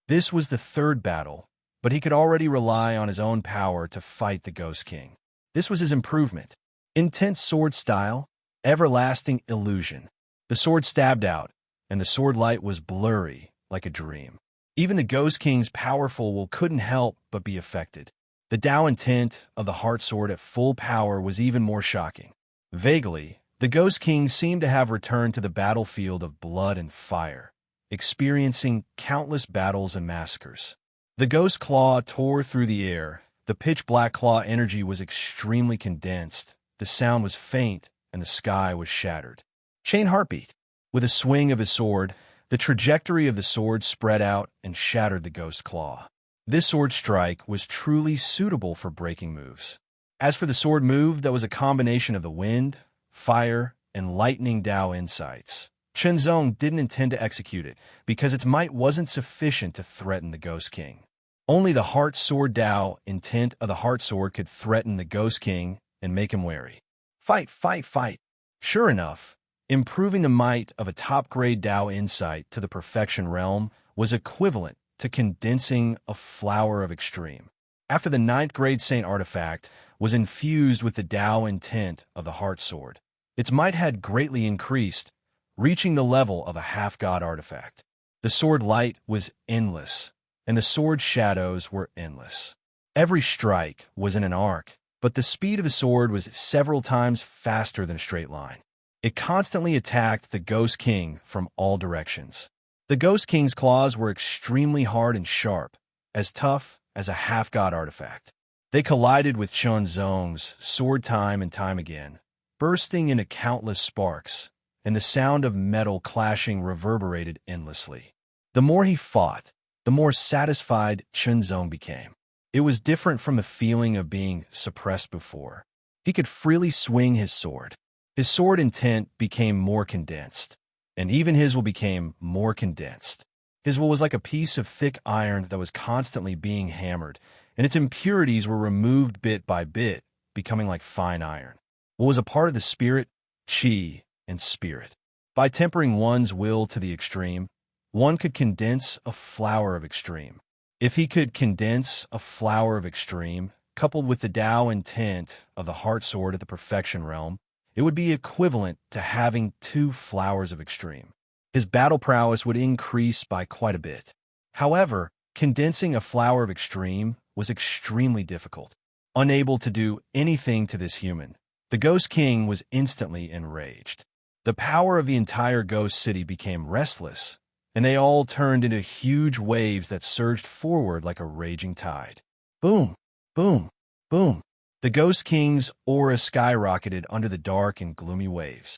This was the third battle, but he could already rely on his own power to fight the Ghost King. This was his improvement. Intense sword style, everlasting illusion. The sword stabbed out, and the sword light was blurry, like a dream. Even the Ghost King's powerful will couldn't help but be affected. The Tao intent of the Heart Sword at full power was even more shocking. Vaguely, the Ghost King seemed to have returned to the battlefield of blood and fire, experiencing countless battles and massacres. The Ghost Claw tore through the air. The pitch-black claw energy was extremely condensed, the sound was faint, and the sky was shattered. Chain Heartbeat. With a swing of his sword, the trajectory of the sword spread out and shattered the Ghost Claw. This sword strike was truly suitable for breaking moves. As for the sword move that was a combination of the wind, fire, and lightning Tao insights, Chunzong didn't intend to execute it because its might wasn't sufficient to threaten the Ghost King. Only the Heart Sword Tao intent of the Heart Sword could threaten the Ghost King and make him wary. Fight, fight, fight. Sure enough, improving the might of a top-grade Tao insight to the perfection realm was equivalent to condensing a flower of extreme. After the 9th grade Saint artifact was infused with the Tao intent of the Heart Sword, its might had greatly increased, reaching the level of a half-god artifact. The sword light was endless, and the sword shadows were endless. Every strike was in an arc, but the speed of the sword was several times faster than a straight line. It constantly attacked the Ghost King from all directions. The Ghost King's claws were extremely hard and sharp, as tough as a half-god artifact. They collided with Chunzong's sword time and time again, bursting into countless sparks, and the sound of metal clashing reverberated endlessly. The more he fought, the more satisfied Chunzong became. It was different from the feeling of being suppressed before. He could freely swing his sword. His sword intent became more condensed, and even his will became more condensed. His will was like a piece of thick iron that was constantly being hammered, and its impurities were removed bit by bit, becoming like fine iron. What was a part of the spirit, qi, and spirit. By tempering one's will to the extreme, one could condense a flower of extreme. If he could condense a flower of extreme, coupled with the Tao intent of the Heart Sword at the perfection realm, it would be equivalent to having 2 flowers of extreme. His battle prowess would increase by quite a bit. However, condensing a flower of extreme was extremely difficult. Unable to do anything to this human, the Ghost King was instantly enraged. The power of the entire Ghost City became restless, and they all turned into huge waves that surged forward like a raging tide. Boom, boom, boom. The Ghost King's aura skyrocketed under the dark and gloomy waves.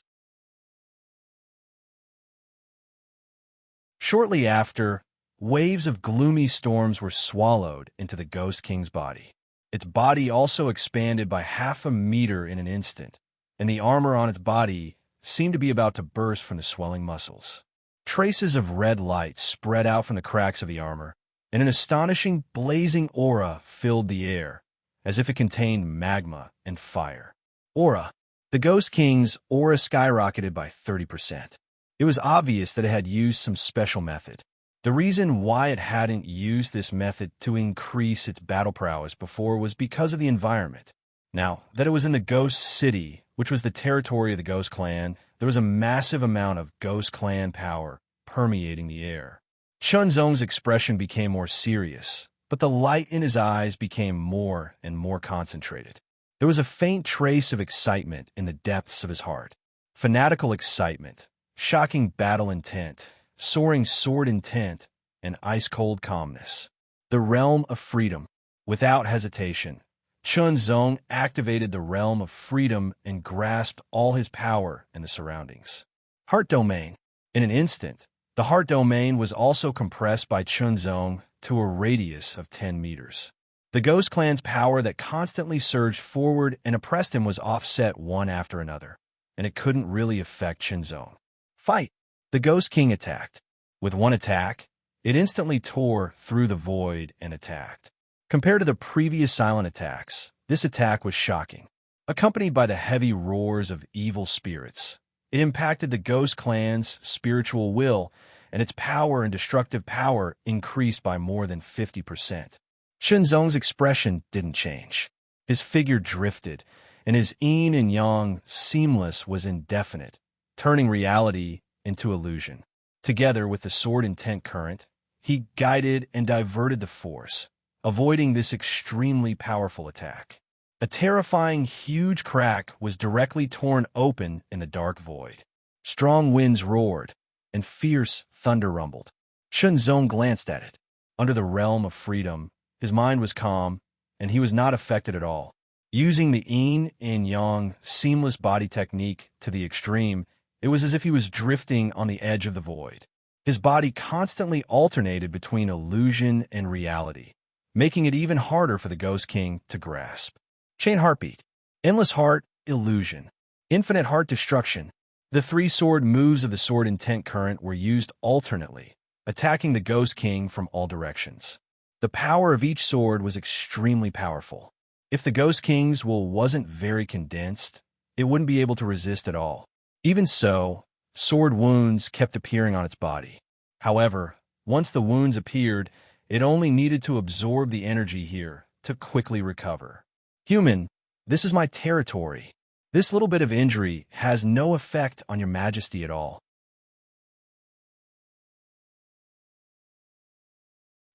Shortly after, waves of gloomy storms were swallowed into the Ghost King's body. Its body also expanded by 1/2 meter in an instant, and the armor on its body seemed to be about to burst from the swelling muscles. Traces of red light spread out from the cracks of the armor, and an astonishing blazing aura filled the air, as if it contained magma and fire. Aura. The Ghost King's aura skyrocketed by 30%. It was obvious that it had used some special method. The reason why it hadn't used this method to increase its battle prowess before was because of the environment. Now, that it was in the Ghost City, which was the territory of the Ghost Clan, there was a massive amount of Ghost Clan power permeating the air. Chunzong's expression became more serious, but the light in his eyes became more and more concentrated. There was a faint trace of excitement in the depths of his heart. Fanatical excitement, shocking battle intent, soaring sword intent, and ice-cold calmness. The realm of freedom. Without hesitation, Chunzong activated the realm of freedom and grasped all his power in the surroundings. Heart Domain. In an instant, the heart domain was also compressed by Chunzong to a radius of 10 meters. The Ghost Clan's power that constantly surged forward and oppressed him was offset one after another, and it couldn't really affect Chunzong. Fight! The Ghost King attacked. With one attack, it instantly tore through the void and attacked. Compared to the previous silent attacks, this attack was shocking. Accompanied by the heavy roars of evil spirits, it impacted the Ghost Clan's spiritual will, and its power and destructive power increased by more than 50%. Chunzong's expression didn't change. His figure drifted, and his yin and yang seamless was indefinite, turning reality into illusion. Together with the sword intent current, he guided and diverted the force, avoiding this extremely powerful attack. A terrifying huge crack was directly torn open in the dark void. Strong winds roared, and fierce thunder rumbled. Chunzong glanced at it. Under the realm of freedom, his mind was calm, and he was not affected at all. Using the yin and yang seamless body technique to the extreme, it was as if he was drifting on the edge of the void. His body constantly alternated between illusion and reality, making it even harder for the Ghost King to grasp. Chain Heartbeat. Endless Heart, Illusion. Infinite Heart Destruction. The three sword moves of the sword intent current were used alternately, attacking the Ghost King from all directions. The power of each sword was extremely powerful. If the Ghost King's will wasn't very condensed, it wouldn't be able to resist at all. Even so, sword wounds kept appearing on its body. However, once the wounds appeared, it only needed to absorb the energy here to quickly recover. Human, this is my territory. This little bit of injury has no effect on your majesty at all.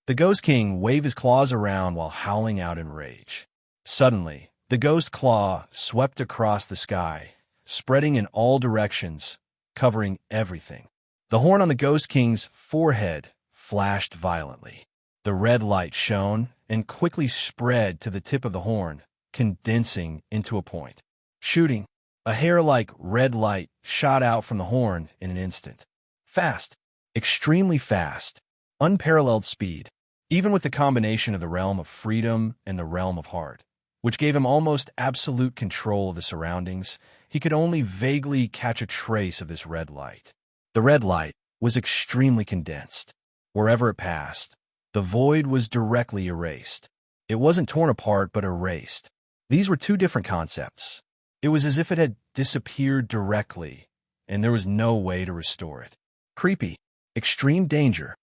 The Ghost King waved his claws around while howling out in rage. Suddenly, the Ghost Claw swept across the sky, spreading in all directions, covering everything. The horn on the Ghost King's forehead flashed violently. The red light shone and quickly spread to the tip of the horn, condensing into a point. Shooting. A hair-like red light shot out from the horn in an instant. Fast. Extremely fast. Unparalleled speed. Even with the combination of the realm of freedom and the realm of heart, which gave him almost absolute control of the surroundings, he could only vaguely catch a trace of this red light. The red light was extremely condensed. Wherever it passed, the void was directly erased. It wasn't torn apart, but erased. These were two different concepts. It was as if it had disappeared directly, and there was no way to restore it. Creepy. Extreme danger.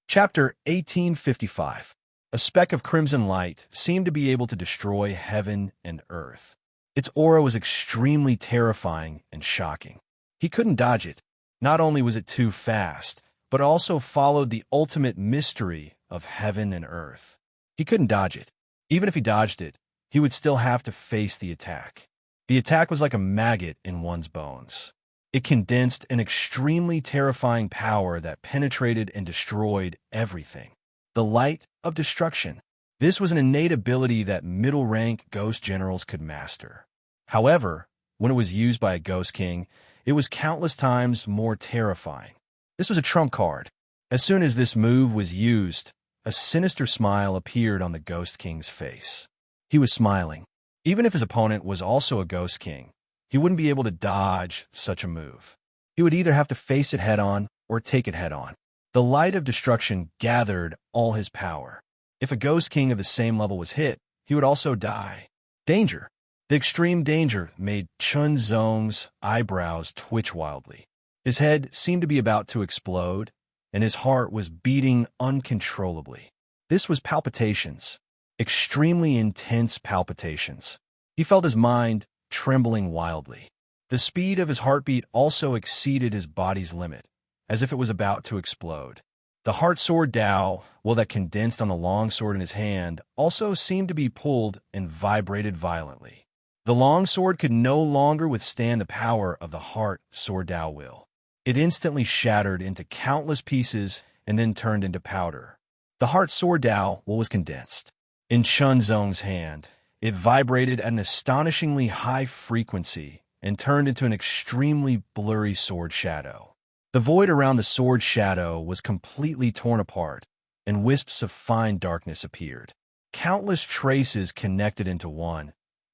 Chapter 1855. A speck of crimson light seemed to be able to destroy heaven and earth. Its aura was extremely terrifying and shocking. He couldn't dodge it. Not only was it too fast, but also followed the ultimate mystery of heaven and earth. He couldn't dodge it. Even if he dodged it, he would still have to face the attack. The attack was like a maggot in one's bones. It condensed an extremely terrifying power that penetrated and destroyed everything. The light of destruction. This was an innate ability that middle-rank ghost generals could master. However, when it was used by a Ghost King, it was countless times more terrifying. This was a trump card. As soon as this move was used, a sinister smile appeared on the Ghost King's face. He was smiling. Even if his opponent was also a Ghost King, he wouldn't be able to dodge such a move. He would either have to face it head-on or take it head-on. The light of destruction gathered all his power. If a Ghost King of the same level was hit, he would also die. Danger. The extreme danger made Chun Zong's eyebrows twitch wildly. His head seemed to be about to explode, and his heart was beating uncontrollably. This was palpitations, extremely intense palpitations. He felt his mind trembling wildly. The speed of his heartbeat also exceeded his body's limit, as if it was about to explode. The heart sword Dao, that condensed on the long sword in his hand, also seemed to be pulled and vibrated violently. The long sword could no longer withstand the power of the heart sword Dao will. It instantly shattered into countless pieces and then turned into powder. The heart sword Dao was condensed. In Chun Zong's hand, it vibrated at an astonishingly high frequency and turned into an extremely blurry sword shadow. The void around the sword shadow was completely torn apart, and wisps of fine darkness appeared. Countless traces connected into one,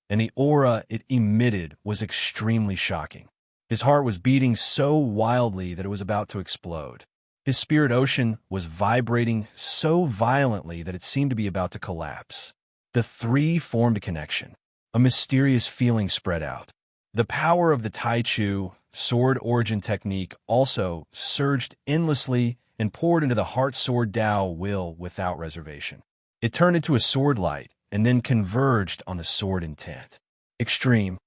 and the aura it emitted was extremely shocking. His heart was beating so wildly that it was about to explode. His spirit ocean was vibrating so violently that it seemed to be about to collapse. The three formed a connection. A mysterious feeling spread out. The power of the Tai Chu sword origin technique also surged endlessly and poured into the heart sword Dao will without reservation. It turned into a sword light and then converged on the sword intent. Extreme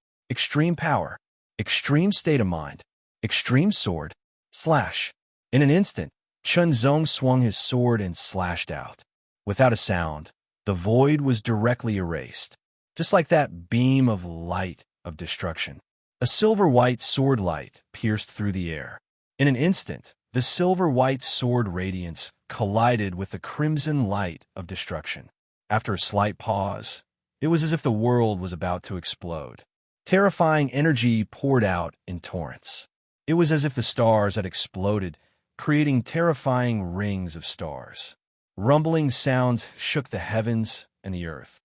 power, extreme state of mind, extreme sword, slash. In an instant, Chun Zong swung his sword and slashed out. Without a sound, the void was directly erased, just like that beam of light of destruction. A silver-white sword light pierced through the air. In an instant, the silver-white sword radiance collided with the crimson light of destruction. After a slight pause, it was as if the world was about to explode. Terrifying energy poured out in torrents. It was as if the stars had exploded, creating terrifying rings of stars. Rumbling sounds shook the heavens and the earth.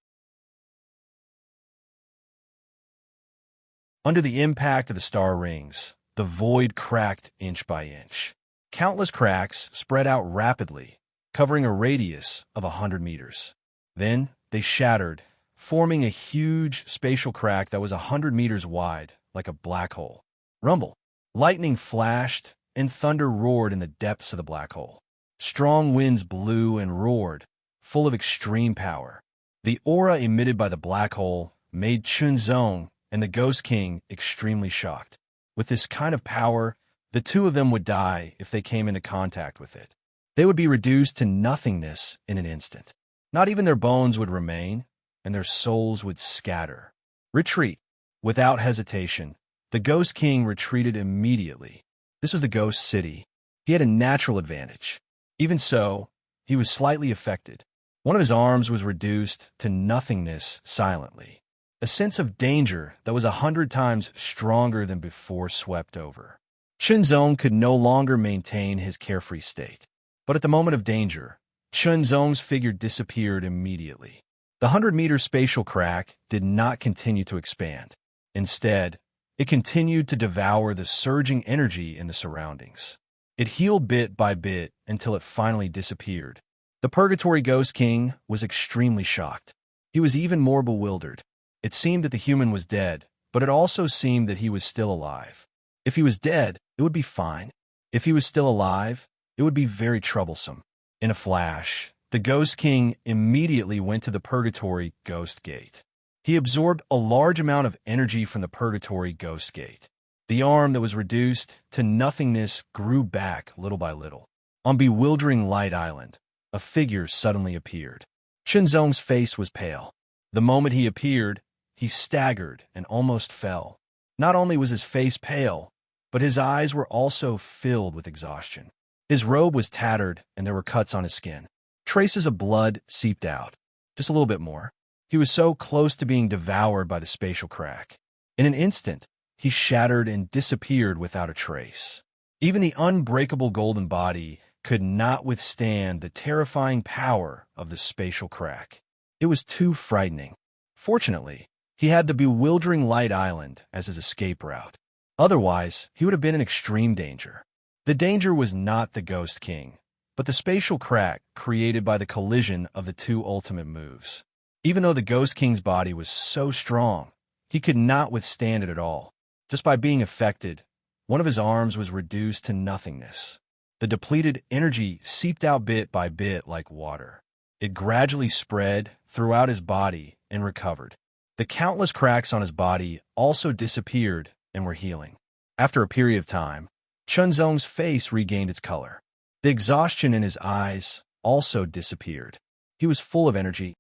Under the impact of the star rings, the void cracked inch by inch. Countless cracks spread out rapidly, covering a radius of 100 meters. Then they shattered, forming a huge spatial crack that was 100 meters wide, like a black hole. Rumble. Lightning flashed, and thunder roared in the depths of the black hole. Strong winds blew and roared, full of extreme power. The aura emitted by the black hole made Chun Zong and the Ghost King extremely shocked. With this kind of power, the two of them would die if they came into contact with it. They would be reduced to nothingness in an instant. Not even their bones would remain, and their souls would scatter. Retreat. Without hesitation, the Ghost King retreated immediately. This was the Ghost City. He had a natural advantage. Even so, he was slightly affected. One of his arms was reduced to nothingness silently. A sense of danger that was 100 times stronger than before swept over. Chun Zong could no longer maintain his carefree state. But at the moment of danger, Chun Zong's figure disappeared immediately. The 100-meter spatial crack did not continue to expand. Instead, it continued to devour the surging energy in the surroundings. It healed bit by bit until it finally disappeared. The Purgatory Ghost King was extremely shocked. He was even more bewildered. It seemed that the human was dead, but it also seemed that he was still alive. If he was dead, it would be fine. If he was still alive, it would be very troublesome. In a flash, the Ghost King immediately went to the Purgatory Ghost Gate. He absorbed a large amount of energy from the Purgatory Ghost Gate. The arm that was reduced to nothingness grew back little by little. On Bewildering Light Island, a figure suddenly appeared. Chun Zong's face was pale. The moment he appeared, he staggered and almost fell. Not only was his face pale, but his eyes were also filled with exhaustion. His robe was tattered and there were cuts on his skin. Traces of blood seeped out. Just a little bit more. He was so close to being devoured by the spatial crack. In an instant, he shattered and disappeared without a trace. Even the unbreakable golden body could not withstand the terrifying power of the spatial crack. It was too frightening. Fortunately, He had the bewildering light island as his escape route. Otherwise, he would have been in extreme danger. The danger was not the Ghost King, but the spatial crack created by the collision of the two ultimate moves. Even though the Ghost King's body was so strong, he could not withstand it at all. Just by being affected, one of his arms was reduced to nothingness. The depleted energy seeped out bit by bit like water. It gradually spread throughout his body and recovered. The countless cracks on his body also disappeared and were healing. After a period of time, Chunzong's face regained its color. The exhaustion in his eyes also disappeared. He was full of energy.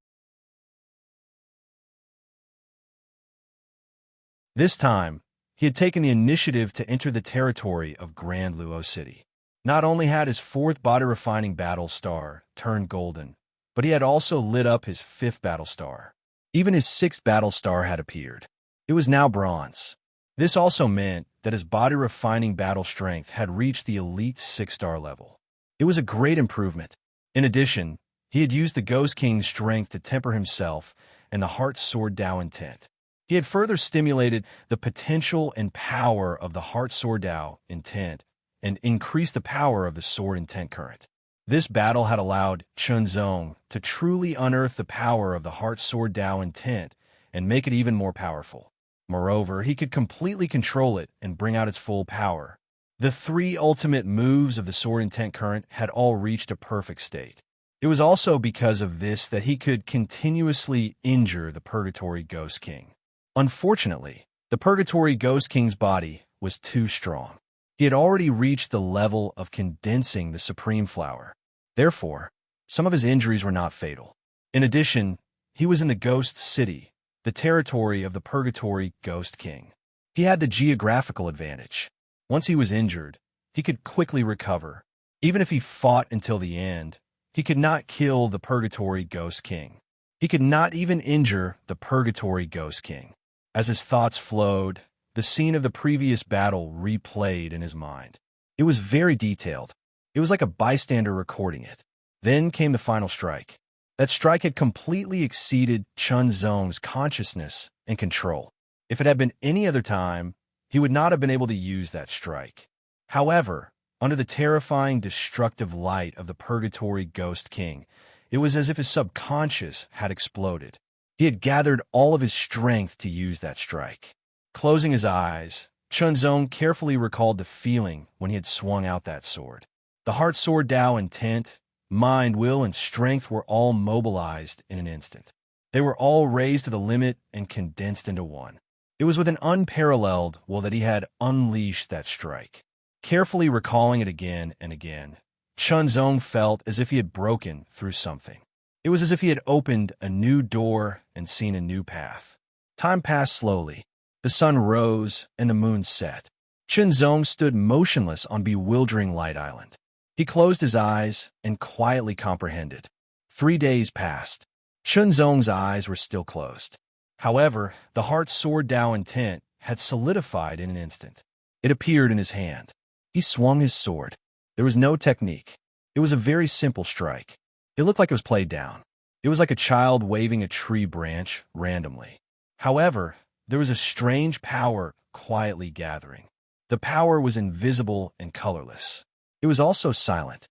This time, he had taken the initiative to enter the territory of Grand Luo City. Not only had his fourth body-refining battle star turned golden, but he had also lit up his fifth battle star. Even his sixth battle star had appeared. It was now bronze. This also meant that his body-refining battle strength had reached the elite 6-star level. It was a great improvement. In addition, he had used the Ghost King's strength to temper himself and the Heart Sword Dao intent. He had further stimulated the potential and power of the Heart Sword Dao intent and increased the power of the Sword Intent current. This battle had allowed Chunzong to truly unearth the power of the Heart Sword Dao intent and make it even more powerful. Moreover, he could completely control it and bring out its full power. The three ultimate moves of the Sword Intent current had all reached a perfect state. It was also because of this that he could continuously injure the Purgatory Ghost King. Unfortunately, the Purgatory Ghost King's body was too strong. He had already reached the level of condensing the Supreme Flower. Therefore, some of his injuries were not fatal. In addition, he was in the Ghost City, the territory of the Purgatory Ghost King. He had the geographical advantage. Once he was injured, he could quickly recover. Even if he fought until the end, he could not kill the Purgatory Ghost King. He could not even injure the Purgatory Ghost King. As his thoughts flowed, the scene of the previous battle replayed in his mind. It was very detailed. It was like a bystander recording it. Then came the final strike. That strike had completely exceeded Chunzong's consciousness and control. If it had been any other time, he would not have been able to use that strike. However, under the terrifying, destructive light of the Purgatory Ghost King, it was as if his subconscious had exploded. He had gathered all of his strength to use that strike. Closing his eyes, Chunzong carefully recalled the feeling when he had swung out that sword. The Heart Sword Dao intent, mind, will, and strength were all mobilized in an instant. They were all raised to the limit and condensed into one. It was with an unparalleled will that he had unleashed that strike. Carefully recalling it again and again, Chunzong felt as if he had broken through something. It was as if he had opened a new door and seen a new path. Time passed slowly. The sun rose and the moon set. Chunzong stood motionless on bewildering Light Island. He closed his eyes and quietly comprehended. 3 days passed. Chunzong's eyes were still closed. However, the Heart Sword Dao intent had solidified in an instant. It appeared in his hand. He swung his sword. There was no technique. It was a very simple strike. It looked like it was played down. It was like a child waving a tree branch randomly. However, there was a strange power quietly gathering. The power was invisible and colorless. It was also silent.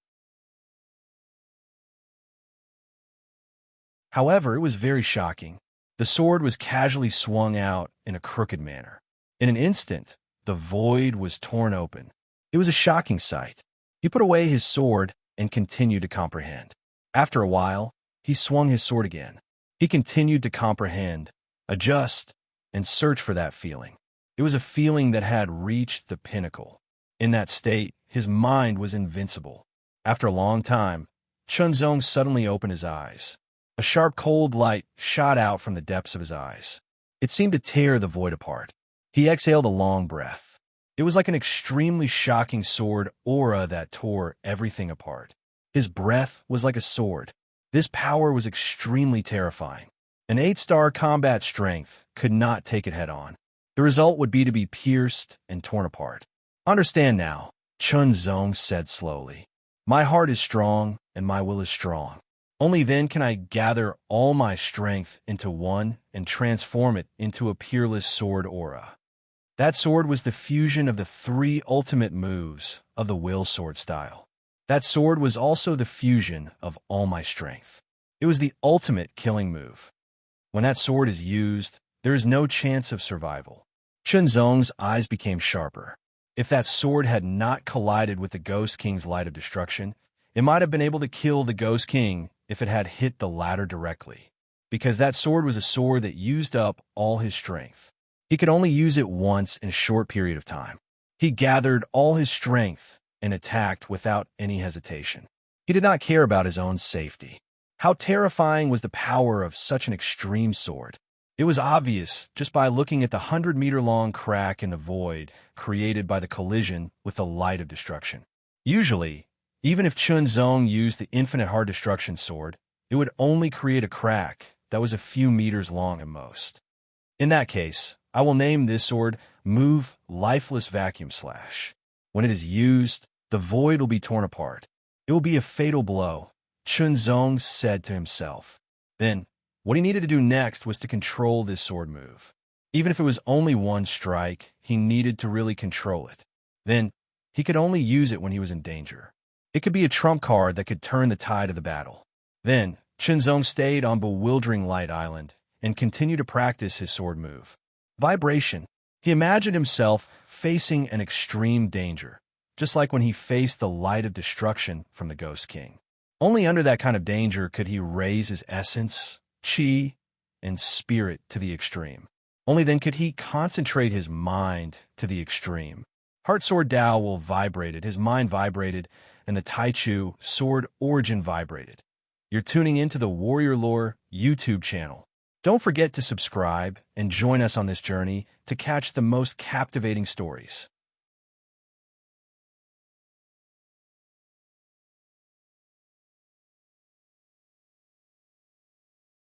However, it was very shocking. The sword was casually swung out in a crooked manner. In an instant, the void was torn open. It was a shocking sight. He put away his sword and continued to comprehend. After a while, he swung his sword again. He continued to comprehend, adjust, and search for that feeling. It was a feeling that had reached the pinnacle. In that state, his mind was invincible. After a long time, Chunzong suddenly opened his eyes. A sharp, cold light shot out from the depths of his eyes. It seemed to tear the void apart. He exhaled a long breath. It was like an extremely shocking sword aura that tore everything apart. His breath was like a sword. This power was extremely terrifying. An 8-star combat strength could not take it head-on. The result would be to be pierced and torn apart. Understand now, Chunzong said slowly. My heart is strong and my will is strong. Only then can I gather all my strength into one and transform it into a peerless sword aura. That sword was the fusion of the three ultimate moves of the will sword style. That sword was also the fusion of all my strength. It was the ultimate killing move. When that sword is used, there is no chance of survival. Chunzong's eyes became sharper. If that sword had not collided with the Ghost King's light of destruction, it might have been able to kill the Ghost King if it had hit the latter directly, because that sword was a sword that used up all his strength. He could only use it once in a short period of time. He gathered all his strength and attacked without any hesitation. He did not care about his own safety. How terrifying was the power of such an extreme sword? It was obvious just by looking at the 100-meter-long crack in the void created by the collision with the light of destruction. Usually, even if Chunzong used the infinite hard destruction sword, it would only create a crack that was a few meters long at most. In that case, I will name this sword Move Lifeless Vacuum Slash. When it is used, the void will be torn apart. It will be a fatal blow, Chunzong said to himself. Then, what he needed to do next was to control this sword move. Even if it was only one strike, he needed to really control it. Then, he could only use it when he was in danger. It could be a trump card that could turn the tide of the battle. Then, Chunzong stayed on Bewildering Light Island and continued to practice his sword move. Vibration. He imagined himself facing an extreme danger, just like when he faced the light of destruction from the Ghost King. Only under that kind of danger could he raise his essence, chi, and spirit to the extreme. Only then could he concentrate his mind to the extreme. Heart Sword Dao will vibrated, his mind vibrated, and the Taichu sword origin vibrated. You're tuning into the Warrior Lore YouTube channel. Don't forget to subscribe and join us on this journey to catch the most captivating stories.